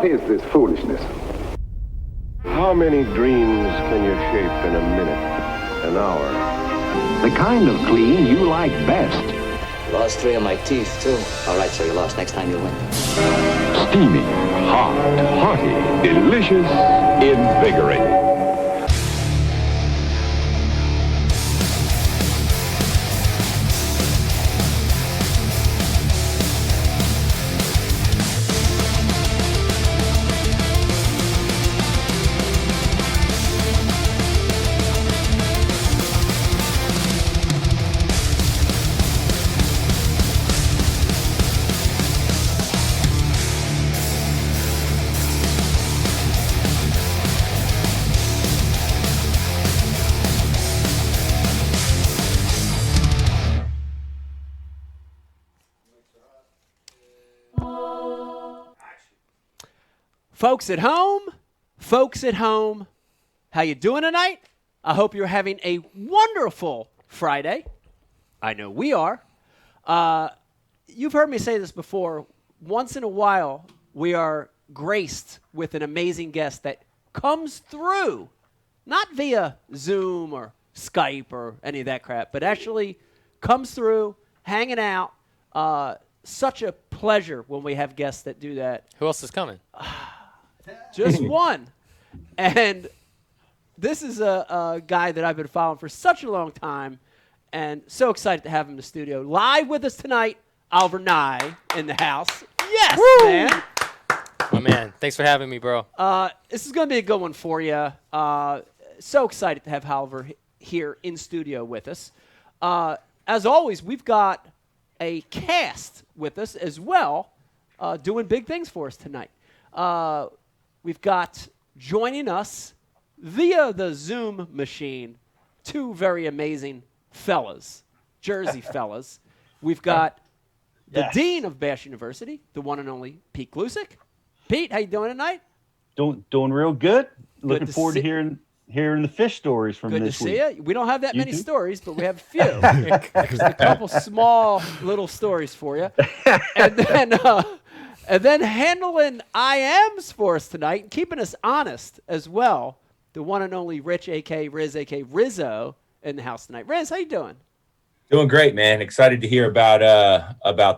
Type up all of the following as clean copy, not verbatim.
is this foolishness? How many dreams can you shape in a minute, an hour? The kind of clean you like best. Lost 3 of my teeth, too. All right, so you lost. Next time you win. Steamy, hot, hearty, delicious, invigorating. Folks at home, how you doing tonight? I hope you're having a wonderful Friday. I know we are. You've heard me say this before. Once in a while, we are graced with an amazing guest that comes through, not via Zoom or Skype or any of that crap, but actually comes through, hanging out. Such a pleasure when we have guests that do that. Who else is coming? Just one. And this is a guy that I've been following for such a long time, and so excited to have him in the studio. Live with us tonight, Oliver Ngy in the house. Yes, Woo! man. Oh, man. Thanks for having me, bro. This is going to be a good one for you. So excited to have Oliver here in studio with us. As always, we've got a cast with us as well, doing big things for us tonight. We've got joining us via the Zoom machine, two very amazing fellas, Jersey fellas. We've got the Dean of Bash University, the one and only Pete Glusick. Pete, how you doing tonight? Doing real good. Looking forward to hearing the fish stories from this week. Good to see you. We don't have that many stories, but we have a few. There's a couple small little stories for you. And then handling IMs for us tonight and keeping us honest as well, the one and only Rich, a.k.a. Riz, a.k.a. Rizzo, in the house tonight. Riz, how you doing? Doing great, man. Excited to hear about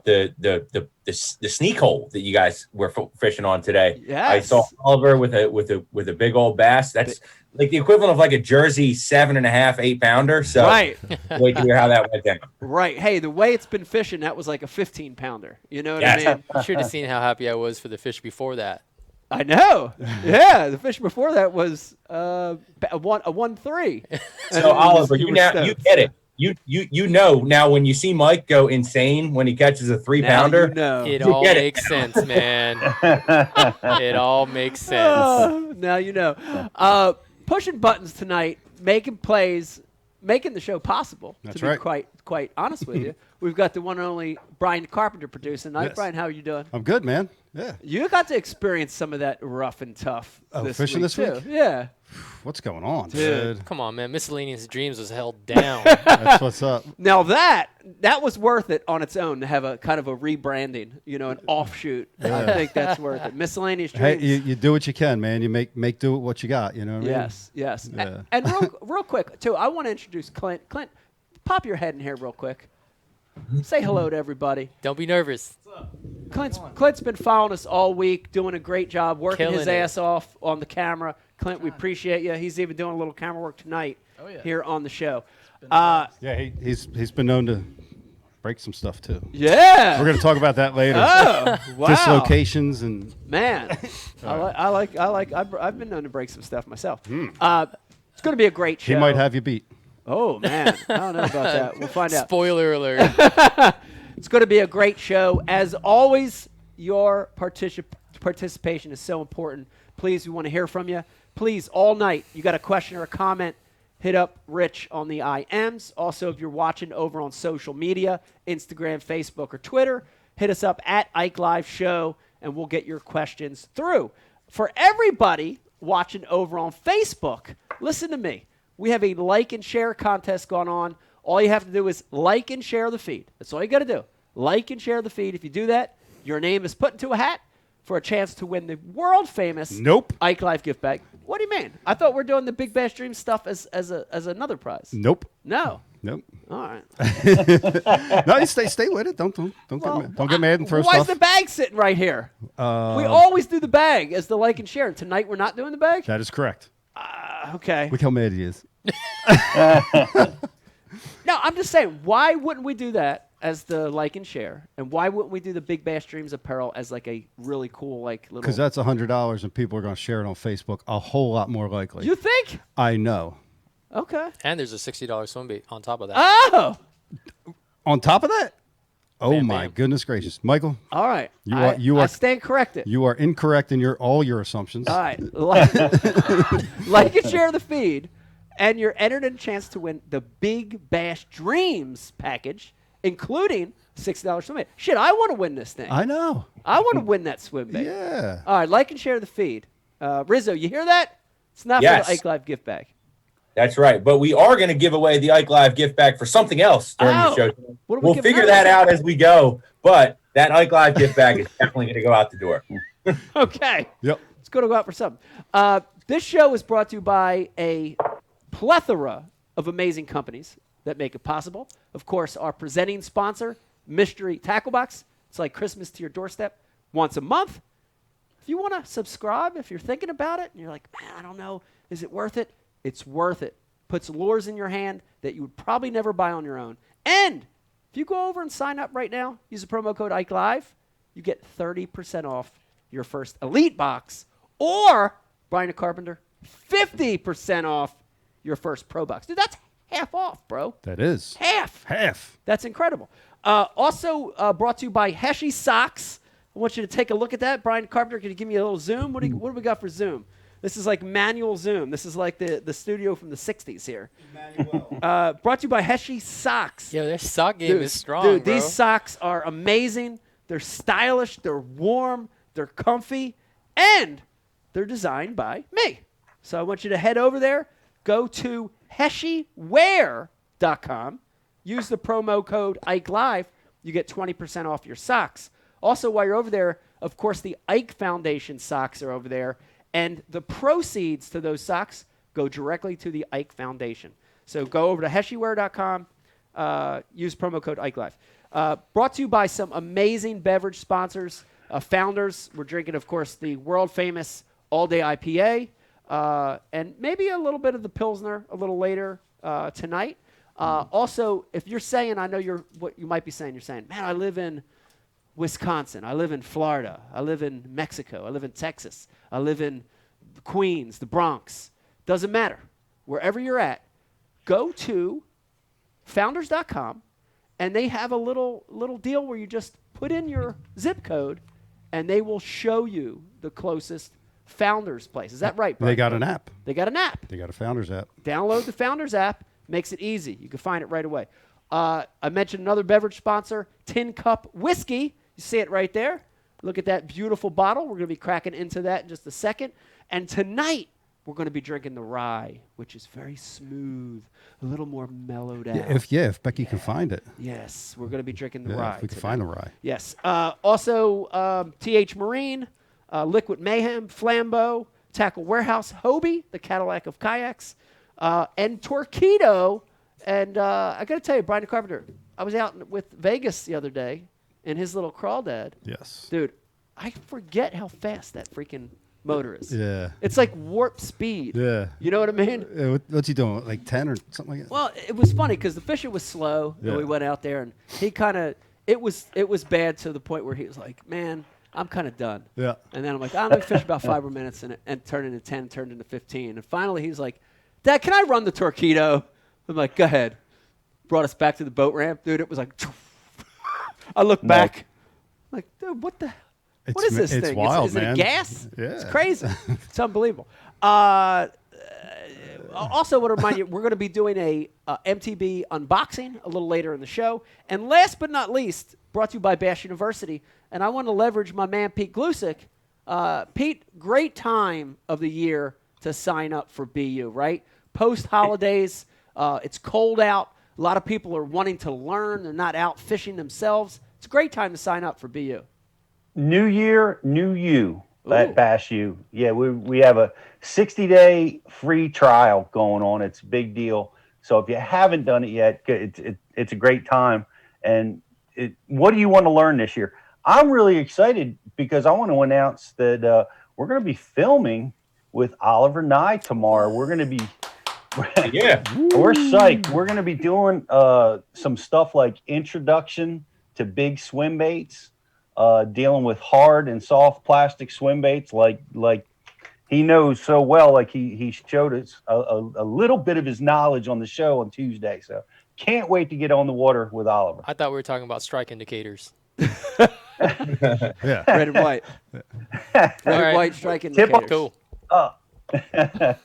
the sneak hole that you guys were fishing on today. Yes. I saw Oliver with a big old bass. That's like the equivalent of like a Jersey 7.5, 8-pounder. So right. Wait to hear how that went down. Right. Hey, the way it's been fishing, that was like a 15-pounder. You know what I mean? You should have seen how happy I was for the fish before that. I know. Yeah, the fish before that was a 1-3. So Oliver, you get it. You know now when you see Mike go insane when he catches a 3-pounder. You know. It all makes sense, man. It all makes sense. Now you know. Pushing buttons tonight, making plays, making the show possible. That's to be right. quite honest with you. We've got the one and only Brian Carpenter producing tonight. Yes. Brian, how are you doing? I'm good, man. Yeah. You got to experience some of that rough and tough fishing this week? Yeah. What's going on, dude? Come on, man. Miscellaneous Dreams was held down. That's what's up. Now that was worth it on its own to have a kind of a rebranding, an offshoot. Yeah. I think that's worth it. Miscellaneous Dreams. Hey, you do what you can, man. You make do what you got. You know what I mean? Yes, yes. Yeah. And real quick, too, I want to introduce Clint. Clint, pop your head in here real quick. Say hello to everybody. Don't be nervous. Clint's been following us all week, doing a great job, working Killing his ass off on the camera. Clint, we appreciate you. He's even doing a little camera work tonight here on the show. He's been known to break some stuff too. Yeah, we're going to talk about that later. Oh, wow. Dislocations and man, I've been known to break some stuff myself. It's going to be a great show. He might have you beat. Oh man, I don't know about that. We'll find out. Spoiler alert. It's going to be a great show. As always, your participation is so important. Please, we want to hear from you. Please, all night, you got a question or a comment, hit up Rich on the IMs. Also, if you're watching over on social media, Instagram, Facebook, or Twitter, hit us up at Ike Live Show, and we'll get your questions through. For everybody watching over on Facebook, listen to me. We have a like and share contest going on. All you have to do is like and share the feed. That's all you got to do. Like and share the feed. If you do that, your name is put into a hat for a chance to win the world-famous Nope. Ike Life gift bag. What do you mean? I thought we're doing the Big Bash Dream stuff as another prize. Nope. No. Nope. All right. No, you stay with it. Don't get mad and throw Why stuff. is the bag sitting right here? We always do the bag as the like and share. And tonight we're not doing the bag? That is correct. Okay. Look how mad he is. No, I'm just saying, why wouldn't we do that as the like and share? And why wouldn't we do the Big Bash Dreams apparel as like a really cool little... Because that's $100 and people are going to share it on Facebook a whole lot more likely. You think? I know. Okay. And there's a $60 swim bait on top of that. Oh! On top of that? Oh, Bam, my bam. goodness gracious. Michael, All right. You I are stand corrected. you are incorrect in all your assumptions. All right. Like and share the feed, and you're entered in a chance to win the Big Bash Dreams package, including $60 swim bait. Shit, I want to win this thing. I know. I want to win that swim bait. Yeah. All right, like and share the feed. Rizzo, you hear that? It's not Yes. for the Ike Live gift bag. That's right. But we are going to give away the Ike Live gift bag for something else during the show. What are we We'll giving figure away? that out as we go. But that Ike Live gift bag is definitely going to go out the door. Okay. Yep. It's going to go out for something. This show is brought to you by a plethora of amazing companies that make it possible. Of course, our presenting sponsor, Mystery Tackle Box. It's like Christmas to your doorstep once a month. If you want to subscribe, if you're thinking about it, and you're like, man, I don't know, is it worth it? It's worth it. Puts lures in your hand that you would probably never buy on your own. And if you go over and sign up right now, use the promo code Ike Live, you get 30% off your first Elite box, or Brian the Carpenter, 50% off your first Pro box. Dude, that's half off, bro. That is. Half. That's incredible. Also brought to you by Heshy Socks. I want you to take a look at that. Brian Carpenter, can you give me a little zoom? What do we got for zoom? This is like manual zoom. This is like the studio from the 60s here. Brought to you by Heshy Socks. Yo, their sock game is strong, Dude, bro. these socks are amazing. They're stylish. They're warm. They're comfy. And they're designed by me. So I want you to head over there. Go to HeshyWear.com. Use the promo code Ike Live. You get 20% off your socks. Also, while you're over there, of course, the Ike Foundation socks are over there. And the proceeds to those socks go directly to the Ike Foundation. So go over to HeshyWear.com. Use promo code Ike Live. Brought to you by some amazing beverage sponsors. Founders, we're drinking, of course, the world-famous all-day IPA. And maybe a little bit of the Pilsner a little later tonight. Also, if you're saying, I know what you might be saying, you're saying, man, I live in Wisconsin, I live in Florida, I live in Mexico, I live in Texas, I live in Queens, the Bronx. Doesn't matter. Wherever you're at, go to founders.com, and they have a little deal where you just put in your zip code, and they will show you the closest Founders place. Is that right, Brian? They got an app. They got an app. They got a Founders app. Download the Founders app. Makes it easy. You can find it right away. I mentioned another beverage sponsor, Tin Cup Whiskey. You see it right there. Look at that beautiful bottle. We're going to be cracking into that in just a second. And tonight, we're going to be drinking the rye, which is very smooth, a little more mellowed out. If Becky can find it. Yes, we're going to be drinking the Yeah, rye. if we can tonight. find the rye. Yes. Also, TH Marine, Liquid Mayhem, Flambeau, Tackle Warehouse, Hobie, the Cadillac of kayaks, and Torquedo. And I got to tell you, Brian Carpenter, I was out with Vegas the other day in his little crawdad. Yes. Dude, I forget how fast that freaking motor is. Yeah. It's like warp speed. Yeah. You know what I mean? What's he doing? Like 10 or something like that? Well, it was funny because the fishing was slow, and Yeah. we went out there, and he kind of it was bad to the point where he was like, "Man, I'm kind of done." Yeah. And then I'm like, "I'm gonna fish about 5 more minutes," and turned into 10, turned into 15, and finally he's like, "Dad, can I run the Torquedo?" I'm like, "Go ahead." Brought us back to the boat ramp, dude. It was like, I look back, I'm like, dude, what the? What is this it's thing? wild, is man. it gas? Yeah. It's crazy. It's unbelievable. Also, want to remind you, we're going to be doing a MTB unboxing a little later in the show. And last but not least, brought to you by Bash University. And I want to leverage my man, Pete Glusick. Pete, great time of the year to sign up for BU, right? Post-holidays, it's cold out. A lot of people are wanting to learn. They're not out fishing themselves. It's a great time to sign up for BU. New year, new you Ooh. at Bash U. Yeah, we have a 60-day free trial going on. It's a big deal. So if you haven't done it yet, it's a great time. And what do you want to learn this year? I'm really excited because I want to announce that we're going to be filming with Oliver Ngy tomorrow. We're going to be Yeah. we're psyched. We're going to be doing some stuff like introduction to big swim baits, dealing with hard and soft plastic swim baits like he knows so well. Like he showed us a little bit of his knowledge on the show on Tuesday. So can't wait to get on the water with Oliver. I thought we were talking about strike indicators. Yeah. Red and white. Red All and right. white strike Tip indicators. Cool. That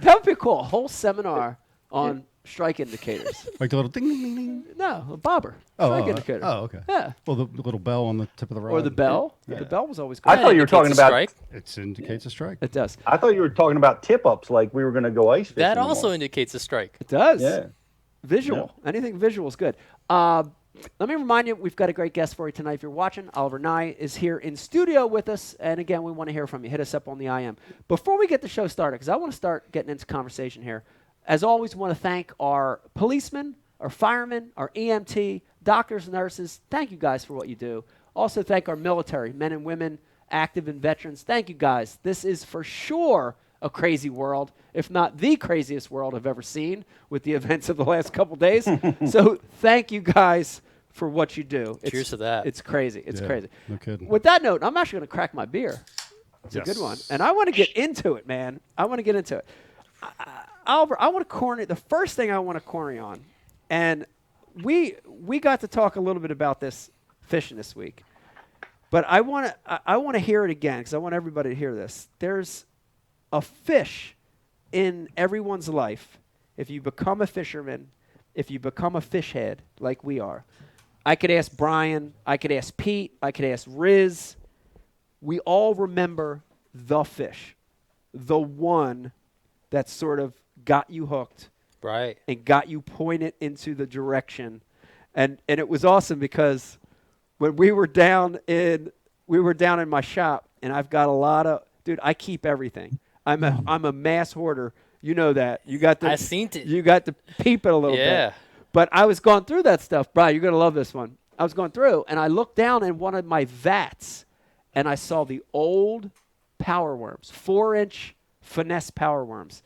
would be cool. A whole seminar on strike indicators. Like the little ding, ding, ding, ding. No, a bobber. Oh, Strike oh, indicator. oh, okay. Yeah. Well, the little bell on the tip of the rod. Or the bell. Yeah. The bell was always good. I thought you were talking Indicates a about. strike. It indicates a strike. It does. I thought you were talking about tip ups, like we were going to go ice fishing. That also tomorrow. indicates a strike. It does. Yeah. Visual. Anything visual is good. Let me remind you, we've got a great guest for you tonight. If you're watching, Oliver Ngy is here in studio with us. And again, we want to hear from you. Hit us up on the IM. Before we get the show started, because I want to start getting into conversation here, as always, want to thank our policemen, our firemen, our EMT, doctors, nurses. Thank you guys for what you do. Also thank our military, men and women, active and veterans. Thank you guys. This is for sure a crazy world, if not the craziest world I've ever seen with the events of the last couple days. So thank you guys for what you do. Cheers to that. It's crazy. It's Yeah, crazy. no kidding. With that note, I'm actually going to crack my beer. It's Yes. a good one. And I want to get into it, man. I want to get into it. Oliver, I want to corner the first thing I want to corner you on. And we got to talk a little bit about this fishing this week. But I want to hear it again because I want everybody to hear this. There's a fish in everyone's life. If you become a fisherman, if you become a fish head like we are, I could ask Brian, I could ask Pete, I could ask Riz. We all remember the fish, the one that sort of got you hooked Right. and got you pointed into the direction. And it was awesome because when we were down in my shop, and I've got a lot of, dude, I keep everything. I'm a mass hoarder. You know that. You got to I seen it. You got to peep it a little Yeah. bit. But I was going through that stuff. Brian, you're going to love this one. I was going through, and I looked down in one of my vats, and I saw the old power worms, 4-inch finesse power worms.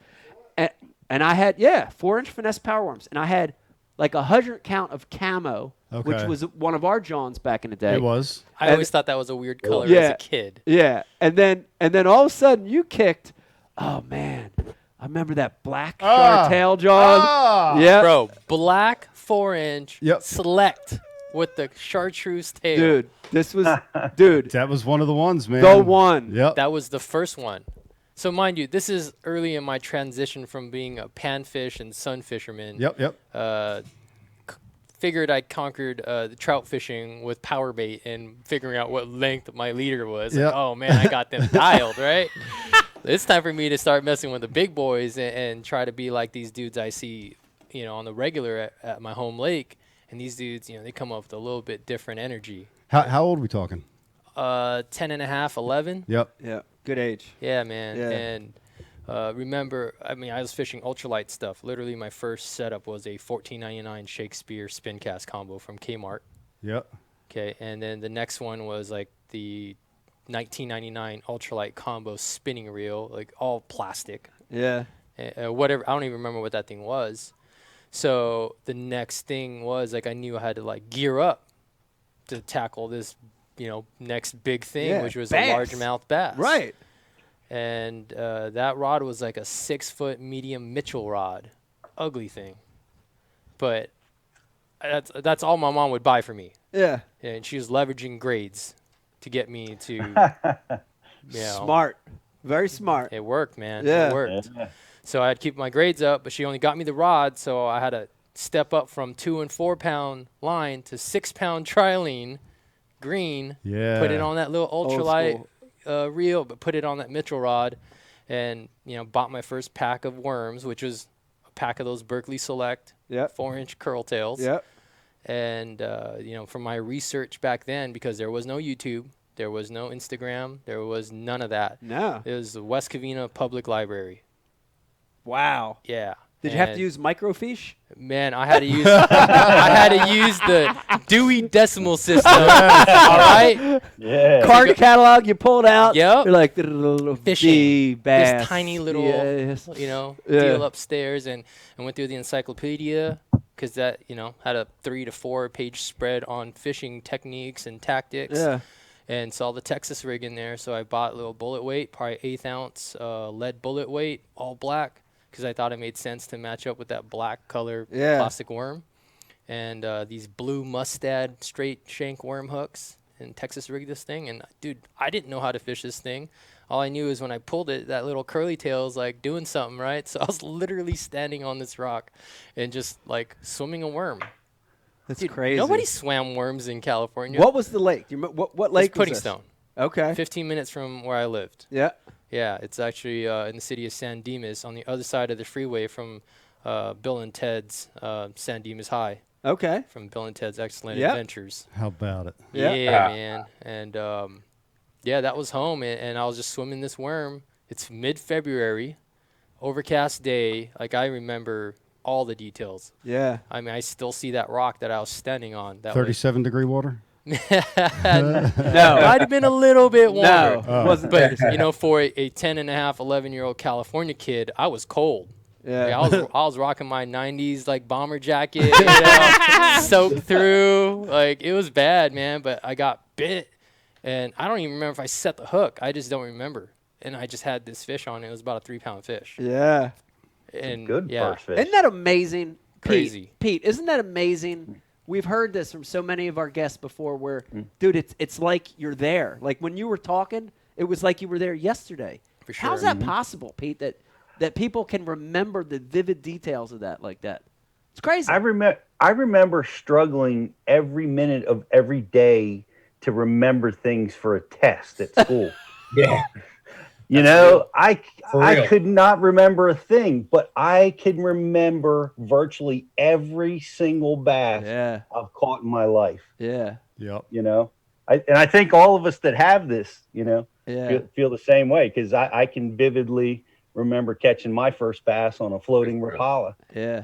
And I had, 4-inch finesse power worms. And I had like 100 count of camo, which Okay. was one of our Johns back in the day. It was. I always thought that was a weird color Yeah. as a kid. Yeah. And then all of a sudden you kicked, oh, man. I remember that black tail, John. Yeah. Bro, black 4-inch Yep. select with the chartreuse tail. Dude, this was, dude, That was one of the ones, man. the one. Yep. That was the first one. So mind you, this is early in my transition from being a panfish and sun fisherman. Yep. Figured I conquered the trout fishing with power bait and figuring out what length my leader was. Yep. Like, oh man, I got them dialed, right? It's time for me to start messing with the big boys and try to be like these dudes I see, on the regular at my home lake. And these dudes, they come up with a little bit different energy. How old are we talking? 10 and a half, 11. Yep. Yeah. Good age. Yeah, man. Yeah. And remember, I was fishing ultralight stuff. Literally, my first setup was a $14.99 Shakespeare spin cast combo from Kmart. Yep. Okay, and then the next one was like the $19.99 ultralight combo spinning reel, like all plastic. Yeah. Whatever. I don't even remember what that thing was. So the next thing was like I knew I had to like gear up to tackle this, next big thing, Yeah, which was bass. a largemouth bass. Right. And that rod was like a 6-foot medium Mitchell rod. Ugly thing. But that's all my mom would buy for me. Yeah. And she was leveraging grades to get me to, Smart. Very smart. It worked, man. Yeah. It worked. So I'd keep my grades up, but she only got me the rod, so I had to step up from 2 and 4 pound line to 6 pound trilene green. Yeah. Put it on that little ultralight school. reel, but put it on that Mitchell rod, and bought my first pack of worms, which was a pack of those Berkeley Select Yep. 4-inch curl tails. Yep. And from my research back then, because there was no YouTube, There was no Instagram. There was none of that. No. It was the West Covina Public Library. Wow. Yeah. Did you have to And, use microfiche? Man, I had to use I had to use the Dewey Decimal System. All right. Yeah. Card catalog, you pull it out. Yep. You're like Fishing. bass. This tiny little, Yes. deal Yeah. upstairs, and I went through the encyclopedia because that, had a 3 to 4 page spread on fishing techniques and tactics. Yeah. And saw the Texas rig in there, so I bought a little bullet weight, probably 1/8 ounce lead bullet weight, all black, because I thought it made sense to match up with that black color plastic worm. And these blue mustad straight shank worm hooks, and Texas rigged this thing. And dude, I didn't know how to fish this thing. All I knew is when I pulled it, that little curly tail was like doing something, right? So I was literally standing on this rock and just like swimming a worm. That's Dude, crazy. nobody swam worms in California. What was the lake? Do you what lake It's was Pudding this? Stone. Okay. 15 minutes from where I lived. Yeah. Yeah, it's actually in the city of San Dimas on the other side of the freeway from Bill and Ted's San Dimas High, Okay. from Bill and Ted's Excellent Yep. Adventures. How about it? Yeah. Yeah, man. And that was home, and I was just swimming this worm. It's mid-February, overcast day. Like, I remember all the details. Yeah. I mean, I still see that rock that I was standing on. That 37-degree water? No. might have been a little bit warmer. No. It wasn't But, 37. for a 10 and a half, 11-year-old California kid, I was cold. Yeah. Like, I was rocking my 90s, like, bomber jacket, soaked through. Like, it was bad, man, but I got bit. And I don't even remember if I set the hook. I just don't remember. And I just had this fish on it. It was about a 3-pound fish. Yeah. And Good yeah, first fish. Isn't that amazing? Crazy. Pete, isn't that amazing? We've heard this from so many of our guests before where, dude, it's like you're there. Like when you were talking, it was like you were there yesterday. For sure. How's that possible, Pete, that people can remember the vivid details of that like that? It's crazy. I remember struggling every minute of every day to remember things for a test at school. Yeah. I real. could not remember a thing, but I can remember virtually every single bass Yeah. I've caught in my life. Yeah. Yep. I think all of us that have this, Yeah. feel the same way, because I can vividly remember catching my first bass on a floating Rapala. Yeah.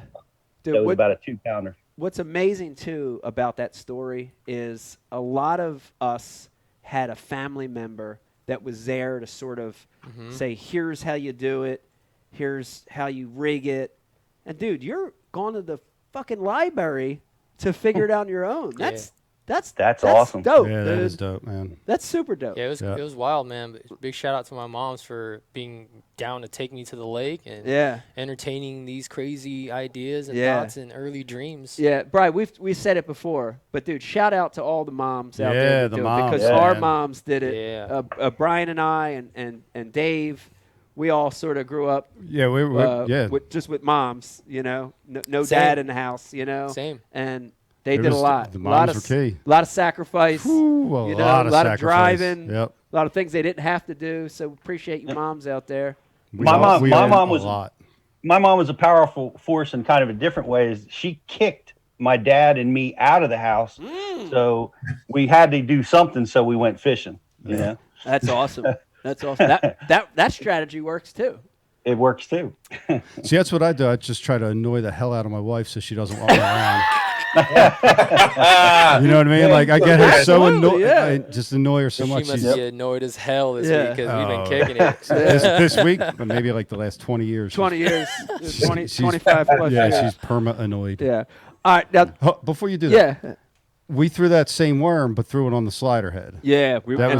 That Dude, was about a 2-pounder. what's amazing too about that story is a lot of us had a family member that was there to sort of say, here's how you do it, here's how you rig it. And dude, you're going to the fucking library to figure it out on your own. That's awesome. Dope, Yeah, dude. that is dope, man. That's super dope. Yeah, it was wild, man. But big shout out to my moms for being down to take me to the lake and entertaining these crazy ideas and thoughts and early dreams. Yeah, Brian, we said it before, but dude, shout out to all the moms out there that the do it, moms, because yeah. our moms did it. Yeah. Brian and I and Dave, we all sort of grew up Yeah, we're with moms, no Same. dad in the house, Same. and they It did a was- lot. the A lot moms of were key. a lot of sacrifice. Ooh, a lot of sacrifice. driving. Yep. A lot of things they didn't have to do. So appreciate you moms out there. My mom was a lot. My mom was a powerful force in kind of a different way. Is she kicked my dad and me out of the house, so we had to do something. So we went fishing. That's awesome. That's awesome. That strategy works too. It works too. See, that's what I do. I just try to annoy the hell out of my wife so she doesn't walk around. You know what I mean? Like I get her so annoyed. yeah. I just annoy her so She much. must She's, be annoyed as hell this Yeah. week because we've Oh. been kicking it. this week, but maybe like the last 20 years. 20 years, 20, she's- 25 plus Yeah, years. she's perma annoyed. Yeah. All right. Now, Before you do that, yeah. we threw that same worm, but threw it on the slider head. Yeah, That and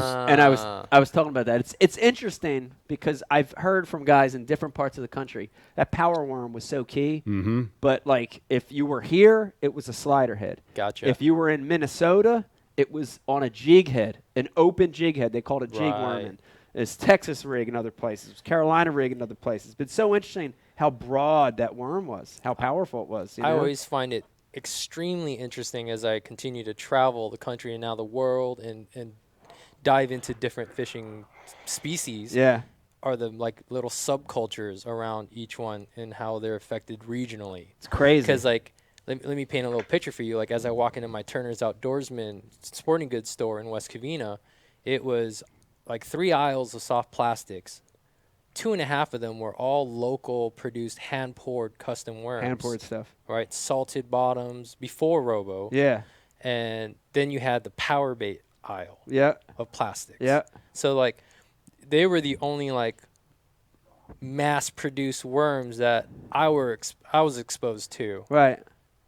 was- I was talking about that. It's interesting because I've heard from guys in different parts of the country that power worm was so key. Mm-hmm. But like if you were here, it was a slider head. Gotcha. If you were in Minnesota, it was on a jig head, an open jig head. They called it jig worm. Right. And it's Texas rig in other places, it's Carolina rig in other places. But it's so interesting how broad that worm was, how powerful it was. I always find it extremely interesting as I continue to travel the country and now the world and dive into different fishing species. Yeah. Are the like little subcultures around each one and how they're affected regionally. It's crazy. Because like let me paint a little picture for you. Like as I walk into my Turner's Outdoorsman sporting goods store in West Covina, it was like 3 aisles of soft plastics. 2.5 of them were all local produced hand poured custom worms. Hand poured stuff. Right, salted bottoms before Robo. Yeah. And then you had the power bait aisle Yeah. of plastics. Yeah. So like they were the only like mass produced worms that I was exposed to. Right.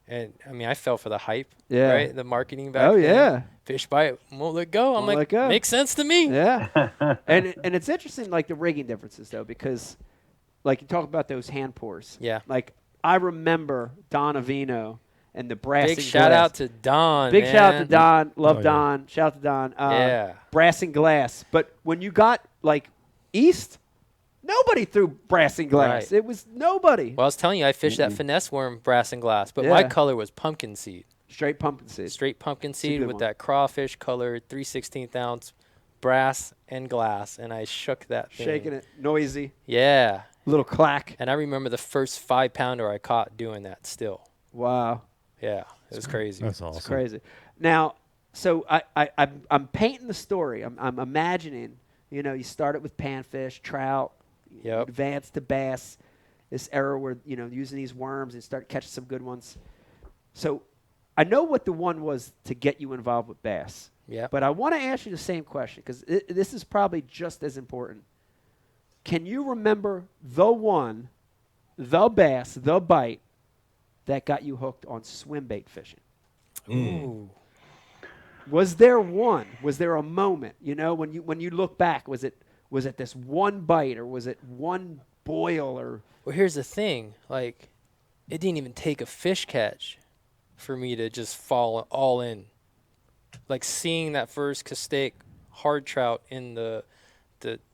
And I mean I fell for the hype. Yeah. Right? The marketing back Oh then. yeah. Fish bite, won't let go. I'm Won't let like, go. makes sense to me. Yeah. and it's interesting, like the rigging differences though, because like you talk about those hand pours. Yeah. Like I remember Don Avino and the brassing Big shout glass. out to Don. Big man. shout out to Don. Love Oh, yeah. Don. Shout out to Don. Yeah. Brass and glass. But when you got like east, nobody threw brass and glass. Right. It was nobody. Well, I was telling you, I fished that finesse worm, brass and glass, but my Yeah. color was pumpkin seed. Straight pumpkin seed. Straight pumpkin seed good with one. that crawfish colored 3/16 ounce brass and glass, and I shook that thing. Shaking it. Noisy. Yeah. Little clack. And I remember the first 5-pounder I caught doing that still. Wow. Yeah, it was crazy. That's awesome. It's crazy. Now, so I'm painting the story. I'm imagining, you start it with panfish, trout, Yep. advance to bass, this era where, using these worms and start catching some good ones. So I know what the one was to get you involved with bass. Yeah. But I want to ask you the same question because this is probably just as important. Can you remember the one, the bass, the bite that got you hooked on swim bait fishing? Ooh. Was there one? Was there a moment? When you look back, was it this one bite or was it one boil or? Well, here's the thing. Like, it didn't even take a fish catch for me to just fall all in. Like, seeing that first Castaic hard trout in the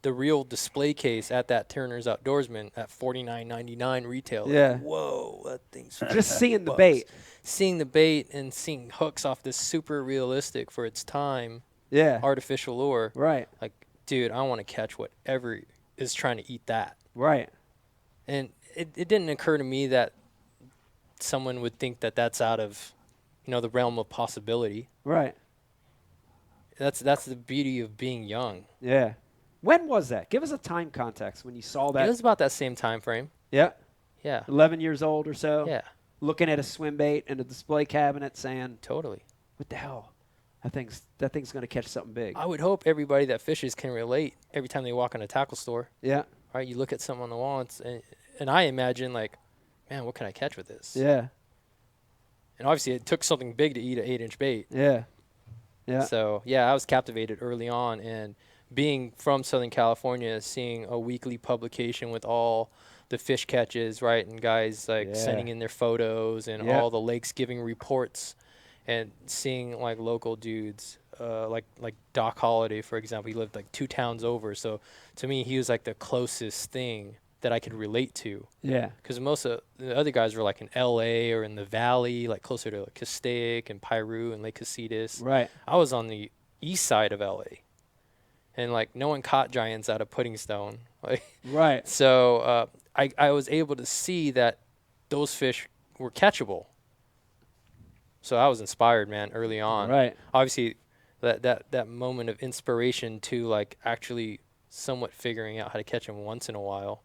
real display case at that Turner's Outdoorsman at $49.99 retail. Like, Yeah. whoa, that thing's Just seeing the $50. bait. Seeing the bait and seeing hooks off this super realistic for its time Yeah. artificial lure. Right. Like, dude, I want to catch whatever is trying to eat that. Right. And it didn't occur to me that someone would think that that's out of, the realm of possibility. Right. That's the beauty of being young. Yeah. When was that? Give us a time context when you saw that. It was about that same time frame. Yeah. Yeah. 11 years old or so. Yeah. Looking at a swim bait in a display cabinet saying, Totally. what the hell? That thing's going to catch something big. I would hope everybody that fishes can relate every time they walk in a tackle store. Yeah. Right? You look at something on the wall and I imagine like, man, what can I catch with this? Yeah. And obviously it took something big to eat an 8-inch bait. Yeah. Yeah. So, yeah, I was captivated early on. And being from Southern California, seeing a weekly publication with all the fish catches, right, and guys like sending in their photos and all the lakes giving reports, and seeing like local dudes, like Doc Holliday, for example, he lived like 2 towns over. So to me, he was like the closest thing that I could relate to. Yeah. Because most of the other guys were like in L.A. or in the valley, like closer to like Castaic and Piru and Lake Casitas. Right. I was on the east side of L.A. and like no one caught giants out of Pudding Stone. Like, Right. so I was able to see that those fish were catchable. So I was inspired, man, early on. Right. Obviously, that moment of inspiration to like actually somewhat figuring out how to catch them once in a while,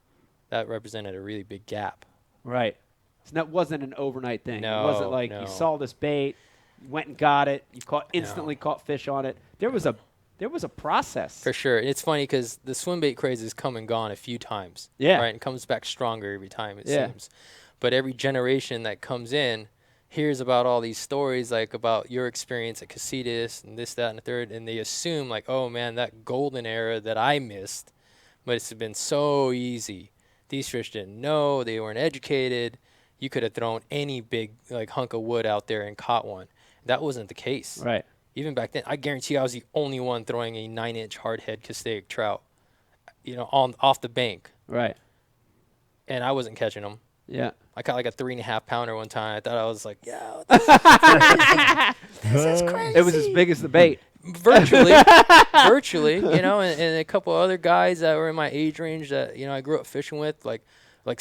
that represented a really big gap. Right. So that wasn't an overnight thing. No, It wasn't like no. you saw this bait, you went and got it, you instantly caught fish on it. There was a process. For sure. It's funny because the swim bait craze has come and gone a few times. Yeah. Right? And comes back stronger every time, it Yeah. seems. But every generation that comes in hears about all these stories, like about your experience at Casitas and this, that, and the third, and they assume, like, oh, man, that golden era that I missed, but it's been so easy. These fish didn't know. They weren't educated. You could have thrown any big, like, hunk of wood out there and caught one. That wasn't the case. Right. Even back then, I guarantee I was the only one throwing a 9-inch hardhead Castaic trout, off the bank, Right. and I wasn't catching them. Yeah. I caught like a 3.5 pounder one time. I thought I was like, yeah, This is crazy. It was as big as the bait. virtually, and a couple other guys that were in my age range that, I grew up fishing with, like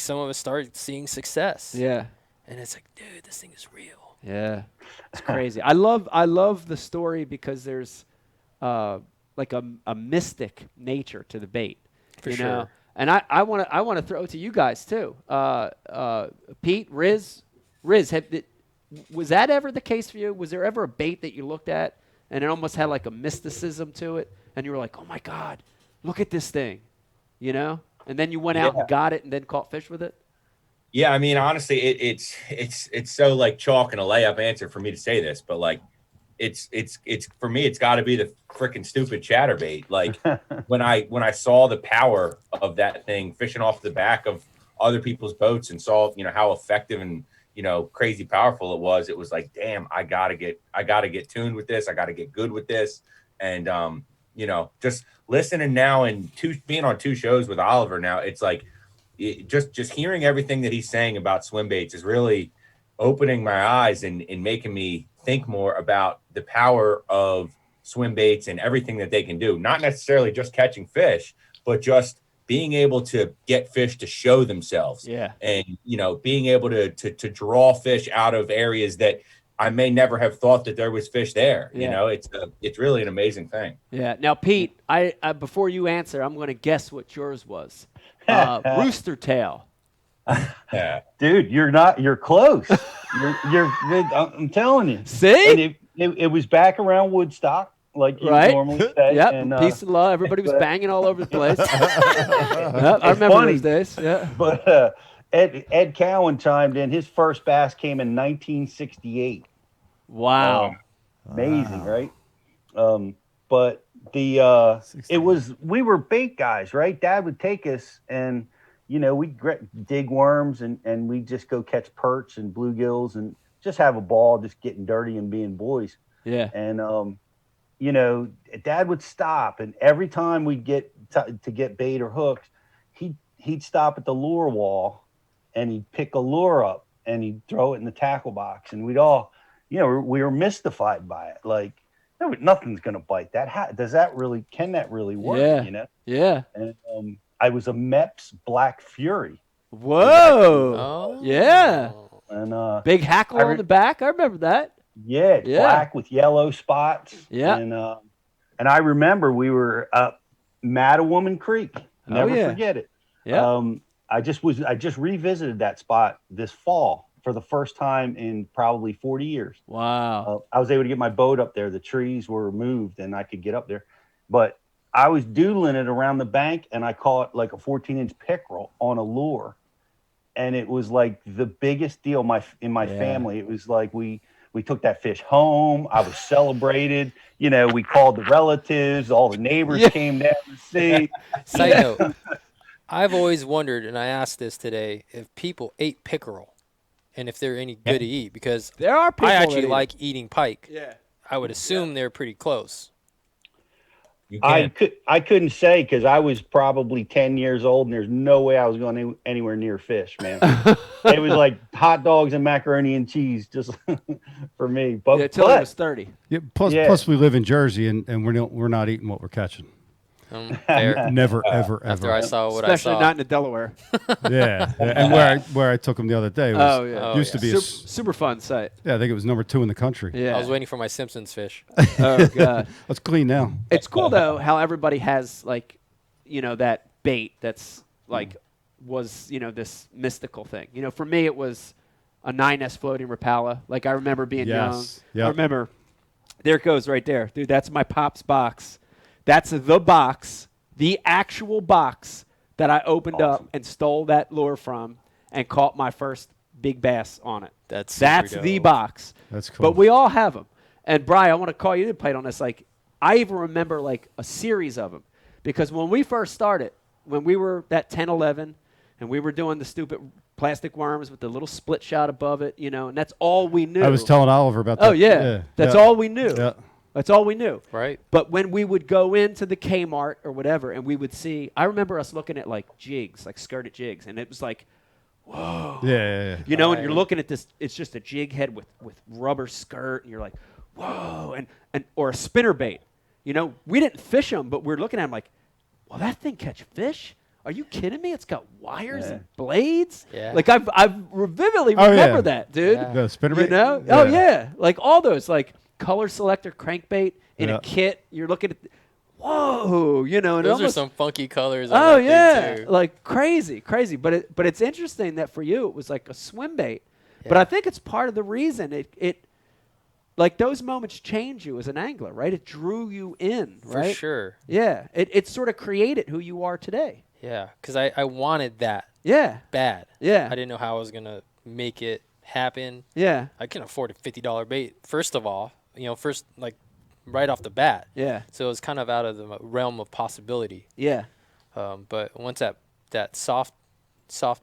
some of us started seeing success. Yeah. And it's like, dude, this thing is real. Yeah. It's crazy. I love the story because there's like a mystic nature to the bait. For you sure. know? And I want to throw it to you guys too. Pete, Riz, was that ever the case for you? Was there ever a bait that you looked at and it almost had like a mysticism to it, and you were like, "Oh my God, look at this thing," you know? And then you went out and got it, and then caught fish with it. Yeah, I mean, honestly, it's so like chalk and a layup answer for me to say this, but like, it's for me, it's got to be the freaking stupid chatterbait. Like when I saw the power of that thing fishing off the back of other people's boats and saw how effective and crazy powerful it was like, damn, I gotta get tuned with this. I gotta get good with this, and just listening now and being on 2 shows with Oliver now, it's like just hearing everything that he's saying about swim baits is really opening my eyes and making me think more about the power of swim baits and everything that they can do. Not necessarily just catching fish, but just being able to get fish to show themselves. Yeah. And, being able to draw fish out of areas that I may never have thought that there was fish there. Yeah. It's really an amazing thing. Yeah. Now, Pete, I before you answer, I'm going to guess what yours was. Rooster tail. Yeah. Dude, you're close. I'm telling you. See? And it was back around Woodstock, like you Right. normally say. Yep. And, Peace and love. Everybody was banging all over the place. Yep, I remember funny. those days. Yeah. But Ed Cowan chimed in. His first bass came in 1968. Wow. Amazing, right? But we were bait guys, right? Dad would take us and, we'd dig worms and we'd just go catch perch and bluegills and just have a ball, just getting dirty and being boys. Yeah. And, Dad would stop, and every time we'd get to get bait or hooks, he'd stop at the lure wall and he'd pick a lure up and he'd throw it in the tackle box, and we'd all, we were mystified by it. Like, nothing's going to bite that. Can that really work? Yeah. Yeah. And I was a Mepps Black Fury. Whoa. Oh. Yeah. And big hackle on the back. I remember that. Yeah, it's black with yellow spots. Yeah. And I remember we were up Mattawoman Creek. Never forget it. Yeah. I just revisited that spot this fall for the first time in probably 40 years. Wow. I was able to get my boat up there. The trees were removed and I could get up there. But I was doodling it around the bank and I caught like a 14-inch pickerel on a lure. And it was like the biggest deal in my family. It was like we took that fish home. I was celebrated. We called the relatives. All the neighbors came down to see. Side note, I've always wondered, and I asked this today, if people ate pickerel and if they're any good to eat, because there are people I actually that like eating pike. Yeah. I would assume they're pretty close. I couldn't say because I was probably 10 years old and there's no way I was going anywhere near fish, man. It was like hot dogs and macaroni and cheese just for me. But until it was 30. Yeah, plus we live in Jersey and we're not eating what we're catching. Fair. Never, ever, ever. After I saw what Especially I saw. not in the Delaware. Yeah. And where I took him the other day was used to be super fun site. I think it was number 2 in the country. Yeah. I was waiting for my Simpsons fish. Oh god. That's clean now. It's cool though how everybody has like, that bait that's like was, this mystical thing. For me it was a 9S floating Rapala. Like I remember being young. Yep. I remember there it goes right there. Dude, that's my Pop's box. That's the box, the actual box that I opened up and stole that lure from and caught my first big bass on it. That's the box. That's cool. But we all have them. And Brian, I want to call you to play on this. Like, I even remember like a series of them because when we first started, when we were that 10, 11, and we were doing the stupid plastic worms with the little split shot above it, and that's all we knew. I was telling Oliver about that. Oh yeah, that's all we knew. Yeah. That's all we knew. Right. But when we would go into the Kmart or whatever and we would see, I remember us looking at like jigs, like skirted jigs, and it was like, whoa. Yeah. And you're looking at this, it's just a jig head with rubber skirt, and you're like, whoa, and or a spinner bait. We didn't fish them, but we're looking at them like, will that thing catch fish? Are you kidding me? It's got wires and blades. Yeah. Like I vividly remember that, dude. Yeah. The spinner bait? Yeah. Oh yeah, like all those like color selector crankbait in a kit. You're looking at, whoa, you know, and Those are almost, some funky colors. On oh that yeah, thing too. like crazy. But it's interesting that for you it was like a swim bait. But Yeah. I think it's part of the reason it like those moments change you as an angler, right? It drew you in, For right? sure. Yeah, it sort of created who you are today. Yeah, because I wanted that Yeah, bad. yeah, I didn't know how I was gonna make it happen. yeah, I can afford a $50 bait. First of all, first like right off the bat. yeah, So it's kind of out of the realm of possibility. yeah. But once that soft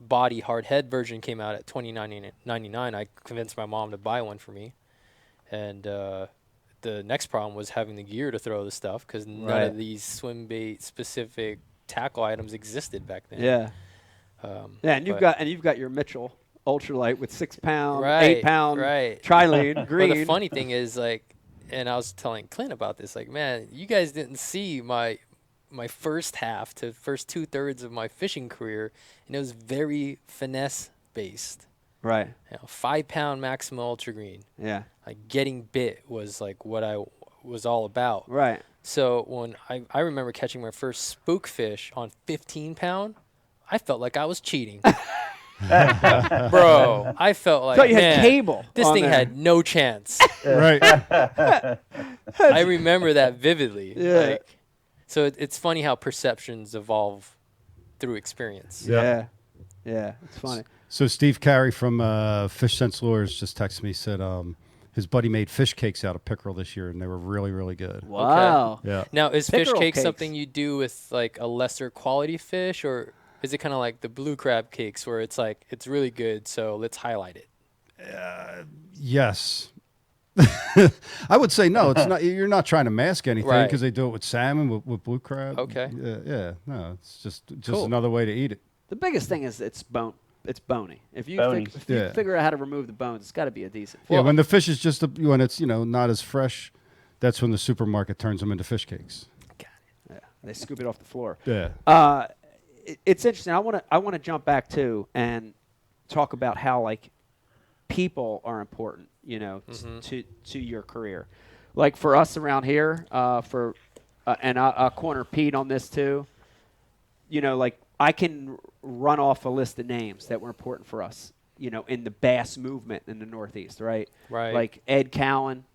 body hard head version came out at $29.99, I convinced my mom to buy one for me. And the next problem was having the gear to throw the stuff because none Right. of these swim bait specific tackle items existed back then. Yeah. Yeah, and you've but- got your Mitchell ultralight with 6 pound, Right, 8 pound right. trilene green. Well, the funny thing is, like, and I was telling Clint about this, like, man, you guys didn't see my first half to first 2/3 of my fishing career, and it was very finesse based. Right. 5 pound Maxima Ultra Green. Yeah. Like getting bit was like what I was all about. Right. So when I remember catching my first spook fish on 15 pound, I felt like I was cheating. Bro, I felt like, Thought you had man, cable this on thing there. had no chance. Right. I remember that vividly. Yeah. Like, so it's funny how perceptions evolve through experience. Yeah. Yeah. It's funny. So Steve Carey from Fish Sense Lures just texted me, said his buddy made fish cakes out of pickerel this year, and they were really, really good. Wow. Yeah. Now, is Pickerel fish cake cakes. something you do with like a lesser quality fish, or is it kind of like the blue crab cakes where it's like it's really good, so let's highlight it? Yes. I would say no. It's not. You're not trying to mask anything Right. because they do it with salmon, with blue crab. Okay. Yeah. No, it's just Cool. another way to eat it. The biggest thing is it's bony. If you Bony. if you Yeah. figure out how to remove the bones, it's got to be a decent. Yeah. When the fish is just when it's not as fresh, that's when the supermarket turns them into fish cakes. Yeah, they scoop it off the floor. Yeah. It's interesting. I want to jump back too and talk about how like people are important, to your career. Like for us around here, and I'll corner Pete on this too. Like I can run off a list of names that were important for us, in the bass movement in the Northeast, right? Right. Like Ed Cowan,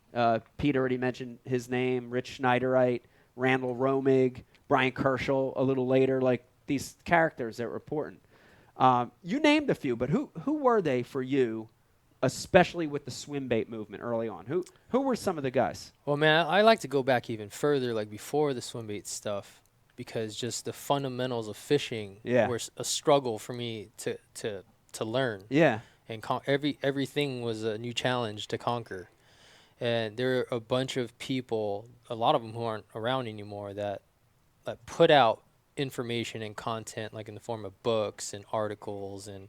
Pete already mentioned his name, Rich Schneiderite, Randall Romig, Brian Kerschel a little later, like these characters that were important. You named a few, but who were they for you, especially with the swim bait movement early on? Who were some of the guys? Well, man, I like to go back even further, like before the swim bait stuff, because just the fundamentals of fishing Yeah. were a struggle for me to learn. Yeah. And everything was a new challenge to conquer. And there are a bunch of people, a lot of them who aren't around anymore, that put out information and content, like in the form of books and articles and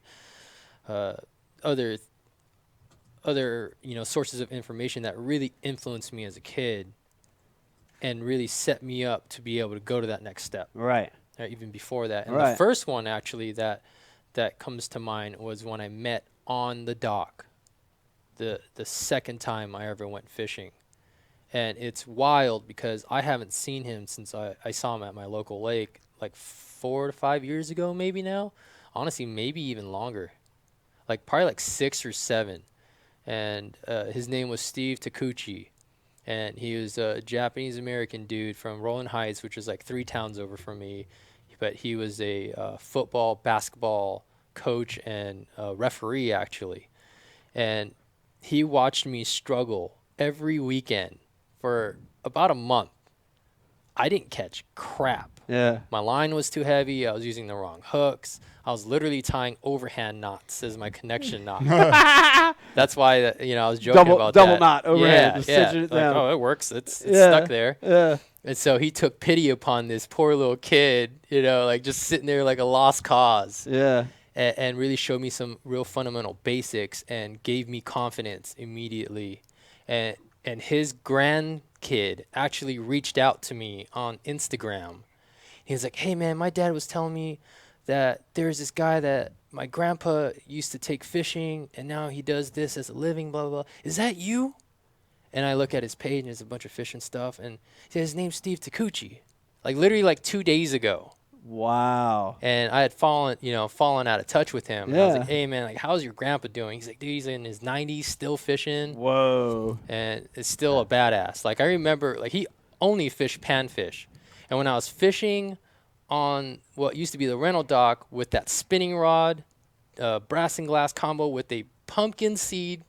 other sources of information that really influenced me as a kid and really set me up to be able to go to that next step. Right. Even before that. And Right. the first one actually that comes to mind was when I met on the dock the second time I ever went fishing. And it's wild because I haven't seen him since I saw him at my local lake like 4 to 5 years ago, maybe now. Honestly, maybe even longer. Like probably like 6 or 7. And his name was Steve Takuchi. And he was a Japanese-American dude from Rolling Heights, which is like 3 towns over from me. But he was a football, basketball coach and referee, actually. And he watched me struggle every weekend for about a month. I didn't catch crap. Yeah. My line was too heavy. I was using the wrong hooks. I was literally tying overhand knots as my connection knot. That's why I was joking about that. Double knot overhand. Yeah, Just yeah. cinching it Like, down. oh, it works. It's Yeah. stuck there. Yeah. And so he took pity upon this poor little kid, like just sitting there like a lost cause. Yeah. And really showed me some real fundamental basics and gave me confidence immediately. And his grandkid actually reached out to me on Instagram. He was like, "Hey man, my dad was telling me that there's this guy that my grandpa used to take fishing and now he does this as a living, blah, blah, blah. Is that you?" And I look at his page and there's a bunch of fish and stuff. And he said, his name's Steve Takuchi. like literally like 2 days ago. Wow. And I had fallen out of touch with him. And I was Yeah. like, hey man, like how's your grandpa doing? He's like, dude, he's in his 90s, still fishing. Whoa. And it's still a badass. Like I remember, like he only fished panfish. And when I was fishing on what used to be the rental dock with that spinning rod, brass and glass combo with a pumpkin seed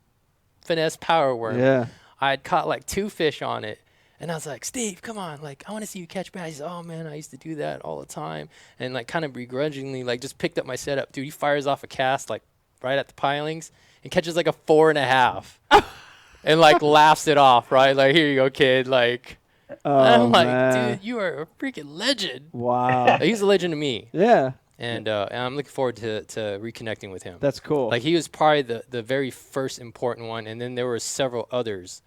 finesse power worm, Yeah. I had caught like 2 fish on it. And I was like, Steve, come on, like I want to see you catch bass. He said, oh man, I used to do that all the time. And like kind of begrudgingly, like just picked up my setup. Dude, he fires off a cast like right at the pilings and catches like a 4.5 and like laughs it off, right? Like, here you go, kid. Like, and I'm like, man. dude, you are a freaking legend. Wow. He's a legend to me. Yeah. And I'm looking forward to reconnecting with him. That's cool. Like he was probably the very first important one. And then there were several others.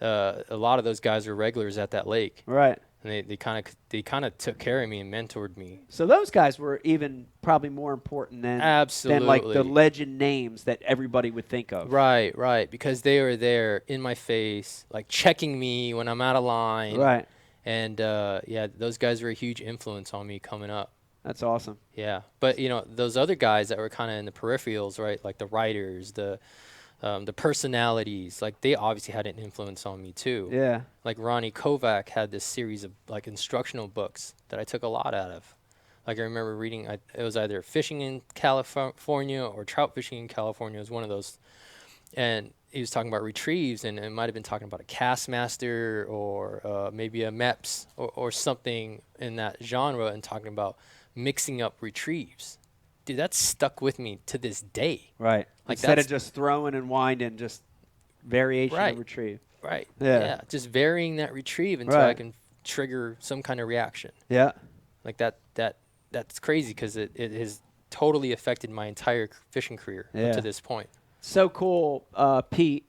A lot of those guys were regulars at that lake. Right. And they kind of took care of me and mentored me. So those guys were even probably more important than like the legend names that everybody would think of. Right, because they were there in my face, like checking me when I'm out of line. Right. And yeah, those guys were a huge influence on me coming up. That's awesome. Yeah, but those other guys that were kind of in the peripherals, right? Like the writers, the personalities, like they obviously had an influence on me too. Yeah. Like Ronnie Kovac had this series of like instructional books that I took a lot out of. Like I remember reading, it was either fishing in California or trout fishing in California. It was one of those. And he was talking about retrieves, and it might have been talking about a Castmaster or maybe a MEPS or something in that genre, and talking about mixing up retrieves. Dude, that's stuck with me to this day. Right. Like Instead of just throwing and winding, just variation of retrieve. Right. Yeah. Just varying that retrieve until I can trigger some kind of reaction. Yeah. Like that's crazy because it has totally affected my entire fishing career up to this point. So cool, Pete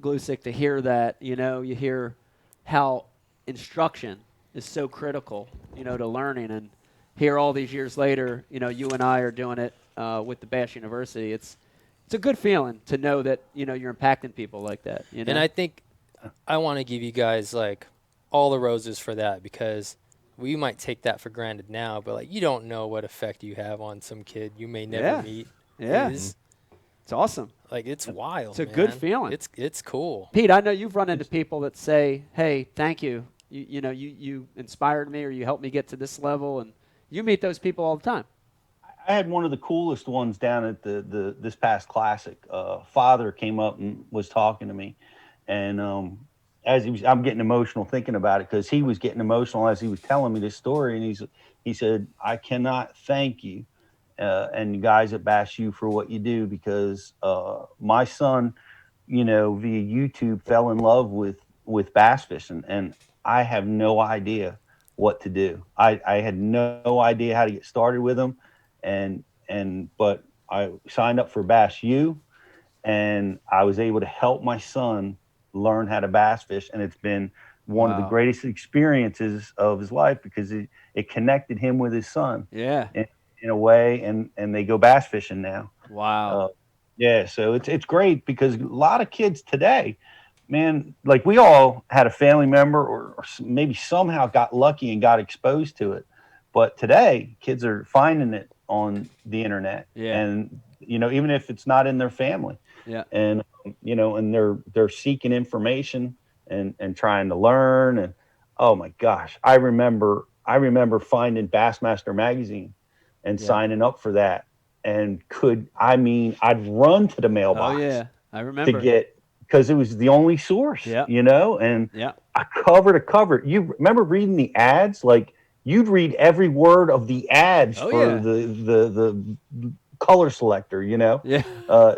Glusick, to hear that. You hear how instruction is so critical, to learning, and here all these years later, you and I are doing it with the Bass University. It's a good feeling to know that you're impacting people like that. And I think I want to give you guys like all the roses for that, because we might take that for granted now, but like you don't know what effect you have on some kid you may never meet. Yeah, it's awesome. Like it's wild. It's a good feeling. It's cool. Pete, I know you've run into people that say, "Hey, thank you. You inspired me, or you helped me get to this level," and you meet those people all the time. I had one of the coolest ones down at this past classic. Father came up and was talking to me, and I'm getting emotional thinking about it, because he was getting emotional as he was telling me this story, and he said, "I cannot thank you and you guys at Bass U for what you do, because my son, via YouTube, fell in love with bass fishing, and I have no idea what to do. I had no idea how to get started with him, but I signed up for Bass U, and I was able to help my son learn how to bass fish, and it's been one of the greatest experiences of his life, because it connected him with his son. Yeah. In a way, and they go bass fishing now. Wow. So it's great, because a lot of kids today, man, like we all had a family member or maybe somehow got lucky and got exposed to it. But today, kids are finding it on the internet. Yeah. And, even if it's not in their family. Yeah. And, and they're seeking information and trying to learn. And, oh my gosh, I remember finding Bassmaster magazine and signing up for that. And I'd run to the mailbox. Oh, yeah. I remember. To get, because it was the only source, and I cover. You remember reading the ads? Like, you'd read every word of the ads for the color selector,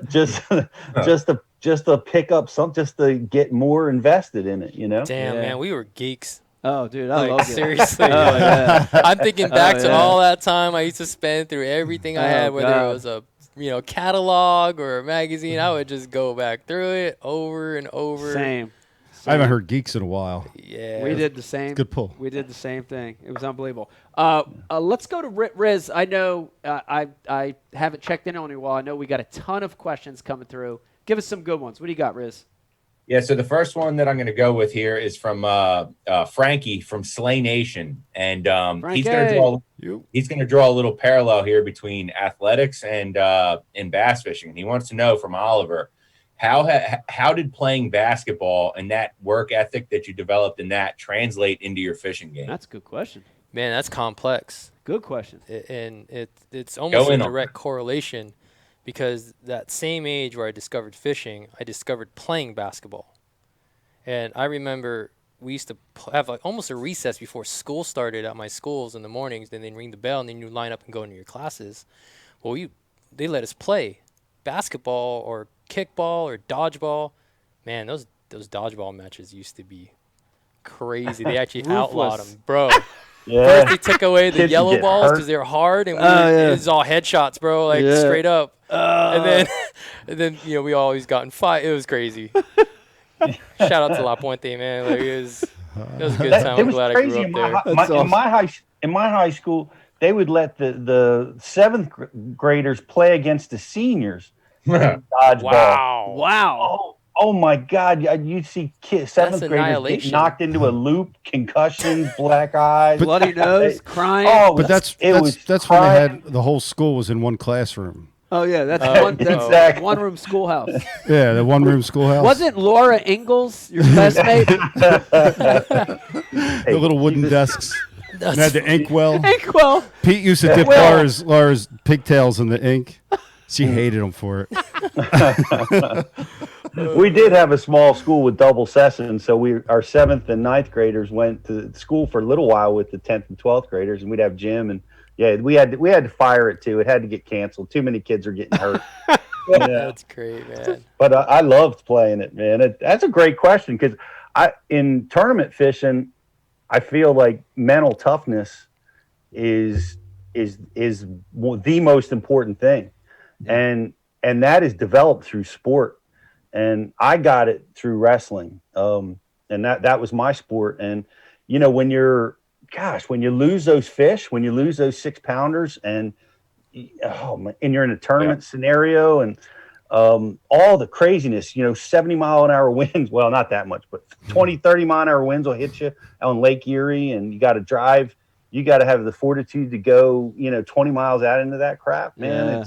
just to pick up just to get more invested in it, Damn, man, we were geeks. Oh, dude, I love it. Seriously. I'm thinking back to all that time I used to spend through everything I had, whether it was a catalog or a magazine. I would just go back through it over and over. Same. I haven't heard geeks in a while. Yeah, we did the same. Good pull. We did the same thing. It was unbelievable. Let's go to Riz. I know I haven't checked in on you in a while. I know we got a ton of questions coming through. Give us some good ones. What do you got, Riz? Yeah, so the first one that I'm going to go with here is from Frankie from Slay Nation, and he's going to draw. He's going to draw a little parallel here between athletics and bass fishing. He wants to know from Oliver, how did playing basketball and that work ethic that you developed in that translate into your fishing game? That's a good question. Man, that's complex. Good question. And it's almost Go a in on direct correlation, because that same age where I discovered fishing, I discovered playing basketball. And I remember we used to have like almost a recess before school started at my schools in the mornings. Then they'd ring the bell, and then you line up and go into your classes. Well, they let us play basketball or kickball or dodgeball. Man, those dodgeball matches used to be crazy. They actually outlawed them, bro. Yeah. First, they took away the Kids yellow get balls hurt. because they were hard, and yeah. it was all headshots, bro, like Yeah. straight up. And then we always got in fight. It was crazy. Shout out to La Puente, man. Like it was a good time. It I'm was glad I crazy grew in up there. in my high school. They would let the seventh graders play against the seniors. Dodgeball. Wow. Wow. Oh my God! You'd see seventh graders get annihilation. knocked into a loop, concussions, black eyes, Bloody nose, crying. Oh, But that's when they had the whole school was in one classroom. Oh, yeah. That's exactly. one-room schoolhouse. Yeah, the one-room schoolhouse. Wasn't Laura Ingalls your classmate? The little wooden desks. And had the inkwell. Inkwell. Pete used to dip Laura's pigtails in the ink. She hated him for it. We did have a small school with double sessions, so our 7th and 9th graders went to school for a little while with the 10th and 12th graders, and we'd have gym, and we had to fire it too. It had to get canceled. Too many kids were getting hurt. That's great, man. But I loved playing it, man. That's a great question, because in tournament fishing, I feel like mental toughness is the most important thing, and that is developed through sport. And I got it through wrestling. And that was my sport. And, when you lose those fish, when you lose those 6-pounders and you're in a tournament scenario and all the craziness, 70-mile-an-hour winds, well, not that much, but 20, 30-mile-an-hour winds will hit you on Lake Erie, and you got to drive. You got to have the fortitude to go, 20 miles out into that crap, man.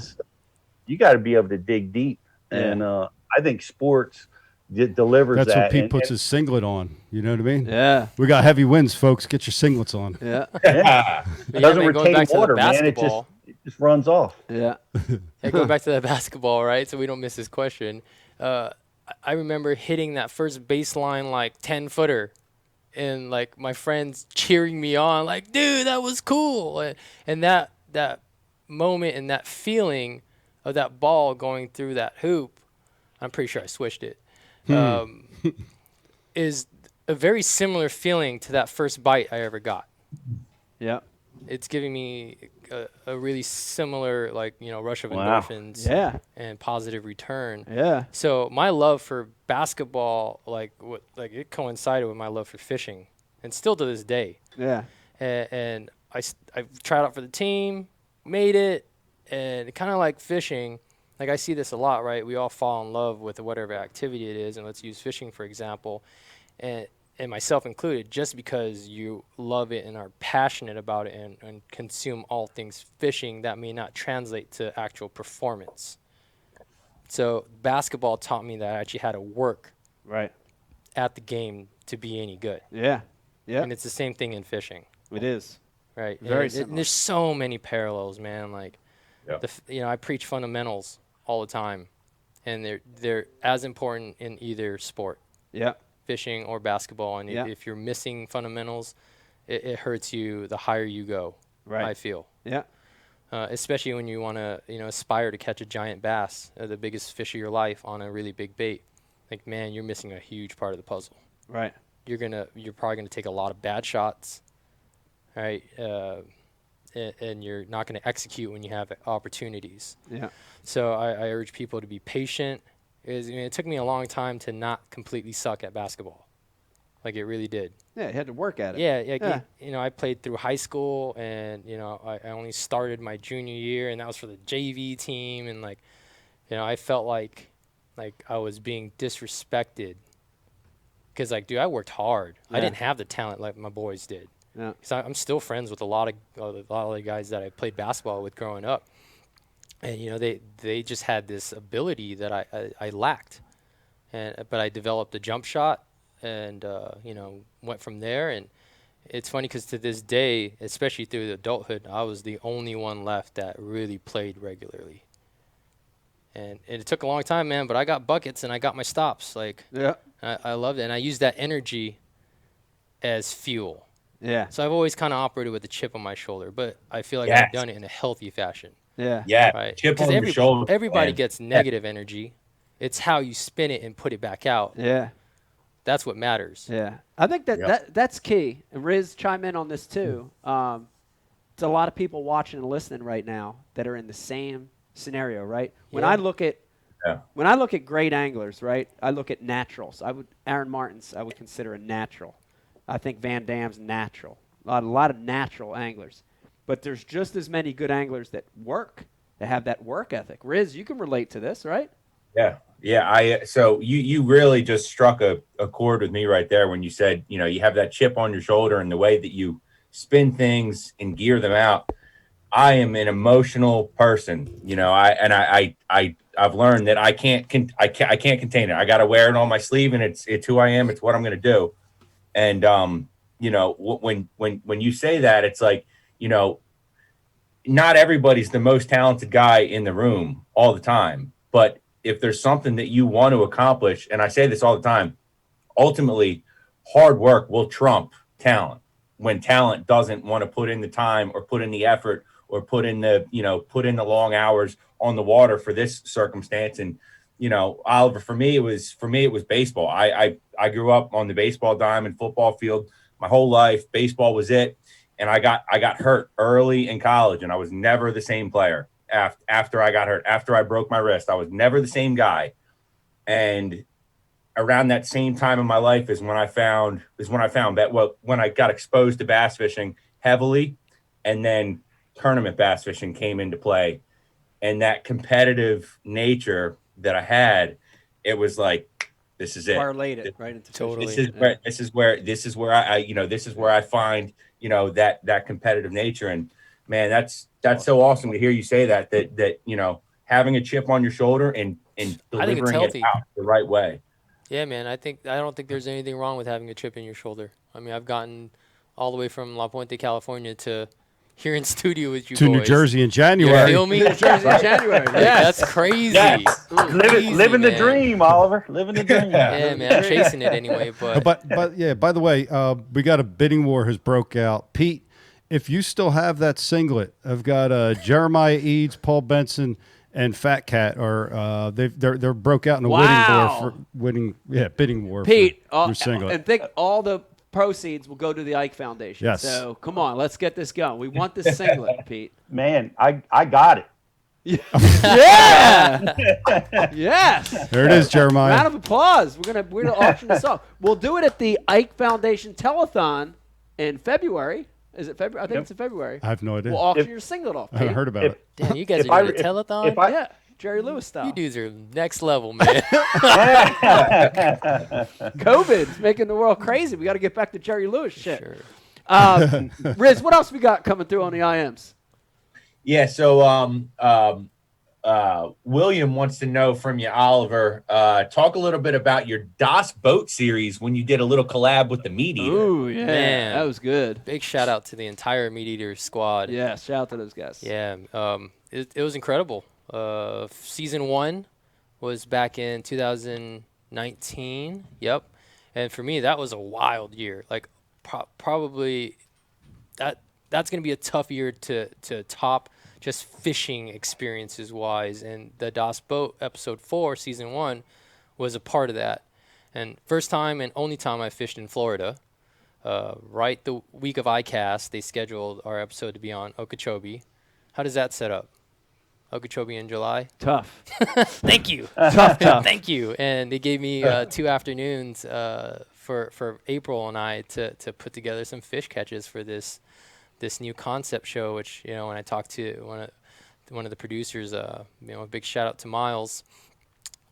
You got to be able to dig deep. And, I think sports delivers that. That's when Pete puts his singlet on. You know what I mean? Yeah. We got heavy winds, folks. Get your singlets on. Yeah. It doesn't man, going retain back to the water, man. basketball. It just runs off. Yeah. Going back to that basketball, right? So we don't miss this question. I remember hitting that first baseline, like 10-footer, and like my friends cheering me on, like, dude, that was cool. And that moment and that feeling of that ball going through that hoop, I'm pretty sure I switched it, is a very similar feeling to that first bite I ever got. Yeah. It's giving me a really similar, rush of endorphins and positive return. Yeah. So my love for basketball, it coincided with my love for fishing, and still to this day. Yeah. And I tried out for the team, made it, and kind of like fishing. Like I see this a lot, right? We all fall in love with whatever activity it is, and let's use fishing for example, and myself included. Just because you love it and are passionate about it and consume all things fishing, that may not translate to actual performance. So basketball taught me that I actually had to work at the game to be any good. Yeah. Yeah. And it's the same thing in fishing. It is. Right. Very and similar. there's so many parallels, man. Like, I preach fundamentals all the time, and they're as important in either sport. Yeah. Fishing or basketball, and if you're missing fundamentals, it hurts you the higher you go. Right. I feel. Yeah. Especially when you want to, aspire to catch a giant bass, the biggest fish of your life on a really big bait. Like, man, you're missing a huge part of the puzzle. Right. You're probably gonna take a lot of bad shots, right? And you're not gonna execute when you have opportunities. Yeah. So I urge people to be patient. It took me a long time to not completely suck at basketball. Like, it really did. Yeah, you had to work at it. Yeah. I played through high school, and, I only started my junior year, and that was for the JV team. And, I felt like I was being disrespected because like, dude, I worked hard. Yeah. I didn't have the talent like my boys did. Yeah. So I'm still friends with a lot of the guys that I played basketball with growing up, and you know they just had this ability that I lacked, but I developed a jump shot, and you know, went from there. And it's funny because to this day, especially through the adulthood, I was the only one left that really played regularly. And it took a long time, man, but I got buckets and I got my stops. Like, Yeah. I loved it, and I used that energy as fuel. Yeah. So I've always kind of operated with a chip on my shoulder, but I feel like Yes. I've done it in a healthy fashion. Yeah. Yeah, Right? chip on 'Cause your shoulder. everybody man. gets negative energy. It's how you spin it and put it back out. Yeah. That's what matters. Yeah. I think that's key. And Riz, chime in on this too. It's a lot of people watching and listening right now that are in the same scenario, right? When I look at great anglers, right? I look at naturals. Aaron Martin's I would consider a natural. I think Van Dam's natural. A lot of natural anglers. But there's just as many good anglers that have that work ethic. Riz, you can relate to this, right? Yeah. So you really just struck a chord with me right there when you said, you know, you have that chip on your shoulder and the way that you spin things and gear them out. I am an emotional person, you know. I've learned that I can't contain it. I got to wear it on my sleeve, and it's who I am. It's what I'm going to do. And you know, when you say that, it's like, you know, not everybody's the most talented guy in the room all the time, but if there's something that you want to accomplish, and I say this all the time, ultimately hard work will trump talent. When talent doesn't want to put in the time or put in the effort or put in the long hours on the water for this circumstance. And, you know, Oliver, for me, it was baseball. I grew up on the baseball diamond football field my whole life. Baseball was it. And I got hurt early in college, and I was never the same player after I got hurt. After I broke my wrist, I was never the same guy. And around that same time in my life is when I found that when I got exposed to bass fishing heavily, and then tournament bass fishing came into play, and that competitive nature that I had, it was like, this is it. Parlayed it right into Totally. This is where I find, you know, that competitive nature. And man, that's so awesome to hear you say that you know, having a chip on your shoulder and delivering it out the right way. Yeah, man. I don't think there's anything wrong with having a chip in your shoulder. I mean, I've gotten all the way from La Puente, California to here in studio with you to boys. New Jersey in You January. feel me? New Jersey in January. Yeah, that's crazy. Yes. Easy, Living the man. dream, Oliver. Living the dream. Yeah, man. I'm chasing it anyway. But yeah, by the way, we got a bidding war has broke out. Pete, if you still have that singlet, I've got Jeremiah Eads, Paul Benson, and Fat Cat are they're broke out in a bidding war. Pete, for your singlet. and think all the proceeds will go to the Ike Foundation. Yes. So come on, let's get this going. We want this singlet, Pete. Man, I got it. Yeah. Yes. There it is, Jeremiah. Round of applause. We're gonna auction this off. We'll do it at the Ike Foundation Telethon in February. Is it February? I think it's in February. I have no idea. We'll auction your singlet off. I haven't Pete. heard about it. Damn, you guys if are I- doing a if- telethon? if I- Yeah, Jerry Lewis style. You dudes are next level, man. COVID's making the world crazy. We got to get back to Jerry Lewis shit. Sure. Riz, what else we got coming through on the IMs? Yeah. So, William wants to know from you, Oliver, talk a little bit about your DOS boat series when you did a little collab with the Meat Eater. Ooh, yeah. Man. That was good. Big shout out to the entire Meat Eater squad. Yeah, shout out to those guys. Yeah, it was incredible. Season 1 was back in 2019. Yep. And for me, that was a wild year. Like, probably that's going to be a tough year to top just fishing experiences wise. And the DOS Boat episode 4, season 1, was a part of that. And first time and only time I fished in Florida. Right the week of ICAST, they scheduled our episode to be on Okeechobee. How does that set up? Okeechobee in July. Tough. Thank you. Tough. Thank you. And they gave me 2 afternoons for April and I to put together some fish catches for this new concept show. Which, you know, when I talked to one of the producers, you know, a big shout out to Miles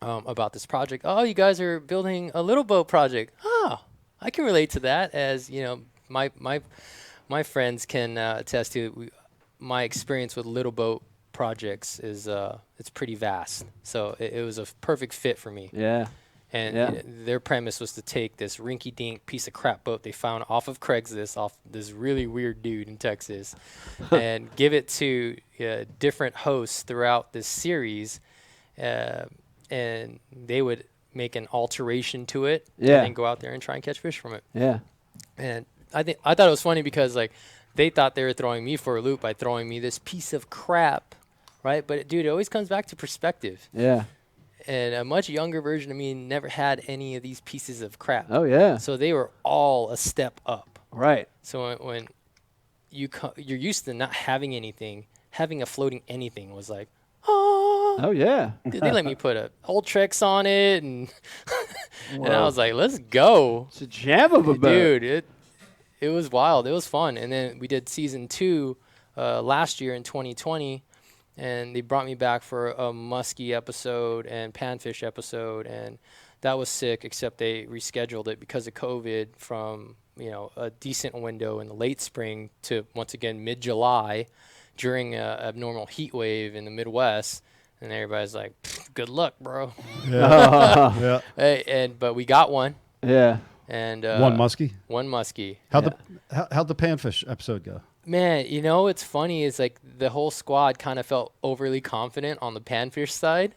about this project. Oh, you guys are building a little boat project. Oh, I can relate to that, as you know, my friends can attest to. My experience with little boat projects is it's pretty vast. So it was a perfect fit for me. Yeah. And Yeah. their premise was to take this rinky-dink piece of crap boat they found off of Craigslist, off this really weird dude in Texas, and give it to different hosts throughout this series, and they would make an alteration to it, Yeah. and then go out there and try and catch fish from it. Yeah. And I thought it was funny because like they thought they were throwing me for a loop by throwing me this piece of crap, right? But dude, it always comes back to perspective. Yeah. And a much younger version of me never had any of these pieces of crap. Oh yeah. So they were all a step up. Right. So when you're used to not having anything, having a floating anything was like, oh. Oh yeah. Dude, they let me put a whole Trex on it, and and I was like, let's go. It's a jam of a boat. Dude, it was wild. It was fun. And then we did season 2 last year in 2020. And they brought me back for a muskie episode and panfish episode, and that was sick, except they rescheduled it because of COVID from, you know, a decent window in the late spring to, once again, mid-July during a abnormal heat wave in the Midwest. And everybody's like, good luck, bro. Yeah. Hey, but we got one. Yeah. And One muskie. One muskie. How'd the panfish episode go? Man, you know what's funny is like the whole squad kind of felt overly confident on the panfish side,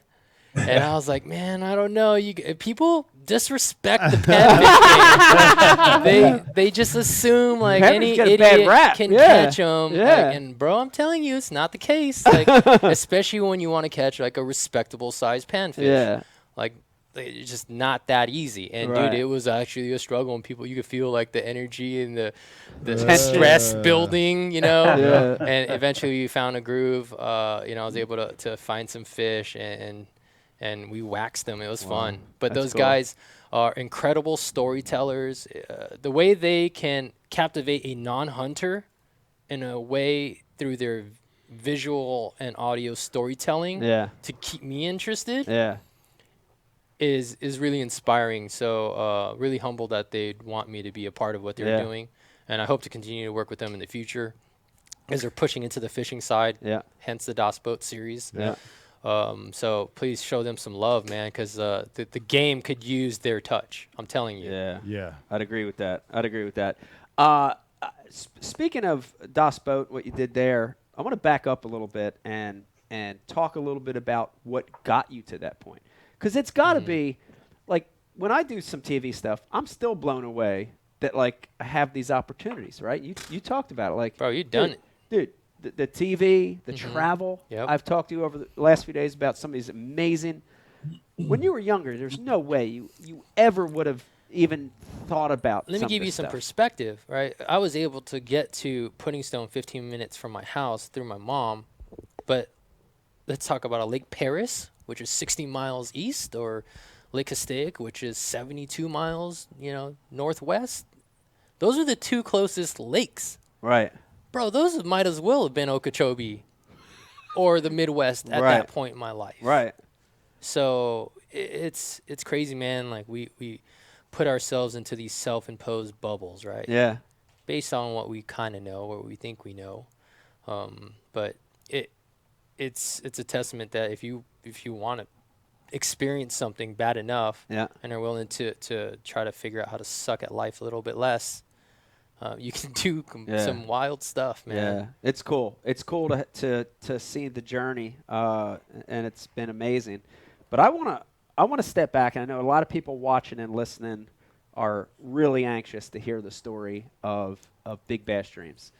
and I was like, man, I don't know. People disrespect the panfish game. They just assume like Panfish any get a bad idiot rap. can Yeah. catch them. Yeah. And bro, I'm telling you, it's not the case. Like, especially when you want to catch like a respectable sized panfish. Yeah. Like. It's just not that easy, and Right. dude, it was actually a struggle, and people, you could feel like the energy and the Tension. stress building, you know. Yeah. And eventually, we found a groove. You know, I was able to find some fish, and we waxed them. It was fun. But That's those cool. guys are incredible storytellers. The way they can captivate a non-hunter in a way through their visual and audio storytelling Yeah. to keep me interested. Yeah. Is really inspiring. So really humbled that they'd want me to be a part of what they're Yeah. doing, and I hope to continue to work with them in the future as they're pushing into the fishing side. Yeah. Hence the Das Boat series. Yeah. So please show them some love, man, because the game could use their touch. I'm telling you. Yeah. Yeah. I'd agree with that. Speaking of Das Boat, what you did there, I want to back up a little bit and talk a little bit about what got you to that point. Because it's got to be, like, when I do some TV stuff, I'm still blown away that, like, I have these opportunities, right? You talked about it. Like, Bro, you done it. Dude, the TV, the travel. Yep. I've talked to you over the last few days about some of these amazing. When you were younger, there's no way you ever would have even thought about Let me give you some perspective, right? I was able to get to Pudding Stone 15 minutes from my house through my mom, but let's talk about a Lake Paris, which is 60 miles east, or Lake Castaic, which is 72 miles, northwest. Those are the two closest lakes. Right. Bro, those might as well have been Okeechobee or the Midwest at Right. that point in my life. Right. So it's crazy, man. Like we put ourselves into these self-imposed bubbles, right? Yeah. Based on what we kind of know or what we think we know. But it's a testament that if you want to experience something bad enough, Yeah. and are willing to try to figure out how to suck at life a little bit less, you can do some wild stuff, man. Yeah, it's cool. It's cool to see the journey, and it's been amazing. But I wanna step back, and I know a lot of people watching and listening are really anxious to hear the story of Big Bass Dreams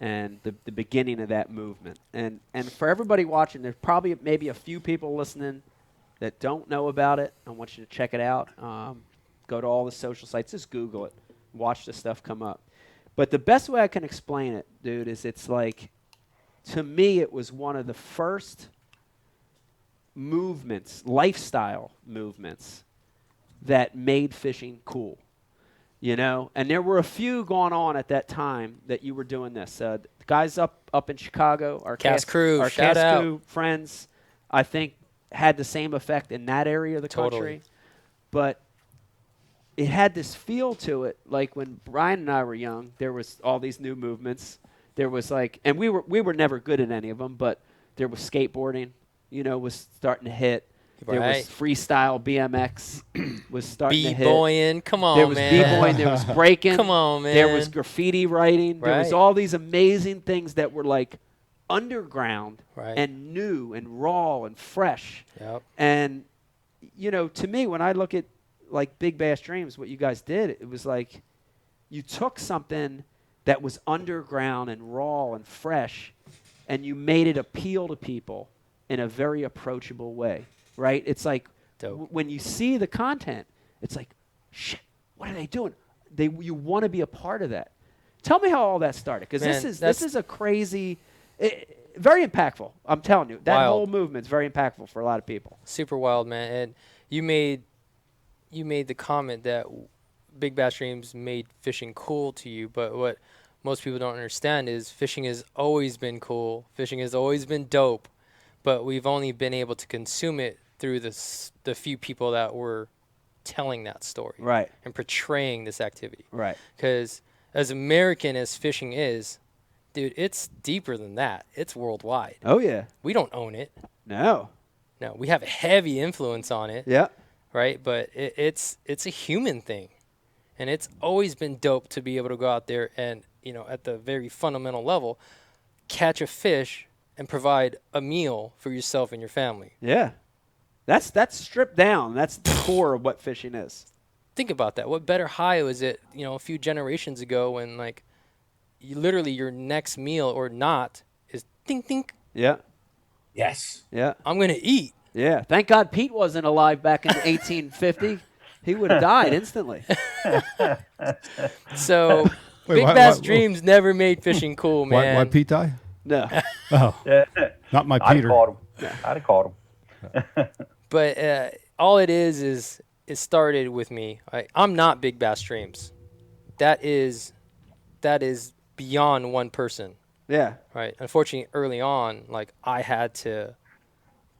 and the beginning of that movement. And for everybody watching, there's probably maybe a few people listening that don't know about it. I want you to check it out. Go to all the social sites. Just Google it. Watch the stuff come up. But the best way I can explain it, dude, is it's like, to me, it was one of the first movements, lifestyle movements, that made fishing cool. And there were a few going on at that time that you were doing this. The guys up in Chicago, our Cast Crew, our shout Cast out. Crew friends, I think had the same effect in that area of the Totally. country. But it had this feel to it. Like when Brian and I were young, there was all these new movements. There was like, and we were never good at any of them, but there was skateboarding, was starting to hit. There was freestyle BMX was starting to hit. B-boying, come on, there was man. B-boying, there was breaking. Come on, man. There was graffiti writing. There was Right. all these amazing things that were like underground Right. and new and raw and fresh. Yep. And, to me, when I look at like Big Bass Dreams, what you guys did, it was like you took something that was underground and raw and fresh and you made it appeal to people in a very approachable way. Right? It's like when you see the content, it's like, shit, what are they doing? You want to be a part of that. Tell me how all that started, because this is a crazy, very impactful. I'm telling you, that whole movement's very impactful for a lot of people. Super wild, man. And you made the comment that Big Bass Dreams made fishing cool to you, but what most people don't understand is fishing has always been cool. Fishing has always been dope, but we've only been able to consume it through the few people that were telling that story, right, and portraying this activity, right. Because as American as fishing is, dude, it's deeper than that. It's worldwide. Oh yeah, we don't own it. No, we have a heavy influence on it. Yeah, right. But it's a human thing, and it's always been dope to be able to go out there and at the very fundamental level, catch a fish and provide a meal for yourself and your family. Yeah. That's stripped down. That's the core of what fishing is. Think about that. What better high was it, a few generations ago when like literally your next meal or not is ding ding. Yeah. Yes. Yeah. I'm going to eat. Yeah. Thank God Pete wasn't alive back in 1850. He would have died instantly. So Big Bass Dreams never made fishing cool, man. Why Pete die? No. Oh. Not my Peter. I'd have caught him. But all it is it started with me. I'm not Big Bass Dreams. That is beyond one person. Yeah. Right. Unfortunately, early on, like I had to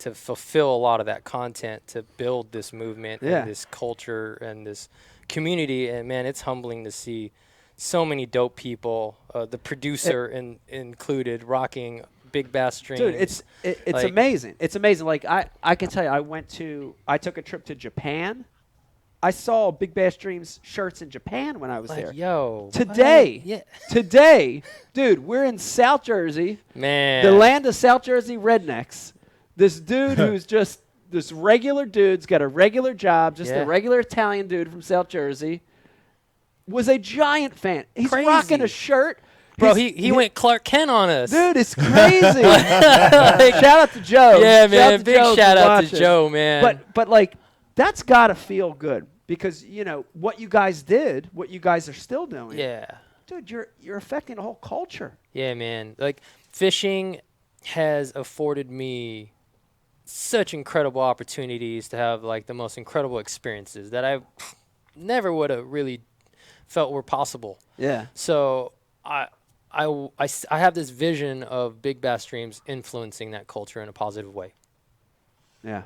fulfill a lot of that content to build this movement and this culture and this community. And man, it's humbling to see so many dope people, the producer included, rocking Big Bass Dreams. Dude, it's like, amazing. It's amazing. Like I can tell you, I took a trip to Japan. I saw Big Bass Dreams shirts in Japan when I was there. Yo. Today, dude, we're in South Jersey. Man. The land of South Jersey rednecks. This dude who's just this regular dude's got a regular job, just a regular Italian dude from South Jersey, was a giant fan. He's rocking a shirt. Bro, he went Clark Kent on us. Dude, it's crazy. Shout out to Joe. Yeah, man. Big shout out to Joe, man. But like, that's got to feel good because, what you guys did, what you guys are still doing. Yeah. Dude, you're affecting the whole culture. Yeah, man. Like, fishing has afforded me such incredible opportunities to have, like, the most incredible experiences that I never would have really felt were possible. Yeah. So I have this vision of Big Bass Dreams influencing that culture in a positive way. Yeah.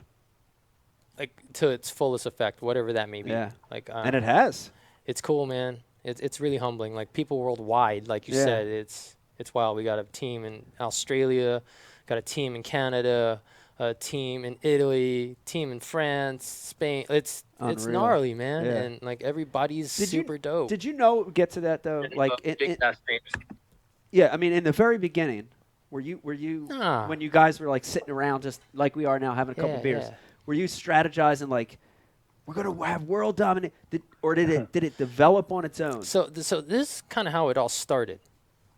Like to its fullest effect, whatever that may be. Yeah. Like, and it has. It's cool, man. It's really humbling. Like people worldwide, like you said, it's wild. We got a team in Australia, got a team in Canada, a team in Italy, team in France, Spain. It's gnarly, man. Yeah. And like everybody's super dope. Did you get to that though? Like yeah, I mean, in the very beginning, were you when you guys were like sitting around just like we are now having a couple beers? Yeah. Were you strategizing like we're gonna have world dominate, or did it develop on its own? So this is kind of how it all started,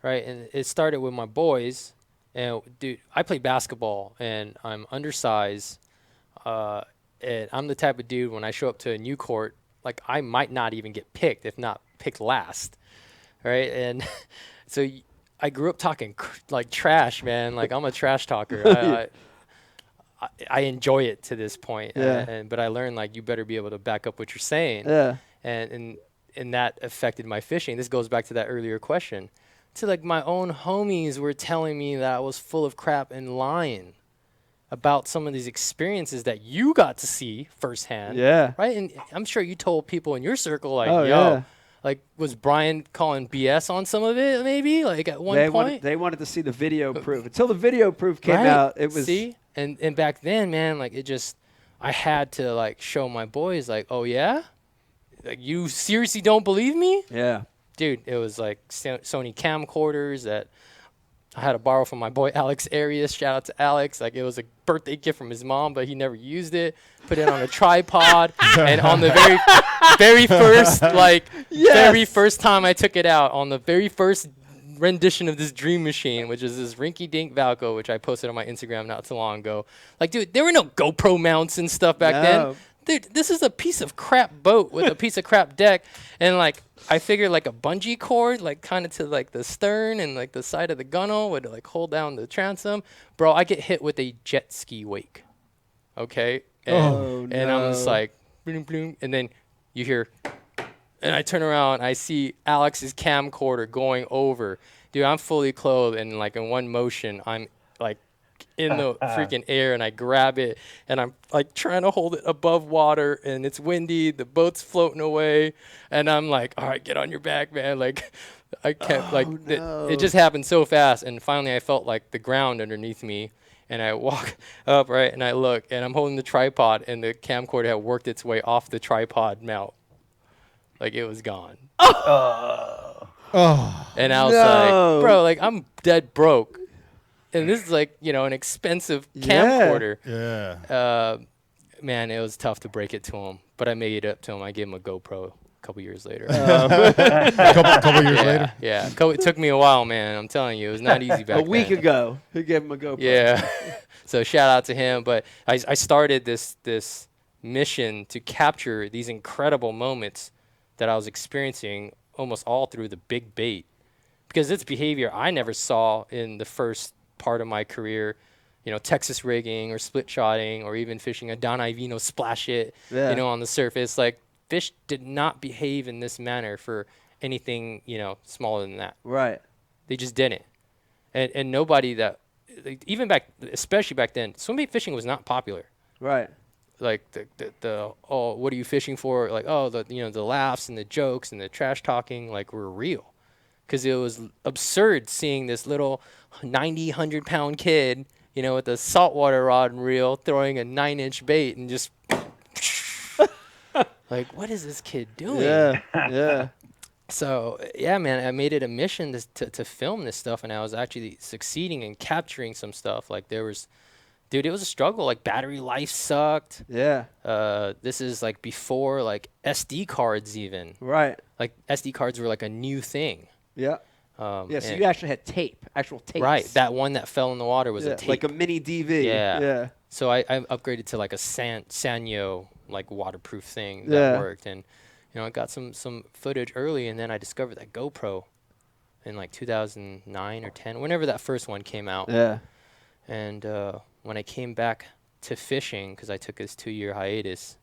right? And it started with my boys. And dude, I play basketball and I'm undersized. And I'm the type of dude when I show up to a new court, like I might not even get picked, if not picked last, right? And so I grew up talking like trash, man. Like I'm a trash talker. I enjoy it to this point. But I learned like you better be able to back up what you're saying. Yeah. And that affected my fishing. This goes back to that earlier question. To like my own homies were telling me that I was full of crap and lying. about some of these experiences that you got to see firsthand. Yeah. Right? And I'm sure you told people in your circle, like, Oh, yo, yeah. like, was Brian calling BS on some of it, maybe? Like, at one point? They wanted to see the video proof. Until the video proof came Right? out, it was. See? And back then, man, like, it just, I had to, like, show my boys, like, oh, yeah? Like, you seriously don't believe me? Yeah. Dude, it was, like, Sony camcorders that I had to borrow from my boy Alex Arias. Shout out to Alex. Like, it was a birthday gift from his mom, but he never used it. Put it on a tripod. And on the very first, like, very first time I took it out, on the very first rendition of this Dream Machine, which is this rinky-dink Valco, which I posted on my Instagram not too long ago. Like, dude, there were no GoPro mounts and stuff back then. Dude, this is a piece of crap boat with a piece of crap deck. And, like, I figured, like, a bungee cord, like, kind of to, like, the stern and, like, the side of the gunnel would, like, hold down the transom. Bro, I get hit with a jet ski wake. Okay? And, and I'm just like, bloom, bloom. And then you hear, and I turn around, I see Alex's camcorder going over. Dude, I'm fully clothed, and, like, in one motion, I'm, like, in the freaking air, and I grab it, and I'm like trying to hold it above water, and it's windy, the boat's floating away, and I'm like, all right, get on your back, man. Like, I can't, it just happened so fast. And finally I felt like the ground underneath me, and I walk up, right, and I look, and I'm holding the tripod, and the camcorder had worked its way off the tripod mount. Like, it was gone. And I was like, bro, like, I'm dead broke. And this is like, you know, an expensive camcorder. Yeah. Man, it was tough to break it to him, but I made it up to him. I gave him a GoPro a couple years later. couple years later. Yeah, it took me a while, man. I'm telling you, it was not easy back then. A week ago, he gave him a GoPro. Yeah. So shout out to him. But I started this mission to capture these incredible moments that I was experiencing almost all through the big bait, because it's behavior I never saw in the first part of my career, you know, Texas rigging or split shotting, or even fishing a Don Ivino splash it, you know, on the surface. Like, fish did not behave in this manner for anything, you know, smaller than that. Right. They just didn't. And nobody that, like, even back, especially back then, swimbait fishing was not popular. Right. Like, the oh, what are you fishing for? Like, oh, you know, the laughs and the jokes and the trash talking, like, were real. Because it was absurd seeing this little 90, 100-pound kid, you know, with a saltwater rod and reel throwing a 9-inch bait and just like, what is this kid doing? Yeah. So, yeah, man, I made it a mission to film this stuff, and I was actually succeeding in capturing some stuff. Like, there was, dude, it was a struggle. Like, battery life sucked. Yeah. This is, like, before, like, SD cards even. Right. Like, SD cards were, like, a new thing. Yeah. So you actually had actual tapes. Right. That one that fell in the water was a tape. Like a mini DV. Yeah. So I upgraded to, like, a Sanyo, like, waterproof thing that worked. And, you know, I got some footage early, and then I discovered that GoPro in, like, 2009 or 10, whenever that first one came out. Yeah. And when I came back to fishing, because I took this 2-year hiatus,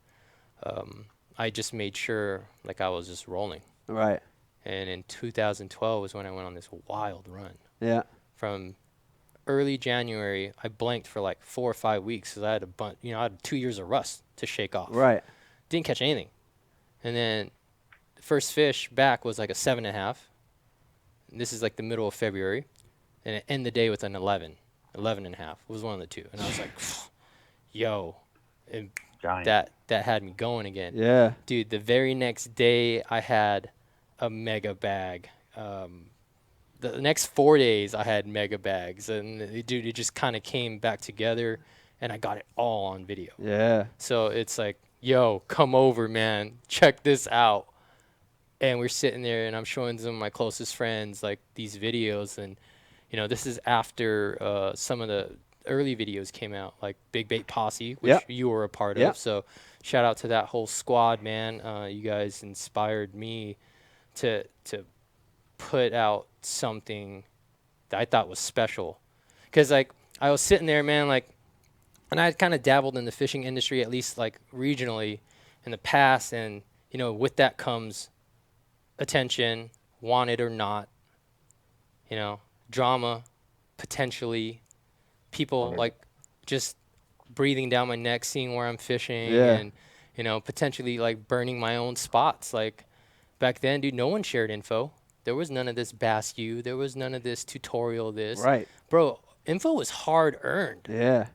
I just made sure, like, I was just rolling. Right. And in 2012 was when I went on this wild run. Yeah. From early January, I blanked for like 4 or 5 weeks because I had I had 2 years of rust to shake off. Right. Didn't catch anything. And then the first fish back was like a 7.5. And this is like the middle of February. And it ended the day with an 11.5. It was one of the two. And I was like, yo. And that had me going again. Yeah. Dude, the very next day I had a mega bag. The next 4 days I had mega bags, and dude, it just kind of came back together, and I got it all on video. Yeah. So it's like, yo, come over, man, check this out. And we're sitting there, and I'm showing some of my closest friends like these videos, and you know, this is after some of the early videos came out, like Big Bait Posse, which you were a part of. So shout out to that whole squad, man. You guys inspired me to put out something that I thought was special. Because, like, I was sitting there, man, like, and I had kind of dabbled in the fishing industry, at least, like, regionally in the past. And, you know, with that comes attention, wanted or not, you know, drama, potentially, people, like, just breathing down my neck, seeing where I'm fishing, Yeah. and potentially like burning my own spots. Like back then, dude, no one shared info. There was none of this Bass U. There was none of this tutorial. Right. Bro. Info was hard earned. Yeah.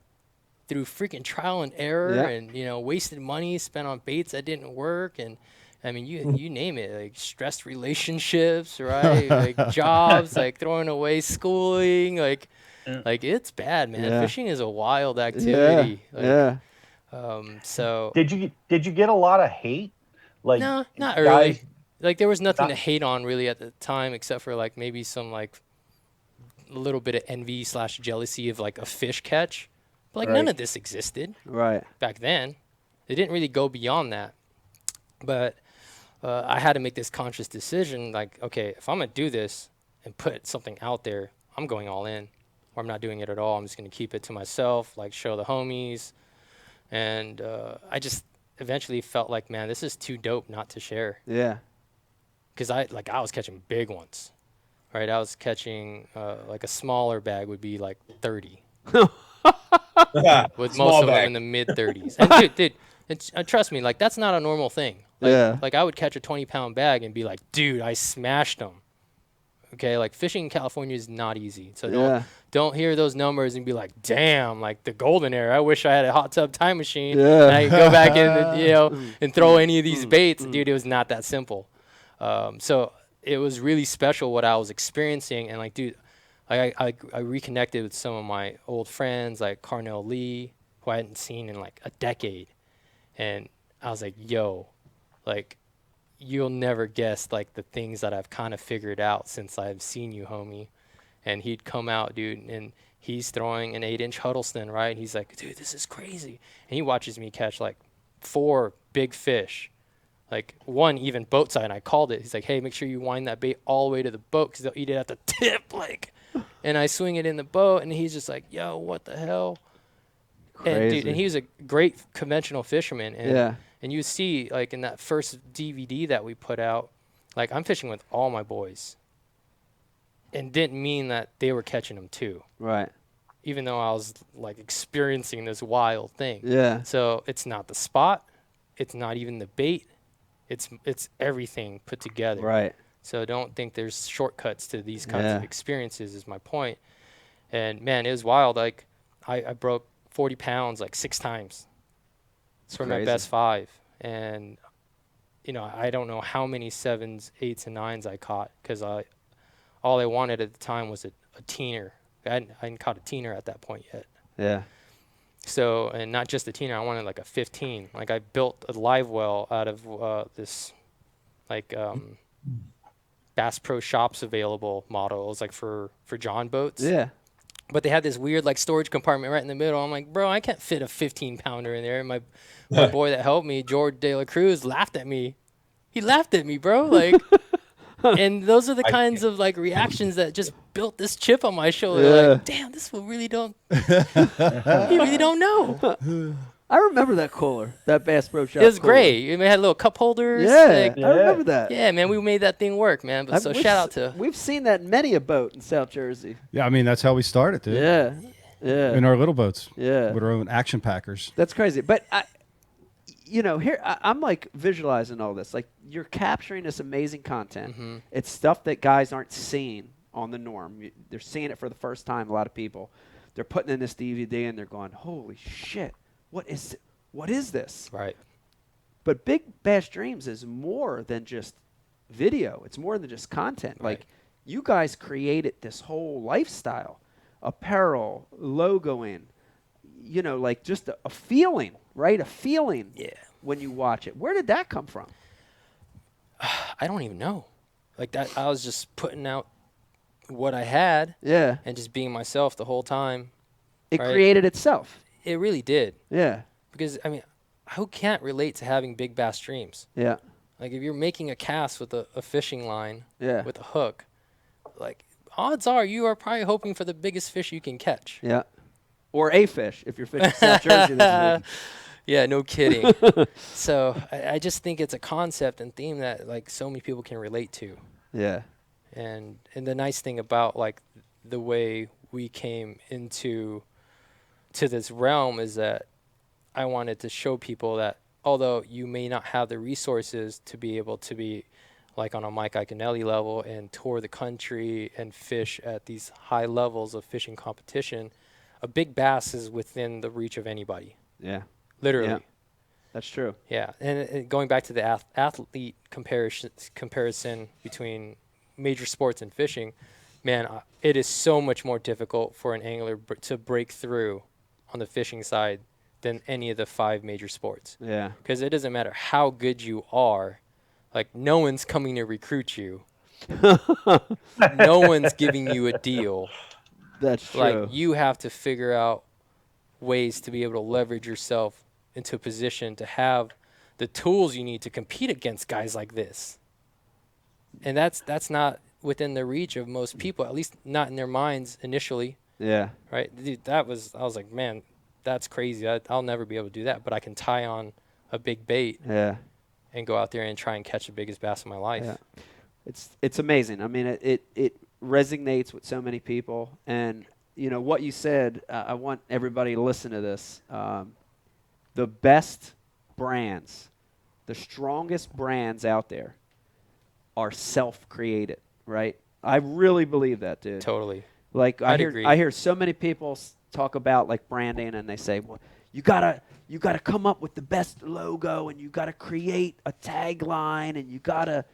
Through freaking trial and error, Yeah. and wasted money spent on baits that didn't work, and I mean you name it, like stressed relationships, right? Like jobs, like throwing away schooling, like it's bad, man. Yeah. Fishing is a wild activity. Yeah. So Did you get a lot of hate? Like no, not guys- really. Like there was nothing Not- to hate on really at the time, except for like maybe some like a little bit of envy / jealousy of like a fish catch. But like none Right. of this existed Right. back then. It didn't really go beyond that. But I had to make this conscious decision, like, okay, if I'm going to do this and put something out there, I'm going all in. Or I'm not doing it at all. I'm just going to keep it to myself, like show the homies. And I just eventually felt like, man, this is too dope not to share. Yeah. Because I was catching big ones, right? I was catching like a smaller bag would be like 30. With Small most of them bag. in the mid 30s. And dude, trust me, like that's not a normal thing. Like, Yeah. Like I would catch a 20-pound bag and be like, dude, I smashed them. Okay, like fishing in California is not easy. So Yeah. don't hear those numbers and be like, damn, like the golden era. I wish I had a hot tub time machine. Yeah. And I could go back in and, and throw any of these baits. Dude, it was not that simple. So it was really special what I was experiencing. And like, dude, I reconnected with some of my old friends like Carnell Lee, who I hadn't seen in like a decade. And I was like, yo, like, you'll never guess like the things that I've kind of figured out since I've seen you, homie. And he'd come out, dude, and he's throwing an 8-inch Huddleston, right? He's like, dude, this is crazy. And he watches me catch like 4 big fish, like one even boat side. And I called it. He's like, hey, make sure you wind that bait all the way to the boat because they'll eat it at the tip, like. And I swing it in the boat, and he's just like, yo, what the hell? And dude, and he was a great conventional fisherman. And Yeah. And you see, like, in that first DVD that we put out, like, I'm fishing with all my boys. And didn't mean that they were catching them, too. Right. Even though I was, like, experiencing this wild thing. Yeah. So it's not the spot. It's not even the bait. It's everything put together. Right. So don't think there's shortcuts to these kinds Yeah. of experiences is my point. And, man, it was wild. Like, I broke 40 pounds, like, 6 times. For my crazy. best 5, and I don't know how many 7s, 8s, and 9s I caught because all I wanted at the time was a teener. I hadn't caught a teener at that point yet. Yeah. So, and not just a teener, I wanted like a 15. Like I built a live well out of this like Bass Pro Shops available model. It was like for John boats. Yeah. But they had this weird like storage compartment right in the middle. I'm like, bro, I can't fit a 15-pounder in there. And my boy that helped me, George De La Cruz, laughed at me. He laughed at me, bro. Like, and those are the kinds of like reactions that just built this chip on my shoulder. Yeah. Like, damn, this fool really don't. He really don't know. I remember that cooler, that Bass Pro Shop. It was cooler. great. It had little cup holders. Yeah, like, I remember that. yeah, man, we made that thing work, man. But so we've shout out to. We've seen that in many a boat in South Jersey. Yeah, I mean, that's how we started, dude. Yeah. Yeah. In our little boats. Yeah. With our own action packers. That's crazy. But here I'm like visualizing all this. Like you're capturing this amazing content. Mm-hmm. It's stuff that guys aren't seeing on the norm. They're seeing it for the first time. A lot of people, they're putting in this DVD and they're going, "Holy shit! What is this?" Right. But Big Bass Dreams is more than just video. It's more than just content. Right. Like you guys created this whole lifestyle, apparel, logoing, like just a feeling, right? A feeling. Yeah. When you watch it. Where did that come from? I don't even know. Like that, I was just putting out what I had. Yeah. And just being myself the whole time. It right? created itself. It really did. Yeah. Because, I mean, who can't relate to having big bass dreams? Yeah. Like, if you're making a cast with a fishing line, Yeah. with a hook, like, odds are you are probably hoping for the biggest fish you can catch. Yeah. Or a fish if you're fishing South Jersey this week. Yeah, no kidding. So I just think it's a concept and theme that, like, so many people can relate to. Yeah. And the nice thing about, like, the way we came into this realm is that I wanted to show people that although you may not have the resources to be able to be like on a Mike Iaconelli level and tour the country and fish at these high levels of fishing competition, a big bass is within the reach of anybody. Yeah. Literally. Yeah. That's true. Yeah. And going back to the athlete comparison between major sports and fishing, man, it is so much more difficult for an angler to break through on the fishing side than any of the 5 major sports. Yeah. Because it doesn't matter how good you are, like no one's coming to recruit you. No one's giving you a deal. That's true. Like you have to figure out ways to be able to leverage yourself into a position to have the tools you need to compete against guys like this. And that's not within the reach of most people, at least not in their minds initially. Yeah. Right? Dude, I was like, man, that's crazy. I'll never be able to do that, but I can tie on a big bait and go out there and try and catch the biggest bass of my life. Yeah. It's amazing. I mean, it resonates with so many people. And, you know, what you said, I want everybody to listen to this. The best brands, the strongest brands out there are self-created, right? I really believe that, dude. Totally. Like I'd agree. I hear so many people talk about like branding, and they say, well, you gotta come up with the best logo, and you gotta create a tagline, and you gotta,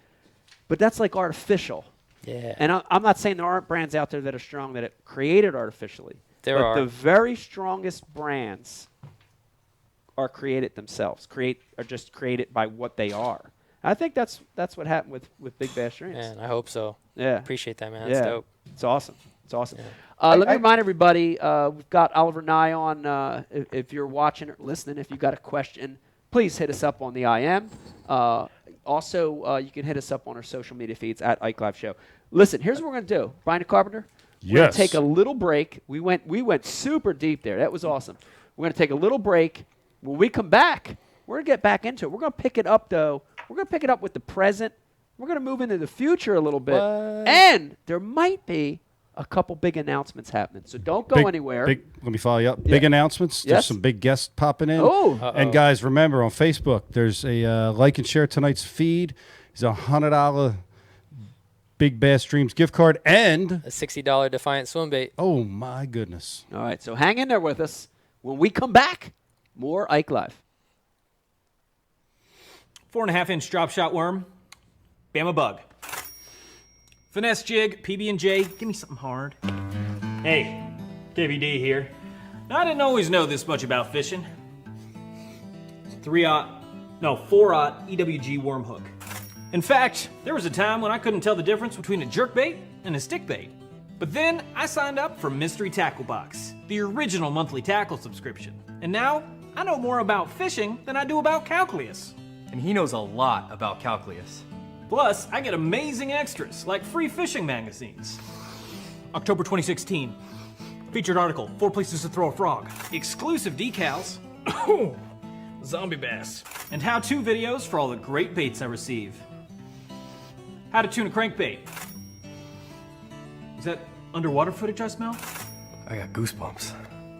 but that's like artificial. Yeah. And I'm not saying there aren't brands out there that are strong that are created artificially. There but are. The very strongest brands are created themselves. Are just created by what they are. I think that's what happened with Big Bass Dreams. Man, I hope so. Yeah. Appreciate that, man. That's dope. It's awesome. It's awesome. Yeah. Let me remind everybody, we've got Oliver Ngy on. If you're watching or listening, if you've got a question, please hit us up on the IM. Also, you can hit us up on our social media feeds at Ike Live Show. Listen, here's what we're going to do. Brian the Carpenter, we're going to take a little break. We went super deep there. That was awesome. We're going to take a little break. When we come back, we're going to get back into it. We're going to pick it up, though. We're going to pick it up with the present. We're going to move into the future a little bit. What? And there might be a couple big announcements happening. So don't go anywhere. Let me follow you up. Big announcements. There's some big guests popping in. Oh. And guys, remember on Facebook, there's a like and share tonight's feed. There's $100 Big Bass Dreams gift card and a $60 Defiant swim bait. Oh, my goodness. All right, so hang in there with us. When we come back, more Ike Live. 4.5-inch drop shot worm, Bama bug. Finesse jig, PB&J, give me something hard. Hey, KVD here. Now, I didn't always know this much about fishing. 4-aught EWG worm hook. In fact, there was a time when I couldn't tell the difference between a jerkbait and a stickbait. But then I signed up for Mystery Tackle Box, the original monthly tackle subscription. And now I know more about fishing than I do about calculus. And he knows a lot about calculus. Plus, I get amazing extras like free fishing magazines. October 2016. Featured article, 4 places to throw a frog. Exclusive decals. Zombie bass. And how-to videos for all the great baits I receive. How to tune a crankbait. Is that underwater footage I smell? I got goosebumps.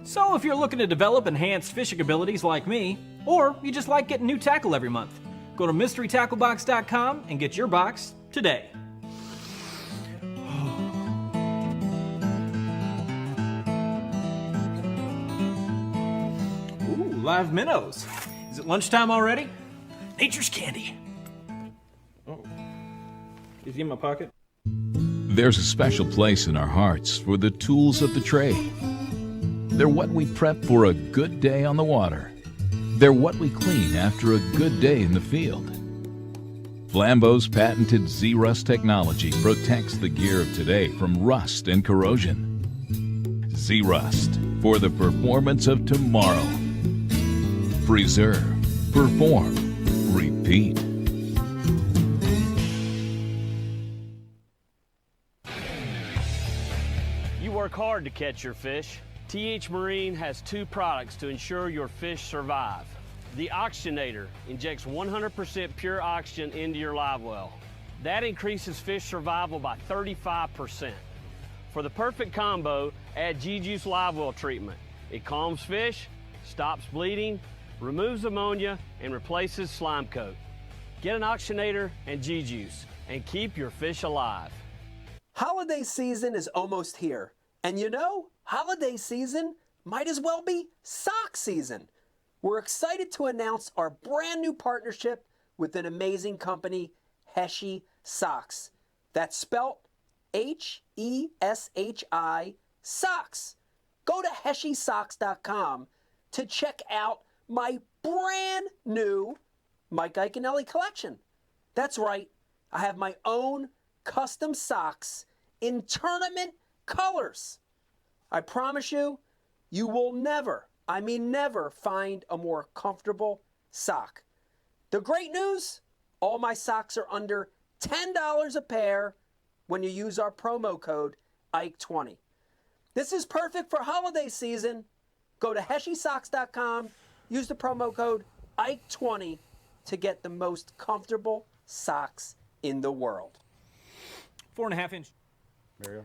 So if you're looking to develop enhanced fishing abilities like me, or you just like getting new tackle every month, go to mysterytacklebox.com and get your box today. Ooh, live minnows. Is it lunchtime already? Nature's candy. Oh, is he in my pocket? There's a special place in our hearts for the tools of the trade. They're what we prep for a good day on the water. They're what we clean after a good day in the field. Flambeau's patented Z-Rust technology protects the gear of today from rust and corrosion. Z-Rust for the performance of tomorrow. Preserve, perform, repeat. You work hard to catch your fish. TH Marine has 2 products to ensure your fish survive. The Oxygenator injects 100% pure oxygen into your live well. That increases fish survival by 35%. For the perfect combo, add G-Juice Live Well treatment. It calms fish, stops bleeding, removes ammonia, and replaces slime coat. Get an oxygenator and G-Juice and keep your fish alive. Holiday season is almost here. And you know, holiday season might as well be sock season. We're excited to announce our brand new partnership with an amazing company, Heshi Socks. That's spelt Heshi Socks. Go to heshysocks.com to check out my brand new Mike Iaconelli collection. That's right, I have my own custom socks in tournament colors. I promise you, you will never, I mean never, find a more comfortable sock. The great news, all my socks are under $10 a pair when you use our promo code IKE20. This is perfect for holiday season. Go to heshysocks.com, use the promo code IKE20 to get the most comfortable socks in the world. 4.5 inch. Mario.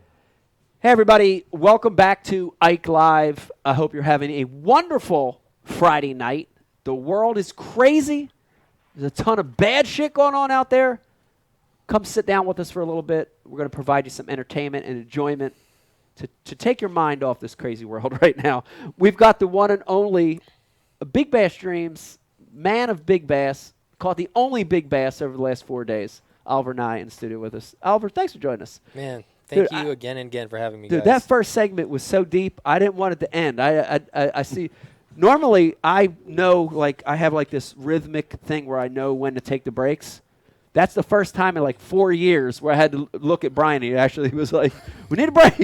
Hey, everybody. Welcome back to Ike Live. I hope you're having a wonderful Friday night. The world is crazy. There's a ton of bad shit going on out there. Come sit down with us for a little bit. We're going to provide you some entertainment and enjoyment to take your mind off this crazy world right now. We've got the one and only Big Bass Dreams, man of Big Bass, caught the only big bass over the last 4 days. Oliver Ngy in the studio with us. Oliver, thanks for joining us. Man, thank you again and again for having me, dude, guys. that first segment was so deep, I didn't want it to end. I see. Normally, I know, like, I have, like, this rhythmic thing where I know when to take the breaks. That's the first time in, like, 4 years where I had to look at Brian. He actually was like, we need a break.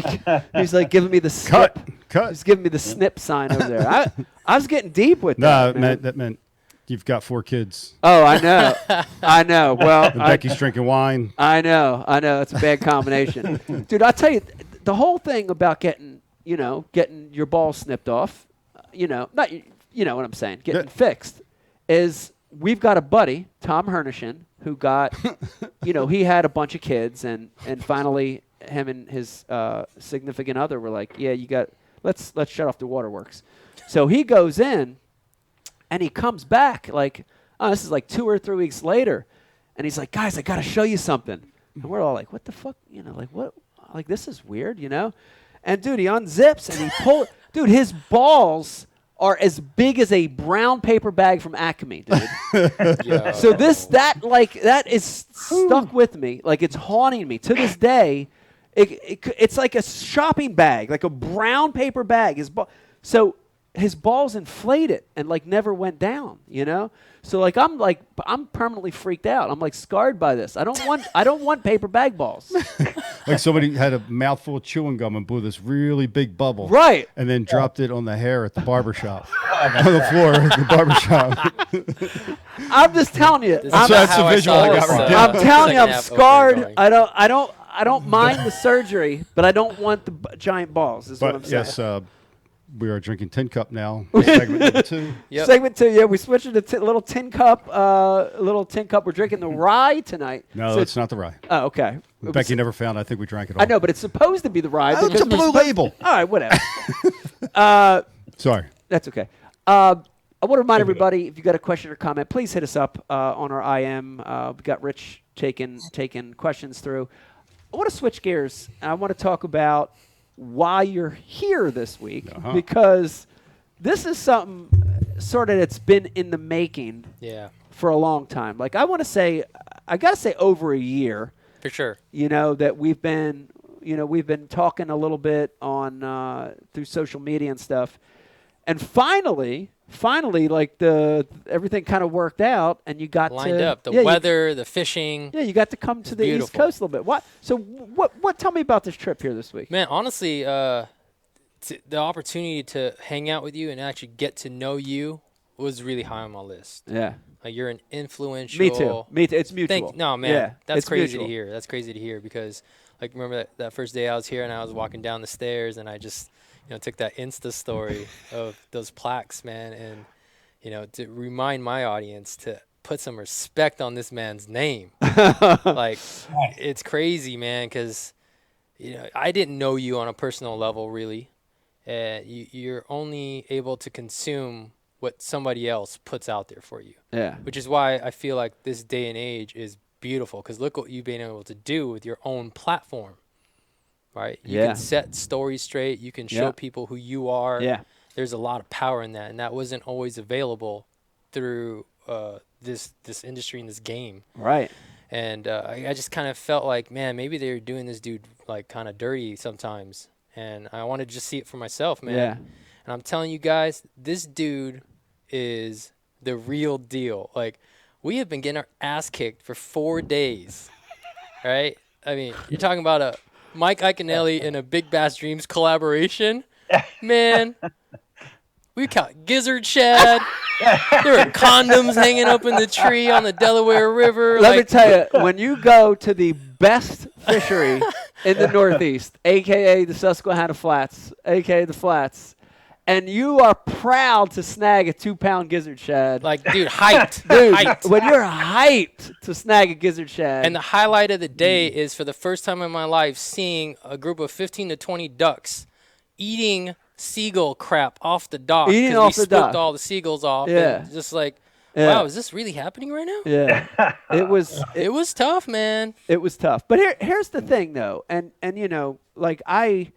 He's, like, giving me the snip. Cut. He's giving me the snip sign over there. I was getting deep with that. No, that meant you've got 4 kids. Oh, I know. I know. Well, And Becky's drinking wine. I know. It's a bad combination. Dude, I'll tell you, the whole thing about getting your balls snipped off, not, you know what I'm saying, getting fixed, is we've got a buddy, Tom Hernishin, who got, he had a bunch of kids, and finally him and his significant other were like, yeah, let's shut off the waterworks. So he goes in, and he comes back like, this is like 2 or 3 weeks later, and he's like, guys, I got to show you something. And we're all like, what the fuck? Like what? Like, this is weird, And, dude, he unzips, and he pulls. Dude, his balls are as big as a brown paper bag from Acme, dude. So that is stuck with me. Like, it's haunting me. To this day, it's like a shopping bag, like a brown paper bag. So his balls inflated and, like, never went down, So, I'm permanently freaked out. I'm, like, scarred by this. I don't want paper bag balls. Like somebody had a mouthful of chewing gum and blew this really big bubble. Right. And then dropped it on the hair at the barbershop. On the floor at the barbershop. I'm just telling you. That's the visual I got right there. I'm telling you, I'm scarred. I don't mind the surgery, but I don't want the giant balls, is what I'm saying. Yes, we are drinking Tin Cup now. Segment number 2. Yep. Segment 2, yeah. We switched to a little tin cup. We're drinking the rye tonight. No, it's not the rye. Oh, okay. Becky never found. I think we drank it all. I know, but it's supposed to be the rye. Oh, it's a blue label. All right, whatever. Sorry. That's okay. I want to remind everybody, if you got a question or comment, please hit us up on our IM. We've got Rich taking questions through. I want to switch gears. I want to talk about why you're here this week, because this is something sort of that's been in the making for a long time. Like, I got to say over a year. For sure. That we've been talking a little bit on through social media and stuff. And finally, like, everything kind of worked out, and you got lined up the weather, the fishing. Yeah, you got to come to the East Coast a little bit. What? Tell me about this trip here this week. Man, honestly, the opportunity to hang out with you and actually get to know you was really high on my list. Yeah, like, you're an influential. Me too. It's mutual. No, man, yeah, that's crazy to hear. That's crazy to hear because, like, remember that first day I was here and I was walking down the stairs and I just took that Insta story of those plaques, man, and to remind my audience to put some respect on this man's name. Like, it's crazy, man, because I didn't know you on a personal level, really. You're only able to consume what somebody else puts out there for you. Yeah. Which is why I feel like this day and age is beautiful, because look what you've been able to do with your own platform, right? You can set stories straight. You can show people who you are. Yeah. There's a lot of power in that, and that wasn't always available through this industry and this game. Right. And I just kind of felt like, man, maybe they were doing this dude like kind of dirty sometimes, and I wanted to just see it for myself, man. Yeah. And I'm telling you guys, this dude is the real deal. Like, we have been getting our ass kicked for 4 days, right? I mean, you're talking about a Mike Iaconelli and a Big Bass Dreams collaboration. Man, we caught gizzard shad. There were condoms hanging up in the tree on the Delaware River. Let me tell you, when you go to the best fishery in the Northeast, a.k.a. the Susquehanna Flats, a.k.a. the Flats, and you are proud to snag a 2-pound gizzard shad. Like, dude, hyped. Dude, hyped. when you're hyped to snag a gizzard shad. And the highlight of the day is, for the first time in my life, seeing a group of 15 to 20 ducks eating seagull crap off the dock. Eating off the we dock. spooked all the seagulls off. Yeah. And just like, Yeah. wow, is this really happening right now? Yeah. It was tough, man. It was tough. But here's the thing, though. And you know, like, I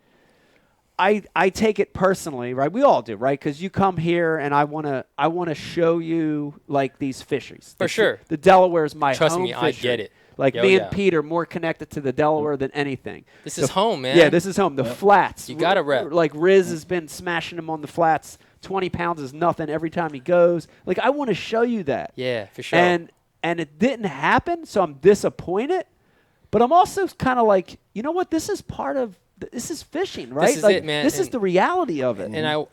take it personally, right? We all do, right? Because you come here and I wanna show you like these fisheries. For sure. The Delaware is my Trust home me, I fishery. get it. Like, Yo, me yeah. and Pete are more connected to the Delaware than anything. This is home, man. Yeah, this is home. The flats. You gotta rep. Like, Riz has been smashing them on the flats. 20 pounds is nothing every time he goes. Like, I want to show you that. Yeah, for sure. And it didn't happen, so I'm disappointed. But I'm also kind of like, you know what? This is part of this is fishing, right? This is like, it, man. This is the reality of it. And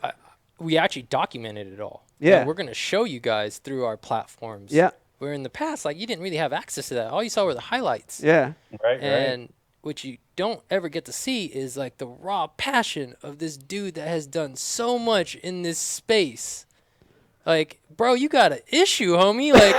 we actually documented it all. Yeah. And we're going to show you guys through our platforms. Yeah. Where in the past, like, you didn't really have access to that. All you saw were the highlights. Yeah. Right. And what you don't ever get to see is like the raw passion of this dude that has done so much in this space. Like, bro, you got an issue, homie. Like,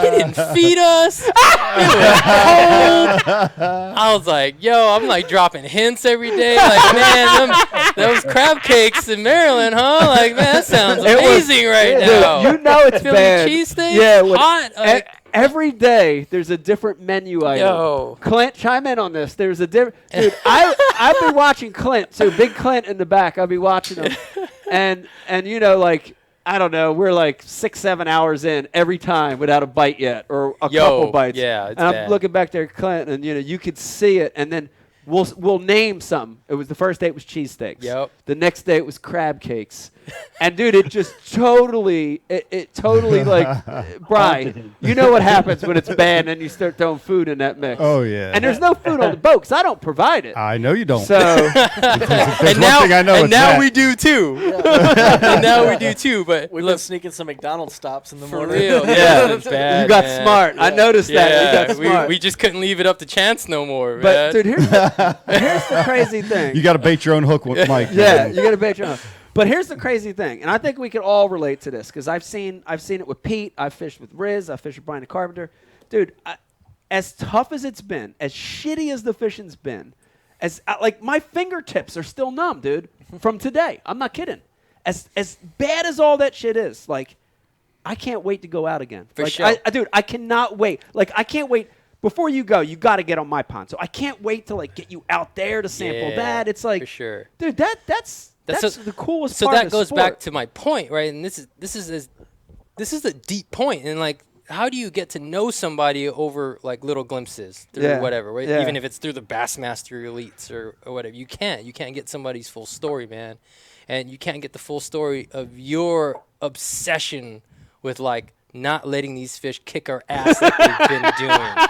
he didn't feed us. It was cold. I was like, yo, I'm like dropping hints every day. Like, man, those crab cakes in Maryland, huh? Like, man, that sounds amazing right now. You know it's Philly bad. cheesesteak, Yeah, hot. Like, every day there's a different menu item. Yo. Clint, chime in on this. There's a different dude. I've been watching Clint. So big Clint in the back. I'll be watching him, and you know, like, I don't know, we're like 6-7 hours in every time without a bite yet, or a couple bites. Yeah, and I'm looking back there at Clint, and you know, you could see it, and then we'll name some. It was the first day it was cheesesteaks. Yep. The next day it was crab cakes. And dude, it just totally like, Brian, you know what happens when it's bad and then you start throwing food in that mix. Oh, yeah. And there's no food on the boat because I don't provide it. I know you don't. So and now we do too. And now we do too. But we've been sneaking some McDonald's stops in the for morning. real, yeah, it's bad, you got man. smart. I noticed that. You got smart. We just couldn't leave it up to chance no more, But man. dude, here's the crazy thing. You got to bait your own hook, Mike. Yeah, you got to bait your own hook. But here's the crazy thing, and I think we can all relate to this because I've seen it with Pete. I've fished with Riz. I've fished with Brian the Carpenter. Dude, as tough as it's been, as shitty as the fishing's been, like, my fingertips are still numb, dude, from today. I'm not kidding. As bad as all that shit is, like, I can't wait to go out again. For like, sure. Dude, I cannot wait. Like, I can't wait. Before you go, you got to get on my pond. So I can't wait to, like, get you out there to sample that. It's like, for sure, dude, that's the coolest so part that of the goes sport. back to my point, right? And this is a deep point. And, like, how do you get to know somebody over, like, little glimpses through whatever, right? Yeah. Even if it's through the Bassmaster Elites or whatever, you can't get somebody's full story, man. And you can't get the full story of your obsession with, like, not letting these fish kick our ass like they've been doing.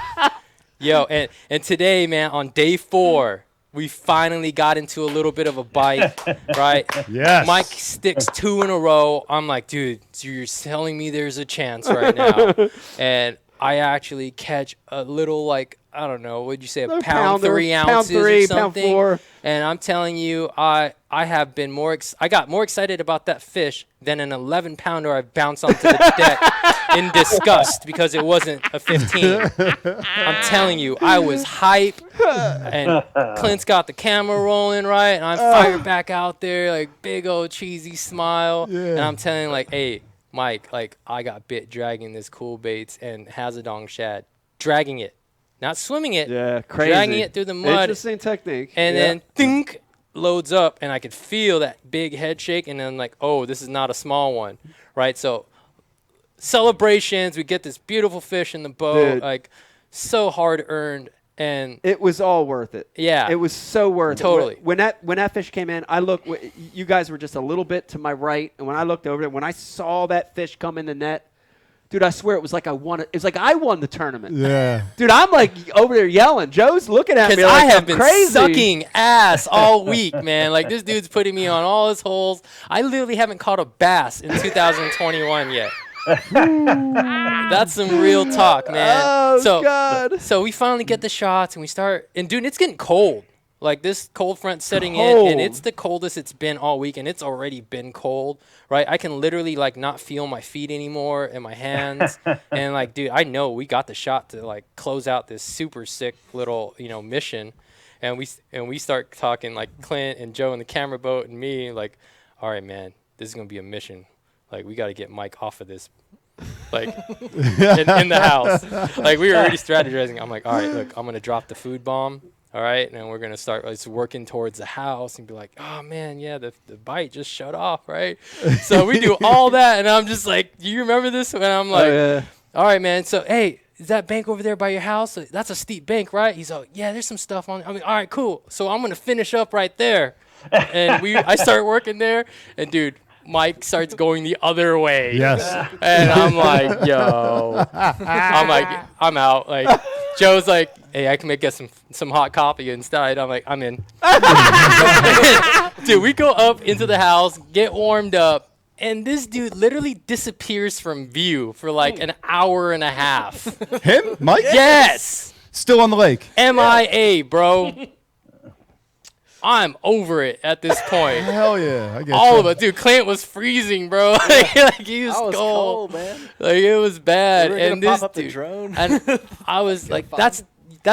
Yo, and today, man, on day 4, we finally got into a little bit of a bite, right? Yes. Mike sticks 2 in a row. I'm like, dude, so you're telling me there's a chance right now. And I actually catch a little, like, I don't know, what'd you say, a pound, 3 ounces pound 3, or something? pound 4. And I'm telling you, I I have been I got more excited about that fish than an 11-pounder I've bounced onto the deck in disgust because it wasn't a 15. I'm telling you, I was hype, and Clint's got the camera rolling, right? And I'm fired back out there, like, big old cheesy smile. Yeah. And I'm telling like, hey, Mike, like, I got bit dragging this cool baits and Hazardong shad. Dragging it. Not swimming it. Yeah, crazy. Dragging it through the mud. Interesting technique. And then, think, loads up, and I could feel that big head shake, and then like, oh, this is not a small one, right? So celebrations, we get this beautiful fish in the boat, Dude. like so hard earned, and it was all worth it. Yeah, it was so worth totally. it. When that fish came in, I looked. You guys were just a little bit to my right, and when I looked over there, when I saw that fish come in the net, dude, I swear it was like I won it. It's like I won the tournament. Yeah, dude, I'm like over there yelling. Joe's looking at me like I have I'm been crazy. sucking ass all week, man. Like, this dude's putting me on all his holes. I literally haven't caught a bass in 2021 yet. That's some real talk, man. Oh, God. So we finally get the shots, and we start. And, dude, it's getting cold. Like, this cold front setting Cold. in, and it's the coldest it's been all week, and it's already been cold, right? I can literally, like, not feel my feet anymore and my hands. And, like, dude, I know we got the shot to, like, close out this super sick little, mission. And we start talking, like, Clint and Joe in the camera boat and me, like, all right, man, this is going to be a mission. Like, we got to get Mike off of this, like, in the house. Like, we were already strategizing. I'm like, all right, look, I'm going to drop the food bomb. All right, and then we're going to start working towards the house and be like, oh, man, yeah, the bite just shut off, right? So we do all that, and I'm just like, do you remember this? And I'm like, all right, man, so, hey, is that bank over there by your house? That's a steep bank, right? He's like, yeah, there's some stuff on it. I mean, all right, cool. So I'm going to finish up right there. And I start working there, and, dude, Mike starts going the other way. Yes. And I'm like, yo. I'm out. Like, Joe's like, hey, I can get some hot coffee inside. I'm like, I'm in. Dude, we go up into the house, get warmed up, and this dude literally disappears from view for like an hour and a half. Him? Mike? Yes. Still on the lake. MIA, bro. I'm over it at this point. Hell yeah. I guess All of us. Dude, Clint was freezing, bro. like he was, I was cold. man. Like, it was bad. We were gonna and this pop up the dude, drone. and I was like, that's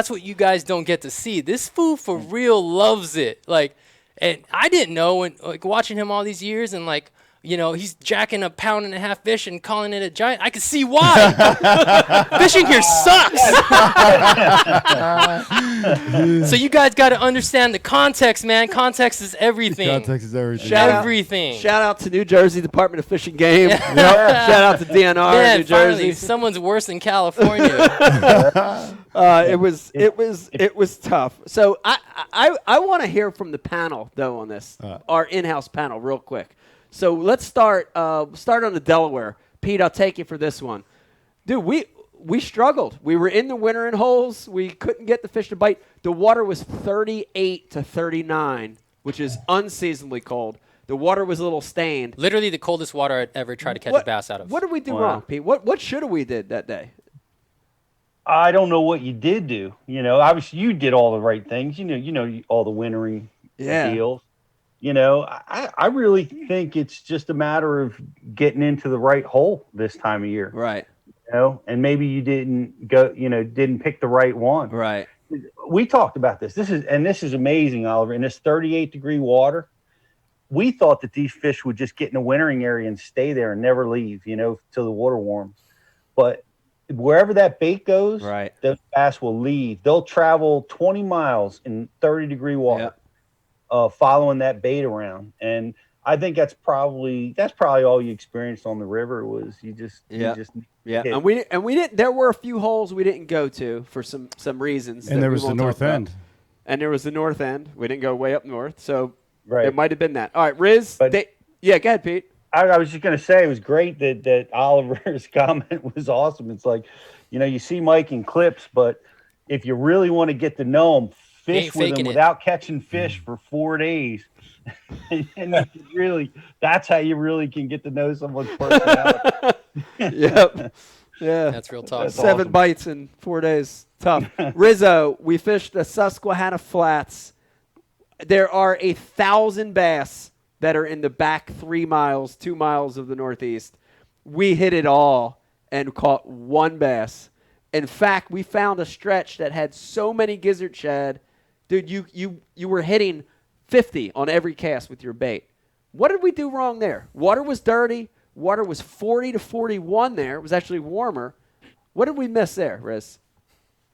what you guys don't get to see. This fool for real loves it. Like, and I didn't know when, like, watching him all these years, and like, he's jacking a 1.5 pound fish and calling it a giant. I can see why. Fishing here sucks. So you guys got to understand the context, man. Context is everything. Context is everything. Shout out to New Jersey Department of Fish and Game. Shout out to DNR, man, New Jersey. Finally, someone's worse than California. It was tough. So I want to hear from the panel though on this, our in-house panel, real quick. So let's start on the Delaware. Pete, I'll take you for this one. Dude, we struggled. We were in the wintering holes. We couldn't get the fish to bite. The water was 38 to 39, which is unseasonably cold. The water was a little stained. Literally the coldest water I'd ever tried to catch a bass out of. What did we do wrong, Pete? What should have we did that day? I don't know what you did do. Obviously you did all the right things. All the wintering deals. I really think it's just a matter of getting into the right hole this time of year. Right. And maybe you didn't didn't pick the right one. Right. We talked about this. This is amazing, Oliver. In this 38-degree water, we thought that these fish would just get in the wintering area and stay there and never leave, till the water warms. But wherever that bait goes, right, those bass will leave. They'll travel 20 miles in 30-degree water. Following that bait around, and I think that's probably all you experienced on the river was you just and we didn't. There were a few holes we didn't go to for some reasons. And there was the north end. And there was the north end. We didn't go way up north, so right. It might have been that. All right, Riz. Go ahead, Pete. I was just going to say it was great that Oliver's comment was awesome. It's like, you see Mike in clips, but if you really want to get to know him, fish with him without catching fish for 4 days. And that's how you really can get to know someone's personality. Yep. Yeah. That's real talk. That's 7 awesome. bites in 4 days. Tough. Rizzo, we fished the Susquehanna Flats. there are 1,000 bass that are in the back 3 miles, 2 miles of the Northeast. We hit it all and caught one bass. In fact, we found a stretch that had so many gizzard shad. Dude, you were hitting 50 on every cast with your bait. What did we do wrong there? Water was dirty. Water was 40 to 41 there. It was actually warmer. What did we miss there, Riz?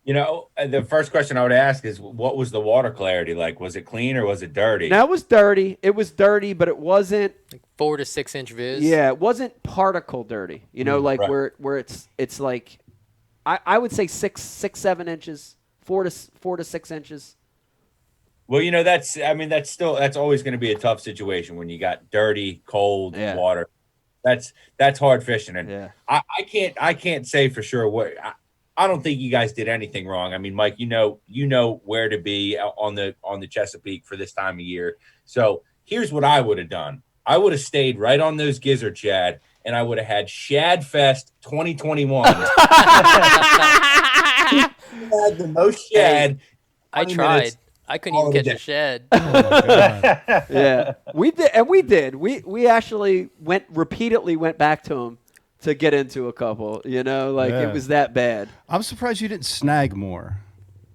You know, the first question I would ask is, what was the water clarity like? Was it clean or was it dirty? Now, it was dirty. It was dirty, but it wasn't like 4 to 6 inch viz. Yeah, it wasn't particle dirty. You know, like right. where it's like, I would say 6, 7 inches, 4 to 6 inches. Well, you know, that's always going to be a tough situation when you got dirty, cold water. That's hard fishing, and I can't say for sure what. I don't think you guys did anything wrong. I mean, Mike, you know where to be on the Chesapeake for this time of year. So here's what I would have done. I would have stayed right on those gizzard shad, and I would have had Shad Fest 2021. Had the most shad. I tried. I couldn't even catch a shad. Yeah, we did. We actually repeatedly went back to him to get into a couple. You know, like it was that bad. I'm surprised you didn't snag more.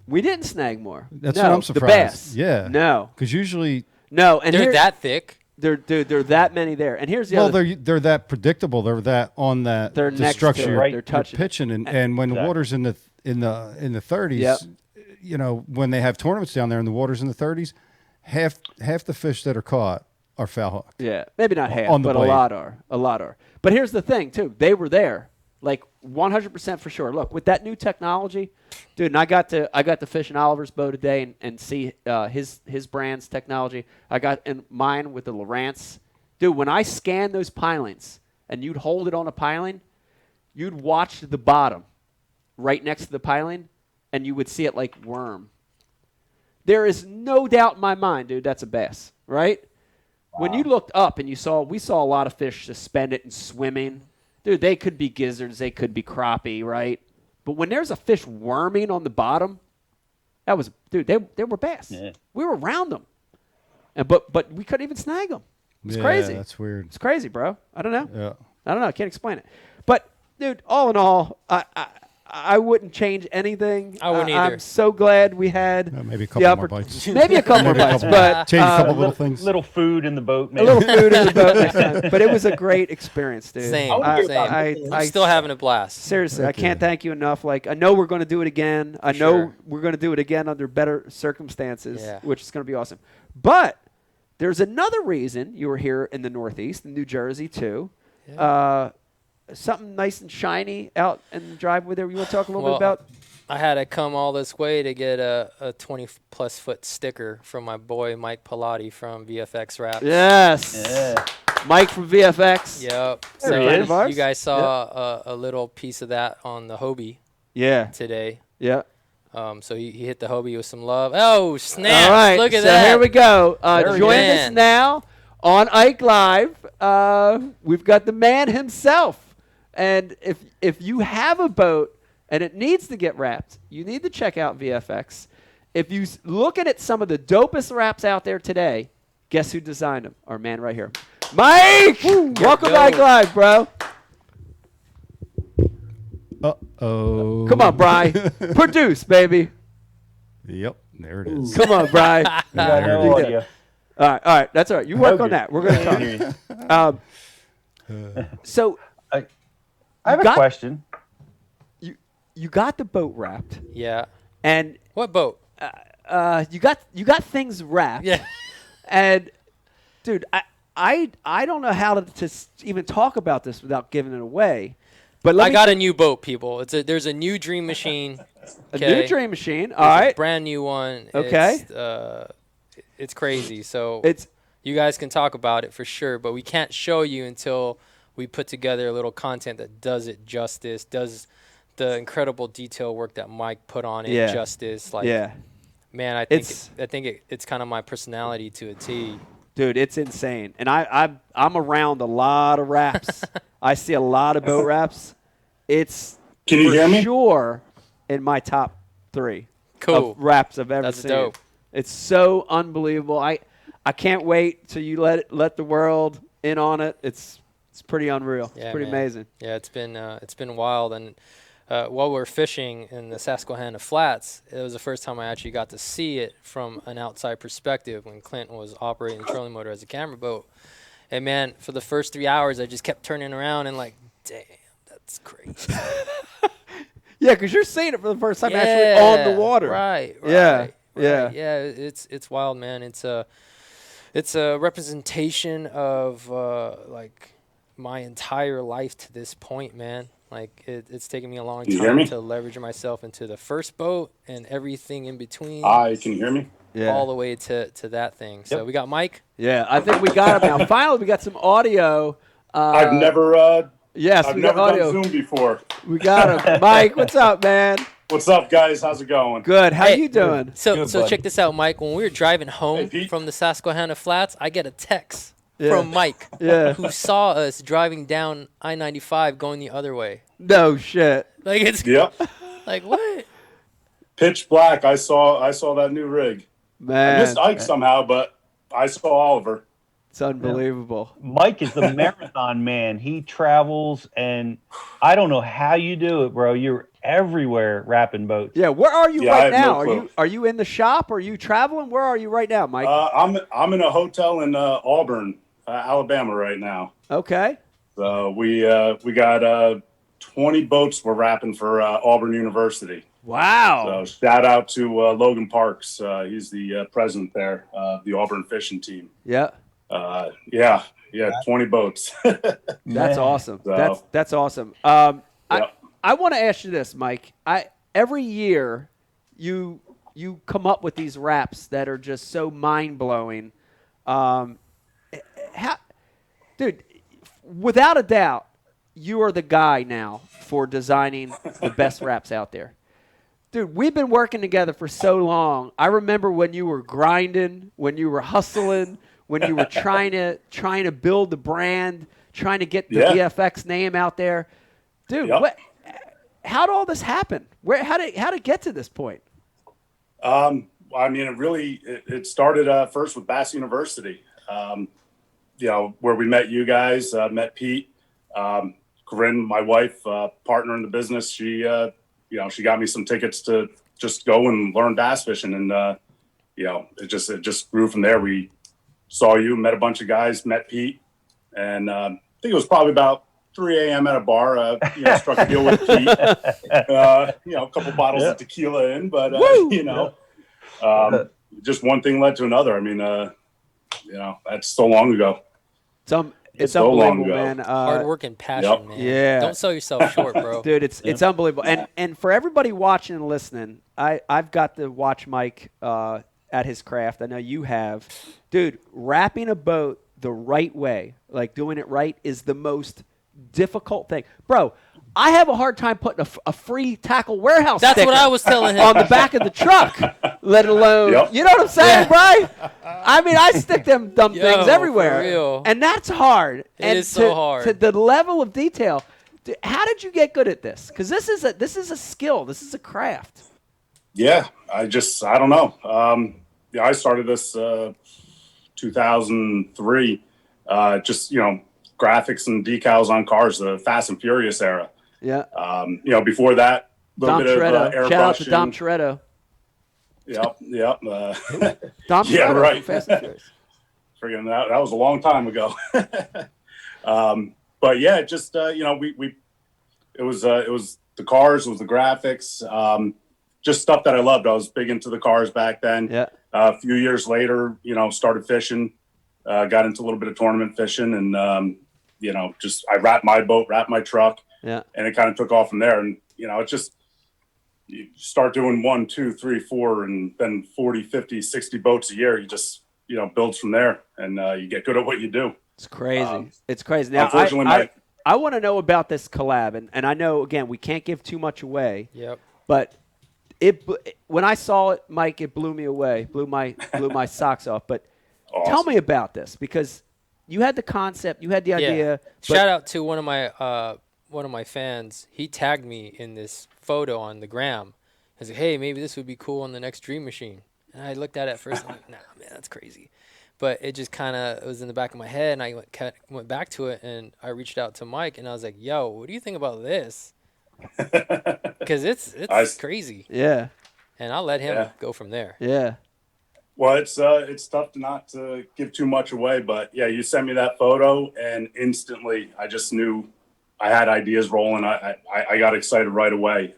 We didn't snag more. That's no, what I'm surprised. The bass. Yeah. No. Because usually. No, and they're that thick. They're that many there. And here's the other. They're that predictable. They're that on that. They're next structure. to it. They're touching. Pitching and when the water's in the 30s. Yep. You know, when they have tournaments down there and the water's in the 30s, half the fish that are caught are foul hooked. Yeah, maybe not half, on the but blade. a lot are. But here's the thing, too. They were there, like 100% for sure. Look, with that new technology, dude, and I got to fish in Oliver's boat today and see his brand's technology. I got in mine with the Lowrance. Dude, when I scanned those pilings and you'd hold it on a piling, you'd watch the bottom right next to the piling, and you would see it like worm. There is no doubt in my mind, dude, that's a bass, right? Wow. When you looked up and we saw a lot of fish suspended and swimming. Dude, they could be gizzards, they could be crappie, right? But when there's a fish worming on the bottom, that was, dude, they were bass. Yeah. We were around them. But we couldn't even snag them. It's crazy. That's weird. It's crazy, bro. I don't know. Yeah. I don't know. I can't explain it. But, dude, all in all, I wouldn't change anything. I wouldn't either. I'm so glad we had maybe a couple more bites. Maybe a couple more bites, but change a couple little things. Little food in the boat. Maybe. A little food in the boat next time. But it was a great experience, dude. Same. I'm still having a blast. Seriously, I can't thank you enough. Like, I know we're going to do it again. I know we're going to do it again under better circumstances, which is going to be awesome. But there's another reason you were here in the Northeast, in New Jersey too. Yeah. Something nice and shiny out in the driveway there. You want to talk a little bit about? I had to come all this way to get a 20-plus foot sticker from my boy Mike Pilati from VFX Wraps. Yes. Yeah. Mike from VFX. Yep. So you guys saw a little piece of that on the Hobie. Yeah. Today. Yeah. So he hit the Hobie with some love. Oh, snap. All right. Look at that. So here we go. Joining us now on Ike Live, we've got the man himself. And if you have a boat and it needs to get wrapped, you need to check out VFX. If you look at some of the dopest wraps out there today, guess who designed them? Our man right here. Mike! Welcome to Ike Live, bro. Uh-oh. Come on, Bri. Produce, baby. Yep, there it is. Come on, Bri. No audio. All right. That's all right. You work on that. We're going to talk. So... I have a question. You got the boat wrapped. Yeah. And what boat? You got things wrapped. Yeah. And dude, I don't know how to even talk about this without giving it away. But I got a new boat, people. There's a new Dream Machine. A new Dream Machine. All right. A brand new one. Okay. It's crazy. So it's you guys can talk about it for sure, but we can't show you until we put together a little content that does it justice, does the incredible detail work that Mike put on it justice. Like, man, I think it's kind of my personality to a T. Dude, it's insane. And I'm around a lot of wraps. I see a lot of boat wraps. It's Can you hear me? Sure in my top 3 of wraps I've ever seen. That's dope. It's so unbelievable. I can't wait till you let the world in on it. It's pretty unreal. Yeah, it's pretty man. amazing. Yeah, it's been wild. And while we were fishing in the Susquehanna Flats, it was the first time I actually got to see it from an outside perspective when Clint was operating the trolling motor as a camera boat. And man, for the first 3 hours, I just kept turning around and like, damn, that's crazy. Yeah, because you're seeing it for the first time actually on the water. Right. Yeah. Yeah. Yeah. It's wild, man. It's a representation of like my entire life to this point, man. Like it's taken me a long time to leverage myself into the first boat and everything in between. Can you hear me? Yeah. All the way to that thing. So we got Mike. Yeah, I think we got him now. Finally, we got some audio. I've never Yes, I've we never got audio. done Zoom before. We got him. Mike, what's up, man? What's up, guys? How's it going? Good. How you doing? So check this out, Mike. When we were driving home from the Susquehanna Flats, I get a text from Mike, who saw us driving down I-95 going the other way. No shit. Like it's like what? Pitch black. I saw that new rig. Man, I missed Ike somehow, but I saw Oliver. It's unbelievable. Mike is the marathon man. He travels, and I don't know how you do it, bro. You're everywhere wrapping boats. Yeah, where are you Yeah, I right have no now? clue. Are you in the shop? Are you traveling? Where are you right now, Mike? I'm in a hotel in Auburn, Alabama right now. Okay. So we got 20 boats we're wrapping for Auburn University. Wow. So shout out to Logan Parks. He's the president there, the Auburn fishing team. Yeah. 20 boats. That's awesome. So, That's awesome. I want to ask you this, Mike. Every year you come up with these raps that are just so mind blowing. Dude, without a doubt, you are the guy now for designing the best raps out there. Dude, we've been working together for so long. I remember when you were grinding, when you were hustling, when you were trying to build the brand, trying to get the VFX name out there. Dude, how did all this happen? How did it get to this point? I mean, it started first with Bass University, where we met you guys, met Pete, Corinne, my wife, partner in the business. She got me some tickets to just go and learn bass fishing. And, it just grew from there. We saw you, met a bunch of guys, met Pete. And I think it was probably about 3 a.m. at a bar, struck a deal with Pete, a couple bottles of tequila in, but, just one thing led to another. I mean, that's so long ago. It's so unbelievable, long ago. man. Hard work and passion, man. Yeah. Don't sell yourself short, bro. Dude, it's unbelievable. And for everybody watching and listening, I've got to watch Mike at his craft. I know you have. Dude, wrapping a boat the right way, like doing it right, is the most difficult thing. Bro, I have a hard time putting a free tackle warehouse That's sticker what I was telling him. on the back of the truck, let alone, you know what I'm saying, Brian? I mean, I stick them dumb things everywhere. For real. And that's hard. It is so hard. To the level of detail. How did you get good at this? Because this is a skill. This is a craft. Yeah, I don't know. I started this 2003. Graphics and decals on cars, the Fast and Furious era. Yeah. Before that, a little bit of airbrushing. Shout out to Dom Toretto. Yep. Dom yeah, Toretto right. from Fast and Furious. Friggin' that was a long time ago. But yeah, just it was the cars, it was the graphics, just stuff that I loved. I was big into the cars back then. Yeah. A few years later, started fishing, got into a little bit of tournament fishing, and I wrapped my boat, wrapped my truck, and it kind of took off from there. And it's just, you start doing 1, 2, 3, 4, and then 40, 50, 60 boats a year. You just builds from there, and you get good at what you do. It's crazy. It's crazy. Now, unfortunately, I want to know about this collab, and I know, again, we can't give too much away. Yep. But when I saw it, Mike, it blew me away, blew my socks off. But tell me about this, because you had the concept, you had the idea. Shout out to one of my fans. He tagged me in this photo on the gram. He said, "Hey, maybe this would be cool on the next Dream Machine." And I looked at it at first, I'm like, nah, man, that's crazy. But it just kind of was in the back of my head, and I went back to it, and I reached out to Mike, and I was like, yo, what do you think about this? Because it's crazy. Yeah. And I'll let him go from there. Yeah. Well, it's tough to not to give too much away, but yeah, you sent me that photo, and instantly I just knew I had ideas rolling. I got excited right away.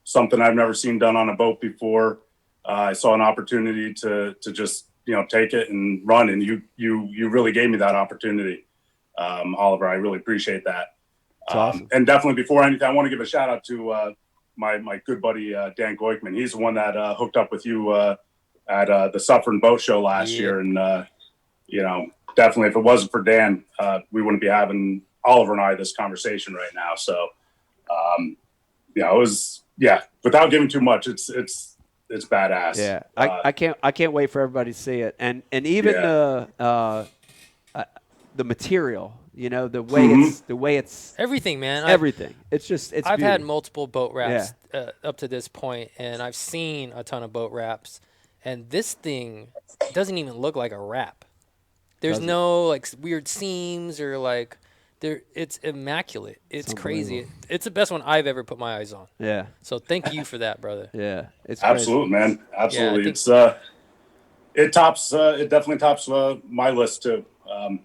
Something I've never seen done on a boat before. I saw an opportunity to just take it and run, and you really gave me that opportunity, Oliver. I really appreciate that. Awesome. And definitely before anything, I want to give a shout out to my good buddy Dan Goikman. He's the one that hooked up with you at the Suffering Boat Show last year, and definitely if it wasn't for Dan, we wouldn't be having Oliver and I this conversation right now. So it was without giving too much, it's badass. Yeah, I can't wait for everybody to see it, and even the material, the way it's everything, man. Everything. It's I've had multiple boat wraps up to this point, and I've seen a ton of boat wraps, and this thing doesn't even look like a wrap. There's no like weird seams or like it's immaculate. It's crazy. It's the best one I've ever put my eyes on. Yeah. So thank you for that, brother. Yeah. It's absolutely, man. Absolutely. Yeah, It definitely tops my list too. A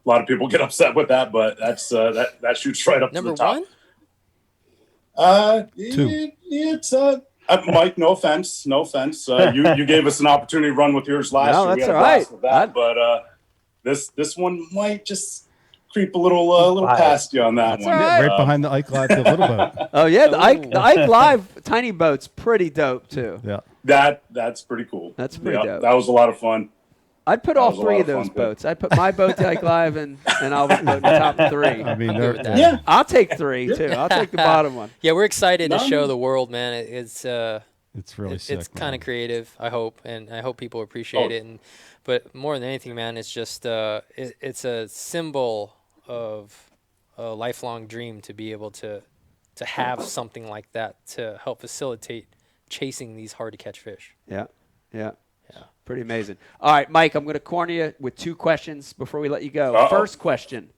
lot of people get upset with that, but that's that shoots right up number to the top. One? It's Mike, no offense. You gave us an opportunity to run with yours last year. That's we had all a blast right. with that, but this one might just creep a little past you on that one. Right behind the Ike Live, the little boat. Oh yeah, the Ike Live tiny boat's pretty dope too. Yeah. That's pretty cool. That's pretty dope. That was a lot of fun. I'd put all three of those boats. I'd put my boat, the Ike Live, and Oliver's boat in the top three. I mean, I'll take three too. I'll take the bottom one. Yeah, we're excited to show the world, man. It's really sick. It's kind of creative, I hope, and I hope people appreciate it. But more than anything, man, it's just it's a symbol of a lifelong dream to be able to have something like that to help facilitate chasing these hard to catch fish. Yeah. Pretty amazing. All right, Mike, I'm going to corner you with two questions before we let you go. Uh-oh. First question: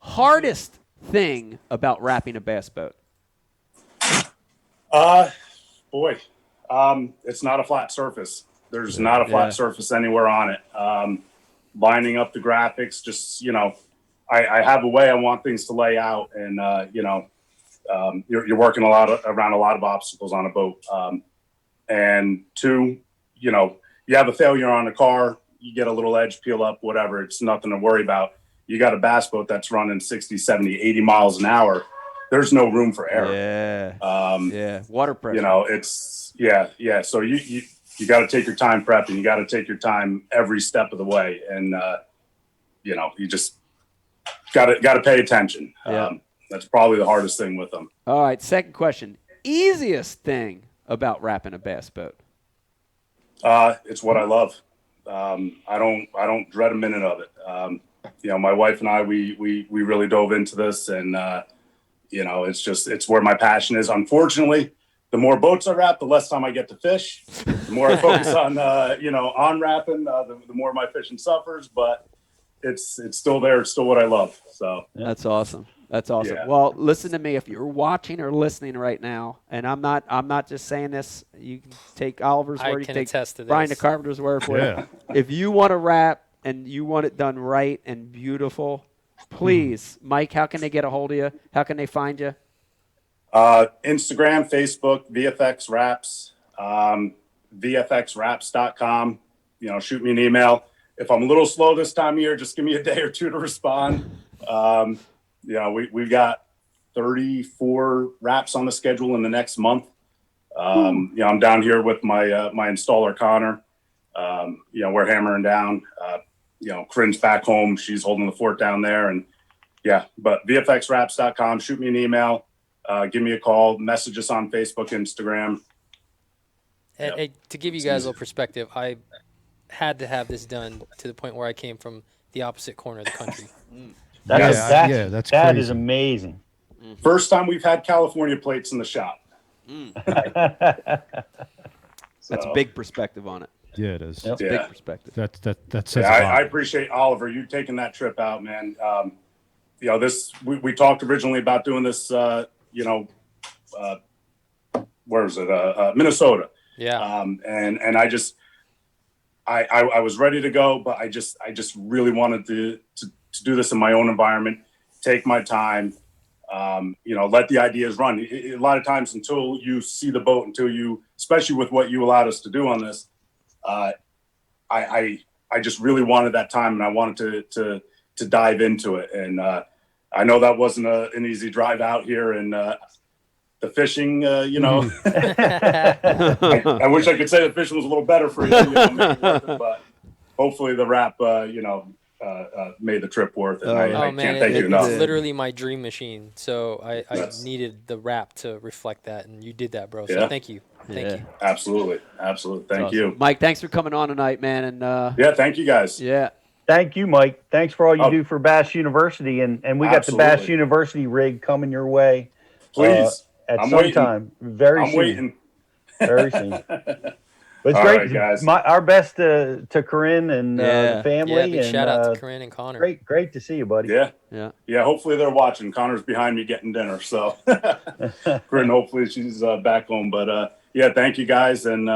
hardest thing about wrapping a bass boat? It's not a flat surface. There's not a flat surface anywhere on it. Lining up the graphics, just I have a way I want things to lay out, and you're working around a lot of obstacles on a boat. And two, you have a failure on a car, you get a little edge peel up, whatever. It's nothing to worry about. You got a bass boat that's running 60, 70, 80 miles an hour. There's no room for error. Water pressure. It's So you got to take your time prepping. You got to take your time every step of the way, and you just got to pay attention. That's probably the hardest thing with them. All right, second question: easiest thing about wrapping a bass boat? It's what I love. I don't dread a minute of it. My wife and I, we really dove into this, and it's where my passion is. Unfortunately, the more boats I wrap, the less time I get to fish. The more I focus on wrapping, the more my fishing suffers. But it's still there. It's still what I love. So that's awesome. That's awesome. Yeah. Well, listen to me. If you're watching or listening right now, and I'm not just saying this, you can take Oliver's word. You can take attest to Brian this. the Carpenter's word for it. If you want to wrap and you want it done right and beautiful, please, Mike, how can they get a hold of you? How can they find you? Instagram, Facebook, VFX Wraps, VFXWraps.com. Shoot me an email. If I'm a little slow this time of year, just give me a day or two to respond. We've got 34 wraps on the schedule in the next month. I'm down here with my installer, Connor. We're hammering down. Corinne's back home. She's holding the fort down there. But VFXWraps.com. Shoot me an email. Give me a call. Message us on Facebook, Instagram. And to give you guys a little perspective, I had to have this done to the point where I came from the opposite corner of the country. That crazy. is amazing. First time we've had California plates in the shop. That's a big perspective on it. Yeah, it is. It's a big perspective. That says Yeah, a lot. I appreciate Oliver you taking that trip out, man. This we talked originally about doing this. Where is it? Minnesota. Yeah. And I was ready to go, but I just really wanted to do this in my own environment, take my time, let the ideas run. A lot of times until you see the boat, especially with what you allowed us to do on this, I just really wanted that time, and I wanted to dive into it. And I know that wasn't an easy drive out here, and the fishing, I wish I could say the fishing was a little better for you, but hopefully the wrap, made the trip worth it. I Oh man, can't thank you enough. it's literally my dream machine. So I needed the wrap to reflect that, and you did that, bro. So thank you. Thank you. Absolutely. Thank you. Mike, thanks for coming on tonight, man. And thank you guys. Yeah. Thank you, Mike. Thanks for all you do for Bass University, and we got the Bass University rig coming your way. Please. At some time, very soon. Waiting. Very soon. But it's All great, right, guys. Our best to Corinne and the family. Yeah, big and, shout out to Corinne and Connor. Great to see you, buddy. Yeah. Yeah. Hopefully they're watching. Connor's behind me getting dinner, so Corinne, hopefully she's back home. But thank you guys, and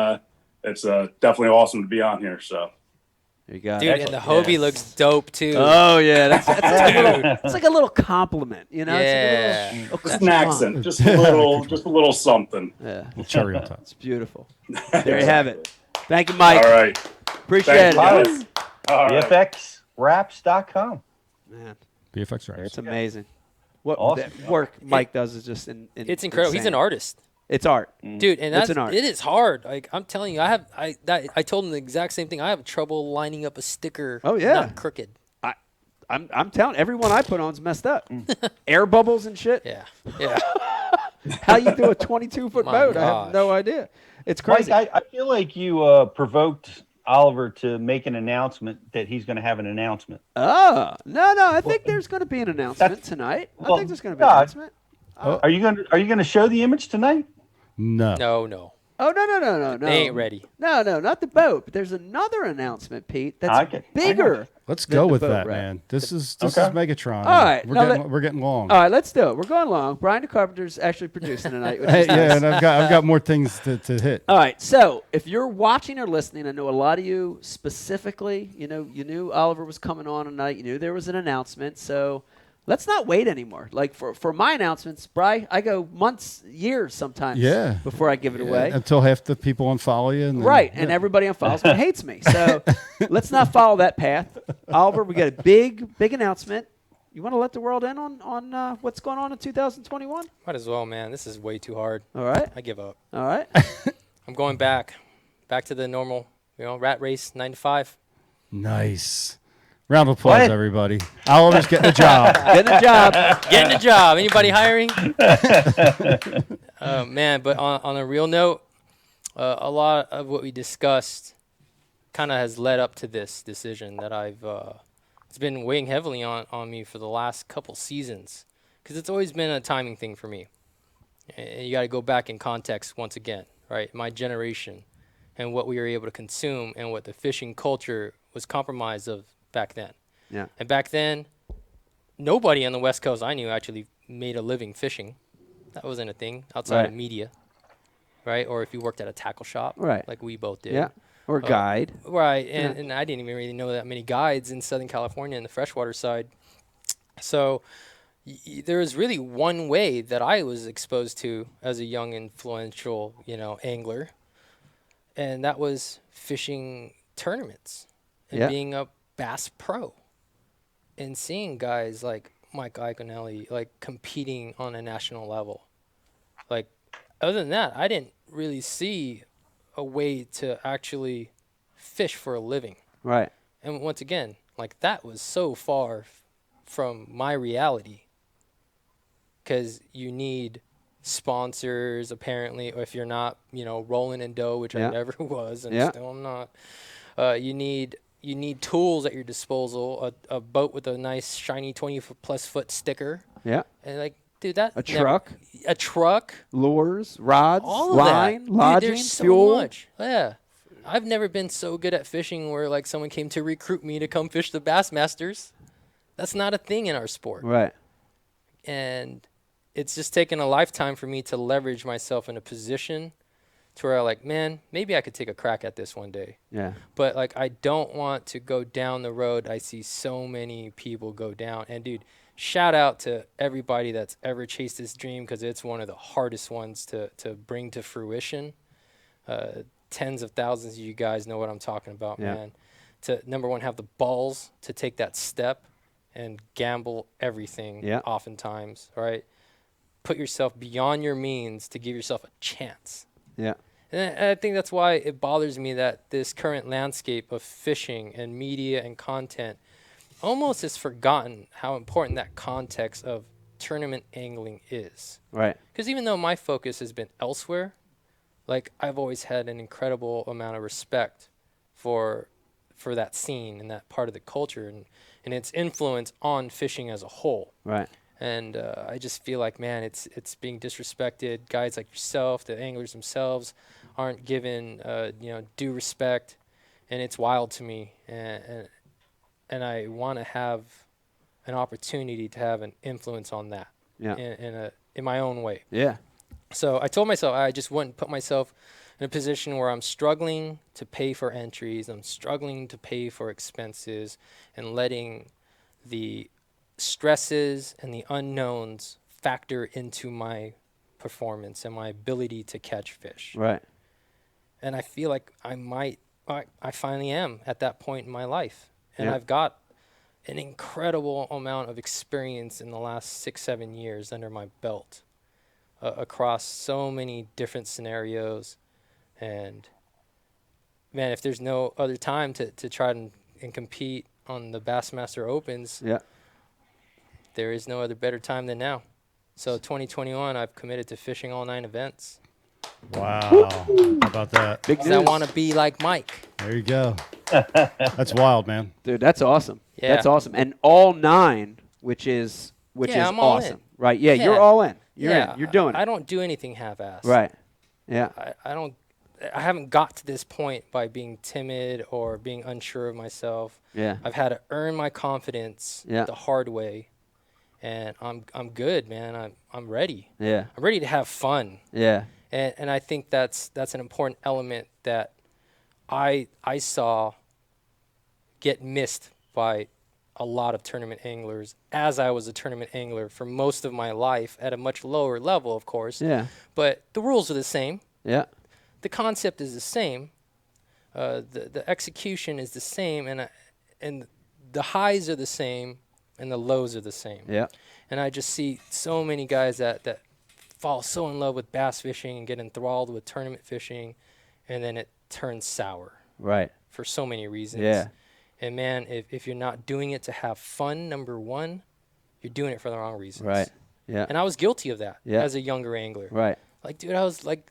it's definitely awesome to be on here. So. There you go. Dude, and the Hobie looks dope too. Oh yeah, that's it's like a little compliment, Yeah. It's like Just an accent, just a little something. Yeah. Cherry on top. It's beautiful. There you have it. Thank you, Mike. All right. Appreciate it. Thank you, guys. All right. VFXwraps.com. Man, VFX Wraps. it's amazing. What Awesome. the work Mike does is just It's incredible. He's an insane. artist. It's art. Dude, and It's that's an art. it is hard. Like I'm telling you, I told him the exact same thing. I have trouble lining up a sticker. Oh, yeah. Not crooked. I'm telling everyone I put on's messed up. Air bubbles and shit. Yeah. Yeah. How you do a 22-foot My boat? I gosh. have no idea. It's crazy. Mike, I feel like you provoked Oliver to make an announcement that he's going to have an announcement. Oh, no. I think there's going to be an announcement tonight. I think there's going to be an announcement. Are you going to show the image tonight? No. No. Oh, no. They ain't ready. No, not the boat. But there's another announcement, Pete, that's bigger. Let's than go the with boat that, wrap. man. This is Megatron. All right, We're getting long. All right, let's do it. We're going long. Brian the Carpenter's actually producing tonight. Which is nice. Yeah, and I've got more things to hit. All right, so if you're watching or listening, I know a lot of you specifically, you knew Oliver was coming on tonight. You knew there was an announcement, so let's not wait anymore. Like for my announcements, Bri, I go months, years sometimes before I give it away. Until half the people unfollow you. And then, Right, and everybody unfollows me and hates me. So let's not follow that path. Oliver, we got a big announcement. You want to let the world in on what's going on in 2021? Might as well, man. This is way too hard. All right. I give up. All right. I'm going back to the normal, rat race, 9 to 5. Nice. Round of applause, everybody. Oliver's getting a job. Getting a job. Anybody hiring? Man, but on a real note, a lot of what we discussed kind of has led up to this decision that it's been weighing heavily on me for the last couple seasons, because it's always been a timing thing for me. And you got to go back in context once again, right? My generation and what we were able to consume and what the fishing culture was compromised of back then. Yeah. And back then, nobody on the West Coast I knew actually made a living fishing. That wasn't a thing outside of media, right? Or if you worked at a tackle shop, right, like we both did. Yeah. Or a guide. Right. And I didn't even really know that many guides in Southern California in the freshwater side. So there was really one way that I was exposed to as a young, influential, angler. And that was fishing tournaments and being a bass pro and seeing guys like Mike Iaconelli competing on a national level. Other than that, I didn't really see a way to actually fish for a living. Right. And once again, that was so far from my reality, because you need sponsors apparently, or if you're not, rolling in dough, which I never was, and still I'm not. You need tools at your disposal, a boat with a nice shiny 20+ foot sticker. Yeah. And dude, that A truck, lures, rods, all of line, that. lodging, Dude, there's so fuel. much. Yeah. I've never been so good at fishing where like someone came to recruit me to come fish the Bassmasters. That's not a thing in our sport. Right. And it's just taken a lifetime for me to leverage myself in a position to where I'm like, man, maybe I could take a crack at this one day. Yeah. But like, I don't want to go down the road I see so many people go down. And dude, shout out to everybody that's ever chased this dream, because it's one of the hardest ones to bring to fruition. Tens of thousands of you guys know what I'm talking about, Yeah. man. To, number one, have the balls to take that step and gamble everything, Yeah. oftentimes, right? Put yourself beyond your means to give yourself a chance. Yeah. And I think that's why it bothers me that this current landscape of fishing and media and content almost has forgotten how important that context of tournament angling is. Right. Because even though my focus has been elsewhere, like I've always had an incredible amount of respect for that scene and that part of the culture and its influence on fishing as a whole. Right. And I just feel like, man, it's being disrespected. Guys like yourself, the anglers themselves, aren't given due respect, and it's wild to me. And I want to have an opportunity to have an influence on that. Yeah. In my own way. Yeah. So I told myself I just wouldn't put myself in a position where I'm struggling to pay for entries, I'm struggling to pay for expenses, and letting the stresses and the unknowns factor into my performance and my ability to catch fish. Right. And I feel like I finally am at that point in my life. And Yeah. I've got an incredible amount of experience in the last 6-7 years under my belt across so many different scenarios. And man, if there's no other time to try and compete on the Bassmaster Opens, yeah, there is no other better time than now. So 2021, I've committed to fishing all 9 events. Wow. How about that? Big Because I news. want to be like Mike. There you go. That's wild, man. Dude, that's awesome. Yeah. That's awesome. And all 9, which is I'm all awesome. in. Right. Yeah, Yeah. you're all in. You're Yeah, in. You're doing it. I don't do anything half-assed. Right. Yeah. I haven't got to this point by being timid or being unsure of myself. Yeah. I've had to earn my confidence Yeah. the hard way, and I'm good, man. I'm ready. Yeah. I'm ready to have fun. Yeah. And I think that's an important element that I saw get missed by a lot of tournament anglers, as I was a tournament angler for most of my life at a much lower level, of course. Yeah. But the rules are the same. Yeah. The concept is the same. The execution is the same, and the highs are the same, and the lows are the same. Yeah. And I just see so many guys that fall so in love with bass fishing and get enthralled with tournament fishing, and then it turns sour. Right. For so many reasons. Yeah. And man, if you're not doing it to have fun, number one, you're doing it for the wrong reasons. Right. Yeah. And I was guilty of that Yeah. as a younger angler. Right. Like, dude, I was like,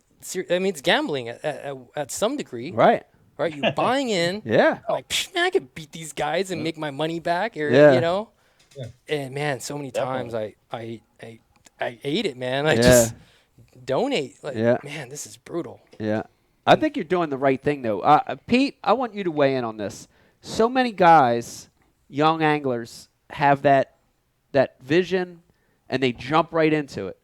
I mean, it's gambling at some degree. Right. Right. You're buying in. Yeah. I'm like, Psh, man, I could beat these guys and make my money back, or Yeah. you know. Yeah. And man, so many times I ate it, man. I Yeah. just donate. Like, Yeah. man, this is brutal. Yeah. I think you're doing the right thing, though. Pete, I want you to weigh in on this. So many guys, young anglers, have that vision, and they jump right into it.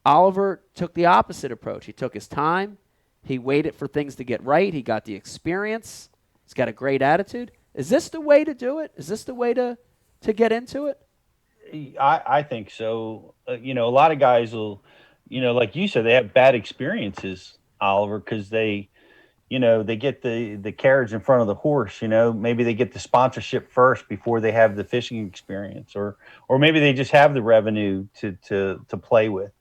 Oliver took the opposite approach. He took his time. He waited for things to get right. He got the experience. He's got a great attitude. Is this the way to do it? Is this the way to get into it? I think so. A lot of guys will, like you said, they have bad experiences, Oliver, because they get the carriage in front of the horse. Maybe they get the sponsorship first before they have the fishing experience, or maybe they just have the revenue to play with,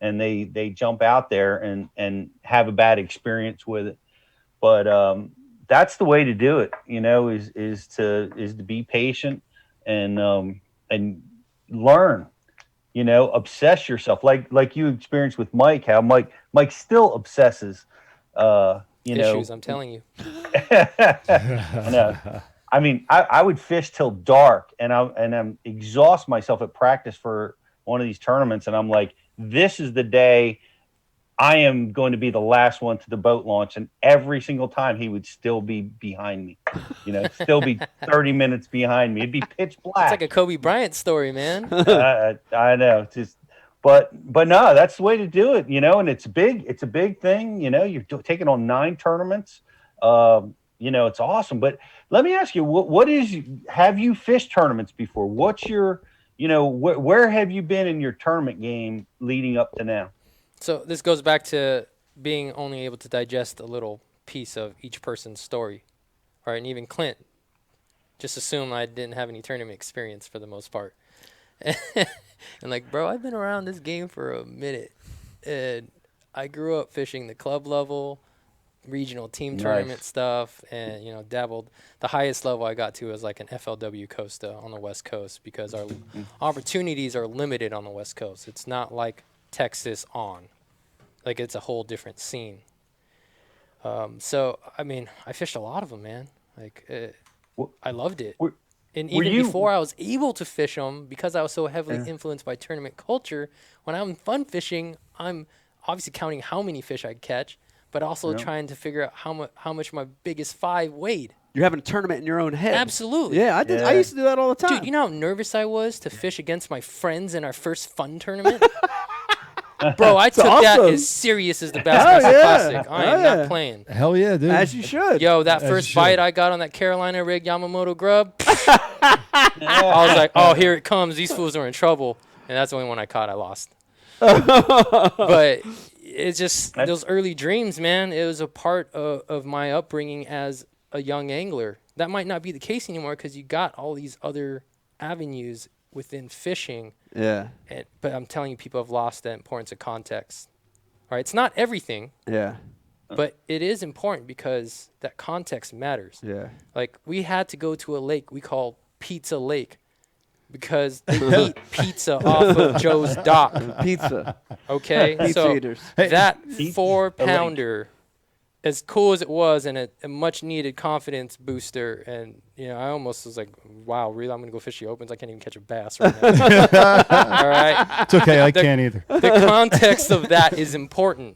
and they jump out there and have a bad experience with it. But that's the way to do it. Is to be patient and learn. Obsess yourself, like you experienced with Mike. How Mike still obsesses. Issues, I'm telling you. I know. I mean, I would fish till dark, and I'm exhaust myself at practice for one of these tournaments, and I'm like, this is the day I am going to be the last one to the boat launch. And every single time he would still be behind me, still be 30 minutes behind me. It'd be pitch black. It's like a Kobe Bryant story, man. I know. But no, that's the way to do it, and it's big. It's a big thing. You're taking on 9 tournaments. It's awesome. But let me ask you, have you fished tournaments before? What's your, where have you been in your tournament game leading up to now? So this goes back to being only able to digest a little piece of each person's story. All right, and even Clint just assumed I didn't have any tournament experience for the most part. And like, bro, I've been around this game for a minute. And I grew up fishing the club level, regional team tournament stuff, and, dabbled. The highest level I got to was like an FLW Costa on the West Coast because our opportunities are limited on the West Coast. It's not like Texas on. Like, it's a whole different scene. So, I mean, I fished a lot of them, man. Like, I loved it. And even before I was able to fish them, because I was so heavily influenced by tournament culture, when I'm fun fishing, I'm obviously counting how many fish I catch, but also trying to figure out how much my biggest 5 weighed. You're having a tournament in your own head. Absolutely. Yeah, I did. I used to do that all the time. Dude, you know how nervous I was to fish against my friends in our first fun tournament? Bro, I took that as serious as the Bassmaster Classic. I am not playing. Hell yeah, dude. As you should. Yo, that first bite I got on that Carolina rig Yamamoto grub, I was like, oh, here it comes. These fools are in trouble. And that's the only one I caught. I lost. But it's just those early dreams, man. It was a part of my upbringing as a young angler. That might not be the case anymore because you got all these other avenues within fishing. Yeah. But I'm telling you, people have lost the importance of context. All right, it's not everything. Yeah. But it is important because that context matters. Yeah. Like, we had to go to a lake we call Pizza Lake because they eat pizza off of Joe's dock. Pizza. Okay? Pizza So eaters. that 4-pounder, as cool as it was, and a much-needed confidence booster, and, I almost was like, wow, really? I'm going to go fish the opens? I can't even catch a bass right now. All right? It's okay. I can't either. The context of that is important.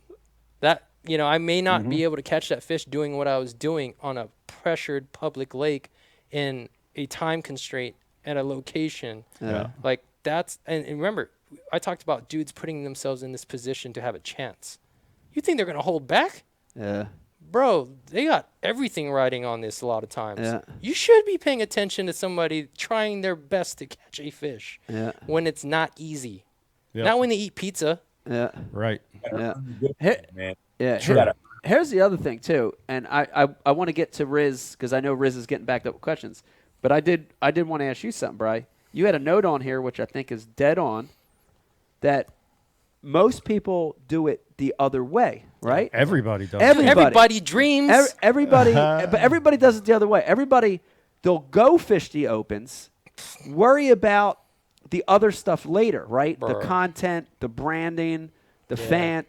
That, I may not be able to catch that fish doing what I was doing on a pressured public lake in a time constraint at a location. Yeah. Like, that's, and remember, I talked about dudes putting themselves in this position to have a chance. You think they're going to hold back? Yeah. Bro, they got everything riding on this a lot of times. Yeah. You should be paying attention to somebody trying their best to catch a fish when it's not easy. Yep. Not when they eat pizza. Yeah. Right. Yeah. Man. Yeah. Here's the other thing too, and I want to get to Riz because I know Riz is getting backed up with questions, but I did want to ask you something, Bri. You had a note on here which I think is dead on, that most people do it the other way, right? Everybody does. Everybody dreams. Everybody, but everybody does it the other way. Everybody, they'll go fish the opens, worry about the other stuff later, right? The content, the branding, the fan.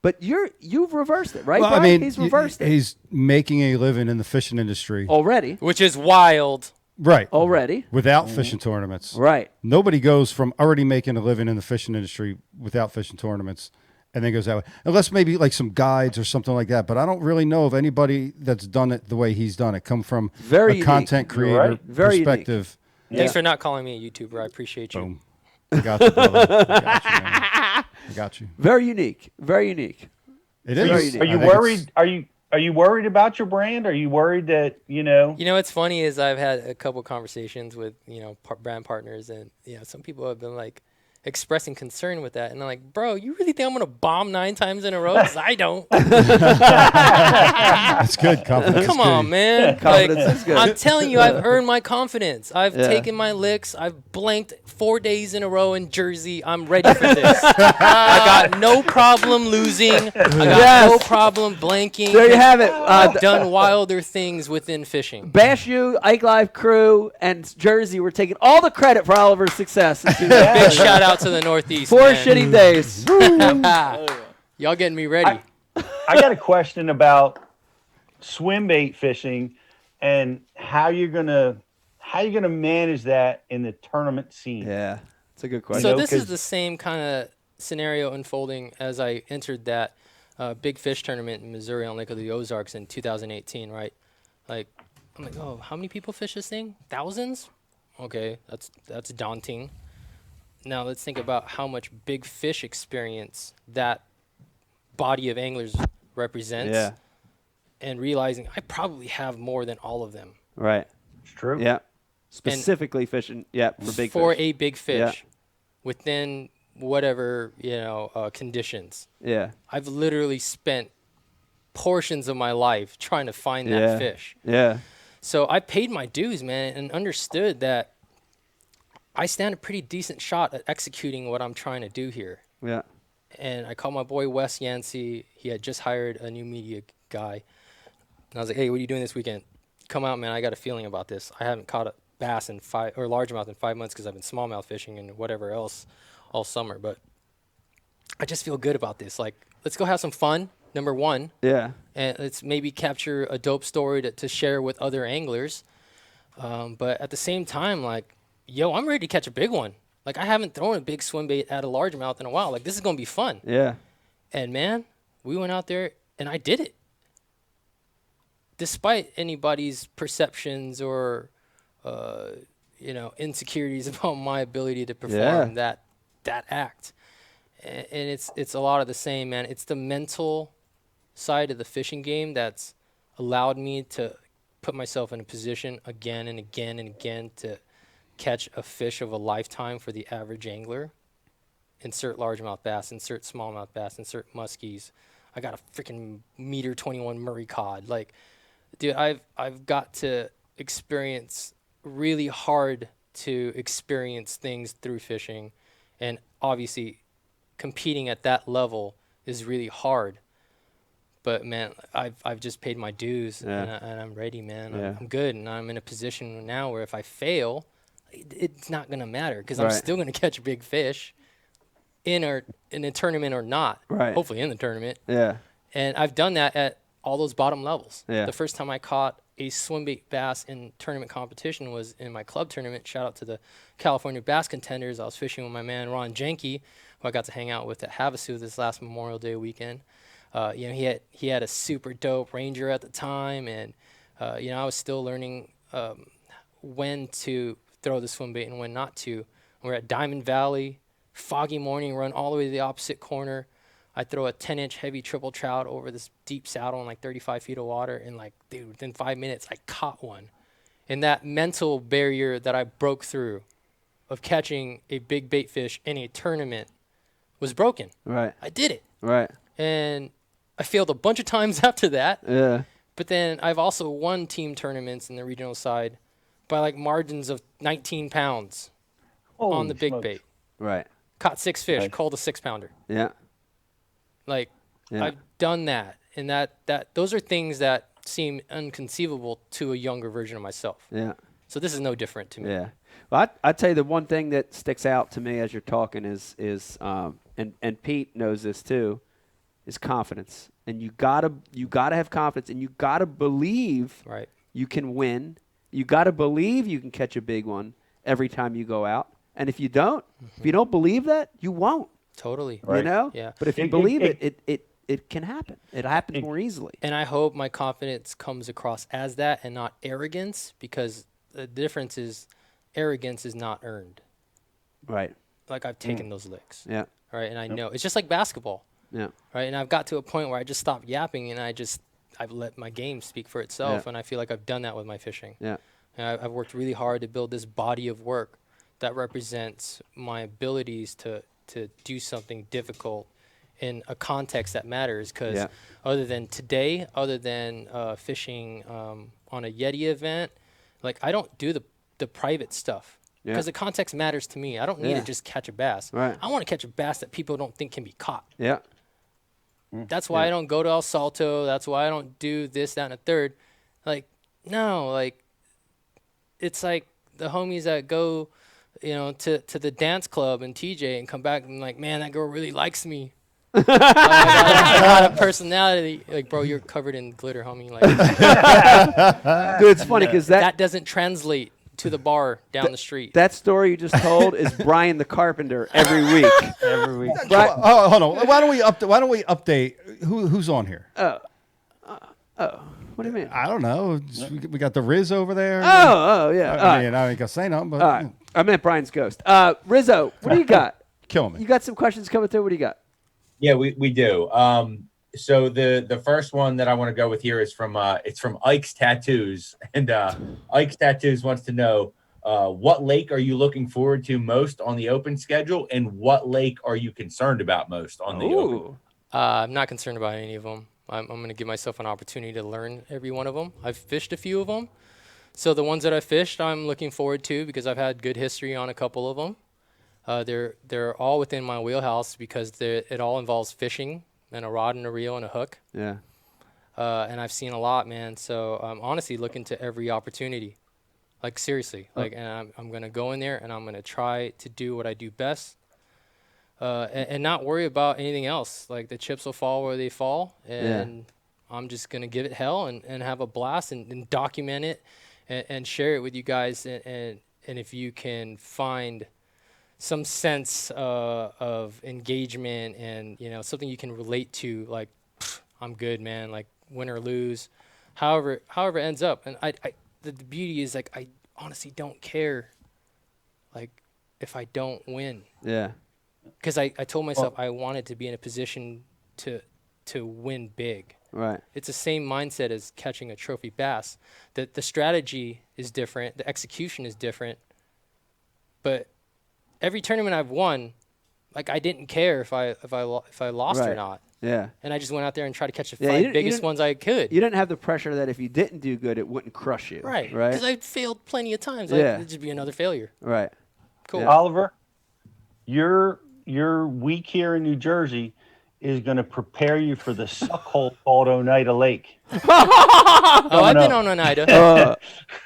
But you've reversed it, right? Well, Brian? I mean, he's reversed it He's making a living in the fishing industry already, which is wild. Right. Already. Without fishing tournaments. Right. Nobody goes from already making a living in the fishing industry without fishing tournaments and then goes that way. Unless maybe like some guides or something like that. But I don't really know of anybody that's done it the way he's done it. Come from Very a unique. content creator perspective. Thanks for not calling me a YouTuber. I appreciate you. Boom. I got you, brother. I got you, man. I got you. Very unique. Very unique. It is. Are you worried? Are you worried about your ? Are you worried that, You know what's funny is I've had a couple conversations with, brand partners, and, some people have been like expressing concern with that. And I'm like, bro, you really think I'm going to bomb 9 times in a row? 'Cause I don't. That's good. Confidence. Come on, man. Confidence is good. I'm telling you, I've earned my confidence. I've taken my licks. I've blanked 4 days in a row in Jersey. I'm ready for this. I got no problem losing. I got no problem blanking. There you have it. I've done wilder things within fishing. Bash U, Ike Live crew, and Jersey were taking all the credit for Oliver's success. Big shout out to the Northeast. 4 man. shitty days. Y'all getting me ready. I got a question about swim bait fishing and how you're gonna manage that in the tournament scene. Yeah. It's a good question. So this is the same kind of scenario unfolding as I entered that big fish tournament in Missouri on Lake of the Ozarks in 2018, right? Like, I'm like, oh, how many people fish this thing? Thousands? Okay, that's daunting. Now let's think about how much big fish experience that body of anglers represents. Yeah. And realizing I probably have more than all of them. Right. It's true. Yeah. Specifically fishing, for big for fish. a big fish Yeah. within whatever conditions. Yeah. I've literally spent portions of my life trying to find that fish. Yeah. So I paid my dues, man, and understood that I stand a pretty decent shot at executing what I'm trying to do here. Yeah. And I called my boy Wes Yancey. He had just hired a new media guy. And I was like, hey, what are you doing this weekend? Come out, man. I got a feeling about this. I haven't caught a bass in largemouth in 5 months because I've been smallmouth fishing and whatever else all summer. But I just feel good about this. Like, let's go have some fun, number one. Yeah. And let's maybe capture a dope story to share with other anglers. But at the same time, like, yo, I'm ready to catch a big one. Like, I haven't thrown a big swim bait at a largemouth in a while. Like, this is going to be fun. Yeah. And, man, we went out there, and I did it. Despite anybody's perceptions or, insecurities about my ability to perform that act. And it's a lot of the same, man. It's the mental side of the fishing game that's allowed me to put myself in a position again and again and again to catch a fish of a lifetime for the average angler. Insert largemouth bass, insert smallmouth bass, insert muskies. I got a freaking 1.21 Murray cod. Like, dude, I've got to experience really hard to experience things through fishing, and obviously competing at that level is really hard. But man, I've just paid my dues, and I'm ready, man. I'm good, and I'm in a position now where if I fail, it's not gonna matter because I'm still gonna catch a big fish in a tournament or not. Right. Hopefully in the tournament. Yeah. And I've done that at all those bottom levels. Yeah. The first time I caught a swimbait bass in tournament competition was in my club tournament. Shout out to the California Bass Contenders. I was fishing with my man Ron Jenke, who I got to hang out with at Havasu this last Memorial Day weekend. He had a super dope Ranger at the time, and I was still learning when to throw the swimbait and when not to. We're at Diamond Valley, foggy morning, run all the way to the opposite corner. I throw a 10-inch heavy triple trout over this deep saddle in like 35 feet of water, and like, dude, within 5 minutes, I caught one. And that mental barrier that I broke through of catching a big bait fish in a tournament was broken. Right. I did it. Right. And I failed a bunch of times after that. Yeah. But then I've also won team tournaments in the regional side by like margins of 19 pounds on the big bait. Right. Caught 6 fish, called a 6-pounder. Yeah. Like, I've done that, and that those are things that seem inconceivable to a younger version of myself. Yeah. So this is no different to me. Yeah. Well, I tell you the one thing that sticks out to me as you're talking is and Pete knows this too, is confidence. And you gotta have confidence, and you gotta believe you can win. You gotta believe you can catch a big one every time you go out. And if you don't, if you don't believe that, you won't. Totally. You know? Yeah. But if you believe it can happen. It happens more easily. And I hope my confidence comes across as that and not arrogance, because the difference is arrogance is not earned. Right. Like, I've taken those licks. Yeah. Right. And I know it's just like basketball. Yeah. Right. And I've got to a point where I just stopped yapping and I've let my game speak for itself. Yeah. And I feel like I've done that with my fishing. Yeah. And I've worked really hard to build this body of work that represents my abilities to do something difficult in a context that matters. Because other than today, other than fishing on a Yeti event, like, I don't do the private stuff. Because the context matters to me. I don't need to just catch a bass. Right. I want to catch a bass that people don't think can be caught. Yeah. That's why I don't go to El Salto. That's why I don't do this, that, and a third. Like, no, like, it's like the homies that go, to the dance club in TJ and come back and like, man, that girl really likes me. I got a personality. Like, bro, you're covered in glitter, homie. Like, dude, it's funny because that doesn't translate to the bar down the street. That story you just told is Brian the Carpenter every week. Every week. Oh, hold on. Why don't we update who's on here? What do you mean? I don't know. We got the Riz over there. Oh, yeah. I mean, I ain't gonna say nothing, but All right. I meant Brian's ghost. Rizzo, what do you got? Kill me. You got some questions coming through. What do you got? Yeah, we do. So the first one that I want to go with here is from Ike's Tattoos, and Ike's Tattoos wants to know what lake are you looking forward to most on the open schedule, and what lake are you concerned about most on the open? I'm not concerned about any of them. I'm going to give myself an opportunity to learn every one of them. I've fished a few of them. So the ones that I fished, I'm looking forward to because I've had good history on a couple of them. They're all within my wheelhouse because it all involves fishing and a rod and a reel and a hook. Yeah. And I've seen a lot, man. So I'm honestly looking to every opportunity. Like, seriously. And I'm going to go in there and I'm going to try to do what I do best. And not worry about anything else. Like, the chips will fall where they fall, and I'm just going to give it hell and have a blast and document it and share it with you guys. And if you can find some sense of engagement and, something you can relate to, like, I'm good, man, like, win or lose, however it ends up. And the beauty is, like, I honestly don't care, like, if I don't win. Yeah. Because I told myself I wanted to be in a position to win big. Right. It's the same mindset as catching a trophy bass. The strategy is different. The execution is different. But every tournament I've won, like, I didn't care if I lost or not. Yeah. And I just went out there and tried to catch the 5 biggest ones I could. You didn't have the pressure that if you didn't do good, it wouldn't crush you. Right. Right. Because I failed plenty of times. Yeah. It'd just be another failure. Right. Cool. Oliver, your week here in New Jersey is going to prepare you for the suck hole called Oneida Lake. I've been on Oneida.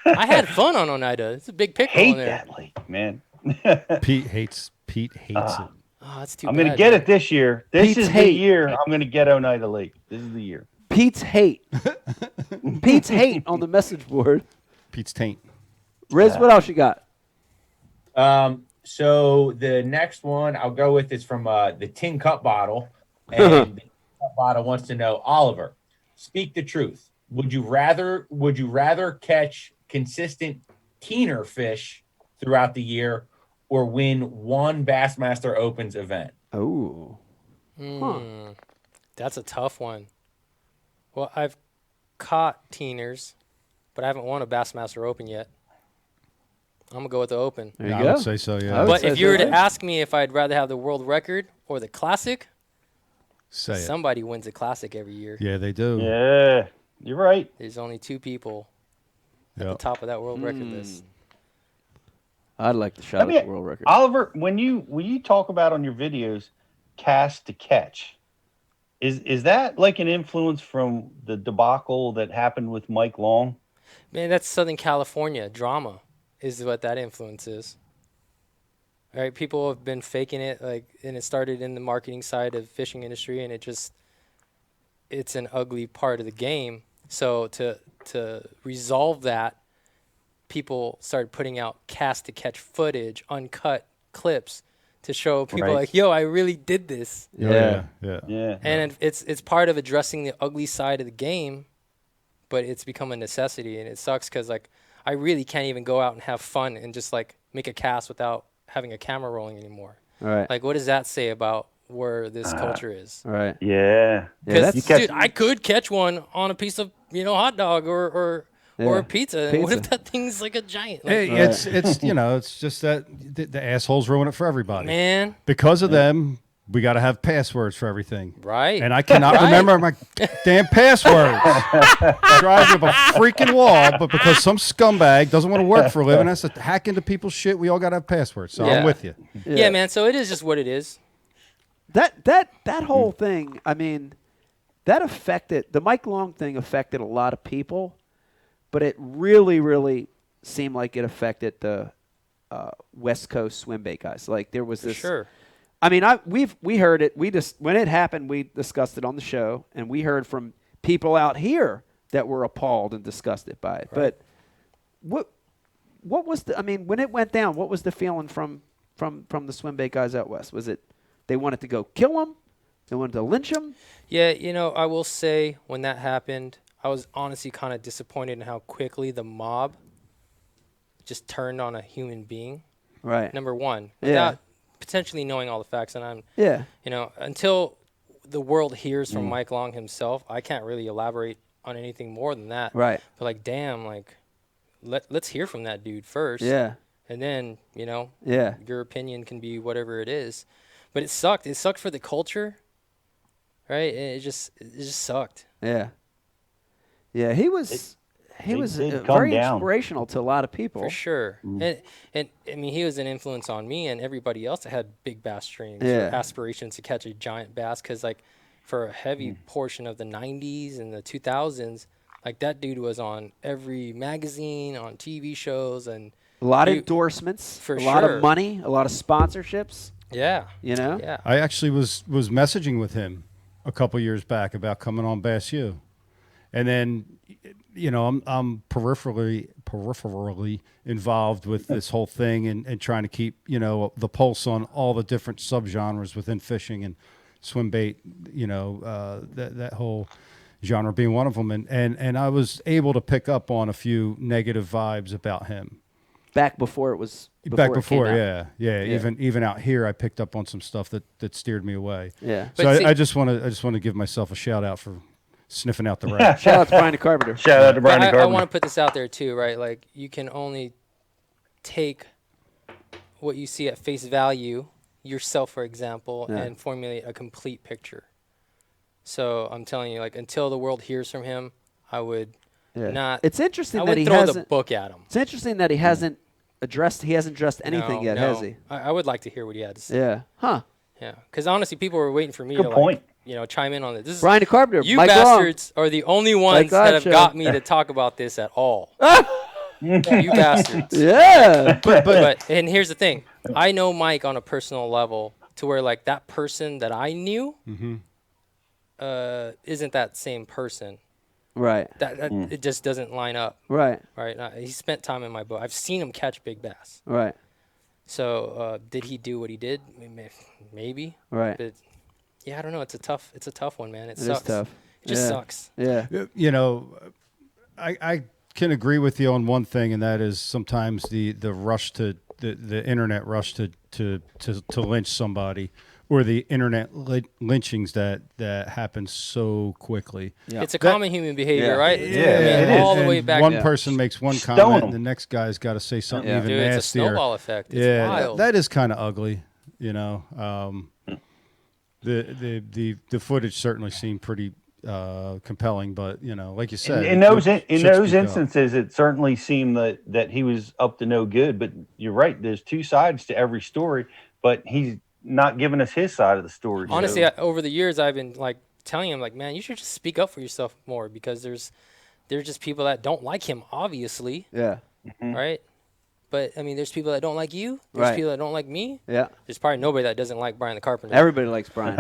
I had fun on Oneida. It's a big pickle Hate in there. that lake, man. Pete hates it. Oh, that's too I'm bad. going to get it this year. This Pete's is hate. the year I'm going to get Oneida Lake. This is the year. Pete's hate. Pete's hate on the message board. Pete's taint. Riz, what else you got? So the next one I'll go with is from the Tin Cup Bottle. And the Tin Cup Bottle wants to know, Oliver, speak the truth. Would you rather catch consistent keener fish throughout the year or win one Bassmaster Opens event? Oh. That's a tough one. Well, I've caught teeners, but I haven't won a Bassmaster Open yet. I'm going to go with the Open. There you I go. would say so, yeah. But if you were to ask me if I'd rather have the world record or the classic, Say it. somebody wins a classic every year. Yeah, they do. Yeah, you're right. There's only 2 people at Yep. the top of that world record list. I'd like to shout out the world record. Oliver, when you talk about on your videos, cast to catch, is that like an influence from the debacle that happened with Mike Long? Man, that's Southern California drama is what that influence is. All right, people have been faking it, and it started in the marketing side of fishing industry, and it's an ugly part of the game. So to resolve that, people started putting out cast to catch footage, uncut clips to show people like, yo, I really did this. Yeah. And it's part of addressing the ugly side of the game, but it's become a necessity, and it sucks because, like, I really can't even go out and have fun and just, like, make a cast without having a camera rolling anymore. Right. Like, what does that say about where this culture is? Right. Yeah. Because, dude, I could catch one on a piece of, hot dog or a pizza. And what if that thing's like a giant? Like, Hey, it's it's just that the assholes ruin it for everybody. Man. Because of them, we got to have passwords for everything. Right. And I cannot remember my damn passwords. Drives me up a freaking wall, but because some scumbag doesn't want to work for a living, has to hack into people's shit, we all got to have passwords. So I'm with you. Yeah, man. So it is just what it is. That whole thing, I mean, that affected, the Mike Long thing affected a lot of people, but it really, really seemed like it affected the West Coast swim bait guys. Like, there was this. Sure. I mean, we heard it. When it happened, we discussed it on the show, and we heard from people out here that were appalled and disgusted by it. Right. But what was the? I mean, when it went down, what was the feeling from the swim bait guys out west? Was it they wanted to go kill him? They wanted to lynch him? Yeah, I will say when that happened, I was honestly kind of disappointed in how quickly the mob just turned on a human being. Right. Number one, Yeah. without potentially knowing all the facts, and I'm, Yeah. until the world hears from Mike Long himself, I can't really elaborate on anything more than that. Right. But like, damn, like, let's hear from that dude first. Yeah. And then, Yeah. your opinion can be whatever it is. But it sucked. It sucked for the culture, right? And it just sucked. Yeah. Yeah, he was did come very down. inspirational to a lot of people. For sure. And I mean, he was an influence on me and everybody else that had big bass streams Yeah. or aspirations to catch a giant bass. Because, like, for a heavy portion of the 90s and the 2000s, like, that dude was on every magazine, on TV shows. And A lot of endorsements, for a lot sure. of money, a lot of sponsorships. Yeah. Yeah. I actually was messaging with him a couple years back about coming on Bass U, and then I'm peripherally involved with this whole thing and trying to keep the pulse on all the different subgenres within fishing and swim bait. That whole genre being one of them, and I was able to pick up on a few negative vibes about him. Back before it was. Back before, it came out. yeah. Even out here, I picked up on some stuff that steered me away. Yeah. So I just want to give myself a shout out for sniffing out the rat. Shout out to Brian Carpenter. Shout out to Brian I Carpenter. want to put this out there too, right? Like, you can only take what you see at face value, yourself, for example, Yeah. and formulate a complete picture. So I'm telling you, like, until the world hears from him, I would not. It's interesting I that would he throw the hasn't book at him. It's interesting that he hasn't addressed anything No, yet, no. has he? I would like to hear what he had to say. Yeah. Huh. Yeah, because honestly, people were waiting for me Good to point. chime in on this. This is Brian Carpenter, You Mike bastards are the only ones that have gotcha. got me to talk about this at all. You bastards. Yeah. But and here's the thing, I know Mike on a personal level to where, like, that person that I knew isn't that same person. Right. That it just doesn't line up. Right. Right. He spent time in my boat. I've seen him catch big bass. Right. So did he do what he did? Maybe. Right. But yeah, I don't know. It's a tough one, man. It It sucks. is tough. It just Yeah. sucks. Yeah. I can agree with you on one thing, and that is sometimes the rush to the internet rush to lynch somebody, or the internet lynchings that happen so quickly. It's a common human behavior, right? Yeah, I mean, it is. all the way And back. one person makes one Stone comment, 'em. and the next guy's got to say something even Dude, it's a nastier. snowball effect. It's Yeah, wild. that is kind of ugly. The footage certainly seemed pretty compelling, but like you said, In those it should those speak up. instances, it certainly seemed that he was up to no good. But you're right. There's two sides to every story, but he's not giving us his side of the story. Honestly, so. over the years, I've been like telling him, like, man, you should just speak up for yourself more, because there's just people that don't like him, obviously, Yeah. right? But I mean, there's people that don't like you. There's Right. people that don't like me. Yeah. There's probably nobody that doesn't like Brian the Carpenter. Everybody likes Brian,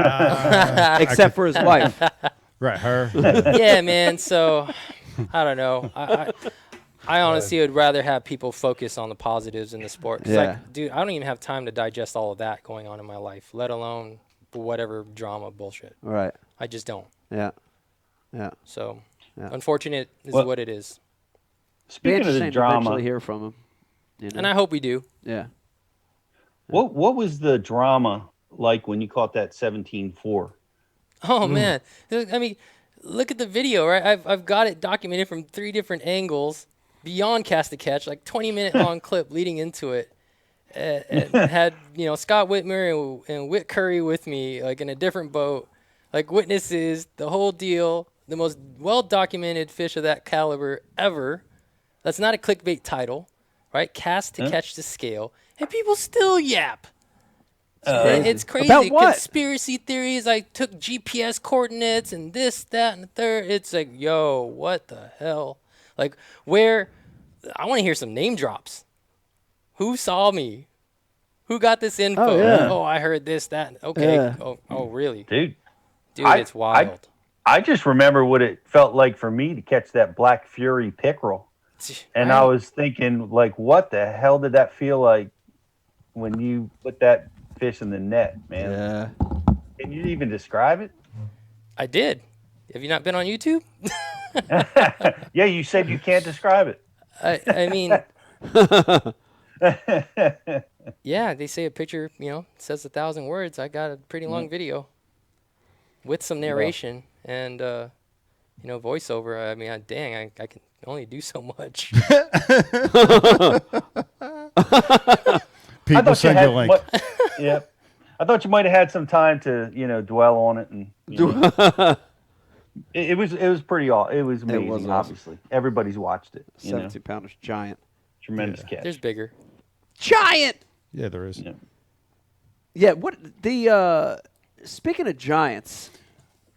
except for his wife. Right, her. Yeah, man. So I don't know. I honestly would rather have people focus on the positives in the sport. 'Cause, Yeah. like, dude, I don't even have time to digest all of that going on in my life, let alone whatever drama bullshit. Right. I just don't. Yeah. Yeah. So, Yeah. unfortunate is Well, what it is. Be Speaking of interesting the to drama, eventually hear from him. And I hope we do. Yeah. what was the drama like when you caught that 17.4? Oh man, I mean, look at the video, right? I've got it documented from 3 different angles, beyond cast to catch, like 20-minute long clip leading into it. And had Scott Whitmer and Whit Curry with me, like in a different boat, like witnesses, the whole deal, the most well documented fish of that caliber ever. That's not a clickbait title, right? Cast to catch the scale, and people still yap. It's crazy. About what? Conspiracy theories. I took GPS coordinates and this, that, and the third. It's like, yo, what the hell? Like, where? I want to hear some name drops. Who saw me? Who got this info? Oh, yeah. Oh, I heard this, that. Okay. Yeah. Oh, really? Dude, It's wild. I just remember what it felt like for me to catch that Black Fury pickerel. And I was thinking, like, what the hell did that feel like when you put that fish in the net, man? Yeah. Can you even describe it? I did. Have you not been on YouTube? Yeah, you said you can't describe it. I mean, yeah, they say a picture, says 1,000 words. I got a pretty long video with some narration and, voiceover. I mean, I can only do so much. People send you a link. Yeah. I thought you might have had some time to, dwell on it, and it was pretty it was amazing. was awesome. Obviously, everybody's watched it. 72-pounders, giant, tremendous catch. There's bigger. Giant. Yeah, there is. Yeah. What the speaking of giants,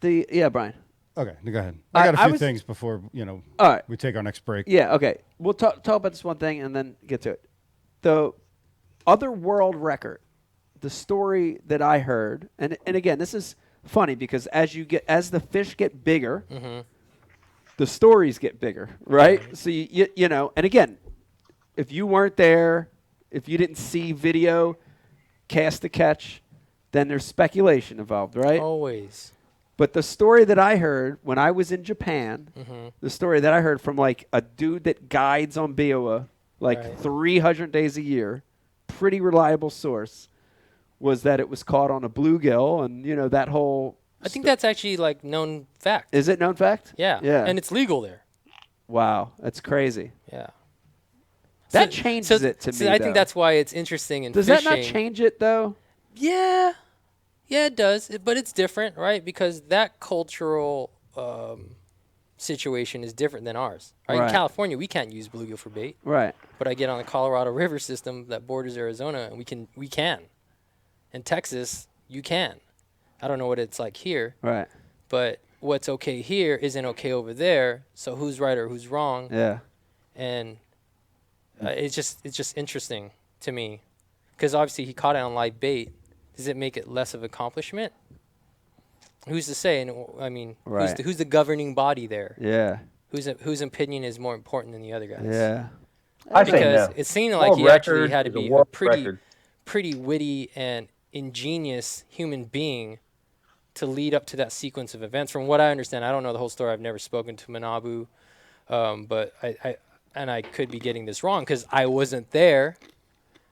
Brian. Okay, go ahead. I got a few things before all right. we take our next break. Yeah. Okay. We'll talk about this one thing and then get to it. The other world record. The story that I heard, and again, this is funny because as the fish get bigger, the stories get bigger, right? So you know, and again, if you weren't there, if you didn't see video, cast to catch, then there's speculation involved, right? Always. But the story that I heard when I was in Japan, the story that I heard from like a dude that guides on Biwa like 300 days a year, pretty reliable source, was that it was caught on a bluegill, and that whole. I think that's actually like known fact. Is it known fact? Yeah. Yeah. And it's legal there. Wow, that's crazy. Yeah. That changes it to me. I think that's why it's interesting in Does fishing. that not change it though? Yeah. Yeah, it does. But it's different, right? Because that cultural situation is different than ours. Right? In California, we can't use bluegill for bait. Right. But I get on the Colorado River system that borders Arizona, and we can. In Texas, you can. I don't know what it's like here. Right. But what's okay here isn't okay over there. So who's right or who's wrong? Yeah. And it's just interesting to me, because obviously he caught it on live bait. Does it make it less of an accomplishment? Who's to say? And I mean, who's the governing body there? Yeah. Whose opinion is more important than the other guys? Yeah. I say no. It seemed like he actually had to be a pretty witty and ingenious human being to lead up to that sequence of events. From what I understand, I don't know the whole story. I've never spoken to Manabu, but I could be getting this wrong because I wasn't there.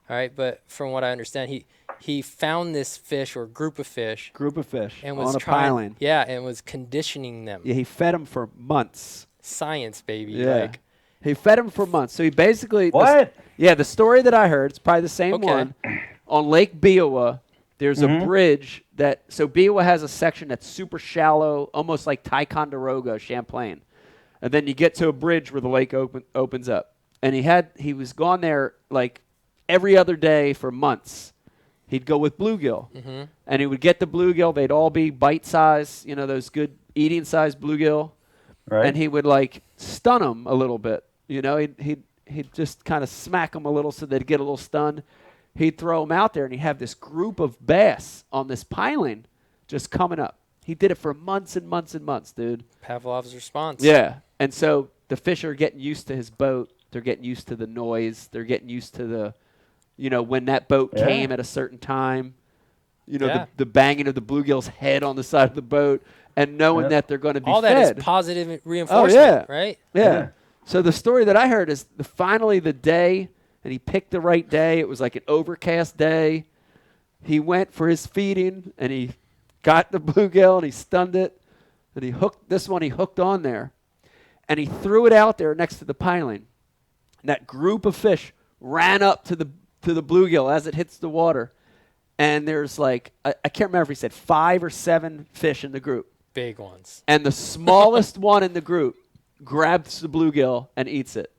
All right, but from what I understand, he found this fish or group of fish, and was on a piling. Yeah, and was conditioning them. Yeah, he fed them for months. Science, baby. Yeah. Like, he fed them for months. So he basically what? The story that I heard, it's probably the same one. On Lake Biwa, there's a bridge so Biwa has a section that's super shallow, almost like Ticonderoga, Champlain. And then you get to a bridge where the lake opens up. And he was gone there like every other day for months. He'd go with bluegill. And he would get the bluegill. They'd all be bite size, those good eating size bluegill. Right. And he would like stun them a little bit. He'd just kind of smack them a little so they'd get a little stunned. He'd throw them out there, and he'd have this group of bass on this piling just coming up. He did it for months and months and months, dude. Pavlov's response. Yeah. And so the fish are getting used to his boat. They're getting used to the noise. They're getting used to the, when that boat came at a certain time, the banging of the bluegill's head on the side of the boat, and knowing that they're going to be all fed. that is positive reinforcement, right? Yeah. So the story that I heard is finally the day, and he picked the right day. It was like an overcast day. He went for his feeding, and he got the bluegill, and he stunned it, and he hooked on there, and he threw it out there next to the piling. And that group of fish ran up to the bluegill as it hits the water, and there's like I can't remember if he said 5 or 7 fish in the group. Big ones. And the smallest one in the group grabs the bluegill and eats it.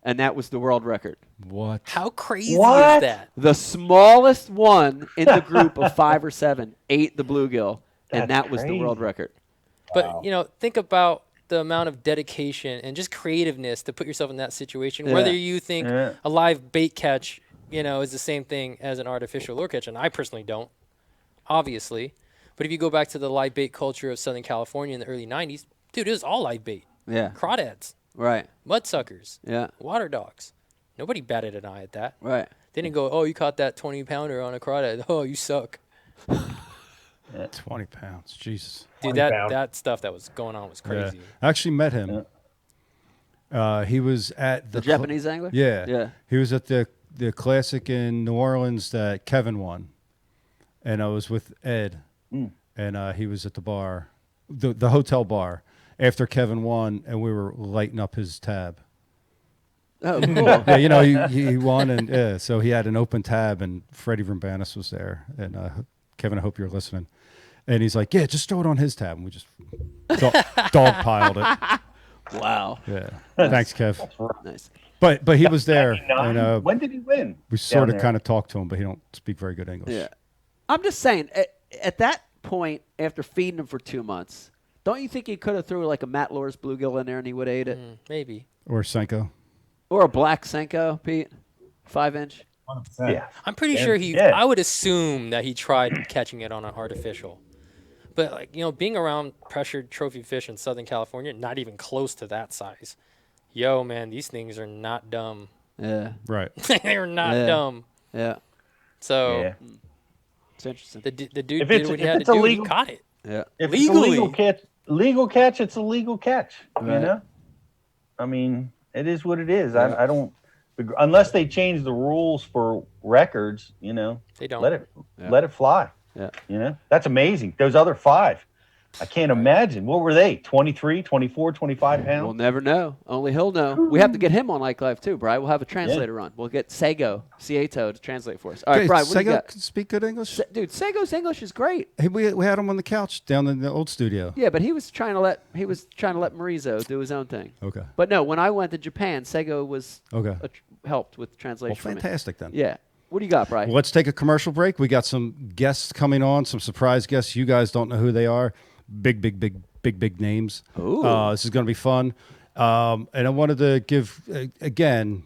And that was the world record. What? How crazy is that? The smallest one in the group of 5 or 7 ate the bluegill, and that was the world record. But, think about the amount of dedication and just creativeness to put yourself in that situation. Yeah. Whether you think a live bait catch, is the same thing as an artificial lure catch, and I personally don't, obviously. But if you go back to the live bait culture of Southern California in the early 90s, dude, it was all live bait. Yeah. Crawdads. Right. Mudsuckers. Yeah. Water dogs. Nobody batted an eye at that. Right. They didn't go, oh, you caught that 20-pounder on a crawdad. Oh, you suck. 20 pounds. Jesus. Dude, that stuff that was going on was crazy. Yeah. I actually met him. He was at The Japanese angler? Yeah. Yeah. He was at the classic in New Orleans that Kevin won. And I was with Ed. And he was at the bar, the hotel bar, after Kevin won, and we were lighting up his tab. Oh, cool. Yeah, you know, he won, and yeah, so he had an open tab, and Freddie Verbanis was there. And Kevin, I hope you're listening. And he's like, yeah, just throw it on his tab. And we just dog piled it. Wow. Yeah. Thanks, Kev. Nice. But he was there. And, when did he win? We sort of kind of talked to him, but he don't speak very good English. Yeah. I'm just saying, at that point, after feeding him for 2 months, don't you think he could have threw like a Matt Lohr's bluegill in there and he would have ate it? Maybe. Or Senko. Or a black Senko, Pete, 5-inch. 100%. Yeah. I'm pretty sure he. Yeah. I would assume that he tried catching it on an artificial, but like being around pressured trophy fish in Southern California, not even close to that size. Yo, man, these things are not dumb. Yeah. Right. They're not dumb. Yeah. So it's interesting. The dude If did it's- what he if had it's to do. illegal- He caught it. Yeah. If Legally. it's a legal catch, it's a legal catch. Right. You know, I mean, it is what it is. I don't, unless they change the rules for records. You know, They don't. let it fly. Yeah. You know, that's amazing. Those other 5, I can't imagine. What were they? 23, 24, 25 pounds? We'll never know. Only he'll know. We have to get him on Ike Live too, Brian. We'll have a translator on. We'll get Sego, Cieto, to translate for us. All right, Okay, Brian, what do you Sego got? can speak good English? Dude, Sego's English is great. Hey, we had him on the couch down in the old studio. Yeah, but he was trying to let Marizo do his own thing. Okay. But no, when I went to Japan, Sego was Okay. helped with translation. Well, for me. fantastic then. Yeah. What do you got, Brian? Well, let's take a commercial break. We got some guests coming on, some surprise guests. You guys don't know who they are. Big names. Ooh. This is going to be fun. And I wanted to give, again,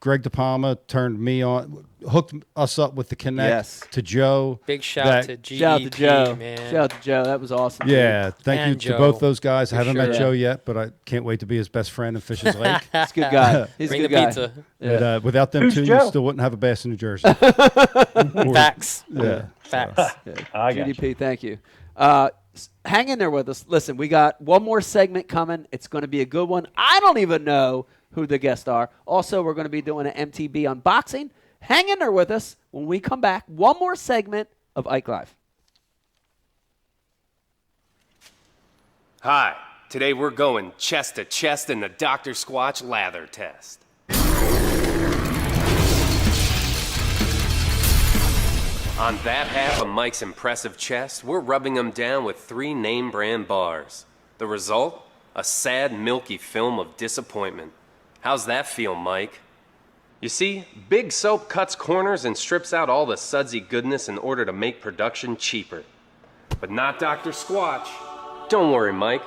Greg DePalma turned me on, hooked us up with the connect Yes. to Joe. Big shout to GDP, Shout out to Joe. man. Shout out to Joe. That was awesome. Yeah, thank And you Joe, to both those guys. I for haven't met sure. Joe yet, but I can't wait to be his best friend in Fish's Lake. He's a good guy. He's Bring a the good guy. pizza. Yeah. But, without them Who's two, Joe? you still wouldn't have a bass in New Jersey. Facts. Yeah. Facts. I got GDP, thank you. Hang in there with us. Listen, we got one more segment coming. It's going to be a good one. I don't even know who the guests are. Also, we're going to be doing an MTB unboxing. Hang in there with us. When we come back, one more segment of Ike Live. Hi, today we're going chest to chest in the Dr. Squatch lather test. On that half of Mike's impressive chest, we're rubbing him down with 3 name brand bars. The result? A sad, milky film of disappointment. How's that feel, Mike? You see, Big Soap cuts corners and strips out all the sudsy goodness in order to make production cheaper. But not Dr. Squatch. Don't worry, Mike.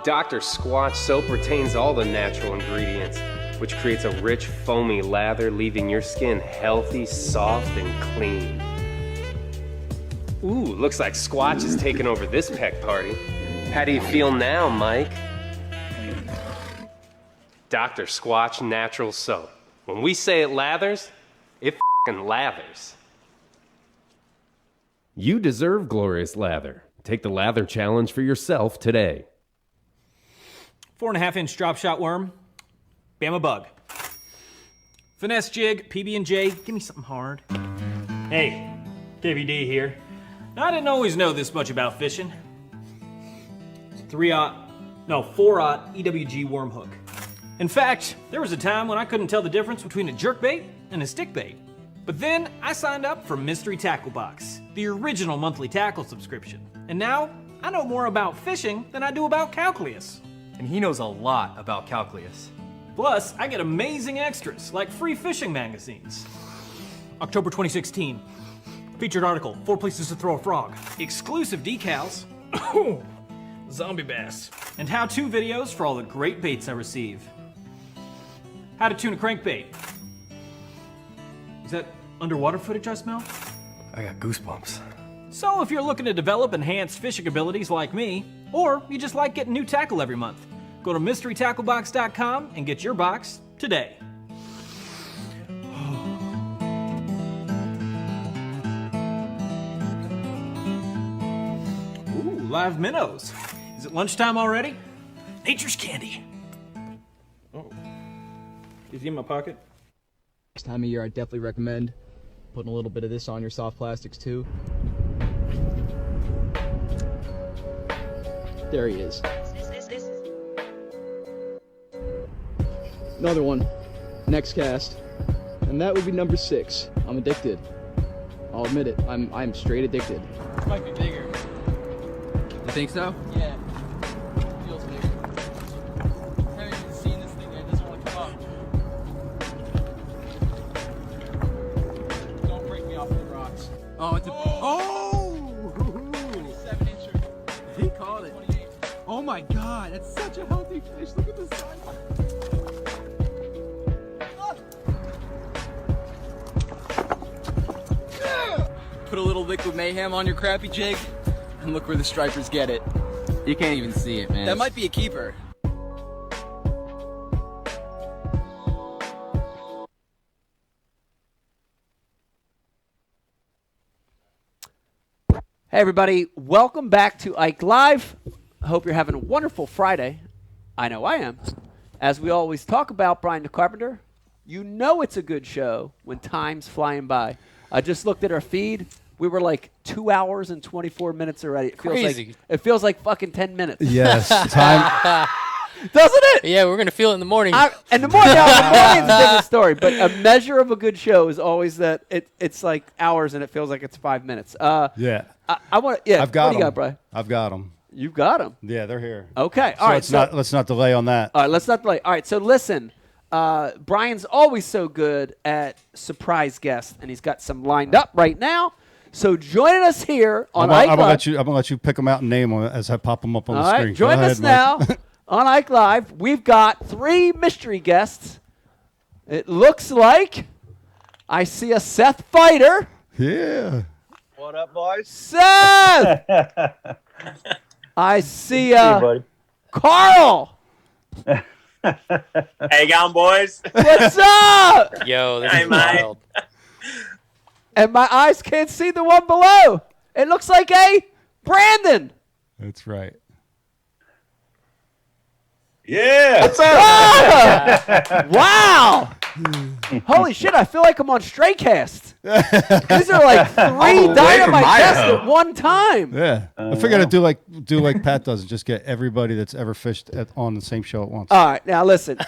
Dr. Squatch soap retains all the natural ingredients, which creates a rich, foamy lather, leaving your skin healthy, soft, and clean. Ooh, looks like Squatch is taking over this peck party. How do you feel now, Mike? Dr. Squatch Natural Soap. When we say it lathers, it f***ing lathers. You deserve glorious lather. Take the lather challenge for yourself today. 4.5-inch drop shot worm, Bama bug. Finesse jig, PB&J, give me something hard. Hey, KVD here. Now, I didn't always know this much about fishing. 4-aught EWG worm hook. In fact, there was a time when I couldn't tell the difference between a jerkbait and a stickbait. But then I signed up for Mystery Tackle Box, the original monthly tackle subscription. And now I know more about fishing than I do about calculus. And he knows a lot about calculus. Plus, I get amazing extras like free fishing magazines. October 2016. Featured article, 4 places to throw a frog. Exclusive decals. Zombie bass. And how-to videos for all the great baits I receive. How to tune a crankbait. Is that underwater footage I smell? I got goosebumps. So if you're looking to develop enhanced fishing abilities like me, or you just like getting new tackle every month, Go to mysterytacklebox.com and get your box today. Ooh, live minnows. Is it lunchtime already? Nature's candy. Oh. Is he in my pocket? This time of year, I definitely recommend putting a little bit of this on your soft plastics too. There he is. Another one. Next cast. And that would be number 6. I'm addicted. I'll admit it. I'm straight addicted. Might be bigger. You think so? Yeah. Feels bigger. I haven't even seen this thing yet. It doesn't want to come up. Don't break me off the rocks. Oh, it's a... Oh! 27 inches. He caught it. 28. Oh my god, that's such a healthy fish. Look at the size. Put a little liquid mayhem on your crappie jig, and look where the stripers get it. You can't even see it, man. That might be a keeper. Hey, everybody. Welcome back to Ike Live. I hope you're having a wonderful Friday. I know I am. As we always talk about, Brian the Carpenter, you know it's a good show when time's flying by. I just looked at our feed. We were like 2 hours and 24 minutes already. It feels like fucking 10 minutes. Yes, time. Doesn't it? Yeah, we're going to feel it in the morning. And the morning's a different story. But a measure of a good show is always that it's like hours and it feels like it's 5 minutes. Yeah. I want. Yeah. I've got what do you them. got, Brian? I've got them. You've got them. Yeah, they're here. Okay. So All right. let's not delay on that. All right. Let's not delay. All right. So listen. Brian's always so good at surprise guests, and he's got some lined up right now. So joining us here on Ike Live. I'm gonna let you pick them out and name them as I pop them up on the All right, screen. join us now on Ike Live. We've got 3 mystery guests. It looks like I see a Seth Fighter. Yeah. What up, boys? Seth! I see Carl. Hey, going, boys. What's up? Yo, this Hey, is mate. wild. And my eyes can't see the one below. It looks like a Brandon. That's right. Yeah. What's up? Wow. Holy shit, I feel like I'm on Straycast. These are like 3 Dynamite guests at one time. Yeah. I figured I'd do like Pat does and just get everybody that's ever fished on the same show at once. All right, now listen.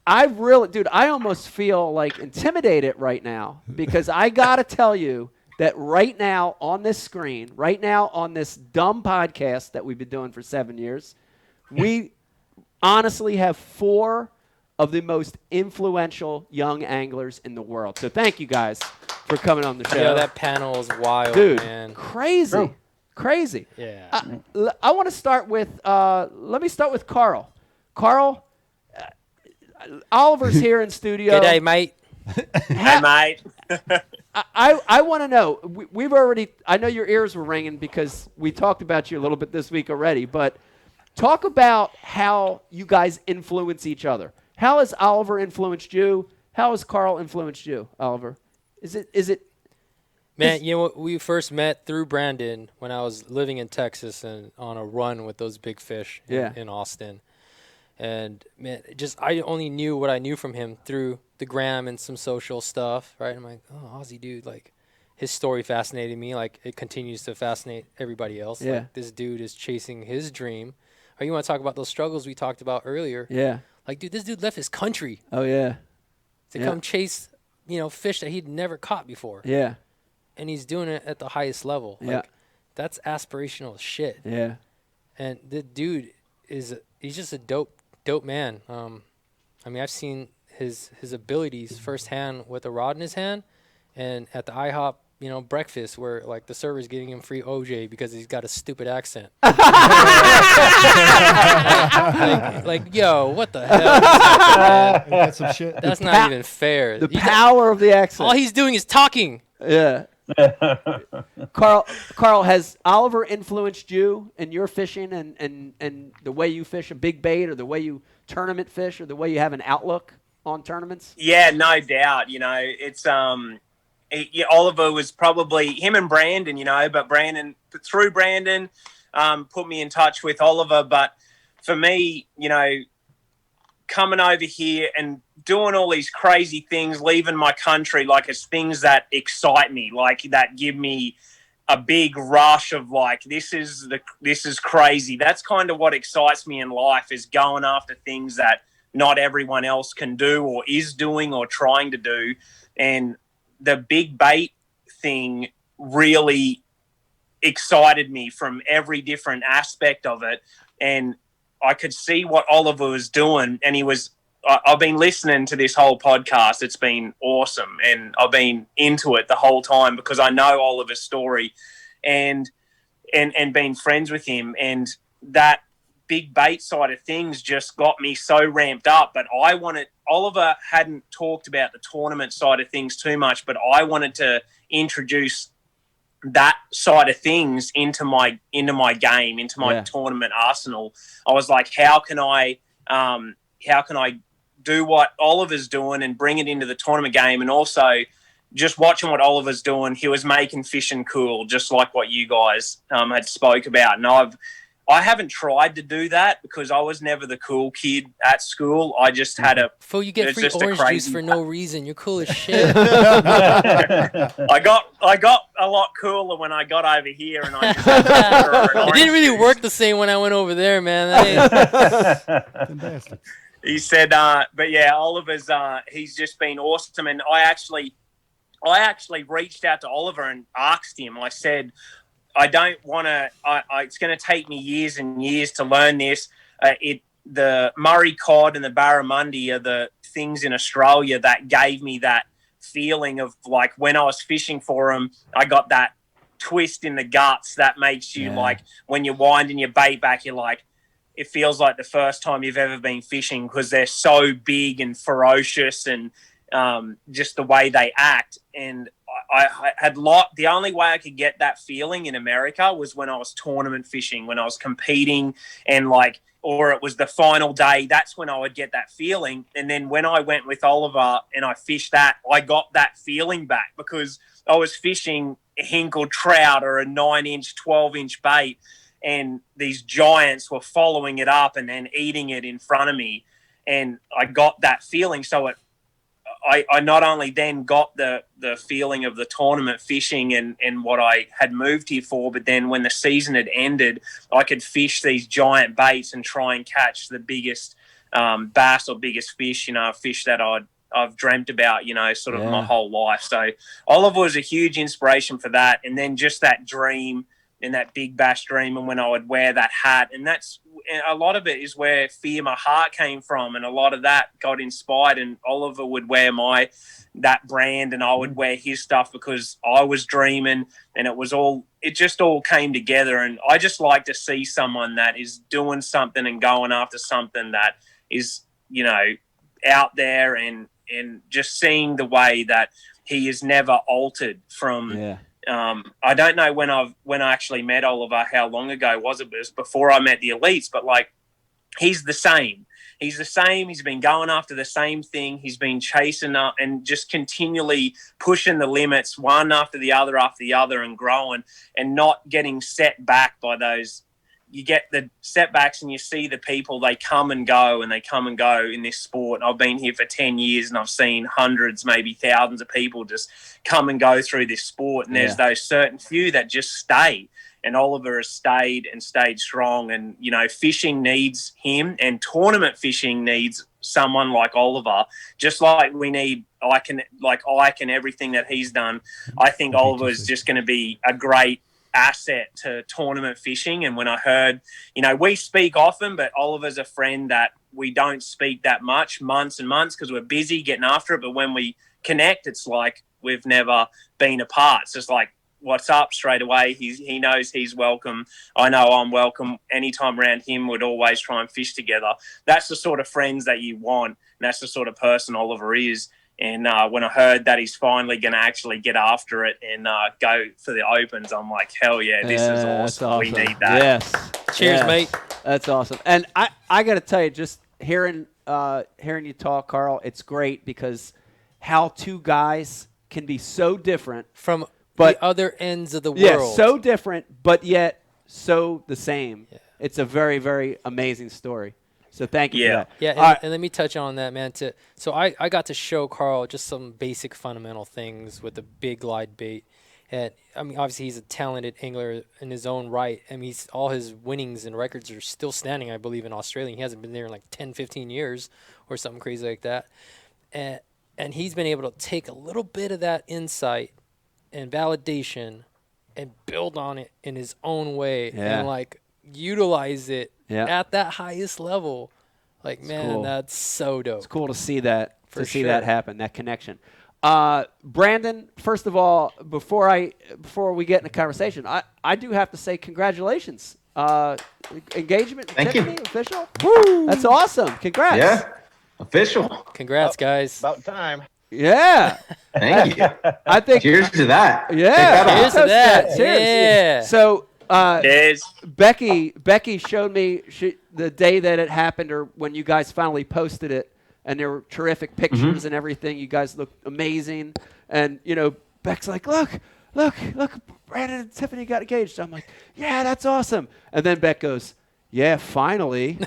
I really, dude, I almost feel like intimidated right now because I got to tell you that right now on this screen, right now on this dumb podcast that we've been doing for 7 years, we honestly have 4 of the most influential young anglers in the world. So thank you guys for coming on the show. Yeah, that panel is wild, dude, man. Crazy. Crazy. Yeah. I want to start with, let me start with Carl. Carl, Oliver's here in studio. G'day, mate. Hey, mate. I want to know, we've already, I know your ears were ringing because we talked about you a little bit this week already, but talk about how you guys influence each other. How has Oliver influenced you? How has Carl influenced you, Oliver? Is it? Man, you know, we first met through Brandon when I was living in Texas and on a run with those big fish in Austin. And man, I only knew what I knew from him through the gram and some social stuff, right? I'm like, oh, Aussie dude, like his story fascinated me, like it continues to fascinate everybody else. Yeah. Like this dude is chasing his dream. Or you want to talk about those struggles we talked about earlier? Yeah. Like, dude, this dude left his country. Oh yeah. To come chase, fish that he'd never caught before. Yeah. And he's doing it at the highest level. Yeah. Like, that's aspirational as shit. Yeah. And the dude he's just a dope man. I mean, I've seen his abilities firsthand with a rod in his hand, and at the IHOP, breakfast where like the server's giving him free OJ because he's got a stupid accent. like, yo, what the hell? That's some shit. That's not even fair. The power of the accent. All he's doing is talking. Yeah. Carl, has Oliver influenced you in your fishing and the way you fish a big bait, or the way you tournament fish, or the way you have an outlook on tournaments? Yeah, no doubt. It's Oliver was probably him and Brandon, but through Brandon, put me in touch with Oliver. But for me, coming over here and doing all these crazy things, leaving my country, like, it's things that excite me, like that give me a big rush of like, this is crazy. That's kind of what excites me in life, is going after things that not everyone else can do or is doing or trying to do. And the big bait thing really excited me from every different aspect of it. And I could see what Oliver was doing, and I've been listening to this whole podcast. It's been awesome, and I've been into it the whole time because I know Oliver's story and been friends with him, and that big bait side of things just got me so ramped up. But Oliver hadn't talked about the tournament side of things too much, but I wanted to introduce that side of things into my game, into my tournament arsenal. I was like, how can I do what Oliver's doing and bring it into the tournament game? And also just watching what Oliver's doing, he was making fishing cool, just like what you guys had spoke about. And I haven't tried to do that because I was never the cool kid at school. I just had Fool, you get free orange juice for no reason. You're cool as shit. I got a lot cooler when I got over here, and I just it didn't really work the same when I went over there, man. He said, but yeah, Oliver's he's just been awesome. And I actually reached out to Oliver and asked him. I said, I don't want to. It's going to take me years and years to learn this. The Murray cod and the barramundi are the things in Australia that gave me that feeling of like when I was fishing for them, I got that twist in the guts that makes you like when you're winding your bait back, you're like, it feels like the first time you've ever been fishing because they're so big and ferocious and just the way they act. And I had the only way I could get that feeling in America was when I was tournament fishing, when I was competing and or it was the final day. That's when I would get that feeling. And then when I went with Oliver and I fished that, I got that feeling back because I was fishing a hinkle trout or a 9-inch, 12-inch bait, and these giants were following it up and then eating it in front of me. And I got that feeling. So I not only then got the feeling of the tournament fishing and what I had moved here for, but then when the season had ended, I could fish these giant baits and try and catch the biggest bass or biggest fish, fish that I've dreamt about, sort of my whole life. So Oliver was a huge inspiration for that. And then just that dream and that big bass dream, and when I would wear that hat, and that's a lot of it is where Fear My Heart came from, and a lot of that got inspired. And Oliver would wear that brand, and I would wear his stuff because I was dreaming, and it just all came together. And I just like to see someone that is doing something and going after something that is, out there, and just seeing the way that he is never altered from. I don't know when I actually met Oliver, how long ago was it? It was before I met the elites, but he's the same. He's the same. He's been going after the same thing. He's been chasing up and just continually pushing the limits one after the other and growing and not getting set back by those. You get the setbacks and you see the people, they come and go in this sport. I've been here for 10 years and I've seen hundreds, maybe thousands of people just come and go through this sport. And there's those certain few that just stay. And Oliver has stayed strong. And, fishing needs him, and tournament fishing needs someone like Oliver, just like we need Ike and everything that he's done. I think Oliver is just going to be a great asset to tournament fishing. And when I heard, we speak often, but Oliver's a friend that we don't speak that much, months and months, because we're busy getting after it. But when we connect, it's like we've never been apart. It's just like, what's up, straight away. He knows he's welcome. I know I'm welcome. Anytime around him, we'd always try and fish together. That's the sort of friends that you want, and that's the sort of person Oliver is. And when I heard that he's finally going to actually get after it and go for the opens, I'm like, hell yeah, this is That's awesome. We need that. Yes. Cheers, Yes. mate. That's awesome. And I got to tell you, just hearing you talk, Carl, it's great because how two guys can be so different from but the other ends of the yeah, world. so different, but yet so the same. Yeah. It's a very, very amazing story. So thank you for that. Yeah, and let me touch on that, man. So I got to show Carl just some basic fundamental things with the big glide bait. And, I mean, obviously he's a talented angler in his own right. I mean, all his winnings and records are still standing, I believe, in Australia. He hasn't been there in like 10, 15 years or something crazy like that. And he's been able to take a little bit of that insight and validation and build on it in his own way and, like, utilize it at that highest level. Like, It's man, cool. that's so dope. It's cool to see that, For that happen, that connection. Brandon, first of all, before we get in the conversation, I do have to say congratulations. Engagement, Thank Tiffany, you. official. Woo! That's awesome. Congrats. Yeah, official. Congrats, guys. About time. Yeah. Thank you. I think. Cheers to that. Yeah. Cheers to that. Cheers. Yeah. So, Cheers. Becky showed me the day that it happened, or when you guys finally posted it, and there were terrific pictures and everything. You guys looked amazing, and Beck's like, look, Brandon and Tiffany got engaged. I'm like, yeah, that's awesome. And then Beck goes, yeah, finally.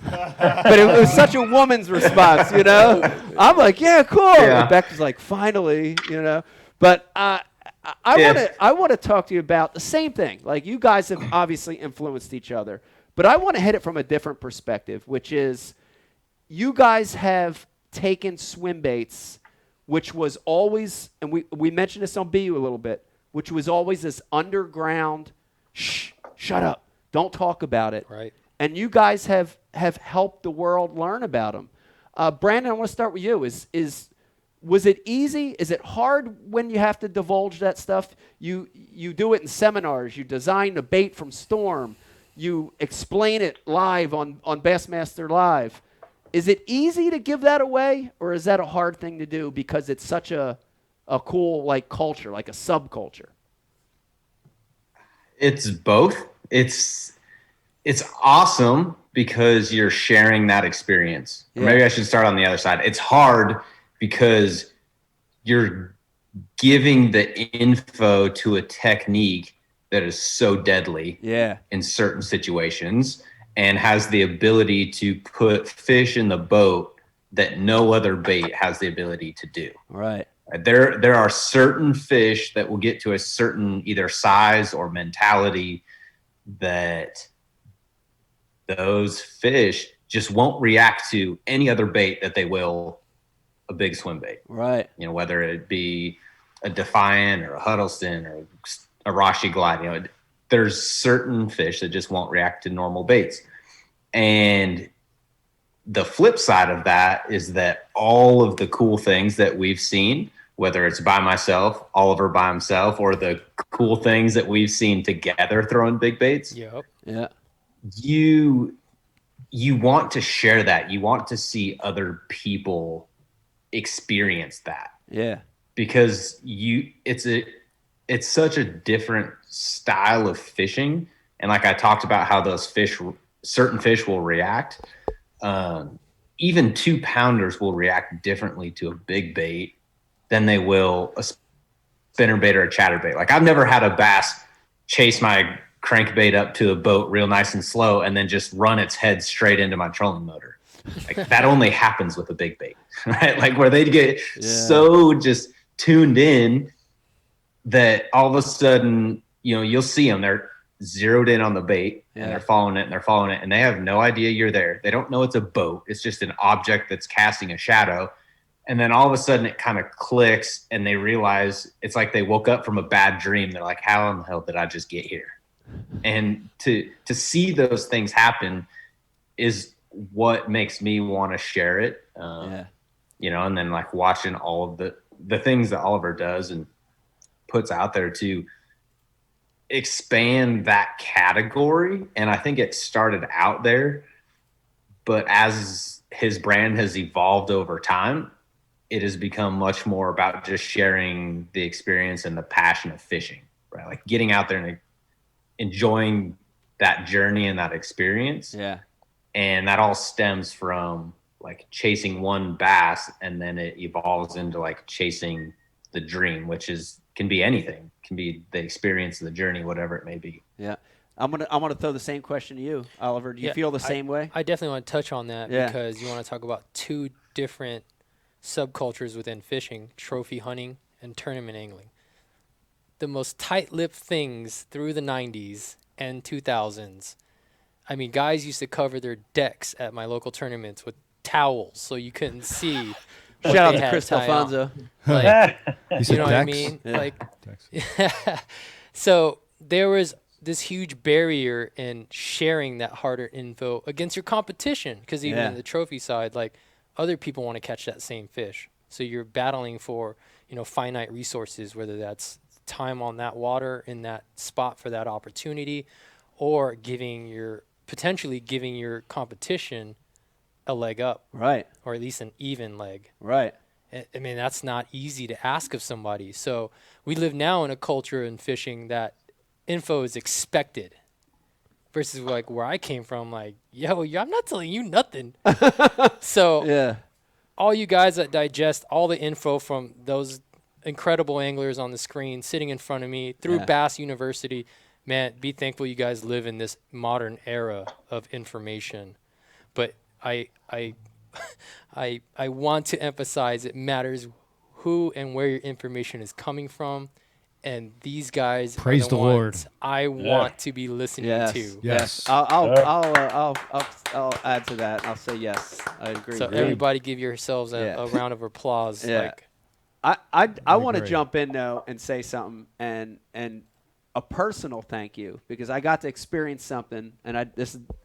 But it was such a woman's response, I'm like, yeah, cool. Yeah. And Beck was like, finally, But I want to talk to you about the same thing. Like, you guys have obviously influenced each other, but I want to hit it from a different perspective, which is you guys have taken swim baits, which was always, and we mentioned this on BU a little bit, which was always this underground, shut up, don't talk about it. Right. And you guys have helped the world learn about them. Brandon, I want to start with you. Was it easy? Is it hard when you have to divulge that stuff? You do it in seminars. You design the bait from Storm. You explain it live on Bassmaster Live. Is it easy to give that away, or is that a hard thing to do because it's such a cool culture, like a subculture? It's both. It's awesome because you're sharing that experience. Or maybe I should start on the other side. It's hard because you're giving the info to a technique that is so deadly in certain situations and has the ability to put fish in the boat that no other bait has the ability to do. Right. There are certain fish that will get to a certain either size or mentality that those fish just won't react to any other bait that they will a big swim bait. Right. Whether it be a Defiant or a Huddleston or a Rashi Glide, there's certain fish that just won't react to normal baits. And the flip side of that is that all of the cool things that we've seen, whether it's by myself, Oliver by himself, or the cool things that we've seen together throwing big baits. Yep. Yeah. You want to share that. You want to see other people experience that. Yeah. Because it's such a different style of fishing. And like I talked about how those certain fish will react. Even 2-pounders will react differently to a big bait than they will a spinnerbait or a chatterbait. Like, I've never had a bass chase my crankbait up to a boat real nice and slow and then just run its head straight into my trolling motor. Like, that only happens with a big bait, right? Like, where they get so just tuned in that all of a sudden, you'll see them. They're zeroed in on the bait and they're following it and they have no idea you're there. They don't know it's a boat. It's just an object that's casting a shadow. And then all of a sudden it kind of clicks and they realize it's like they woke up from a bad dream. They're like, how in the hell did I just get here? And to see those things happen is what makes me want to share it. And then like watching all of the things that Oliver does and puts out there to expand that category. And I think it started out there, but as his brand has evolved over time, it has become much more about just sharing the experience and the passion of fishing, right? Like getting out there and enjoying that journey and that experience. Yeah. And that all stems from like chasing one bass, and then it evolves into like chasing the dream, which can be anything, can be the experience of the journey, whatever it may be. Yeah. I'm gonna throw the same question to you, Oliver. Do you feel the same way? I definitely want to touch on that Yeah. because you want to talk about two different subcultures within fishing: trophy hunting and tournament angling. The most tight-lipped things through the 90s and 2000s. I mean, guys used to cover their decks at my local tournaments with towels so you couldn't see. Shout out to Chris Alfonso. Like, He said you know what I decks? mean? Yeah. Like, so there was this huge barrier in sharing that harder info against your competition, because even in the trophy side, like, other people want to catch that same fish. So you're battling for, finite resources, whether that's time on that water in that spot for that opportunity, or potentially giving your competition a leg up, right? Or at least an even leg, right? I mean, that's not easy to ask of somebody. So we live now in a culture in fishing that info is expected, versus like where I came from, like, yo, I'm not telling you nothing. So yeah, all you guys that digest all the info from those incredible anglers on the screen sitting in front of me through Bass University, man, be thankful you guys live in this modern era of information. But I want to emphasize it matters who and where your information is coming from, and these guys Praise are the the Lord. ones I want to be listening to. Yes. I'll add to that. I'll say yes. I agree. So everybody give yourselves a round of applause. Yeah. Like, I want to jump in though and say something and a personal thank you, because I got to experience something, and I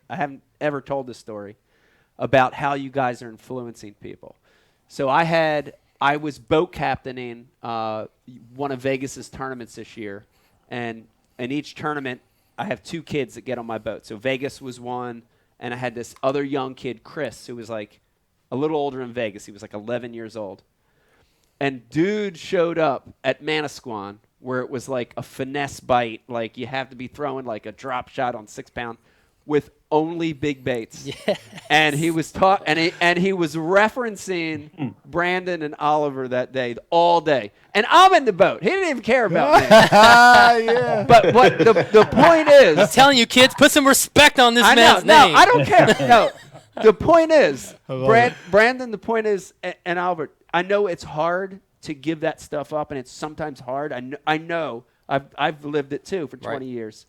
haven't ever told this story about how you guys are influencing people. So I was boat captaining one of Vegas's tournaments this year, and in each tournament I have two kids that get on my boat. So Vegas was one, and I had this other young kid, Chris, who was like a little older than Vegas. He was like 11 years old. And dude showed up at Manasquan, where it was like a finesse bite, like you have to be throwing like a drop shot on 6 pound with only big baits. Yes. And he was and he was referencing Brandon and Oliver that day all day. And I'm in the boat. He didn't even care about me. Yeah. But what the point is, I'm telling you, kids, put some respect on this I know, man's no, name. I don't care. No, the point is, I love it. Brandon. The point is, and Albert, I know it's hard to give that stuff up, and it's sometimes hard. I know. I've lived it too for 20 years.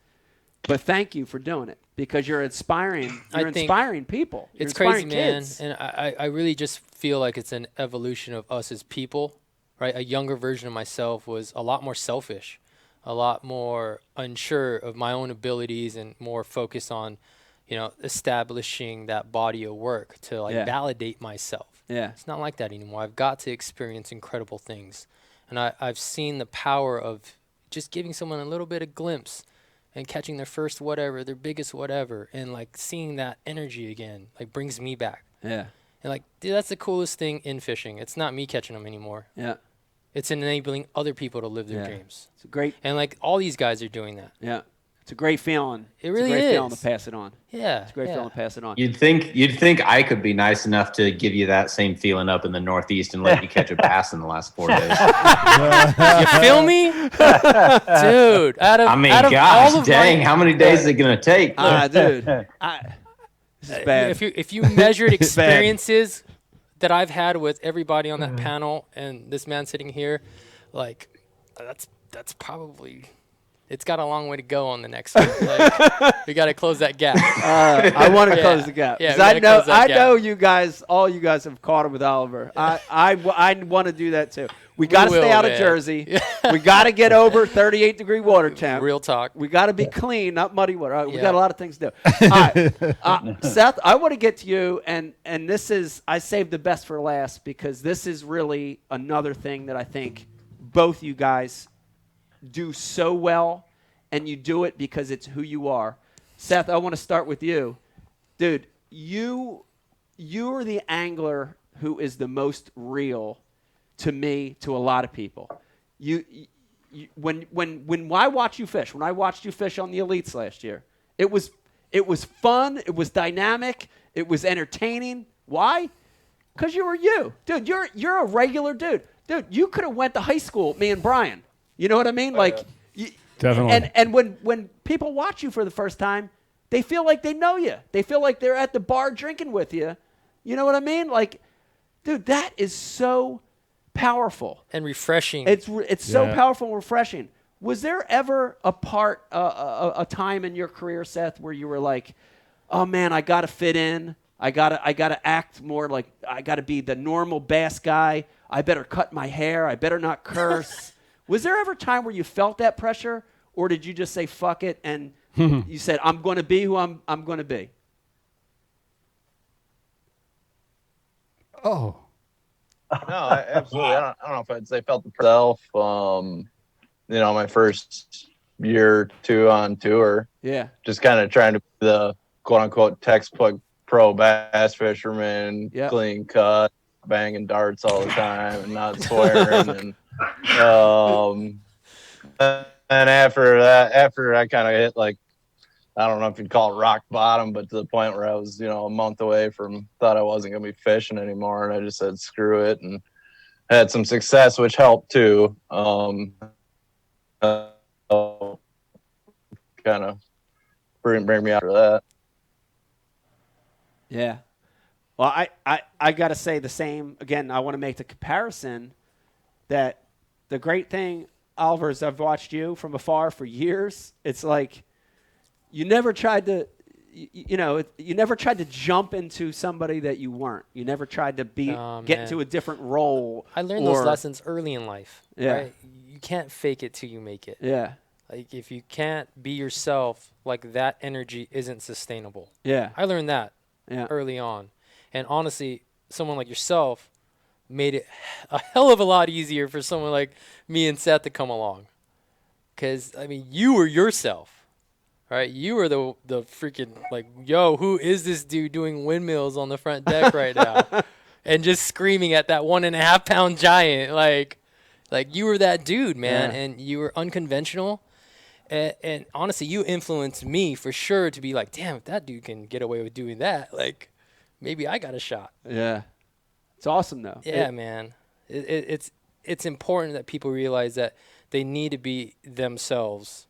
But thank you for doing it, because you're inspiring. You're inspiring people. You're It's crazy, inspiring man. kids. And I really just feel like it's an evolution of us as people, right? A younger version of myself was a lot more selfish, a lot more unsure of my own abilities, and more focused on, establishing that body of work to validate myself. Yeah. It's not like that anymore. I've got to experience incredible things. And I've seen the power of just giving someone a little bit of glimpse and catching their first whatever, their biggest whatever, and like seeing that energy again, like brings me back. Yeah. And like, dude, that's the coolest thing in fishing. It's not me catching them anymore. Yeah. It's enabling other people to live their Yeah. dreams. It's a great. And like all these guys are doing that. Yeah. It's a great feeling. It really it's a great is. feeling to pass it on. Yeah. It's a great feeling to pass it on. You'd think I could be nice enough to give you that same feeling up in the Northeast and let you catch a bass in the last 4 days. You feel me? Dude, out of all gosh, of dang, how many days is it going to take? Dude. This is bad. If you measured experiences that I've had with everybody on that panel and this man sitting here, like that's probably, it's got a long way to go on the next one. Like, we got to close that gap. I want to close the gap. Yeah, 'Cause I know you guys, all you guys have caught it with Oliver. I want to do that too. We got to stay out of Jersey. We got to get over 38-degree water temp. Real talk. We got to be clean, not muddy water. We got a lot of things to do. All right. Seth, I want to get to you, and this is, I saved the best for last, because this is really another thing that I think both you guys do so well, and you do it because it's who you are. Seth, I want to start with you. Dude, you're the angler who is the most real to me, to a lot of people. When I watch you fish, when I watched you fish on the Elites last year, it was fun, it was dynamic, it was entertaining. Why? Because you were you. Dude, you're a regular dude. Dude, you could have went to high school with me and Brian. You know what I mean? Definitely. And when people watch you for the first time, they feel like they know you. They feel like they're at the bar drinking with you. You know what I mean? Like, dude, that is so powerful and refreshing. It's so powerful and refreshing. Was there ever a time in your career, Seth, where you were like, "Oh man, I got to fit in. I gotta act more like I gotta be the normal bass guy. I better cut my hair. I better not curse." Was there ever a time where you felt that pressure, or did you just say "fuck it" and you said, "I'm going to be who I'm going to be"? Oh. No, absolutely. I don't know if I'd say felt the self. My first year or two on tour. Yeah. Just kind of trying to be the quote unquote textbook pro bass fisherman, clean cut, banging darts all the time and not swearing. And after I kind of hit I don't know if you'd call it rock bottom, but to the point where I was, a month away from thought I wasn't going to be fishing anymore. And I just said, screw it. And had some success, which helped too. Kind of bring me out of that. Yeah. Well, I got to say the same. Again, I want to make the comparison that the great thing, Oliver, is I've watched you from afar for years. It's like, you never tried to, you never tried to jump into somebody that you weren't. You never tried to get into a different role. I learned those lessons early in life. Yeah. Right? You can't fake it till you make it. Yeah. Like, if you can't be yourself, that energy isn't sustainable. Yeah. I learned that early on. And honestly, someone like yourself made it a hell of a lot easier for someone like me and Seth to come along. Because, you were yourself. Right, you were the freaking yo, who is this dude doing windmills on the front deck right now, and just screaming at that 1.5 pound giant, like you were that dude, man, and you were unconventional, and honestly, you influenced me for sure to be like, damn, if that dude can get away with doing that, maybe I got a shot. Yeah, it's awesome though. Yeah, man, it's important that people realize that they need to be themselves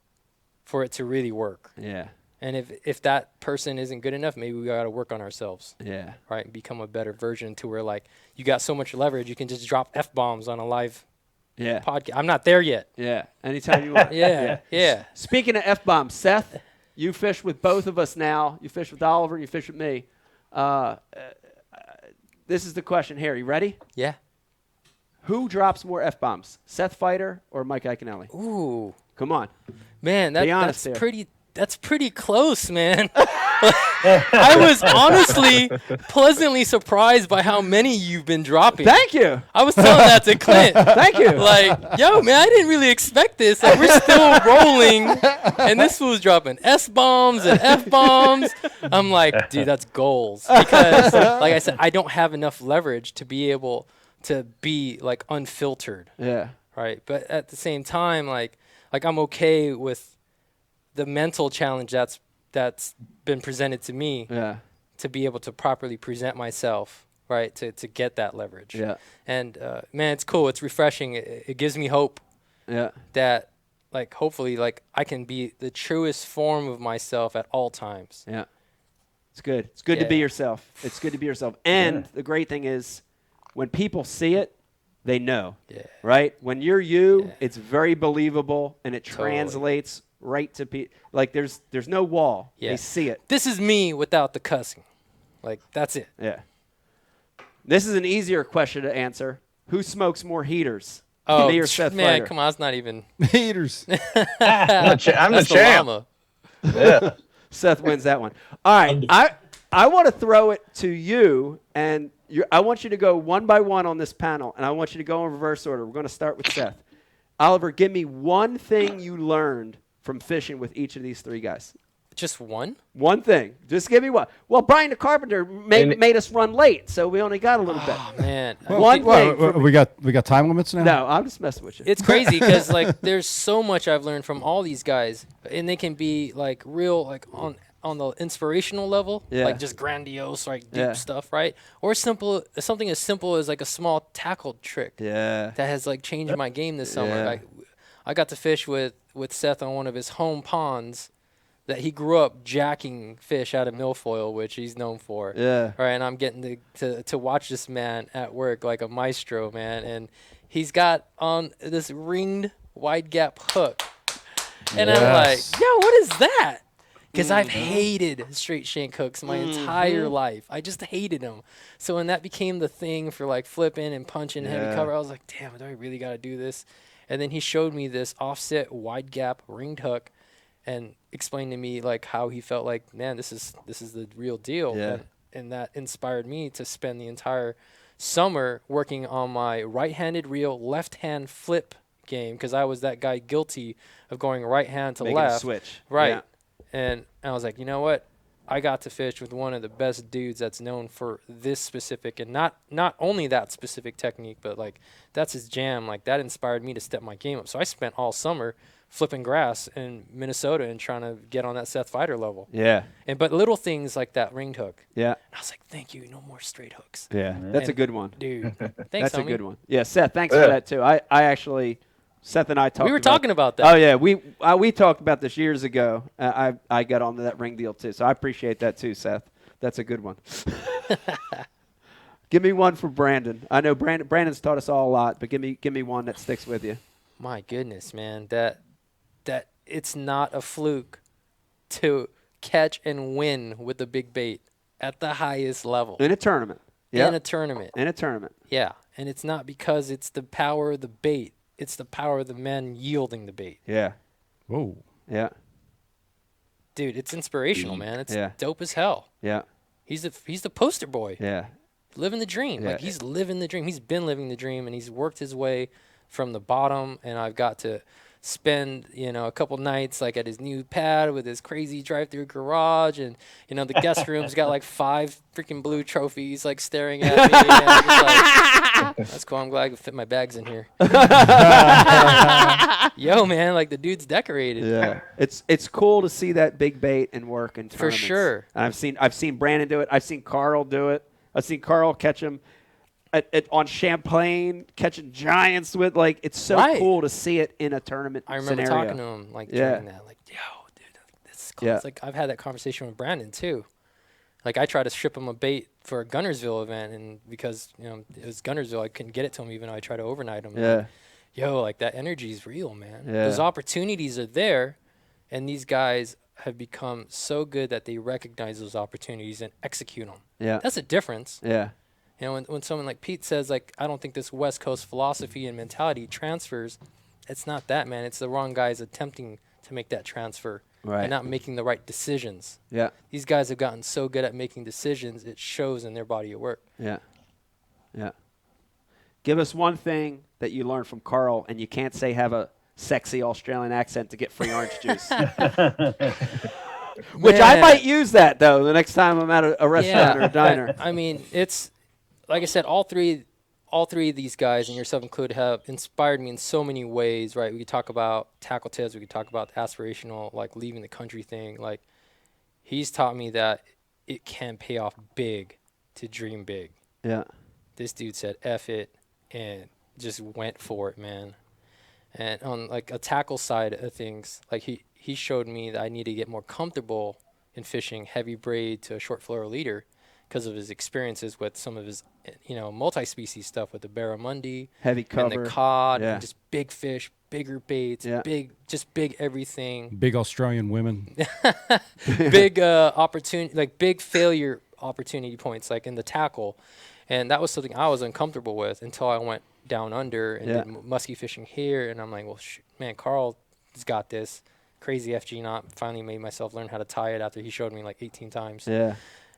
for it to really work. Yeah. And if that person isn't good enough, maybe we got to work on ourselves. Yeah. Right? And become a better version to where you got so much leverage, you can just drop F-bombs on a live podcast. I'm not there yet. Yeah. Anytime you want. Yeah. Speaking of F-bombs, Seth, you fish with both of us now. You fish with Oliver and you fish with me. This is the question here. You ready? Yeah. Who drops more F-bombs, Seth Feider or Mike Iaconelli? Ooh. Come on. Man, that's pretty close, man. I was honestly pleasantly surprised by how many you've been dropping. Thank you. I was telling that to Clint. Thank you. Yo, man, I didn't really expect this. We're still rolling, and this fool's dropping S-bombs and F-bombs. I'm like, dude, that's goals. Because, like I said, I don't have enough leverage to be able to be, unfiltered. Yeah. Right? But at the same time, I'm okay with the mental challenge that's been presented to me to be able to properly present myself, right, to get that leverage. Yeah. And, man, it's cool. It's refreshing. It gives me hope that, hopefully, I can be the truest form of myself at all times. Yeah. It's good. It's good to be yourself. It's good to be yourself. And the great thing is when people see it, they know, right? When you're you, it's very believable, and it translates right to people. There's no wall. Yeah. They see it. This is me without the cussing. That's it. Yeah. This is an easier question to answer. Who smokes more heaters? Oh, me or Seth man, Feider? come on, it's not even. Heaters. I'm the champ. Yeah. Seth wins that one. All right. I want to throw it to you, and I want you to go one by one on this panel, and I want you to go in reverse order. We're going to start with Seth. Oliver, give me one thing you learned from fishing with each of these three guys. Just one? One thing. Just give me one. Well, Brian the Carpenter made us run late, so we only got a little bit. Oh, man. One thing. We got time limits now? No, I'm just messing with you. It's crazy because like there's so much I've learned from all these guys, and they can be like real like on the inspirational level, like just grandiose, like deep stuff, right? Or something as simple as like a small tackle trick. Yeah. That has like changed my game this summer. Like, I got to fish with Seth on one of his home ponds that he grew up jacking fish out of milfoil, which he's known for. Yeah. Right, and I'm getting to watch this man at work like a maestro, man. And he's got on this ringed wide gap hook. And I'm like, yo, what is that? Because I've hated straight shank hooks my entire life. I just hated them. So when that became the thing for like flipping and punching heavy cover, I was like, damn, do I really got to do this? And then he showed me this offset wide gap ringed hook and explained to me like how he felt like, man, this is the real deal. Yeah. And that inspired me to spend the entire summer working on my right-handed reel, left-hand flip game because I was that guy guilty of going right hand to Making left. a switch. Right. Yeah. And I was like, you know what? I got to fish with one of the best dudes that's known for this specific and not only that specific technique, but like that's his jam. Like that inspired me to step my game up. So I spent all summer flipping grass in Minnesota and trying to get on that Seth Fighter level. Yeah. But little things like that ringed hook. Yeah. And I was like, thank you. No more straight hooks. Yeah. That's a good one. Dude. Thanks, That's a homie. good one. Yeah, Seth, thanks for that too. I actually Seth and I talked. We were talking about that. Oh yeah, we talked about this years ago. I got onto that ring deal too, so I appreciate that too, Seth. That's a good one. Give me one for Brandon. I know Brandon's taught us all a lot, but give me one that sticks with you. My goodness, man, that it's not a fluke to catch and win with the big bait at the highest level In a tournament. Yeah. In a tournament. In a tournament. Yeah, and it's not because it's the power of the bait. It's the power of the men yielding the bait. Yeah. Whoa. Yeah. Dude, it's inspirational, man. It's Yeah. dope as hell. Yeah. He's the poster boy. Yeah. Living the dream. Yeah. Like he's living the dream. He's been living the dream and he's worked his way from the bottom, and I've got to spend, a couple nights like at his new pad with his crazy drive-through garage, and the guest room's got like 5 freaking blue trophies like staring at me. And I'm just like, that's cool. I'm glad I can fit my bags in here. Yo, man, like the dude's decorated. Yeah, it's cool to see that big bait and work in For tournaments. sure. And I've seen Brandon do it. I've seen Carl do it. I've seen Carl catch him on Champlain, catching giants with it's so Right. cool to see it in a tournament. I remember scenario. talking to him during that, like, yo, dude, that's cool. Yeah. It's like I've had that conversation with Brandon too. Like I tried to strip him a bait for a Gunnersville event, and because it was Gunnersville, I couldn't get it to him even though I tried to overnight him. Yeah. Like, yo, like that energy is real, man. Yeah. Those opportunities are there, and these guys have become so good that they recognize those opportunities and execute them. Yeah. That's a difference. Yeah. When someone like Pete says, like, I don't think this West Coast philosophy and mentality transfers, it's not that, man. It's the wrong guys attempting to make that transfer Right. and not making the right decisions. Yeah. These guys have gotten so good at making decisions, it shows in their body of work. Yeah. Yeah. Give us one thing that you learned from Carl, and you can't say have a sexy Australian accent to get free orange juice. Which I Man. might use that, though, the next time I'm at a restaurant or a diner. I mean, it's like I said, all three of these guys, and yourself included, have inspired me in so many ways, right? We could talk about tackle tips. We could talk about the aspirational, like leaving the country thing. Like he's taught me that it can pay off big to dream big. Yeah. This dude said, F it, and just went for it, man. And on like a tackle side of things, like he showed me that I need to get more comfortable in fishing heavy braid to a short fluoro leader because of his experiences with some of his, multi-species stuff with the barramundi, Heavy and cover. the cod, Yeah. and just big fish, bigger baits, Yeah. big everything. Big Australian women. Big opportunity, like big failure opportunity points, like in the tackle. And that was something I was uncomfortable with until I went down under and Yeah. did musky fishing here. And I'm like, well, man, Carl's got this crazy FG knot. Finally made myself learn how to tie it after he showed me like 18 times. Yeah.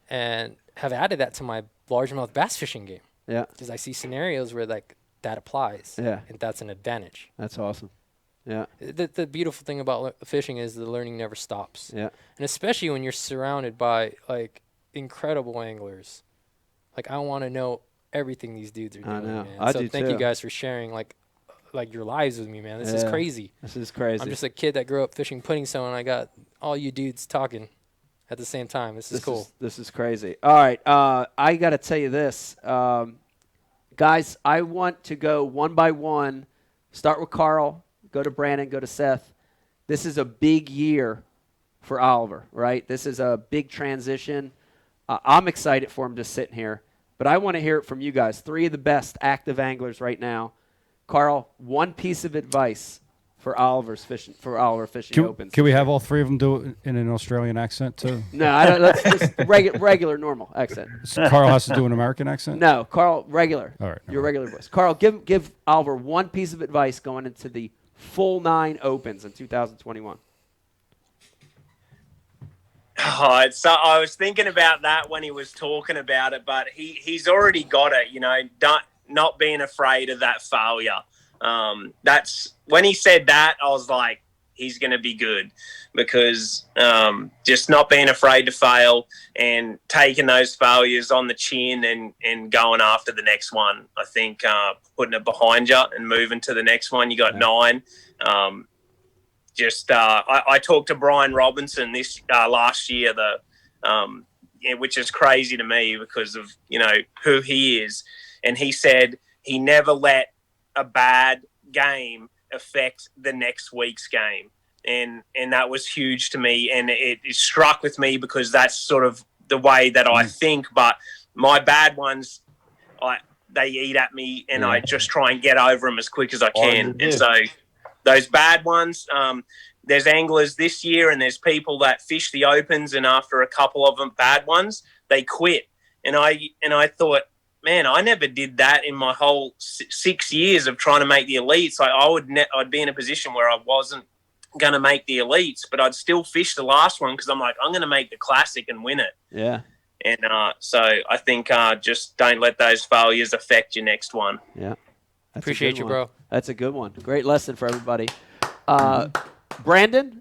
And have added that to my largemouth bass fishing game. Yeah. Because I see scenarios where like that applies. Yeah. And that's an advantage. That's awesome. Yeah. The beautiful thing about fishing is the learning never stops. Yeah. And especially when you're surrounded by like incredible anglers. Like I want to know everything these dudes are doing. I know. Man. I so do thank too. you guys for sharing like your lives with me, man. This is Yeah. crazy. This is crazy. I'm just a kid that grew up fishing pudding stone, and I got all you dudes talking at the same time. This is cool. This is crazy. All right. I got to tell you this. Guys, I want to go one by one. Start with Carl, go to Brandon, go to Seth. This is a big year for Oliver, right? This is a big transition. I'm excited for him to sit here, but I want to hear it from you guys. 3 of the best active anglers right now. Carl, one piece of advice for Oliver Fishing Opens. Can we have all 3 of them do it in an Australian accent too? No, I don't. Let's just regular normal accent. So Carl has to do an American accent? No, Carl, regular. All right. Your regular voice. Carl, give Oliver one piece of advice going into the full 9 opens in 2021. Oh, so I was thinking about that when he was talking about it, but he's already got it. Not being afraid of that failure. That's when he said that, I was like, he's going to be good, because just not being afraid to fail and taking those failures on the chin and going after the next one. I think putting it behind you and moving to the next one. You got 9. I talked to Brian Robinson this last year, which is crazy to me because of who he is, and he said he never let a bad game affect the next week's game, and that was huge to me, and it struck with me because that's sort of the way that I think. But my bad ones, they eat at me, and I just try and get over them as quick as I can. And so those bad ones, there's anglers this year, and there's people that fish the opens, and after a couple of them bad ones, they quit. And I thought, man, I never did that in my whole 6 years of trying to make the elites. I'd be in a position where I wasn't going to make the elites, but I'd still fish the last one because I'm like, I'm going to make the classic and win it. Yeah. And so I think just don't let those failures affect your next one. Yeah. Appreciate you, bro. That's a good one. Great lesson for everybody. Brandon,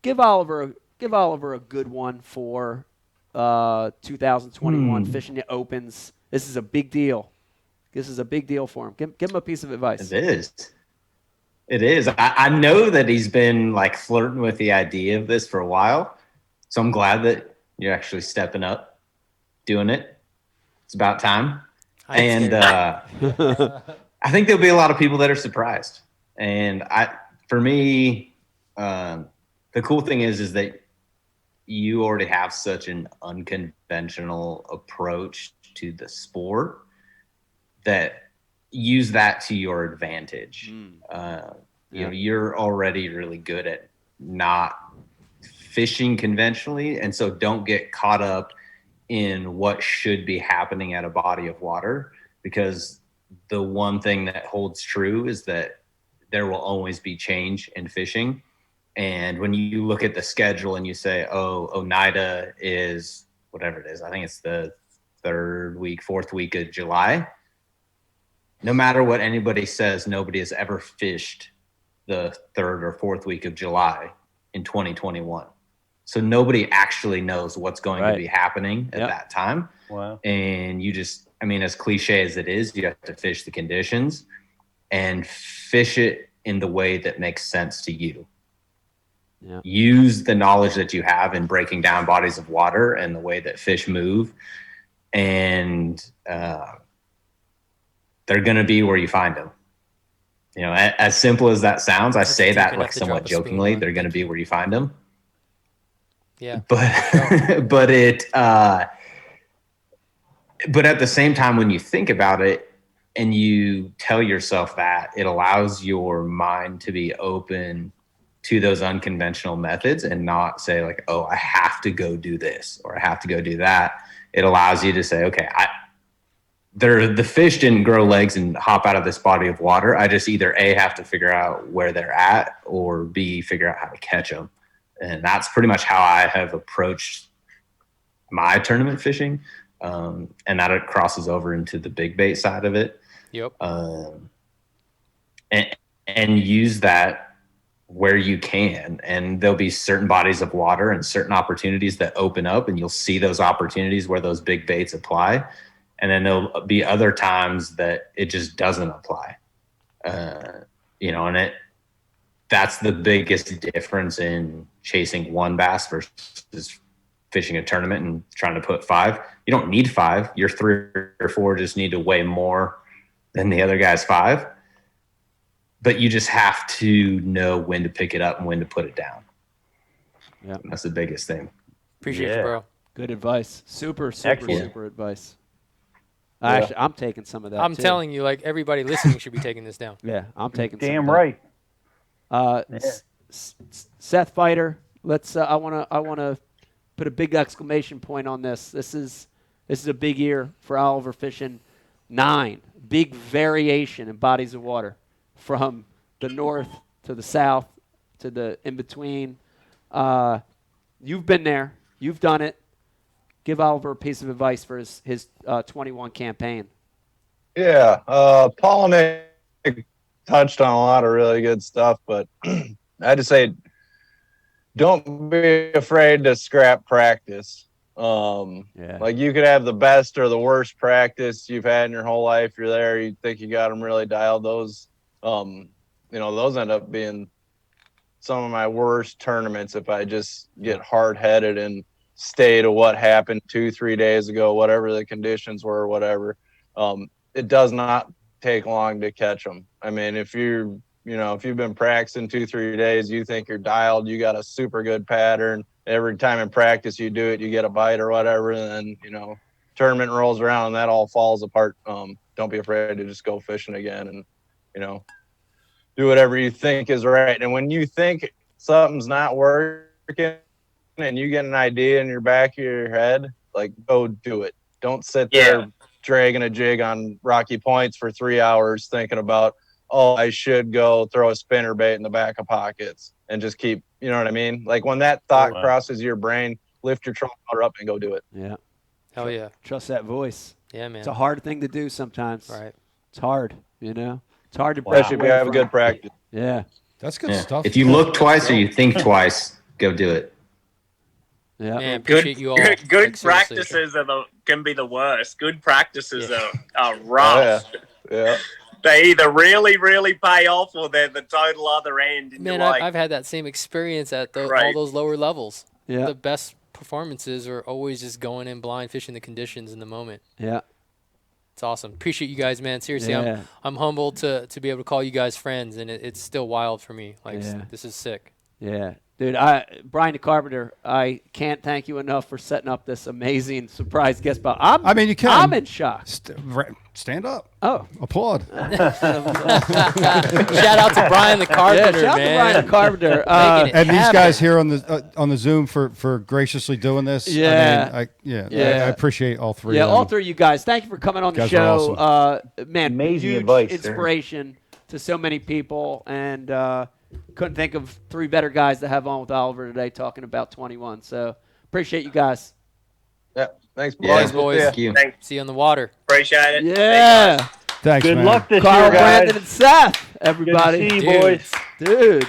give Oliver a good one for 2021 Fishing the Opens. This is a big deal. This is a big deal for him. Give him a piece of advice. It is. I know that he's been like flirting with the idea of this for a while. So I'm glad that you're actually stepping up, doing it. It's about time. And I think there'll be a lot of people that are surprised. And for me, the cool thing is that you already have such an unconventional approach to the sport that use that to your advantage. You're already really good at not fishing conventionally, and so don't get caught up in what should be happening at a body of water, because the one thing that holds true is that there will always be change in fishing. And when you look at the schedule and you say, Oneida is whatever it is, I think it's the 4th week of July. No matter what anybody says, nobody has ever fished the 3rd or 4th week of July in 2021. So nobody actually knows what's going to be happening at that time. Wow. And you just, as cliche as it is, you have to fish the conditions and fish it in the way that makes sense to you. Yeah. Use the knowledge that you have in breaking down bodies of water and the way that fish move. And they're going to be where you find them. As simple as that sounds, I say that like somewhat jokingly, they're going to be where you find them. Yeah. But at the same time, when you think about it and you tell yourself that, it allows your mind to be open to those unconventional methods and not say like, I have to go do this or I have to go do that. It allows you to say, okay, the fish didn't grow legs and hop out of this body of water. I just either A, have to figure out where they're at, or B, figure out how to catch them. And that's pretty much how I have approached my tournament fishing. And that it crosses over into the big bait side of it. Yep. And use that where you can, and there'll be certain bodies of water and certain opportunities that open up, and you'll see those opportunities where those big baits apply. And then there'll be other times that it just doesn't apply. And that's the biggest difference in chasing one bass versus fishing a tournament and trying to put 5. You don't need 5. Your 3 or 4 just need to weigh more than the other guy's 5. But you just have to know when to pick it up and when to put it down. Yeah, that's the biggest thing. Appreciate you, bro. Good advice. Super Excellent. advice. Yeah. Actually, I'm taking some of that. I'm too. telling you, like, everybody listening should be taking this down. Yeah, I'm taking. Damn some right. Seth Fighter, let's. I wanna put a big exclamation point on this. This is a big year for Oliver fishing. 9 big variation in bodies of water, from the north to the south to the in between. You've been there. You've done it. Give Oliver a piece of advice for his 21 campaign. Yeah, Paul and Nick touched on a lot of really good stuff, but I had to say, don't be afraid to scrap practice. Like, you could have the best or the worst practice you've had in your whole life. You're there, you think you got them really dialed. Those, those end up being some of my worst tournaments if I just get hard-headed and stay to what happened 2-3 days ago, whatever the conditions were, whatever. It does not take long to catch them. I mean, if you've been practicing 2-3 days, you think you're dialed, you got a super good pattern. Every time in practice you do it, you get a bite or whatever, and then, tournament rolls around and that all falls apart. Don't be afraid to just go fishing again and, do whatever you think is right. And when you think something's not working and you get an idea in your back of your head, like, go do it. Don't sit there dragging a jig on rocky points for 3 hours thinking about, oh, I should go throw a spinner bait in the back of pockets and just keep, you know what I mean? Like, when that thought crosses your brain, lift your trolling motor up and go do it. Yeah. Hell yeah. Trust that voice. Yeah, man. It's a hard thing to do sometimes. Right. It's hard, It's hard to Especially if you have a good practice. Yeah. That's good Yeah. stuff. If you look twice or you think twice, go do it. Yeah. Man, Good, appreciate you all. good Like, seriously. practices can be the worst. Good practices are rough. Yeah. They either really, really pay off, or they're the total other end. And Man, you're like, I've had that same experience at all Right. those lower levels. Yeah. The best performances are always just going in blind, fishing the conditions in the moment. Yeah. It's awesome. Appreciate you guys, man. Seriously, Yeah. I'm humbled to be able to call you guys friends, and it's still wild for me. Like, Yeah. this is sick. Yeah. Dude, Brian the Carpenter, I can't thank you enough for setting up this amazing surprise guest spot. You can. I'm in shock. Stand up. Oh. Applaud. Shout out to Brian the Carpenter, shout out to Brian the Carpenter. And these guys here on the Zoom for graciously doing this. Yeah. I appreciate all three. Yeah, of them. all 3 of you guys. Thank you for coming on the Guys show. are Man, Amazing huge advice, sir. inspiration to so many people, and couldn't think of 3 better guys to have on with Oliver today talking about 21. So appreciate you guys. Yeah. Thanks, boys. Thanks, boys. Thank you. See you on the water. appreciate it. Yeah. Thanks, Good man. luck this Carl, year, guys. Brandon, and Seth, everybody. Good to see you, boys. Dude.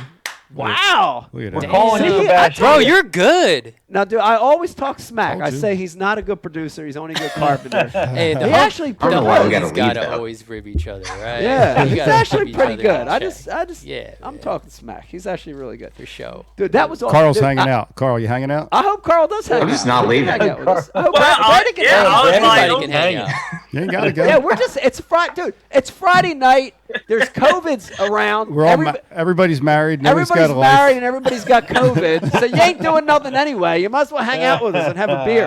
Wow. Look at We're that. calling you See, Sebastian. Bro, you're good. Now, dude, I always talk smack. Told I you. say he's not a good producer. He's only a good carpenter. Hey, He actually I don't know why we gotta Homies gotta leave that. always rib each other, right? Yeah, You he's gotta actually keep each pretty other good. in I check. just, Yeah, I'm man. talking smack. He's actually really good. For sure. Dude, that was awesome. Carl's Dude, hanging out. Carl, you hanging out? I hope Carl does hang out. I'm just not He can leaving. hang out with us. I hope Well, Brandon can yeah, hang I out. was like, Anybody can hang out. You ain't gotta go. Yeah, we're just, it's Friday, dude. It's Friday night. There's COVID's around. We're all everybody's married. Nobody's Everybody's got a life. married and everybody's got COVID. So you ain't doing nothing anyway. You might as well hang out with us and have a beer.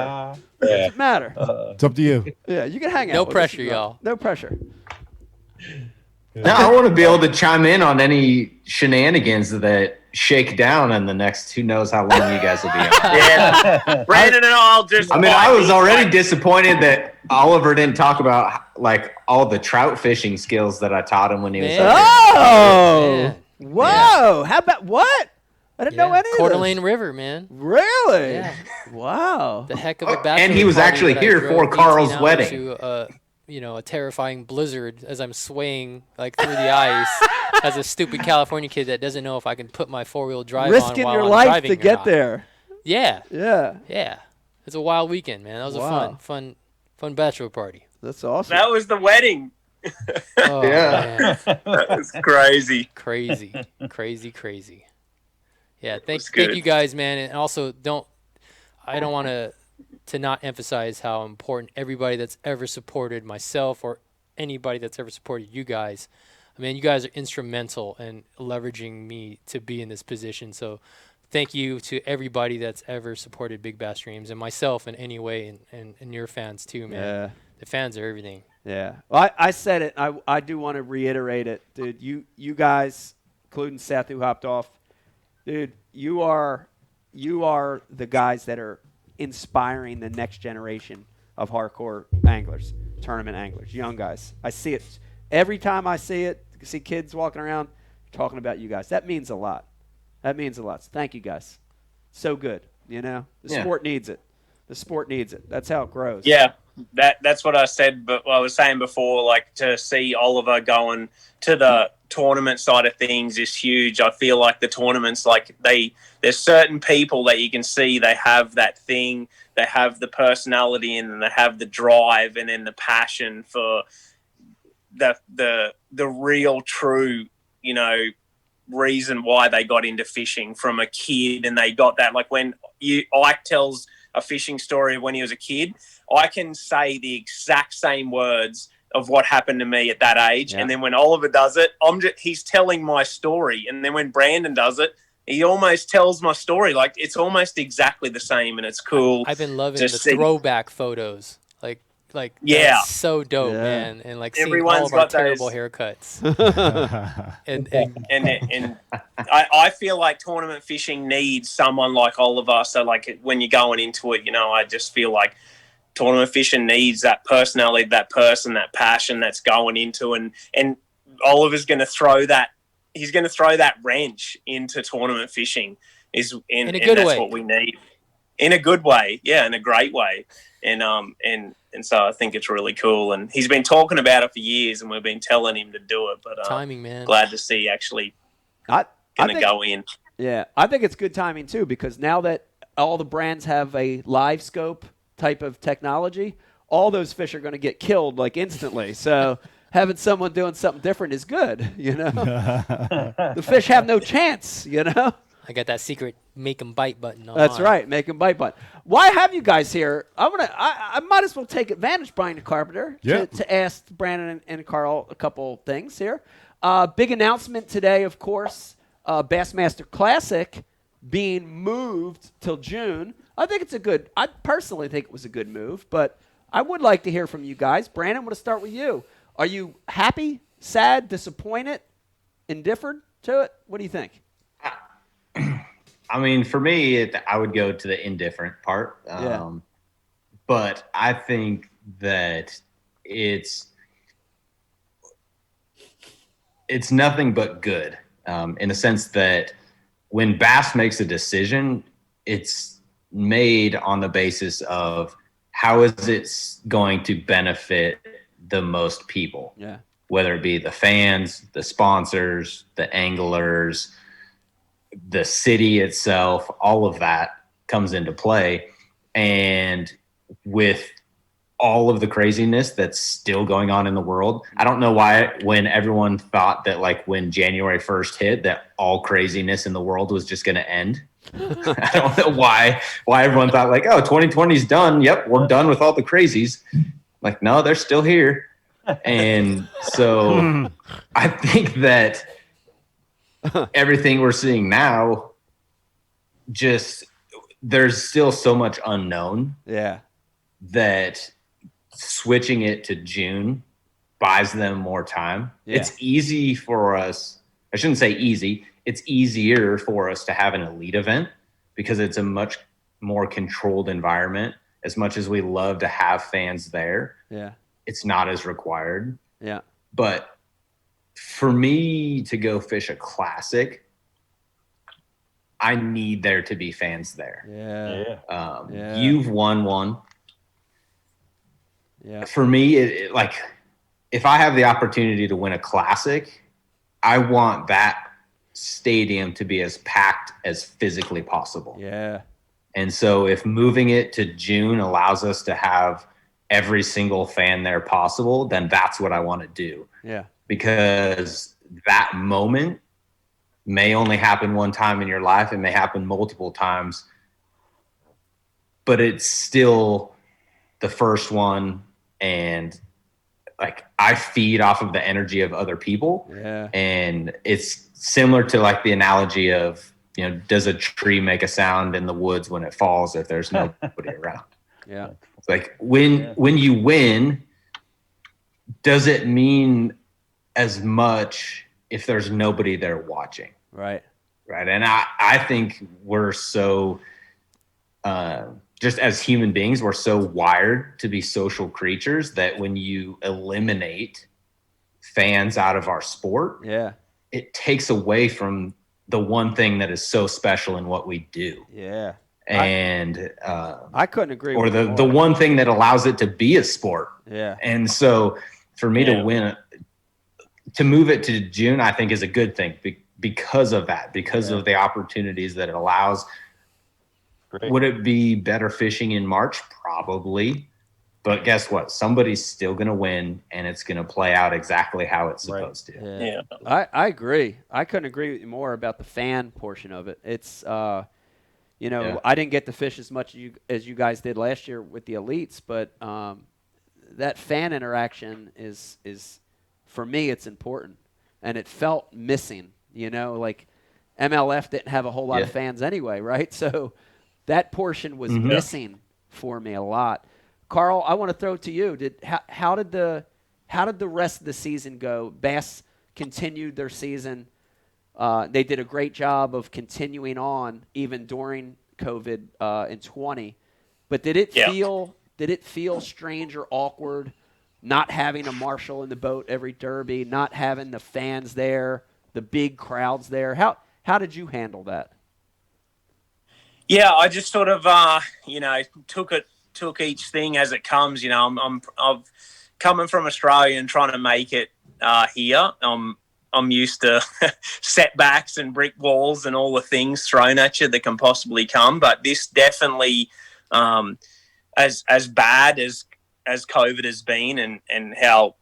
Doesn't matter. It's up to you. Yeah, you can hang out. No with us. pressure, y'all. No pressure. Now I want to be able to chime in on any shenanigans that shake down in the next who knows how long you guys will be on. Yeah. Brandon and I'll just. I mean, I was already disappointed that Oliver didn't talk about like all the trout fishing skills that I taught him when he was Man. up Oh, Yeah. whoa! How about what? I didn't know any Coeur of d'Alene this. River, man. Really? Yeah. Wow. The heck of a Oh, bachelor and he was party actually that I here drove for 18 Carl's hours wedding. to, a terrifying blizzard as I'm swaying like through the ice as a stupid California kid that doesn't know if I can put my 4-wheel drive Risking on while your I'm life driving to or get not. there. Yeah. Yeah. It's a wild weekend, man. That was Wow. a fun bachelor party. That's awesome. That was the wedding. Oh, man. That was crazy. Crazy. Yeah, thank good. you guys, man. And also, I don't want to not emphasize how important everybody that's ever supported myself or anybody that's ever supported you guys. I mean, you guys are instrumental in leveraging me to be in this position. So thank you to everybody that's ever supported Big Bass Dreams and myself in any way, and your fans too, man. Yeah. The fans are everything. Yeah. Well, I said it. I do want to reiterate it, dude. You guys, including Seth, who hopped off, dude. You are the guys that are inspiring the next generation of hardcore anglers, tournament anglers, young guys. I see it every time I see it. See kids walking around talking about you guys. That means a lot. So thank you guys. So good. The sport needs it. The sport needs it. That's how it grows. Yeah, that's what I said. But I was saying before, like to see Oliver going to the tournament side of things is huge. I feel like the tournaments, like there's certain people that you can see they have that thing, they have the personality, and they have the drive, and then the passion for the real, true, reason why they got into fishing from a kid, and they got that. Like when Ike tells a fishing story of when he was a kid, I can say the exact same words of what happened to me at that age. Yeah. And then when Oliver does it, he's telling my story. And then when Brandon does it, he almost tells my story. Like it's almost exactly the same, and it's cool. I've been loving the throwback photos. Like yeah, that's so dope, man. And like seeing everyone's all of our got terrible those haircuts. and I feel like tournament fishing needs someone like Oliver. So like when you're going into it, I just feel like tournament fishing needs that personality, that person, that passion that's going into, and Oliver's going to throw that. He's going to throw that wrench into tournament fishing. And that's what we need. In a good way, yeah, in a great way, and so I think it's really cool. And he's been talking about it for years, and we've been telling him to do it. But timing, man. Glad to see actually going to go in. Yeah, I think it's good timing too, because now that all the brands have a live scope type of technology, all those fish are going to get killed like instantly. So having someone doing something different is good. The fish have no chance. I got that secret make 'em bite button on. That's right, make 'em bite button. Why have you guys here? I might as well take advantage, Brian Carpenter, to ask Brandon and Carl a couple things here. Big announcement today, of course, Bassmaster Classic being moved till June. I personally think it was a good move, but I would like to hear from you guys. Brandon, I'm going to start with you. Are you happy, sad, disappointed, indifferent to it? What do you think? I mean, for me, I would go to the indifferent part. But I think that it's nothing but good in the sense that when Bass makes a decision, it's made on the basis of how is it going to benefit the most people, whether it be the fans, the sponsors, the anglers, the city itself. All of that comes into play. And with all of the craziness that's still going on in the world, I don't know why when everyone thought that like when January 1st hit that all craziness in the world was just going to end. I don't know why everyone thought like, oh, 2020 is done. Yep, we're done with all the crazies. Like, no, they're still here. And so I think that everything we're seeing now, just there's still so much unknown. Yeah. That switching it to June buys them more time. Yeah. It's easy for us. I shouldn't say easy. It's easier for us to have an elite event because it's a much more controlled environment. As much as we love to have fans there, it's not as required. Yeah. But for me to go fish a classic, I need there to be fans there. Yeah. You've won one. for me, like if I have the opportunity to win a classic, I want that stadium to be as packed as physically possible. Yeah. And so if moving it to June allows us to have every single fan there possible, then that's what I want to do. Yeah. Because that moment may only happen one time in your life. It may happen multiple times, but it's still the first one. And like I feed off of the energy of other people. Yeah. And it's similar to like the analogy of, you know, does a tree make a sound in the woods when it falls if there's nobody around? Yeah. It's like when you win, does it mean as much if there's nobody there watching? Right. Right. And I think we're so just as human beings, we're so wired to be social creatures that when you eliminate fans out of our sport, it takes away from the one thing that is so special in what we do. Yeah. And I couldn't agree or with you the more. one thing that allows it to be a sport. Yeah. And so for me to win, to move it to June, I think is a good thing because of that, because of the opportunities that it allows. Great. Would it be better fishing in March? Probably. But guess what? Somebody's still going to win, and it's going to play out exactly how it's supposed to. Yeah. I agree. I couldn't agree with you more about the fan portion of it. It's, you know, I didn't get to fish as much as you guys did last year with the elites, but that fan interaction is for me, it's important. And it felt missing, you know, like MLF didn't have a whole lot of fans anyway, right? So that portion was missing for me a lot. Carl, I want to throw it to you. How did the rest of the season go? Bass continued their season. They did a great job of continuing on even during COVID in 20. But did it feel strange or awkward not having a marshal in the boat every derby, not having the fans there, the big crowds there? How did you handle that? Yeah, I just sort of you know, took each thing as it comes. You know, I'm coming from Australia and trying to make it here. I'm used to setbacks and brick walls and all the things thrown at you that can possibly come. But this definitely, as bad as COVID has been and how,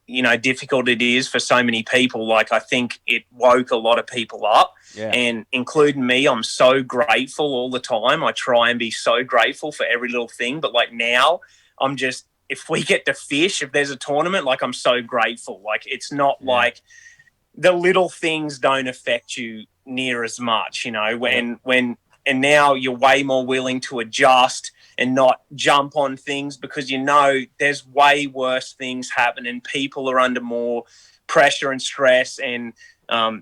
you know, difficult it is for so many people, like I think it woke a lot of people up. Yeah. And including me, I'm so grateful all the time. I try and be so grateful for every little thing. But like now, I'm just, if we get to fish, if there's a tournament, like I'm so grateful. Like it's not like the little things don't affect you near as much, you know, and now you're way more willing to adjust and not jump on things because, you know, there's way worse things happening. People are under more pressure and stress and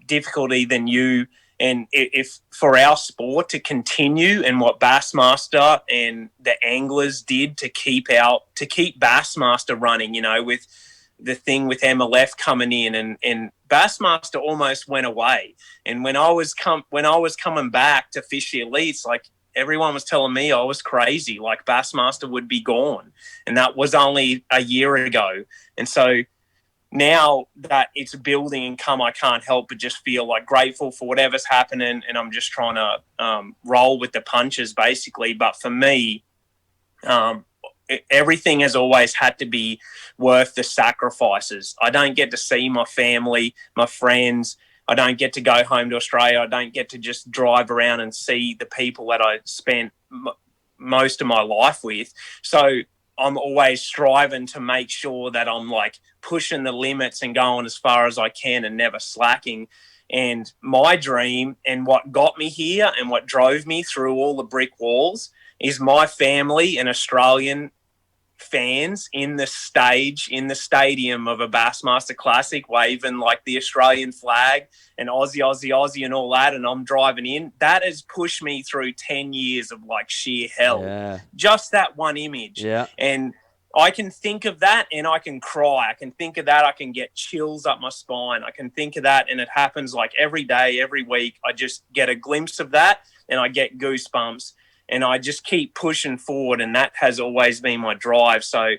difficulty than you. And if for our sport to continue and what Bassmaster and the anglers did to keep Bassmaster running, you know, with the thing with MLF coming in and Bassmaster almost went away. And when I was coming back to fish the elites, like everyone was telling me I was crazy, like Bassmaster would be gone. And that was only a year ago. And so now that it's building and I can't help but just feel like grateful for whatever's happening, and I'm just trying to roll with the punches, basically. But for me, everything has always had to be worth the sacrifices. I don't get to see my family, my friends. I don't get to go home to Australia. I don't get to just drive around and see the people that I spent most of my life with. So I'm always striving to make sure that I'm like pushing the limits and going as far as I can and never slacking. And my dream and what got me here and what drove me through all the brick walls is my family and Australian fans in the stadium of a Bassmaster Classic waving like the Australian flag and Aussie and all that, and I'm driving in. That has pushed me through 10 years of like sheer hell. Just that one image. And I can think of that and I can cry. I can think of that. I can get chills up my spine. I can think of that, and it happens like every day, every week. I just get a glimpse of that and I get goosebumps. And I just keep pushing forward, and that has always been my drive. So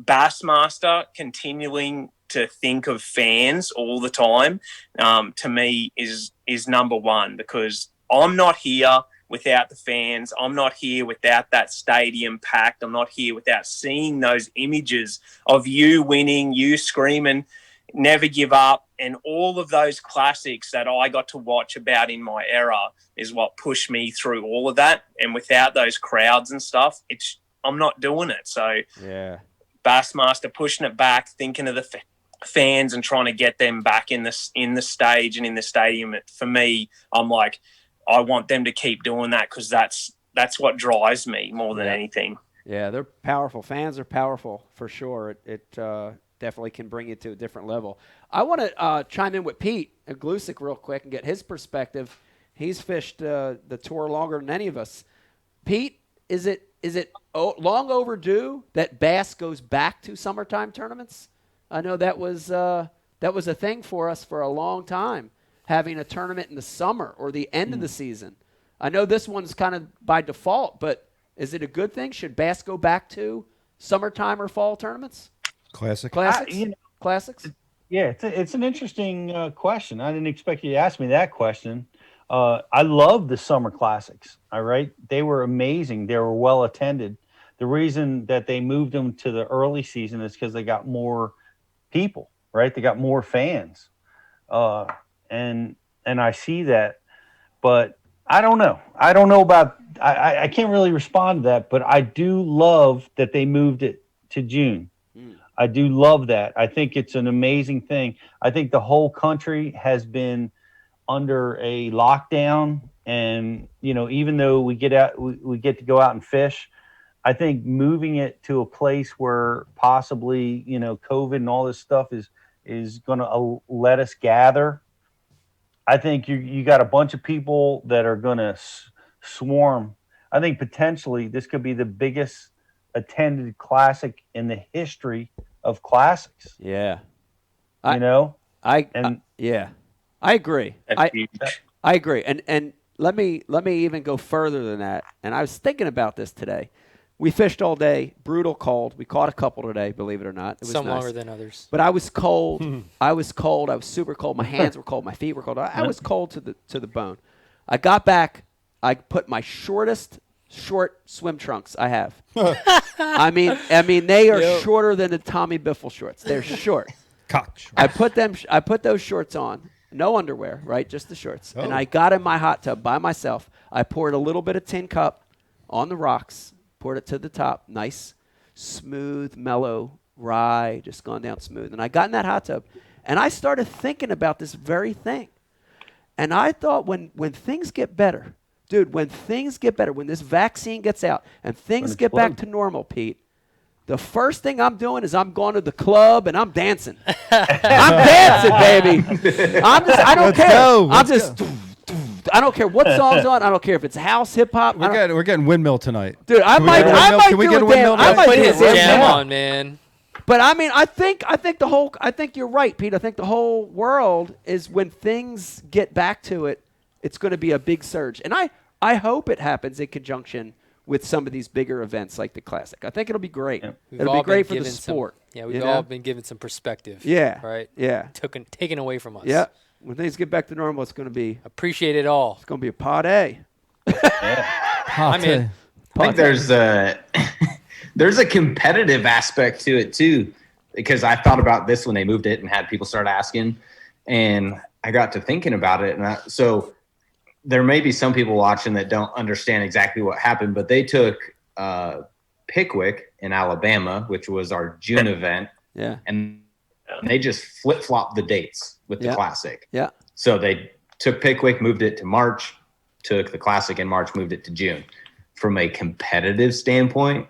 Bassmaster continuing to think of fans all the time, to me is number one, because I'm not here without the fans. I'm not here without that stadium packed. I'm not here without seeing those images of you winning, you screaming, never give up, and all of those classics that I got to watch about in my era is what pushed me through all of that. And without those crowds and stuff, I'm not doing it. So yeah, Bassmaster pushing it back, thinking of the fans and trying to get them back in the stage and in the stadium. For me, I'm like, I want them to keep doing that, because that's what drives me more than anything. Yeah, they're powerful. Fans are powerful for sure. It definitely can bring you to a different level. I want to chime in with Pete Glusick real quick and get his perspective. He's fished the tour longer than any of us. Pete, is it long overdue that bass goes back to summertime tournaments? I know that was a thing for us for a long time, having a tournament in the summer or the end of the season. I know this one's kind of by default, but is it a good thing? Should bass go back to summertime or fall tournaments? Classics. Classics? Yeah, it's an interesting question. I didn't expect you to ask me that question. I love the summer classics. All right. They were amazing. They were well attended. The reason that they moved them to the early season is because they got more people, right? They got more fans. And I see that, but I don't know. I don't know about, I can't really respond to that, but I do love that they moved it to June. I do love that. I think it's an amazing thing. I think the whole country has been under a lockdown, and even though we get out, we get to go out and fish. I think moving it to a place where possibly COVID and all this stuff is going to let us gather. I think you got a bunch of people that are going to swarm. I think potentially this could be the biggest attended classic in the history of classics. Yeah. I agree. I agree. And let me even go further than that. And I was thinking about this today. We fished all day, brutal cold. We caught a couple today, believe it or not. It was Some nice. longer than others. But I was cold. I was cold. I was super cold. My hands were cold. My feet were cold. I was cold to the bone. I got back. I put my short swim trunks I have. I mean they are shorter than the Tommy Biffle shorts. They're short. Cock shorts. I put those shorts on. No underwear, right? Just the shorts. And I got in my hot tub by myself. I poured a little bit of tin cup on the rocks, poured it to the top, nice, smooth, mellow rye, just gone down smooth. And I got in that hot tub, and I started thinking about this very thing. And I thought when things get better, dude, when this vaccine gets out and things get back to normal, Pete, the first thing I'm doing is I'm going to the club and I'm dancing. I'm dancing, baby. I don't care. I don't care what song's on. I don't care if it's house, hip hop. We're getting windmill tonight. Dude, I might Can we get a windmill? I might Put do his a jam jam on, man. But I mean, I think you're right, Pete. I think the whole world is, when things get back to it, it's going to be a big surge. And I hope it happens in conjunction with some of these bigger events like the Classic. I think it'll be great. Yeah. It'll be great for the sport. We've all been given some perspective. Yeah. Right? Yeah. Taken away from us. Yeah. When things get back to normal, it's going to be... Appreciate it all. It's going to be a party. I'm in. I think there's a competitive aspect to it too, because I thought about this when they moved it and had people start asking, and I got to thinking about it. And so there may be some people watching that don't understand exactly what happened, but they took Pickwick in Alabama, which was our June event, and they just flip-flopped the dates with the Classic. Yeah. So they took Pickwick, moved it to March, took the Classic in March, moved it to June. From a competitive standpoint,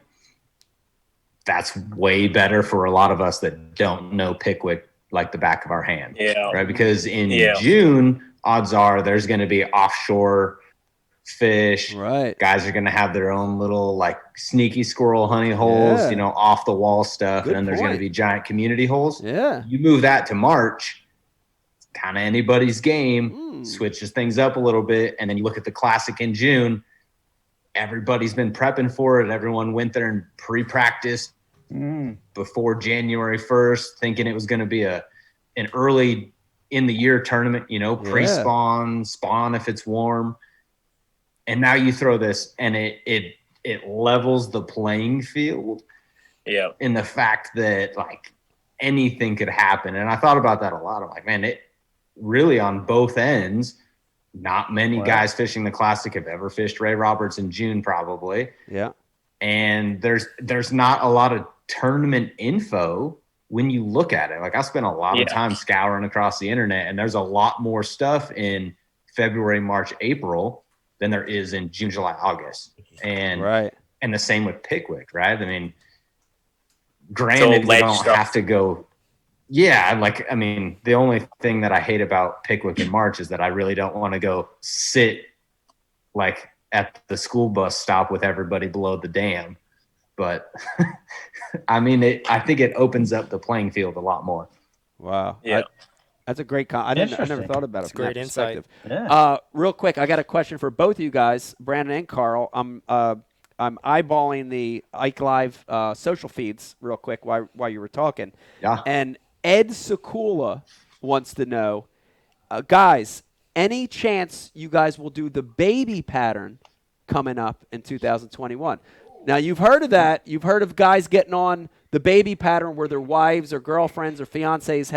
that's way better for a lot of us that don't know Pickwick like the back of our hand. Yeah. Right? Because in June, odds are there's going to be offshore fish. Right. Guys are going to have their own little like sneaky squirrel honey holes, off the wall stuff. Good and then there's going to point. be giant community holes. Yeah. You move that to March, kind of anybody's game, switches things up a little bit. And then you look at the Classic in June. Everybody's been prepping for it. Everyone went there and pre-practiced before January 1st, thinking it was going to be an early in the year tournament, pre-spawn, spawn if it's warm. And now you throw this and it levels the playing field. Yeah. In the fact that like anything could happen. And I thought about that a lot. I'm like, man, it really on both ends, not many guys fishing the Classic have ever fished Ray Roberts in June, probably. Yeah. And there's not a lot of tournament info when you look at it. Like I spent a lot of time scouring across the internet, and there's a lot more stuff in February, March, April than there is in June, July, August. And and the same with Pickwick, right? I mean, granted, you don't have to go. Yeah, like, I mean, the only thing that I hate about Pickwick in March is that I really don't want to go sit like at the school bus stop with everybody below the dam. But I mean, I think it opens up the playing field a lot more. Wow. Yeah. That's a great I never thought about it from great that insight. perspective. Real quick, I got a question for both of you guys, Brandon and Carl. I'm eyeballing the Ike Live social feeds real quick while you were talking. Yeah. And Ed Sekula wants to know, guys, any chance you guys will do the baby pattern coming up in 2021? Now, you've heard of that. You've heard of guys getting on the baby pattern where their wives or girlfriends or fiancés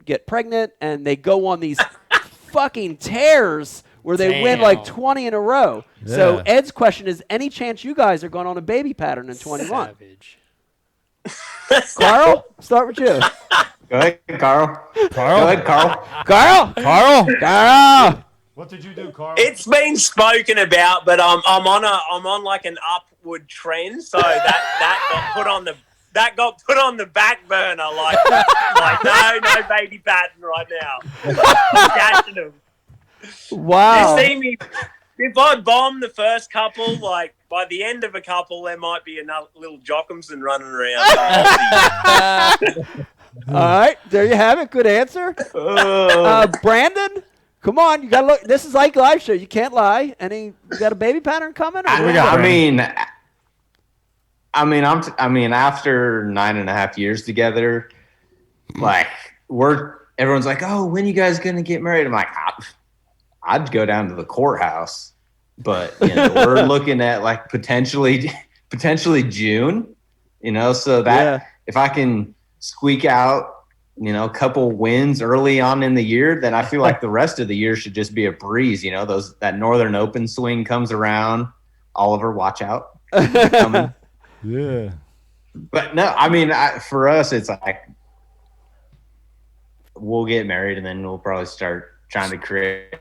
get pregnant, and they go on these fucking tears where they win like 20 in a row. Yeah. So Ed's question is, any chance you guys are going on a baby pattern in 21? Savage. Carl, start with you. Go ahead, Carl. Go ahead, Carl. Carl. What did you do, Carl? It's been spoken about, but I'm on like an upward trend, so that got put on the back burner. Like no baby pattern right now. Catching them. Wow. You see me. If I bomb the first couple, like by the end of a couple, there might be another little Jockhamson running around. All right, there you have it. Good answer. Brandon, come on, you gotta look. This is Ike Live show. You can't lie. You got a baby pattern coming? I mean, after 9.5 years together, like everyone's like, oh, when you guys gonna get married? I'm like, I'd go down to the courthouse, but we're looking at like potentially June, so that if I can squeak out, a couple wins early on in the year, then I feel like the rest of the year should just be a breeze. That Northern Open swing comes around. Oliver, watch out. Yeah. But no, I mean, for us, it's like we'll get married and then we'll probably start trying to create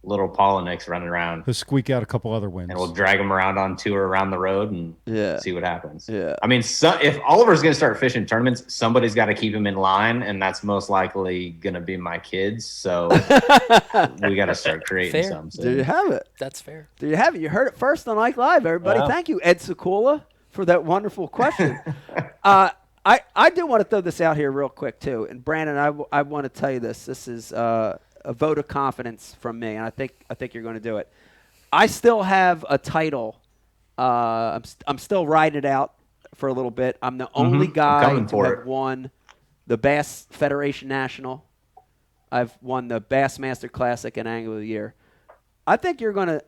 little Polynix running around. He'll squeak out a couple other wins. And we'll drag them around on tour around the road and see what happens. Yeah. I mean, if Oliver's going to start fishing tournaments, somebody's got to keep him in line, and that's most likely going to be my kids. So we got to start creating some. There you have it. That's fair. There you have it. You heard it first on Ike Live, everybody. Wow. Thank you, Ed Sekula, for that wonderful question. I do want to throw this out here real quick, too. And, Brandon, I want to tell you this. This is a vote of confidence from me, and I think you're going to do it. I still have a title. I'm still riding it out for a little bit. I'm the only guy to have won the Bass Federation National. I've won the Bassmaster Classic and Angler of the Year. I think you're gonna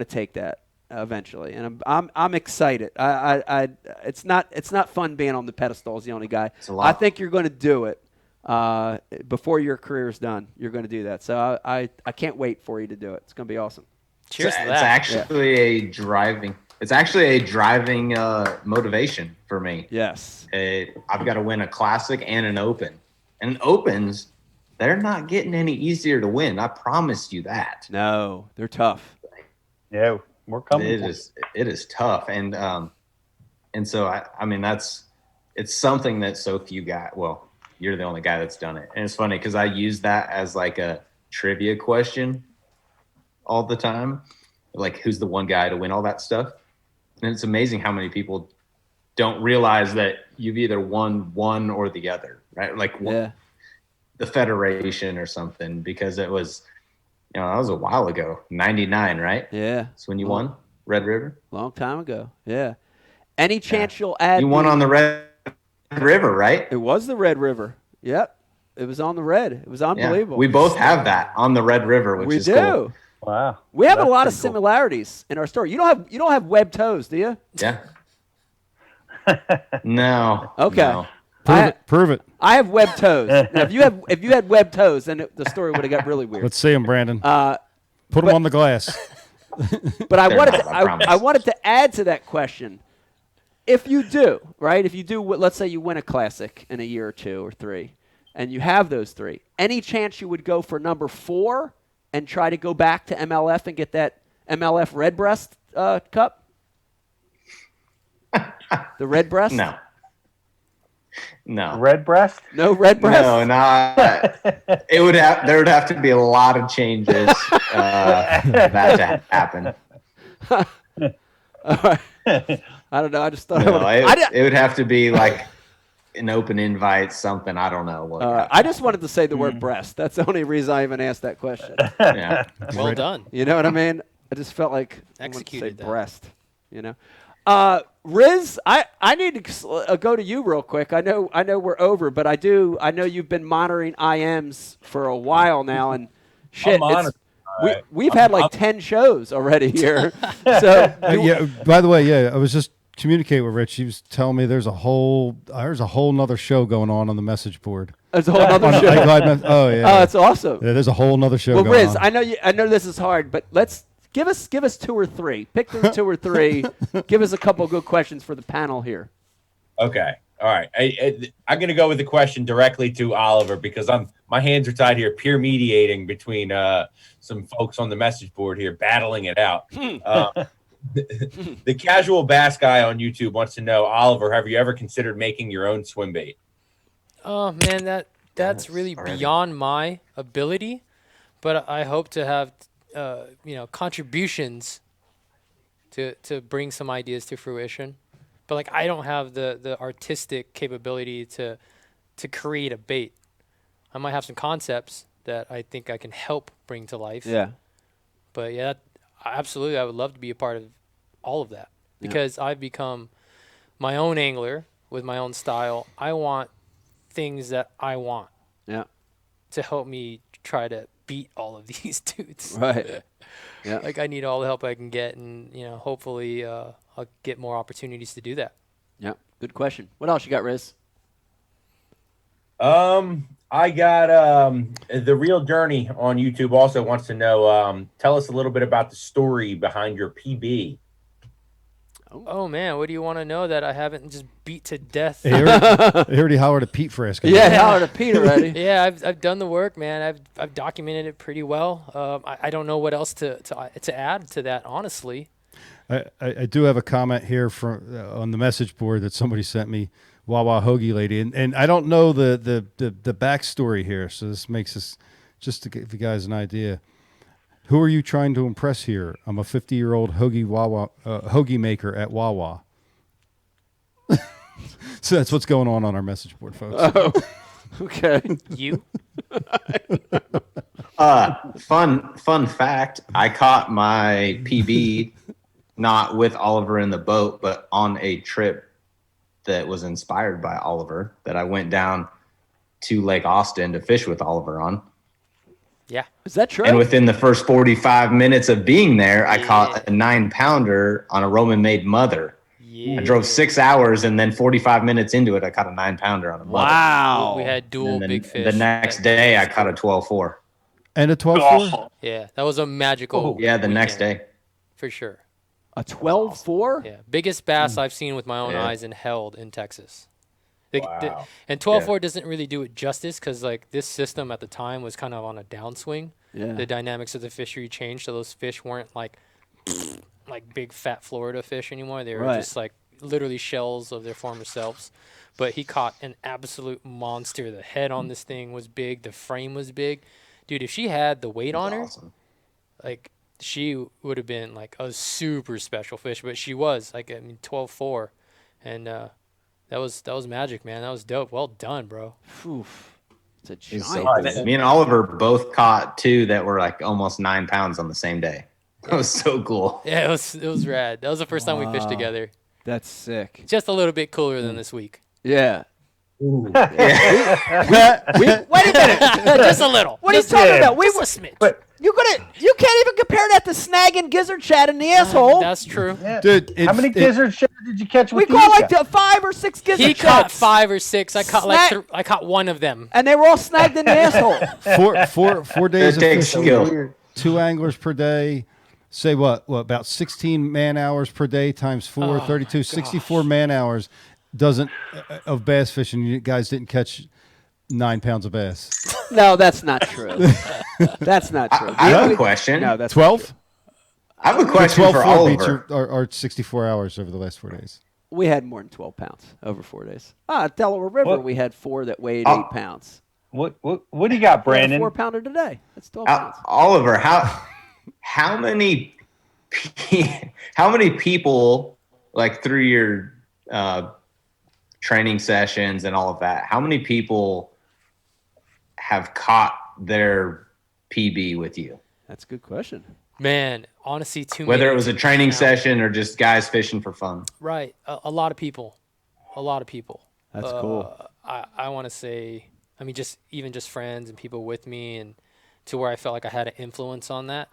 take that eventually, and I'm excited. It's not fun being on the pedestal as the only guy. I think you're going to do it. Before your career is done, you're going to do that. So I can't wait for you to do it. It's going to be awesome. Cheers to that. It's actually a driving motivation for me. Yes. I've got to win a Classic and an Open. And Opens, they're not getting any easier to win. I promise you that. No, they're tough. Yeah, we're coming. It is tough. And so I mean, it's something that so few guys, you're the only guy that's done it. And it's funny because I use that as like a trivia question all the time. Like, who's the one guy to win all that stuff? And it's amazing how many people don't realize that you've either won one or the other, right? Like the Federation or something, because it was, that was a while ago, 99, right? Yeah. That's when you won? Red River. Long time ago. Yeah. Any chance you'll add? You won on the Red River, right? It was the Red River. Yep. It was on the Red. It was unbelievable. Yeah. We both have that on the Red River, which We is do. cool. Wow. We have a That's lot of pretty cool. similarities in our story. You don't have webbed toes, do you? Yeah. No. Okay. No. Prove it. I have webbed toes. Now, if you had webbed toes, then the story would have got really weird. Let's see him, Brandon. Put but- him on the glass. But I They're wanted not, to, I promise. I wanted to add to that question. If you do, right? If you do, let's say you win a classic in a year or 2 or 3, and you have those 3, any chance you would go for number 4 and try to go back to MLF and get that MLF Redbreast Cup? The Redbreast? No. No. Red breast? No Redbreast? No, not. There would have to be a lot of changes for that to happen. All right. I don't know. I just thought No, it would have to be like an open invite, something. I don't know what. I just wanted to say the word breast. That's the only reason I even asked that question. Yeah. Well done. You know what I mean? I just felt like I wanted to say Executed that. breast. You know, Riz, I need to go to you real quick. I know we're over, but I know you've been monitoring IMs for a while now, and shit, we've had like 10 shows already here. So Yeah. By the way, yeah, I was just communicating with Rich. He was telling me there's a whole nother show going on the message board. there's a whole other show. Oh yeah. Oh, that's awesome. Yeah, there's a whole nother show Well, going Riz, on. I know this is hard, but let's give us 2 or 3. Pick through 2 or 3. Give us a couple of good questions for the panel here. Okay. All right. I'm going to go with the question directly to Oliver because my hands are tied here, peer mediating between some folks on the message board here, battling it out. The casual bass guy on YouTube wants to know, Oliver, have you ever considered making your own swim bait? Oh man, that's really beyond my ability, but I hope to have contributions to bring some ideas to fruition. But like I don't have the artistic capability to create a bait. I might have some concepts that I think I can help bring to life. Yeah. But yeah, absolutely, I would love to be a part of all of that because I've become my own angler with my own style. I want things that I want. Yeah. To help me try to beat all of these dudes. Right. Yeah. Like I need all the help I can get, and hopefully I'll get more opportunities to do that. Yeah. Good question. What else you got, Riz? I got The Real Journey on YouTube also wants to know, tell us a little bit about the story behind your PB. Oh man, what do you want to know that I haven't just beat to death? He already hollered at Pete for asking. Yeah, hollered at Pete already. Yeah, I've done the work, man. I've documented it pretty well. I don't know what else to add to that, honestly. I do have a comment here from on the message board that somebody sent me, Wawa Hoagie Lady, and I don't know the backstory here, so this makes us just to give you guys an idea. Who are you trying to impress here? I'm a 50-year-old hoagie maker at Wawa. So that's what's going on our message board, folks. Oh, okay. You? Fun fact, I caught my PB not with Oliver in the boat, but on a trip that was inspired by Oliver that I went down to Lake Austin to fish with Oliver on. Yeah. Is that true? And within the first 45 minutes of being there, I caught a 9-pounder on a Roman made mother. Yeah. I drove 6 hours, and then 45 minutes into it, I caught a 9-pounder on a mother. Wow. We had dual big fish. The next day, I caught a 12-4. And a 12-4? Yeah, that was a magical. Yeah, the next day. For sure. A 12-4? Yeah, biggest bass I've seen with my own eyes and held in Texas. Wow. And 12-4 doesn't really do it justice because like this system at the time was kind of on a downswing. Yeah. The dynamics of the fishery changed, so those fish weren't like big fat Florida fish anymore. They were just like literally shells of their former selves. But he caught an absolute monster. The head on this thing was big. The frame was big. Dude, if she had the weight on her, like she would have been like a super special fish. But she was 12-4, and that was magic, man. That was dope. Well done, bro. Oof. It's a He's giant. so cool. Me and Oliver both caught 2 that were like almost 9 pounds on the same day. That was so cool. Yeah, it was rad. That was the first time we fished together. That's sick. Just a little bit cooler than this week. Yeah. Yeah. Wait a minute. Just a little. What are you talking about? Just a smidge. You can't even compare that to snagging gizzard shad in the asshole. That's true. Yeah. Dude, How many gizzard shad did you catch We with caught these like guys? 5 or 6 gizzard He shads. caught 5 or 6. I caught I caught one of them. And they were all snagged in the asshole. 4 days It of takes fishing, skill. 2 anglers per day. Say what about 16 man hours per day times 4, 32, 64 man hours doesn't of bass fishing. You guys didn't catch 9 pounds of bass. No, that's not true. That's not true. I have a question. No, that's 12? I have a question 12 for 4 beats Oliver. are 64 hours over the last 4 days. We had more than 12 pounds over 4 days. Delaware River, What? we had 4 that weighed 8 pounds. What do you got, We had a Brandon? 4-pounder today. That's 12 pounds. Oliver, how many people, like through your training sessions and all of that, how many people have caught their PB with you? That's a good question. Man, honestly, too many. Whether it was a training now. session or just guys fishing for fun. Right. A lot of people. A lot of people. That's cool. I want to say, I mean, even just friends and people with me, and to where I felt like I had an influence on that.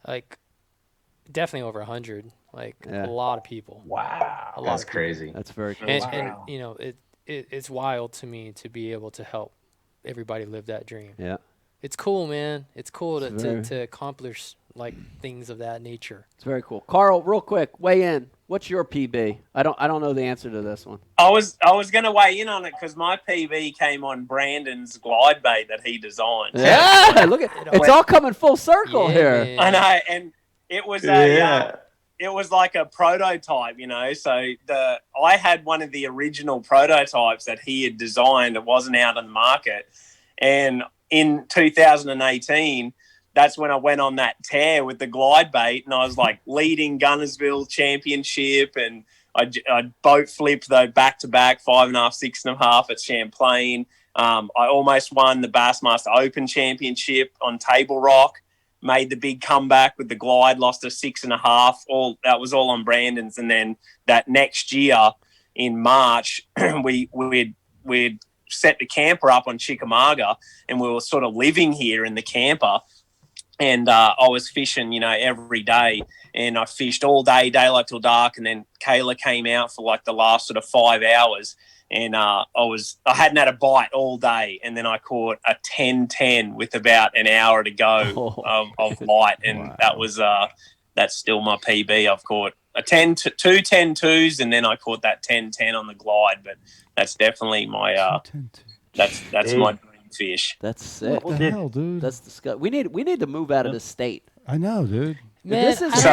Like, definitely over 100. Like, Yeah. a lot of people. Wow. A lot That's of people. crazy. That's very cool. And you know, it's wild to me to be able to help everybody live that dream. Yeah. It's cool, man. It's cool It's to accomplish like things of that nature. It's very cool. Carl, real quick, weigh in. What's your PB? I don't know the answer to this one. I was going to weigh in on it because my PB came on Brandon's glide bait that he designed. Yeah, look at it's all coming full circle here. I know, and it was it was like a prototype, you know. So I had one of the original prototypes that he had designed. It wasn't out on the market, and in 2018, that's when I went on that tear with the glide bait, and I was like leading Gunnersville Championship, and I boat flipped though back to back 5.5, 6.5 at Champlain. I almost won the Bassmaster Open Championship on Table Rock. Made the big comeback with the glide, lost a 6.5. That was all on Brandon's, and then that next year in March, we'd set the camper up on Chickamauga, and we were sort of living here in the camper. And I was fishing, you know, every day, and I fished all day, daylight till dark. And then Kayla came out for like the last sort of 5 hours, and I hadn't had a bite all day, and then I caught a 10-10 with about an hour to go of light, and that was that's still my PB. I've caught two 10-2s, and then I caught that 10-10 on the glide. But that's definitely my that's my dream fish. That's sick. What the hell, dude? That's disgusting. We need to move out of the state. I know, dude. Man, This is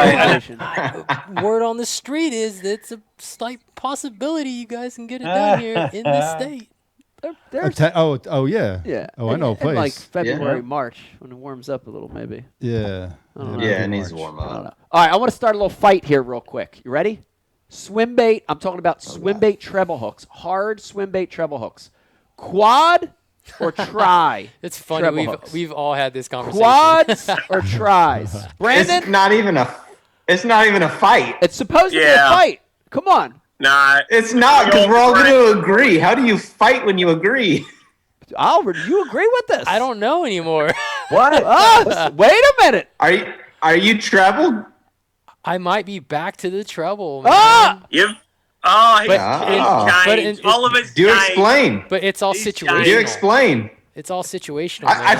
word on the street is that it's a slight possibility you guys can get it done here in the state. Yeah. Yeah. Oh, I know a In place. like February, March, when it warms up a little, maybe. Yeah. I don't know. Yeah, it needs to warm up. All right, I want to start a little fight here real quick. You ready? Swim bait. I'm talking about swim bait treble hooks. Hard swim bait treble hooks. Quad or try? It's funny. treble hooks? We've all had this conversation. Quads or tries? Brandon? It's not even a fight. It's supposed to be a fight. Come on. Nah, it's not, because we're all going to agree. How do you fight when you agree? Oliver, do you agree with this? I don't know anymore. What? Wait a minute. Are you treble? I might be back to the treble. Ah! Man. Oliver's Do changed. explain. But it's all situational. Do explain. It's all situational. I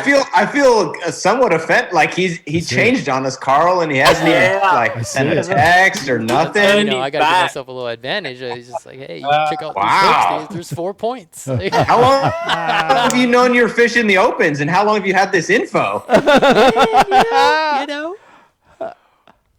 feel somewhat offended. Like he changed on us, Carl, and he hasn't even sent a text or nothing. You know, I got to give myself a little advantage. It's just like, hey, check out Wow. these hooks. There's 4 points. How long have you known you're fishing the opens, and how long have you had this info? you know.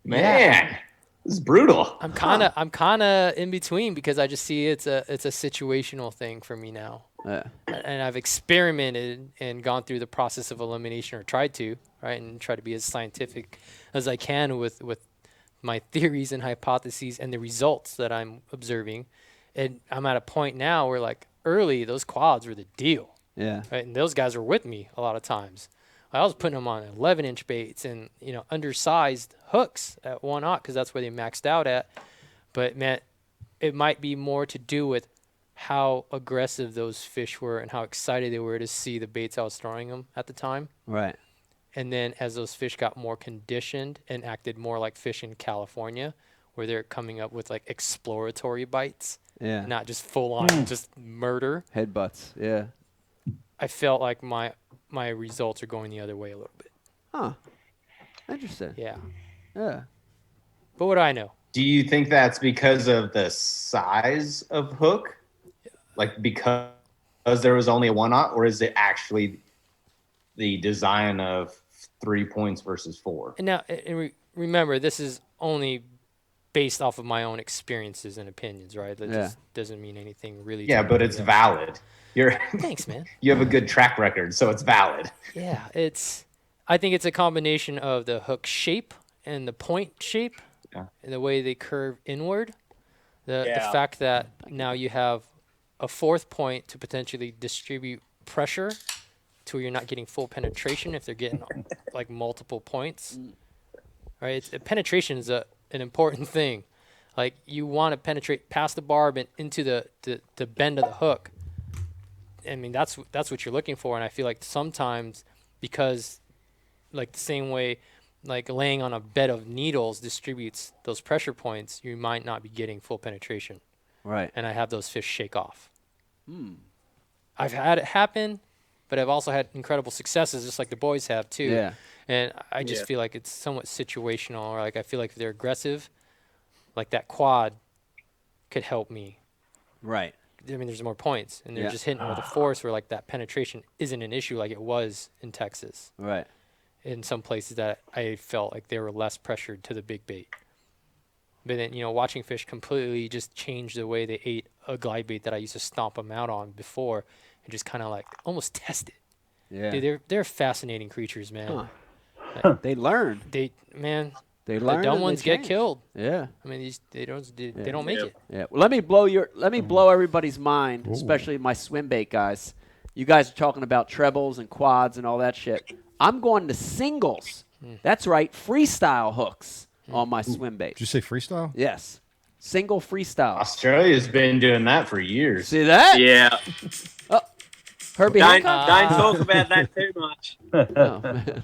Man, this is brutal. I'm kind of in between, because I just see it's a situational thing for me now. Yeah. And I've experimented and gone through the process of elimination, or tried to, right, and try to be as scientific as I can with my theories and hypotheses and the results that I'm observing. And I'm at a point now where, like, early those quads were the deal. Yeah. Right, and those guys were with me a lot of times. I was putting them on 11-inch baits and, undersized hooks at 1/0 because that's where they maxed out at. But, man, it might be more to do with how aggressive those fish were and how excited they were to see the baits I was throwing them at the time. Right. And then as those fish got more conditioned and acted more like fish in California, where they're coming up with like exploratory bites, not just full on just murder headbutts. Yeah, I felt like my results are going the other way a little bit. Huh. Interesting. Yeah. Yeah. But what do I know? Do you think that's because of the size of hook? Like because there was only a 1/0, or is it actually the design of 3 points versus 4? And now, remember, this is only based off of my own experiences and opinions, right? That just doesn't mean anything really. Yeah, but it's valid. Thanks, man. You have a good track record, so it's valid. Yeah, I think it's a combination of the hook shape and the point shape and the way they curve inward. The fact that now you have a 4th point to potentially distribute pressure to where you're not getting full penetration if they're getting like multiple points. Right? Penetration is an important thing. Like you want to penetrate past the barb and into the bend of the hook. I mean, that's what you're looking for. And I feel like sometimes because like the same way like laying on a bed of needles distributes those pressure points, you might not be getting full penetration. Right. And I have those fish shake off. I've had it happen, but I've also had incredible successes just like the boys have too. Yeah. And I just feel like it's somewhat situational, or like I feel like if they're aggressive, like that quad could help me. Right. I mean, there's more points, and they're just hitting with a force where like that penetration isn't an issue like it was in Texas. Right. In some places that I felt like they were less pressured to the big bait. But then, watching fish completely just change the way they ate a glide bait that I used to stomp them out on before and just kind of like almost test it. Yeah. Dude, they're fascinating creatures, man. Huh. They learn. They learn. The dumb ones get change. killed. Yeah. I mean, they don't make it. Yeah. Well, let me blow everybody's mind, especially my swim bait guys. You guys are talking about trebles and quads and all that shit. I'm going to singles. That's right, freestyle hooks on my swim bait. Did you say freestyle? Yes. Single freestyle. Australia's been doing that for years. See that? Yeah. Oh, Herbie Don't Hancock? talk about that too much. Oh, man.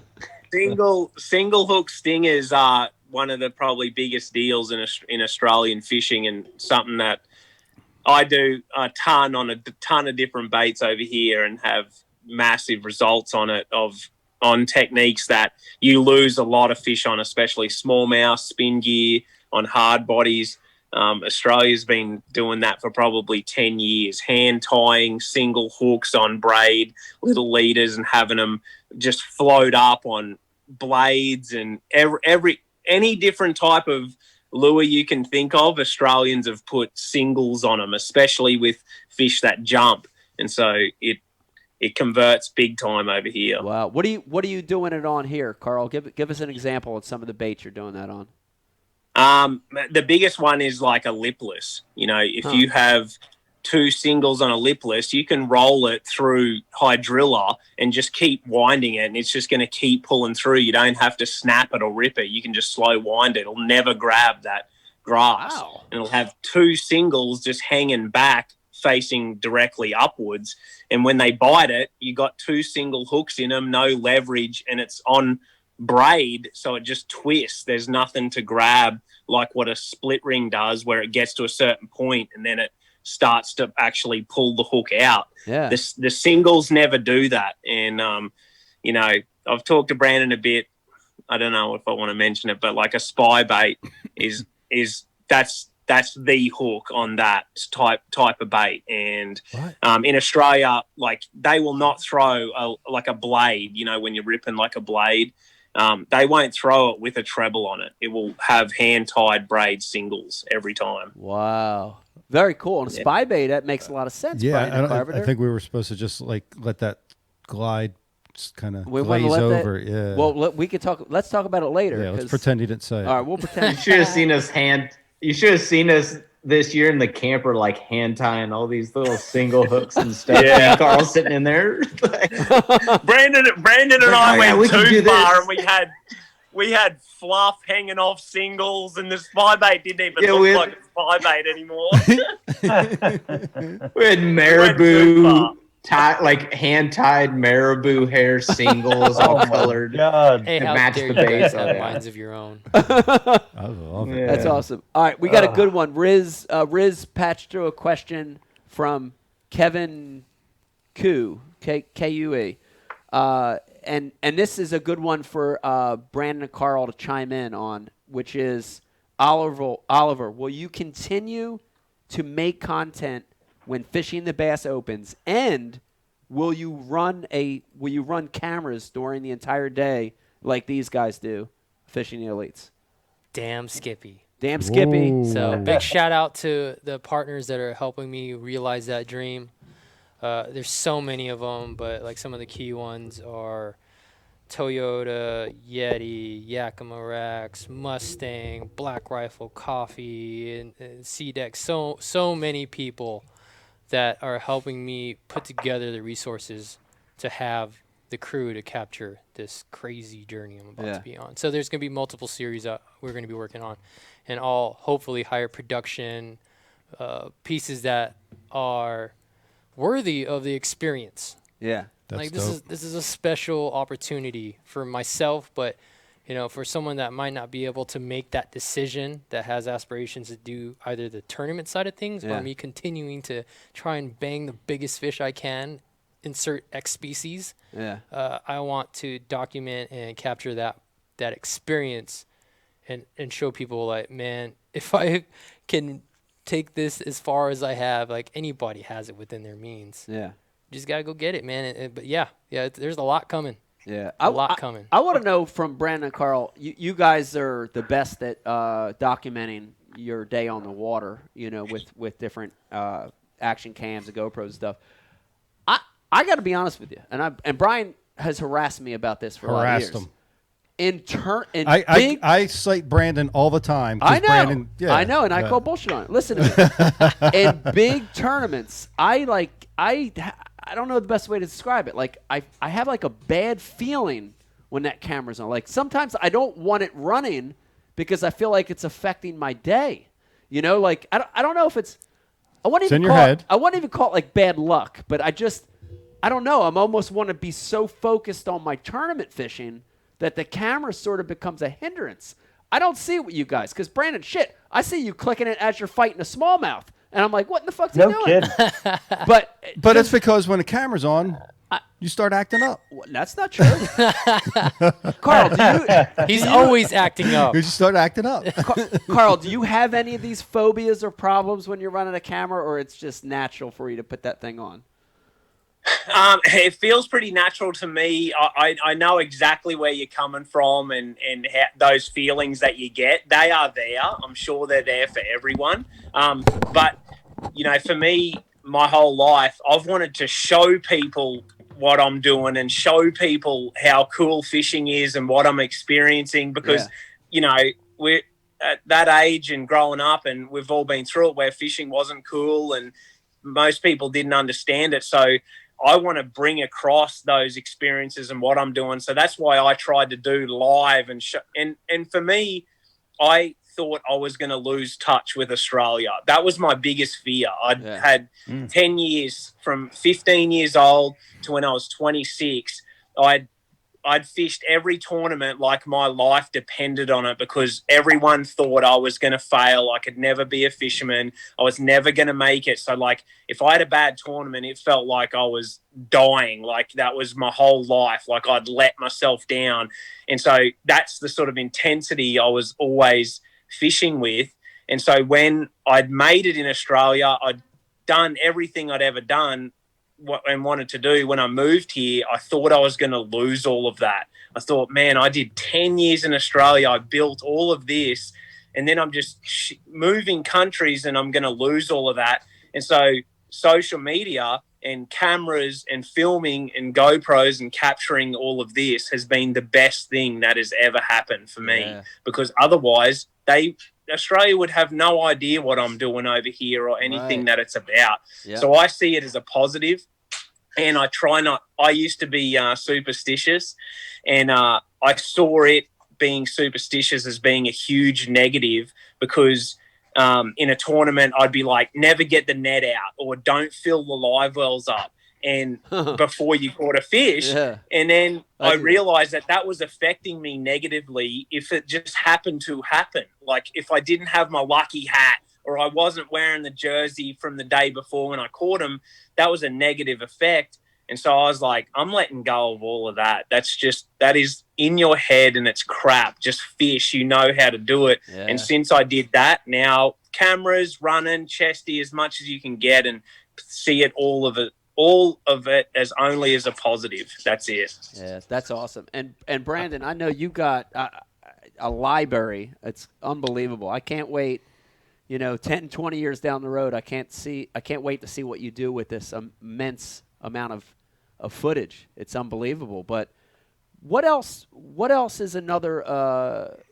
Single hook stingers are one of the probably biggest deals in Australian fishing, and something that I do a ton on a ton of different baits over here and have massive results on it on techniques that you lose a lot of fish on, especially smallmouth, spin gear, on hard bodies. Australia's been doing that for probably 10 years, hand tying single hooks on braid, little leaders, and having them just float up on blades and any different type of lure you can think of. Australians have put singles on them, especially with fish that jump. And so it converts big time over here. Wow. What are you doing it on here, Carl? Give us an example of some of the baits you're doing that on. The biggest one is like a lipless. If you have 2 singles on a lipless, you can roll it through hydrilla and just keep winding it, and it's just going to keep pulling through. You don't have to snap it or rip it. You can just slow wind it. It'll never grab that grass. Wow. And it'll have 2 singles just hanging back, facing directly upwards. And when they bite it, you got 2 single hooks in them, no leverage, and it's on braid, so it just twists. There's nothing to grab like what a split ring does, where it gets to a certain point and then it starts to actually pull the hook out. Yeah. The singles never do that. And I've talked to Brandon a bit. I don't know if I want to mention it, but like a spy bait is that's the hook on that type of bait. And in Australia, like they will not throw a blade, when you're ripping like a blade. They won't throw it with a treble on it. It will have hand-tied braid singles every time. Wow. Very cool. And spy bait, that makes a lot of sense. Yeah, Brandon I think we were supposed to just like let that glide kind of we glaze over. That, yeah. Well, let's talk about it later. Yeah, let's pretend he didn't say it. All right, we'll pretend. You should have seen us this year in the camper, like hand tying all these little single hooks and stuff. Yeah. And Carl's sitting in there. Brandon and I yeah, we went can do too far, this. and we had fluff hanging off singles, and the spy bait didn't even Yeah, look like a spy bait anymore. We had marabou, like hand tied marabou hair singles, all colored. God. Hey, to how match dare the you guys base. have minds of your own? I love it. That's awesome. All right, we got a good one. Riz patched through a question from Kevin Koo, K-U-E. And this is a good one for Brandon and Carl to chime in on, which is, Oliver, will you continue to make content when Fishing the Bass opens, and will you run cameras during the entire day like these guys do, Fishing the Elites? Damn Skippy. Damn Skippy. Ooh. So big shout out to the partners that are helping me realize that dream. There's so many of them, but like some of the key ones are Toyota, Yeti, Yakima Racks, Mustang, Black Rifle Coffee, and C-Deck. So many people that are helping me put together the resources to have the crew to capture this crazy journey I'm about to be on. So there's going to be multiple series we're going to be working on, and all hopefully higher production pieces that are worthy of the experience. Yeah. Like this is a special opportunity for myself, but for someone that might not be able to make that decision, that has aspirations to do either the tournament side of things or me continuing to try and bang the biggest fish I can, insert X species. Yeah. I want to document and capture that experience and show people like, man, if I can take this as far as I have, like anybody has it within their means. Yeah. Just got to go get it, man. But there's a lot coming. Yeah. A lot coming. I want to know from Brandon and Carl, you guys are the best at documenting your day on the water, with different action cams and GoPros and stuff. I got to be honest with you, and Brian has harassed me about this for a lot of years. Him. I cite Brandon all the time. I know. Brandon, I know, and I call bullshit on it. Listen to me. In big tournaments, I don't know the best way to describe it. Like I have like a bad feeling when that camera's on. Like sometimes I don't want it running because I feel like it's affecting my day. Like I don't know if it's I wouldn't even call it like bad luck, but I don't know. I'm almost want to be so focused on my tournament fishing that the camera sort of becomes a hindrance. I don't see it with you guys because Brandon, I see you clicking it as you're fighting a smallmouth. And I'm like, what in the fuck's he doing? No kidding. But it's because when the camera's on, you start acting up. That's not true. Carl, he's always acting up. You just start acting up. Carl, do you have any of these phobias or problems when you're running a camera, or it's just natural for you to put that thing on? It feels pretty natural to me. I know exactly where you're coming from and those feelings that you get. They are there. I'm sure they're there for everyone. But, for me, my whole life, I've wanted to show people what I'm doing and show people how cool fishing is and what I'm experiencing because, we're at that age and growing up and we've all been through it where fishing wasn't cool and most people didn't understand it. So I want to bring across those experiences and what I'm doing. So that's why I tried to do live and and for me, I thought I was going to lose touch with Australia. That was my biggest fear. I'd had 10 years from 15 years old to when I was 26. I'd fished every tournament like my life depended on it because everyone thought I was going to fail. I could never be a fisherman. I was never going to make it. So, like, if I had a bad tournament, it felt like I was dying. Like, that was my whole life. Like, I'd let myself down. And so that's the sort of intensity I was always fishing with. And so when I'd made it in Australia, I'd done everything I'd ever done and wanted to do. When I moved here, I thought I was going to lose all of that. I thought, man, I did 10 years in Australia. I built all of this, and then I'm just moving countries and I'm going to lose all of that. And so social media and cameras and filming and GoPros and capturing all of this has been the best thing that has ever happened for me because otherwise Australia would have no idea what I'm doing over here or anything Right. that it's about. Yeah. So I see it as a positive, and I try not. I used to be superstitious, and I saw it being superstitious as being a huge negative because in a tournament I'd be like, never get the net out or don't fill the live wells up and before you caught a fish. Yeah. And then I do that. realized that was affecting me negatively if it just happened to happen. Like if I didn't have my lucky hat or I wasn't wearing the jersey from the day before when I caught him, that was a negative effect. And so I was like, I'm letting go of all of that. That is in your head and it's crap. Just fish. You know how to do it. Yeah. And since I did that, now cameras, running, chesty as much as you can get and see it all of it as only as a positive. That's it. Yeah, that's awesome. And Brandon, I know you got a library. It's unbelievable. I can't wait. 10, 20 years down the road, I can't wait to see what you do with this immense amount of footage. It's unbelievable. But what else is another?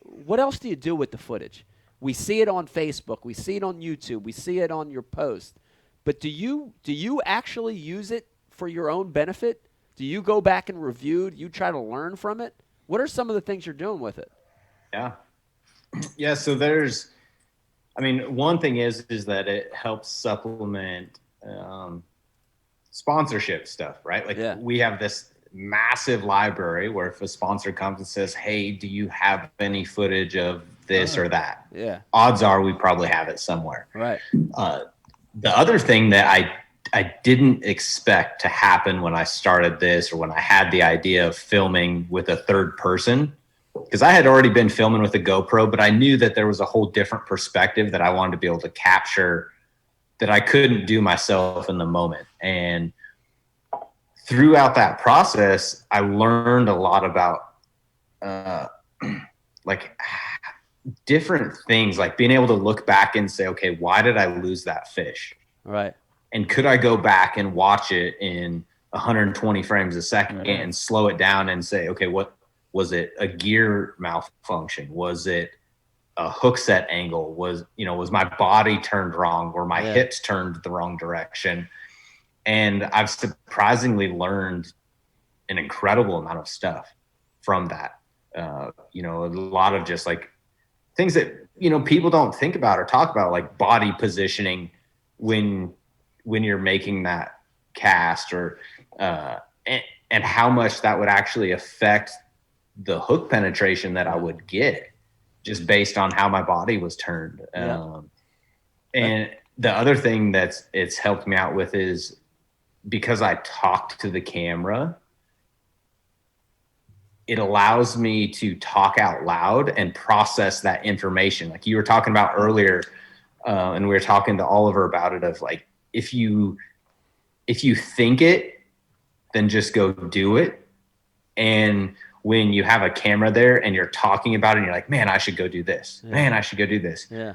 What else do you do with the footage? We see it on Facebook. We see it on YouTube. We see it on your post. But do you actually use it for your own benefit? Do you go back and review? Do you try to learn from it? What are some of the things you're doing with it? Yeah. So one thing is that it helps supplement sponsorship stuff, right? Like we have this massive library where if a sponsor comes and says, hey, do you have any footage of this or that? Yeah. Odds are we probably have it somewhere. Right. The other thing that I didn't expect to happen when I started this or when I had the idea of filming with a third person, because I had already been filming with a GoPro, but I knew that there was a whole different perspective that I wanted to be able to capture that I couldn't do myself in the moment. And throughout that process, I learned a lot about like different things, like being able to look back and say, okay, why did I lose that fish? Right. And could I go back and watch it in 120 frames a second and slow it down and say, okay, what was it? A gear malfunction? Was it a hook set angle? Was my body turned wrong? Were my hips turned the wrong direction? And I've surprisingly learned an incredible amount of stuff from that. A lot of just like things that, people don't think about or talk about, like body positioning when you're making that cast or, and how much that would actually affect the hook penetration that I would get just based on how my body was turned. And the other thing it's helped me out with is because I talked to the camera, it allows me to talk out loud and process that information. Like you were talking about earlier, and we were talking to Oliver about it, of like, if you think it, then just go do it. And when you have a camera there and you're talking about it and you're like, man, I should go do this. Man, I should go do this. Yeah.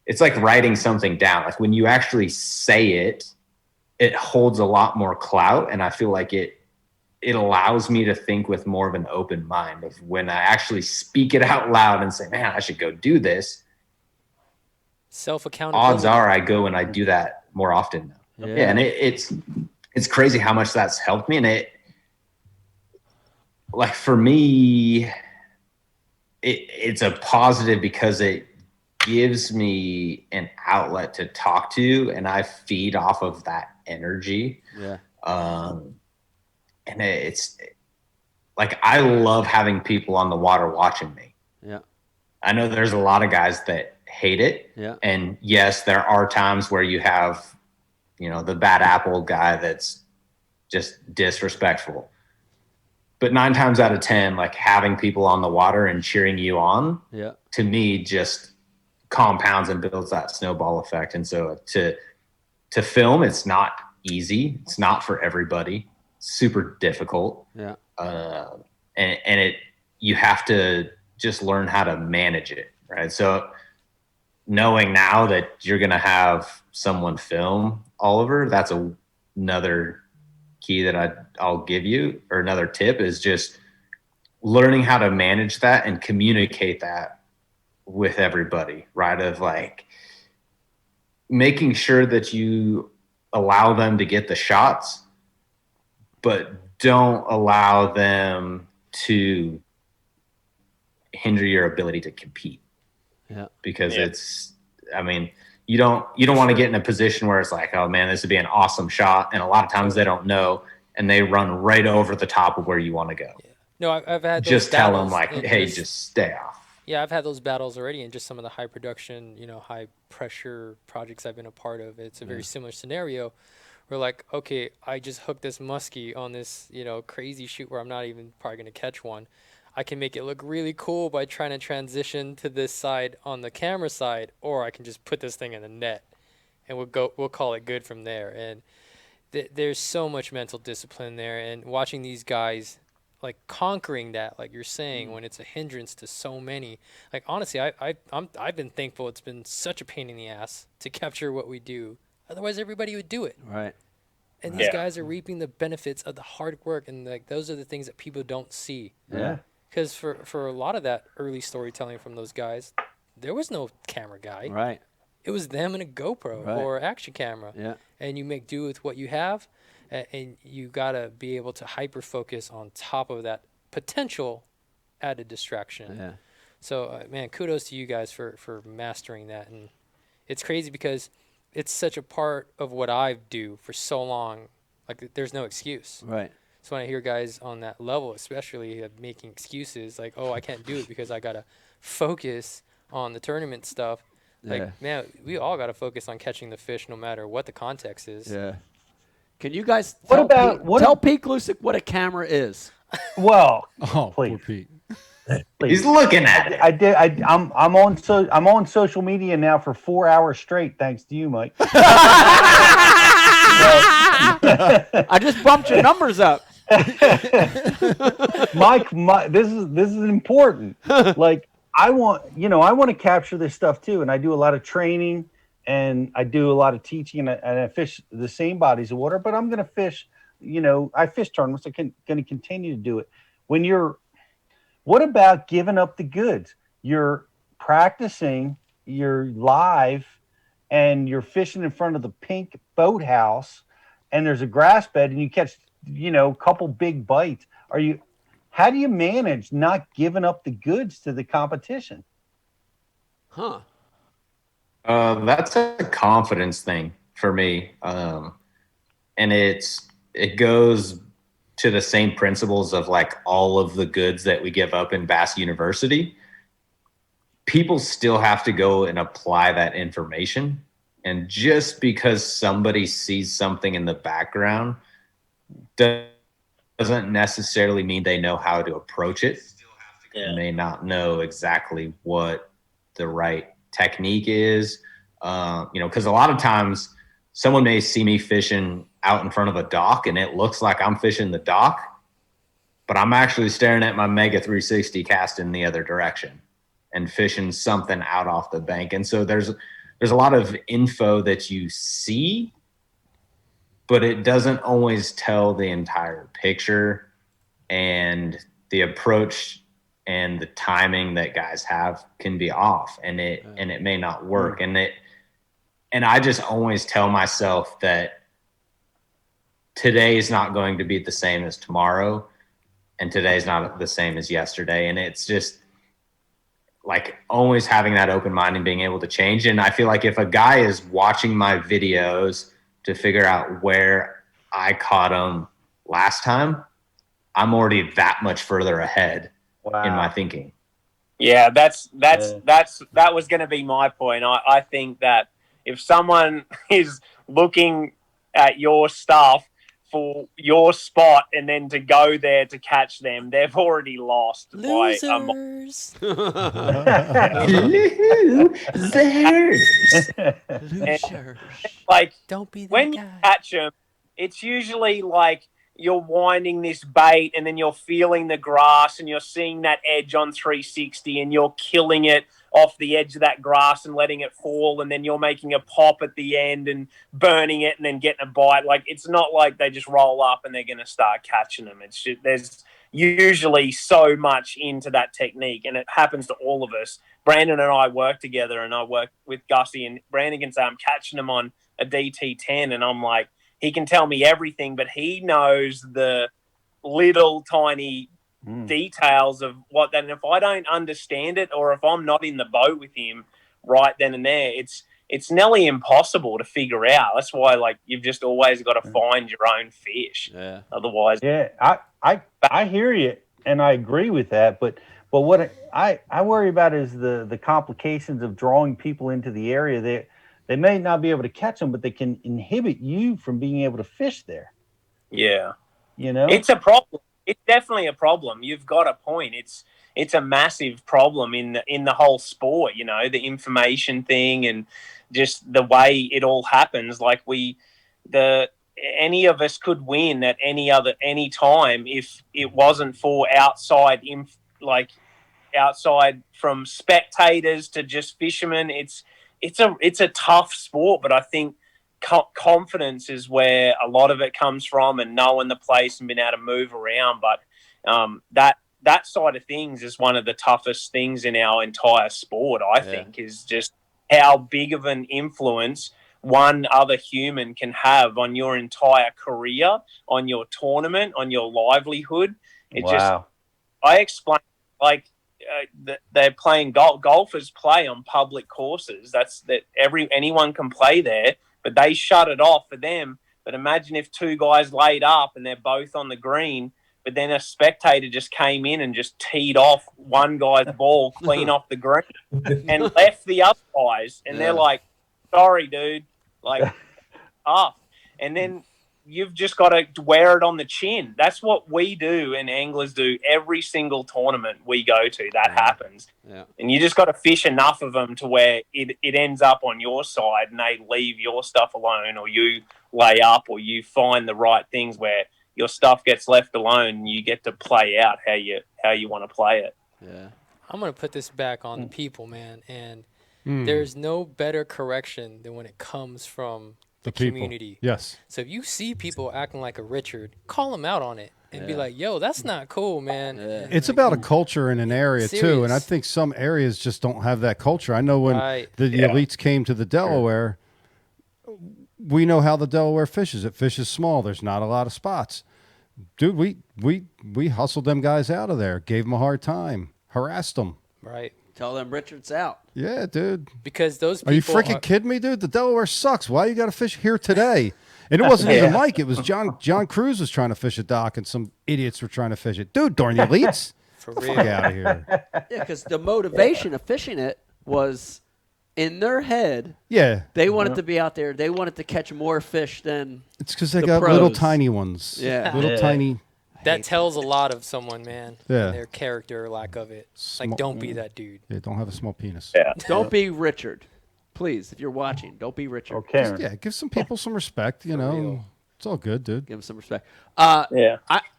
It's like writing something down. Like when you actually say it, it holds a lot more clout. And I feel like it allows me to think with more of an open mind of when I actually speak it out loud and say, man, I should go do this. Self-accountability. Odds are I go and I do that more often now. Yeah. And it's crazy how much that's helped me. And like for me, it's a positive because it gives me an outlet to talk to, and I feed off of that energy. Yeah. And it's like, I love having people on the water watching me. Yeah. I know there's a lot of guys that hate it. Yeah. And yes, there are times where you have, the bad apple guy that's just disrespectful. But 9 times out of 10, like having people on the water and cheering you on, to me, just compounds and builds that snowball effect. And so to film, it's not easy. It's not for everybody. It's super difficult. Yeah. And you have to just learn how to manage it. Right. So knowing now that you're going to have someone film Oliver, that's another key that I'll give you, or another tip, is just learning how to manage that and communicate that with everybody, right? Of like making sure that you allow them to get the shots, but don't allow them to hinder your ability to compete. Yeah. Because it's, I mean, you don't want to get in a position where it's like, oh man, this would be an awesome shot. And a lot of times they don't know and they run right over the top of where you want to go. Yeah. No, I've had those just tell them battles like, in hey, just stay off. Yeah, I've had those battles already in just some of the high production, high pressure projects I've been a part of. It's a very similar scenario. We're like, okay, I just hooked this muskie on this, crazy shoot where I'm not even probably going to catch one. I can make it look really cool by trying to transition to this side on the camera side, or I can just put this thing in the net, and we'll call it good from there. And there's so much mental discipline there, and watching these guys like conquering that, like you're saying, when it's a hindrance to so many. Like honestly, I've been thankful. It's been such a pain in the ass to capture what we do. Otherwise, everybody would do it. Right. And these guys are reaping the benefits of the hard work, and like those are the things that people don't see. Yeah. Because for a lot of that early storytelling from those guys, there was no camera guy. Right. It was them and a GoPro or action camera. Yeah. And you make do with what you have, and you gotta be able to hyper focus on top of that potential added distraction. Yeah. So man, kudos to you guys for mastering that. And it's crazy because it's such a part of what I do for so long. Like there's no excuse. Right. So when I hear guys on that level, especially making excuses like, oh, I can't do it because I got to focus on the tournament stuff. Like, man, we all got to focus on catching the fish no matter what the context is. Yeah. Can you guys tell Pete Glusick what a camera is? Well, oh, please. Poor Pete. He's looking at it. I'm on social media now for 4 hours straight, thanks to you, Mike. I just bumped your numbers up. Mike, this is important. Like I want to capture this stuff too, and I do a lot of training and I do a lot of teaching, and I fish the same bodies of water. But I'm going to fish. I fish tournaments. I'm going to continue to do it. What about giving up the goods? You're practicing, you're live, and you're fishing in front of the pink boathouse, and there's a grass bed, and you catch a couple big bites. How do you manage not giving up the goods to the competition? Huh. That's a confidence thing for me. And it goes to the same principles of like all of the goods that we give up in Bass University. People still have to go and apply that information. And just because somebody sees something in the background doesn't necessarily mean they know how to approach it. They may not know exactly what the right technique is. Because a lot of times someone may see me fishing out in front of a dock and it looks like I'm fishing the dock, but I'm actually staring at my Mega 360 casting the other direction and fishing something out off the bank. And so there's a lot of info that you see, but it doesn't always tell the entire picture, and the approach and the timing that guys have can be off, and it may not work. And I just always tell myself that today is not going to be the same as tomorrow, and today is not the same as yesterday. And it's just like always having that open mind and being able to change. And I feel like if a guy is watching my videos to figure out where I caught him last time, I'm already that much further ahead in my thinking. Yeah, that was going to be my point. I think that if someone is looking at your stuff for your spot and then to go there to catch them, they've already lost. Losers. Losers. Like, don't be when you catch them, it's usually like you're winding this bait and then you're feeling the grass and you're seeing that edge on 360 and you're killing it off the edge of that grass and letting it fall, and then you're making a pop at the end and burning it and then getting a bite. Like, it's not like they just roll up and they're going to start catching them. It's just, there's usually so much into that technique, and it happens to all of us, Brandon and I work together, and I work with Gussie, and Brandon can say I'm catching him on a DT10, and I'm like, he can tell me everything, but he knows the little tiny details of what that. And if I don't understand it, or if I'm not in the boat with him right then and there, it's nearly impossible to figure out. That's why, like, you've just always got to find your own fish. Yeah. Otherwise, Yeah, I hear you, and I agree with that. But what I worry about is the complications of drawing people into the area. They may not be able to catch them, but they can inhibit you from being able to fish there. yeah, You know, it's a problem. It's definitely a problem. You've got a point. It's a massive problem in the whole sport. You know, the information thing and just the way it all happens. Like any of us could win at any time if it wasn't for outside from spectators to just fishermen. It's a tough sport, but I think confidence is where a lot of it comes from, and knowing the place and being able to move around. But that side of things is one of the toughest things in our entire sport, I think, is just how big of an influence one other human can have on your entire career, on your tournament, on your livelihood. I explain, like, they're playing golfers play on public courses. Anyone can play there, but they shut it off for them. But imagine if two guys laid up and they're both on the green, but then a spectator just came in and just teed off one guy's ball clean off the green and left the other guys. And they're like, sorry, dude, like, off. And then you've just got to wear it on the chin. That's what we do and anglers do every single tournament we go to. That happens. Yeah. And you just got to fish enough of them to where it ends up on your side and they leave your stuff alone, or you lay up, or you find the right things where your stuff gets left alone and you get to play out how you want to play it. Yeah. I'm going to put this back on the people, man. And there's no better correction than when it comes from the people. community. Yes. So if you see people acting like a Richard, call them out on it and be like, yo, that's not cool, man. It's about a culture in an area too, and I think some areas just don't have that culture. I know when the elites came to the Delaware, we know how the Delaware fishes. It fishes small. There's not a lot of spots. Dude, we hustled them guys out of there, gave them a hard time, harassed them. Right. Tell them Richard's out. Yeah, dude. Because those people are you freaking kidding me, dude? The Delaware sucks. Why you got to fish here today? And it wasn't even Mike. It was John Cruz was trying to fish a dock, and some idiots were trying to fish it. Dude, darn the elites. For real. real. Fuck out of here. Yeah, because the motivation of fishing it was in their head. Yeah. They wanted to be out there. They wanted to catch more fish than It's because they got little tiny ones. Yeah. Little tiny. That tells a lot of someone, man. Yeah. And their character or lack of it. Like, don't be that dude. Yeah, don't have a small penis. Yeah. Don't be Richard. Please, if you're watching, don't be Richard. Okay. Yeah, give some people some respect, you know. It's all good, dude. Give them some respect. Yeah.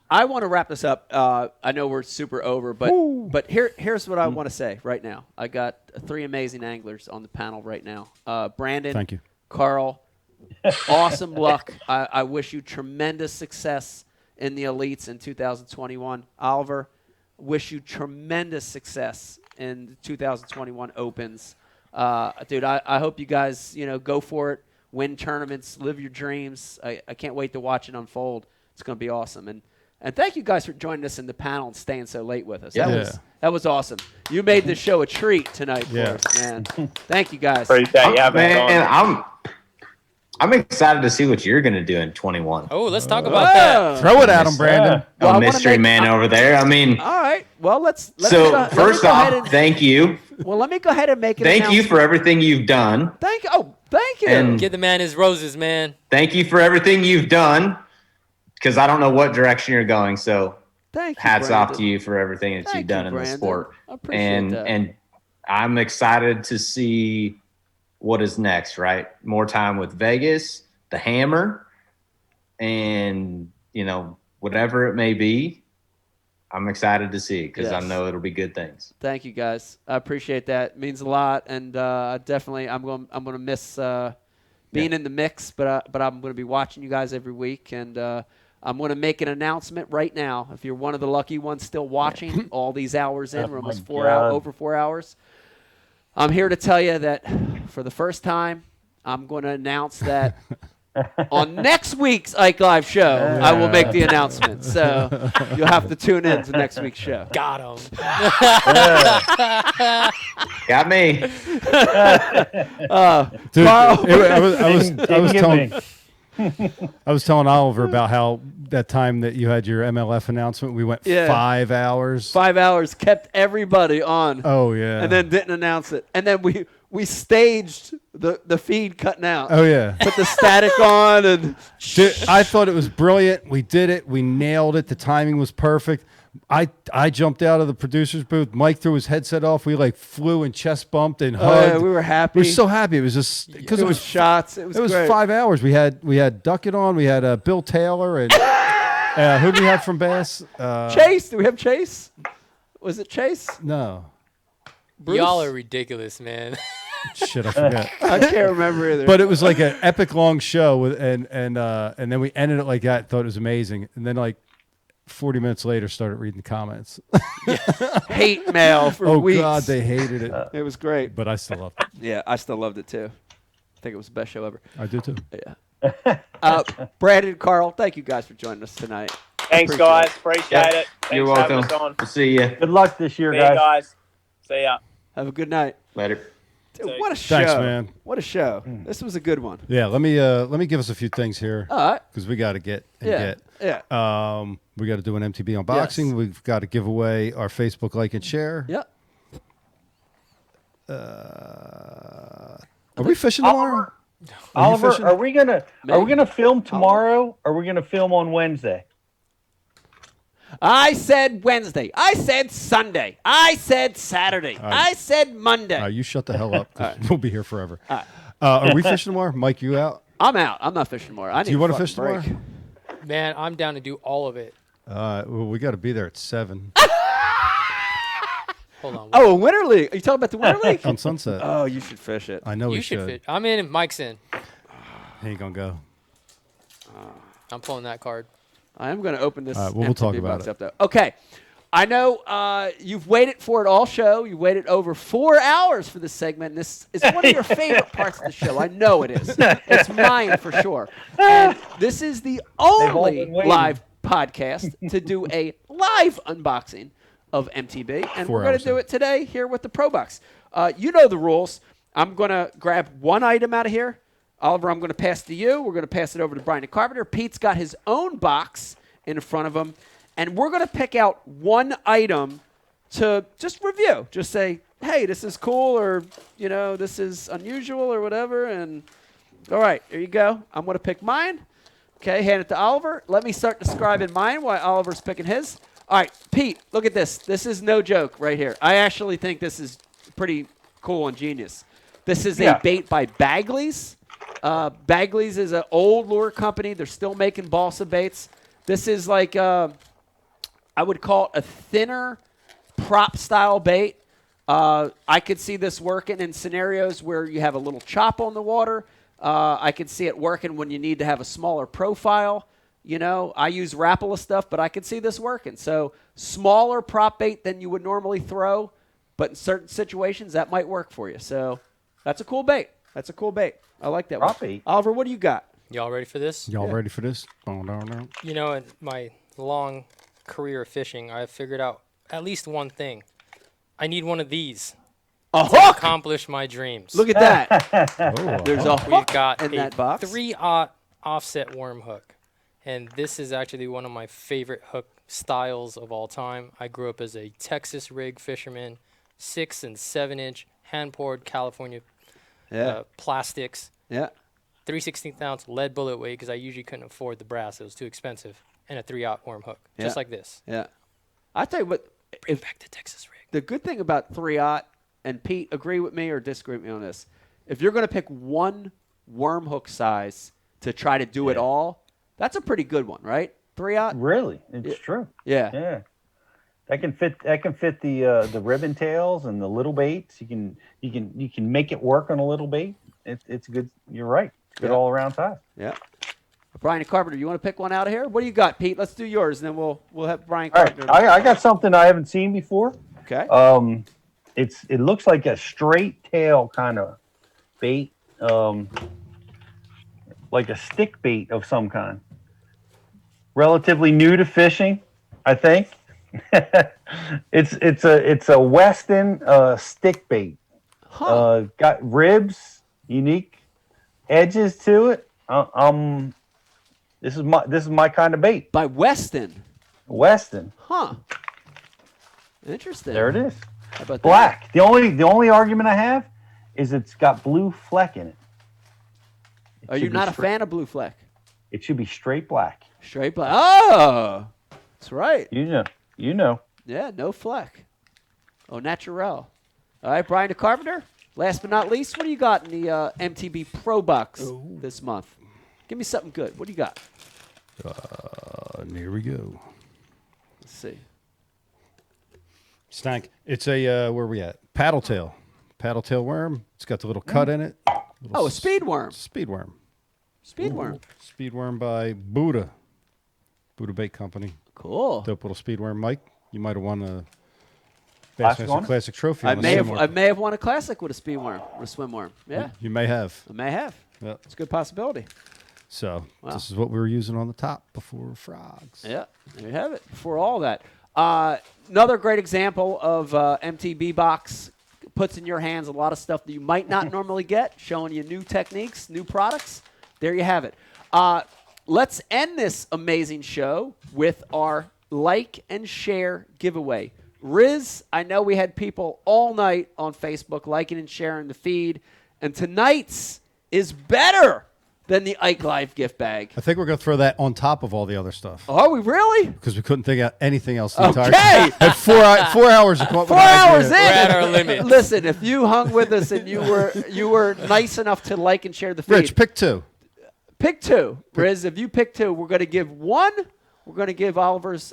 I want to wrap this up. I know we're super over, but here's what I want to say right now. I got 3 amazing anglers on the panel right now. Brandon. Thank you. Carl. Awesome luck. I wish you tremendous success in the elites in 2021. Oliver, wish you tremendous success in the 2021 Opens. Dude, I hope you guys, go for it, win tournaments, live your dreams. I can't wait to watch it unfold. It's going to be awesome. And thank you guys for joining us in the panel and staying so late with us. That was awesome. You made this show a treat tonight for us, man. Thank you guys. Appreciate you having me on. Man, I'm excited to see what you're going to do in 21. Oh, let's talk about that. Throw it at him, Brandon. Well, mystery man over there. I mean, all right. Well, let's first off, thank you. Well, let me go ahead and make it. Thank you for everything you've done. Thank you. And give the man his roses, man. Thank you for everything you've done, because I don't know what direction you're going. So thank you, hats Brandon. off to you for everything that you've done in the sport. I appreciate that. And I'm excited to see what is next, right? More time with Vegas, the Hammer, and, whatever it may be. I'm excited to see it because I know it'll be good things. Thank you, guys. I appreciate that. It means a lot, and definitely I'm going to miss being in the mix, but I'm going to be watching you guys every week, and I'm going to make an announcement right now. If you're one of the lucky ones still watching all these hours in, we're almost over 4 hours. I'm here to tell you that for the first time, I'm going to announce that on next week's Ike Live show, I will make the announcement. So you'll have to tune in to next week's show. Got him. Got me. Dude, Carl- I was telling Oliver about how that time that you had your MLF announcement, we went 5 hours. 5 hours, kept everybody on. Oh, yeah. And then didn't announce it. And then we staged the feed cutting out. Oh, yeah. Put the static on. And Dude, I thought it was brilliant. We did it. We nailed it. The timing was perfect. I jumped out of the producer's booth. Mike threw his headset off. We like flew and chest bumped and hugged. Yeah, we were happy. We were so happy. It was just because it was shots. It was great. 5 hours. We had Duckett on. We had Bill Taylor and who do we have from Bass? Chase. Do we have Chase? Was it Chase? No. Bruce? Y'all are ridiculous, man. Shit, I forgot. I can't remember either. But it was like an epic long show with and then we ended it like that. Thought it was amazing. And then like 40 minutes later, started reading the comments. Hate mail for weeks. Oh, God, they hated it. It was great. But I still loved it. Yeah, I still loved it, too. I think it was the best show ever. I do, too. Yeah. Brandon, Carl, thank you guys for joining us tonight. Thanks, Appreciate guys. it. Appreciate it. Thanks You're for having welcome. us on. We'll see you. Good luck this year, See you guys. guys. See ya. Have a good night. Later. Dude, what a show. Thanks, man. What a show. This was a good one. Yeah, let me give us a few things here. All right. Because we got to get and Yeah, get. yeah. We got to do an MTB unboxing. Yes. We've got to give away our Facebook like and share. Yep. Are we fishing tomorrow? Oliver, fishing? are we gonna film tomorrow? Or are we gonna film on Wednesday? I said Wednesday. I said Sunday. I said Saturday. I said Monday. You shut the hell up. 'Cause we'll be here forever. Are we fishing tomorrow? Mike, you out? I'm out. I'm not fishing tomorrow. I need Do you want to fish tomorrow? Man, I'm down to do all of it. Well, we got to be there at 7 Hold on. Oh, a Winter League. Are you talking about the Winter League? on Sunset. Oh, you should fish it. I know You we should should. fit. I'm in. Mike's in. He ain't gonna go. I'm pulling that card. I am going to open this. All right, well, we'll talk MTV about box it. up, though. Okay. I know you've waited for it all show. You waited over 4 hours for this segment. This is one of your favorite parts of the show. I know it is. It's mine for sure. And this is the only live podcast to do a live unboxing of MTB. And 4 we're going hours, to do it today here with the Pro Box. You know the rules. I'm going to grab one item out of here. Oliver, I'm going to pass to you. We're going to pass it over to Brian the Carpenter. Pete's got his own box in front of him. And we're going to pick out one item to just review. Just say, hey, this is cool, or, you know, this is unusual or whatever. And all right, there you go. I'm going to pick mine. Okay, hand it to Oliver. Let me start describing mine while Oliver's picking his. All right, Pete, look at this. This is no joke right here. I actually think this is pretty cool and genius. This is a bait by Bagley's. Bagley's is an old lure company. They're still making balsa baits. This is like... I would call it a thinner prop style bait. I could see this working in scenarios where you have a little chop on the water. I could see it working when you need to have a smaller profile. You know, I use Rapala stuff, but I could see this working. So smaller prop bait than you would normally throw, but in certain situations that might work for you. So that's a cool bait. That's a cool bait. I like that Prop one. bait. Oliver, what do you got? Y'all ready for this? Y'all ready for this? Oh, no. You know, in my long career of fishing, I've figured out at least one thing. I need one of these A to hook! accomplish my dreams. Look at that. Oh, There's a We've hook got in a that box. 3/0 offset worm hook. And this is actually one of my favorite hook styles of all time. I grew up as a Texas rig fisherman, 6 and 7 inch hand poured California plastics. Yeah. 3/16 ounce lead bullet weight because I usually couldn't afford the brass. It was too expensive. And a 3/0 worm hook, just like this. Yeah. I tell you what. Bring back the Texas rig. The good thing about 3/0, and Pete, agree with me or disagree with me on this. If you're going to pick one worm hook size to try to do it all, that's a pretty good one, right? 3/0. Really, it's true. Yeah. Yeah. That can fit. That can fit the ribbon tails and the little baits. You can make it work on a little bait. It's good. You're right. It's good all around size. Yeah. Brian Carpenter, you want to pick one out of here? What do you got, Pete? Let's do yours, and then we'll have Brian All right. Carpenter. I got something I haven't seen before. Okay. it looks like a straight tail kind of bait, like a stick bait of some kind. Relatively new to fishing, I think. It's a Weston stick bait. Got ribs, unique edges to it. This is my kind of bait. By Weston. Weston. Huh. Interesting. There it is. How about Black. The only argument I have is it's got blue fleck in it. Are you not a fan of blue fleck? It should be straight black. Straight black. Oh, that's right. You know. Yeah, no fleck. Oh, natural. All right, Brian the Carpenter. Last but not least, what do you got in the MTB Pro Box this month? Give me something good. What do you got? Here we go. Let's see. Stank. It's a where are we at? Paddle tail worm. It's got the little cut in it. A speed worm. Speed worm. Speed worm. Speed worm by Buddha Bait Company. Cool. Dope little speed worm. Mike, you might have won a Classic Bassmaster Classic trophy. I on the may have. swim I worm. may have won a classic with a speed worm or a swim worm. Yeah, You may have. I may have. Yep. It's a good possibility. So Wow. this is what we were using on the top before frogs. Yeah, there you have it. For all that, another great example of MTB box puts in your hands a lot of stuff that you might not normally get, showing you new techniques, new products. There you have it. Let's end this amazing show with our like and share giveaway. Riz, I know we had people all night on Facebook liking and sharing the feed, and tonight's is better than the Ike Live gift bag. I think we're going to throw that on top of all the other stuff. Are we really? Because we couldn't think of anything else the entire Okay. time. At 4 hours to come up 4 with an hours in. idea. We're at our limit. Listen, if you hung with us and you were nice enough to like and share the feed. Rich, pick two. Pick two. Riz, if you pick two, we're going to give one. We're going to give Oliver's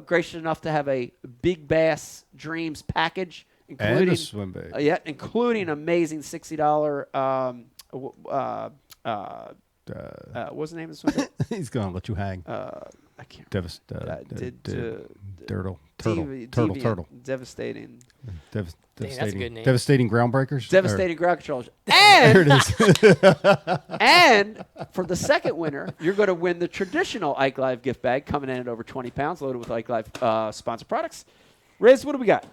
gracious enough to have a Big Bass Dreams package, including And a swim bait. including amazing $60. What's the name of the swim bait? He's going to let you hang. I can't. Turtle. Devastating. That's a good name. Devastating groundbreakers. Devastating ground controllers. There And, it is. and for the second winner, you're going to win the traditional Ike Live gift bag coming in at over 20 pounds, loaded with Ike Live sponsored products. Riz, what do we got?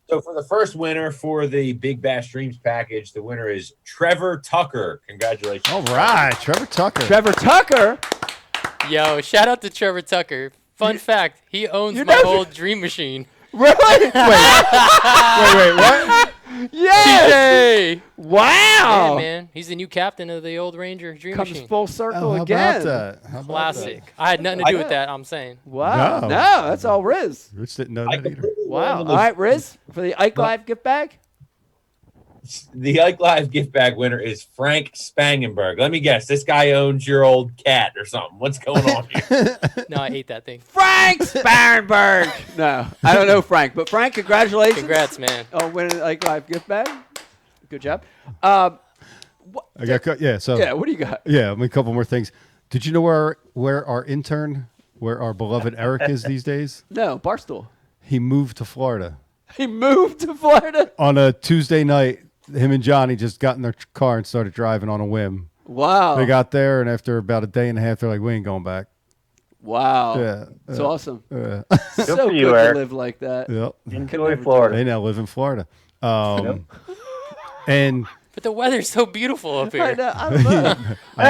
So for the first winner for the Big Bass Dreams package, the winner is Trevor Tucker. Congratulations. All right, Trevor Tucker. Trevor Tucker. Yo, shout out to Trevor Tucker. Fun fact, he owns my old Dream Machine. Really? Wait, what? Yes. TJ! Wow. Yeah, man. He's the new captain of the old Ranger Dream Comes Machine. full circle Oh, how again. about that? How about Classic. I had nothing to do with that, I'm saying. Wow. No. No, that's all Riz. that? Rich didn't know that either. Wow. All right, Riz, for the Ike Live gift bag. The Ike Live gift bag winner is Frank Spangenberg. Let me guess, this guy owns your old cat or something. What's going on here? No, I ate that thing. Frank Spangenberg. No, I don't know Frank, but Frank, congratulations. Congrats, man. On winning the Ike Live gift bag. Good job. I got So Yeah, what do you got? Yeah, a couple more things. Did you know where our intern, where our beloved Eric is these days? No, Barstool. He moved to Florida. He moved to Florida? On a Tuesday night, him and Johnny just got in their car and started driving on a whim. Wow. They got there, and after about a day and a half, they're like, we ain't going back. Wow. Yeah. It's awesome. Yeah. So for you, good Eric. to live like that. Yep. Enjoy Florida. They now live in Florida. And But the weather's so beautiful up I here. know. I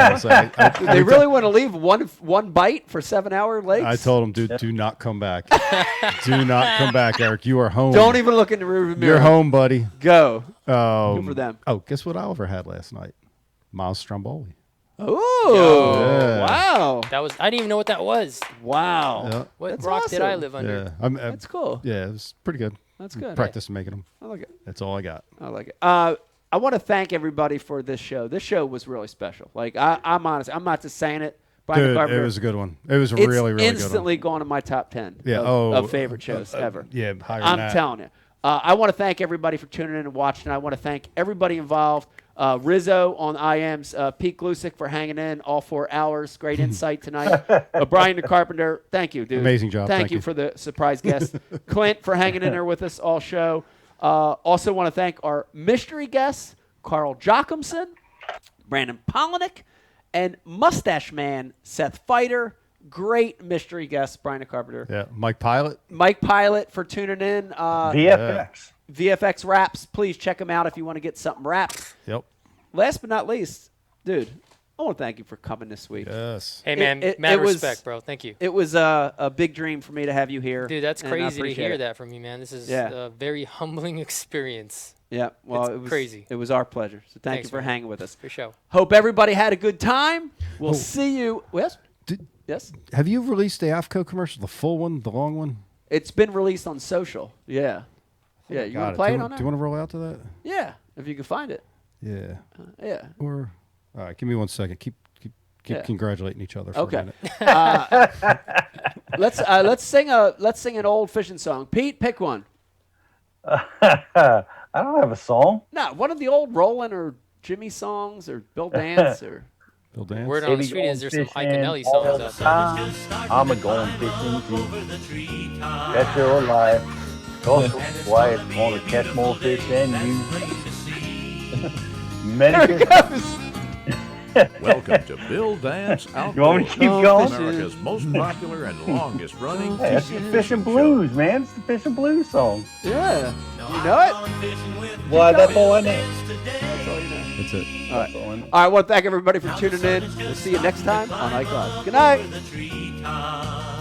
don't know. I They really want to leave one bite for 7-hour lakes? I told him, dude, do not come back. Do not come back, Eric. You are home. Don't even look in the rearview mirror. You're home, buddy. Go. Good for them. Oh, guess what Oliver had last night? Miles Stromboli. Oh, Yeah. wow. I didn't even know what that was. Wow. Yeah. What That's rock did I awesome. live under? Yeah. That's cool. Yeah, it was pretty good. That's good. Practice making them. I like it. That's all I got. I like it. I want to thank everybody for this show. This show was really special. Like, I'm honest. I'm not just saying it. Brian Dude, Carpenter, it was a good one. It was it's really, really instantly good gone in my top 10 Yeah, of favorite shows ever. Yeah, higher than I'm that. telling you. I want to thank everybody for tuning in and watching. I want to thank everybody involved. Rizzo on IM's, Pete Glusick for hanging in all 4 hours. Great insight tonight. Brian the Carpenter, thank you, dude. Amazing job. Thank Thank you you. for the surprise guest. Clint for hanging in there with us all show. Also want to thank our mystery guests, Carl Jochumson, Brandon Polinick, and Mustache Man, Seth Fighter. Great mystery guest, Brian Carpenter. Yeah, Mike Pilot. Mike Pilot for tuning in. VFX. VFX Wraps. Please check them out if you want to get something wrapped. Yep. Last but not least, dude, I want to thank you for coming this week. Yes. Hey, man, mad respect, bro. Thank you. It was a big dream for me to have you here. Dude, that's and I crazy to appreciate hear it. that from you, man. This is Yeah. a very humbling experience. Yeah, well, It's it was crazy. It was our pleasure. So thank Thanks, you for man. hanging with us. For sure. Hope everybody had a good time. We'll see you. Yes? Yes? Have you released the AFCO commercial, the full one, the long one? It's been released on social. Yeah. Yeah, you want to play it on Do there? you want to roll out to that? Yeah, if you can find it. Yeah. Yeah. Or, all right, give me 1 second. Keep Yeah. congratulating each other for Okay. a minute. Let's sing an old fishing song. Pete, pick one. I don't have a song. No, one of the old Roland or Jimmy songs or Bill Dance or Bill Dance. Word on the street is there's some Iaconelli songs out there. I'm a going fishing too. Catch your life. Cause why it's gonna catch more fish than you. Many There it goes. Welcome to Bill Dance Outdoors. You want me to keep going? America's most popular and longest running Hey, that's the Fishing Blues, man. It's the Fishing Blues song. Yeah. You know it? Why that boy in it? That's it. All right. All right. I want to thank everybody for tuning in. We'll see you next time on Ike Live. Good night.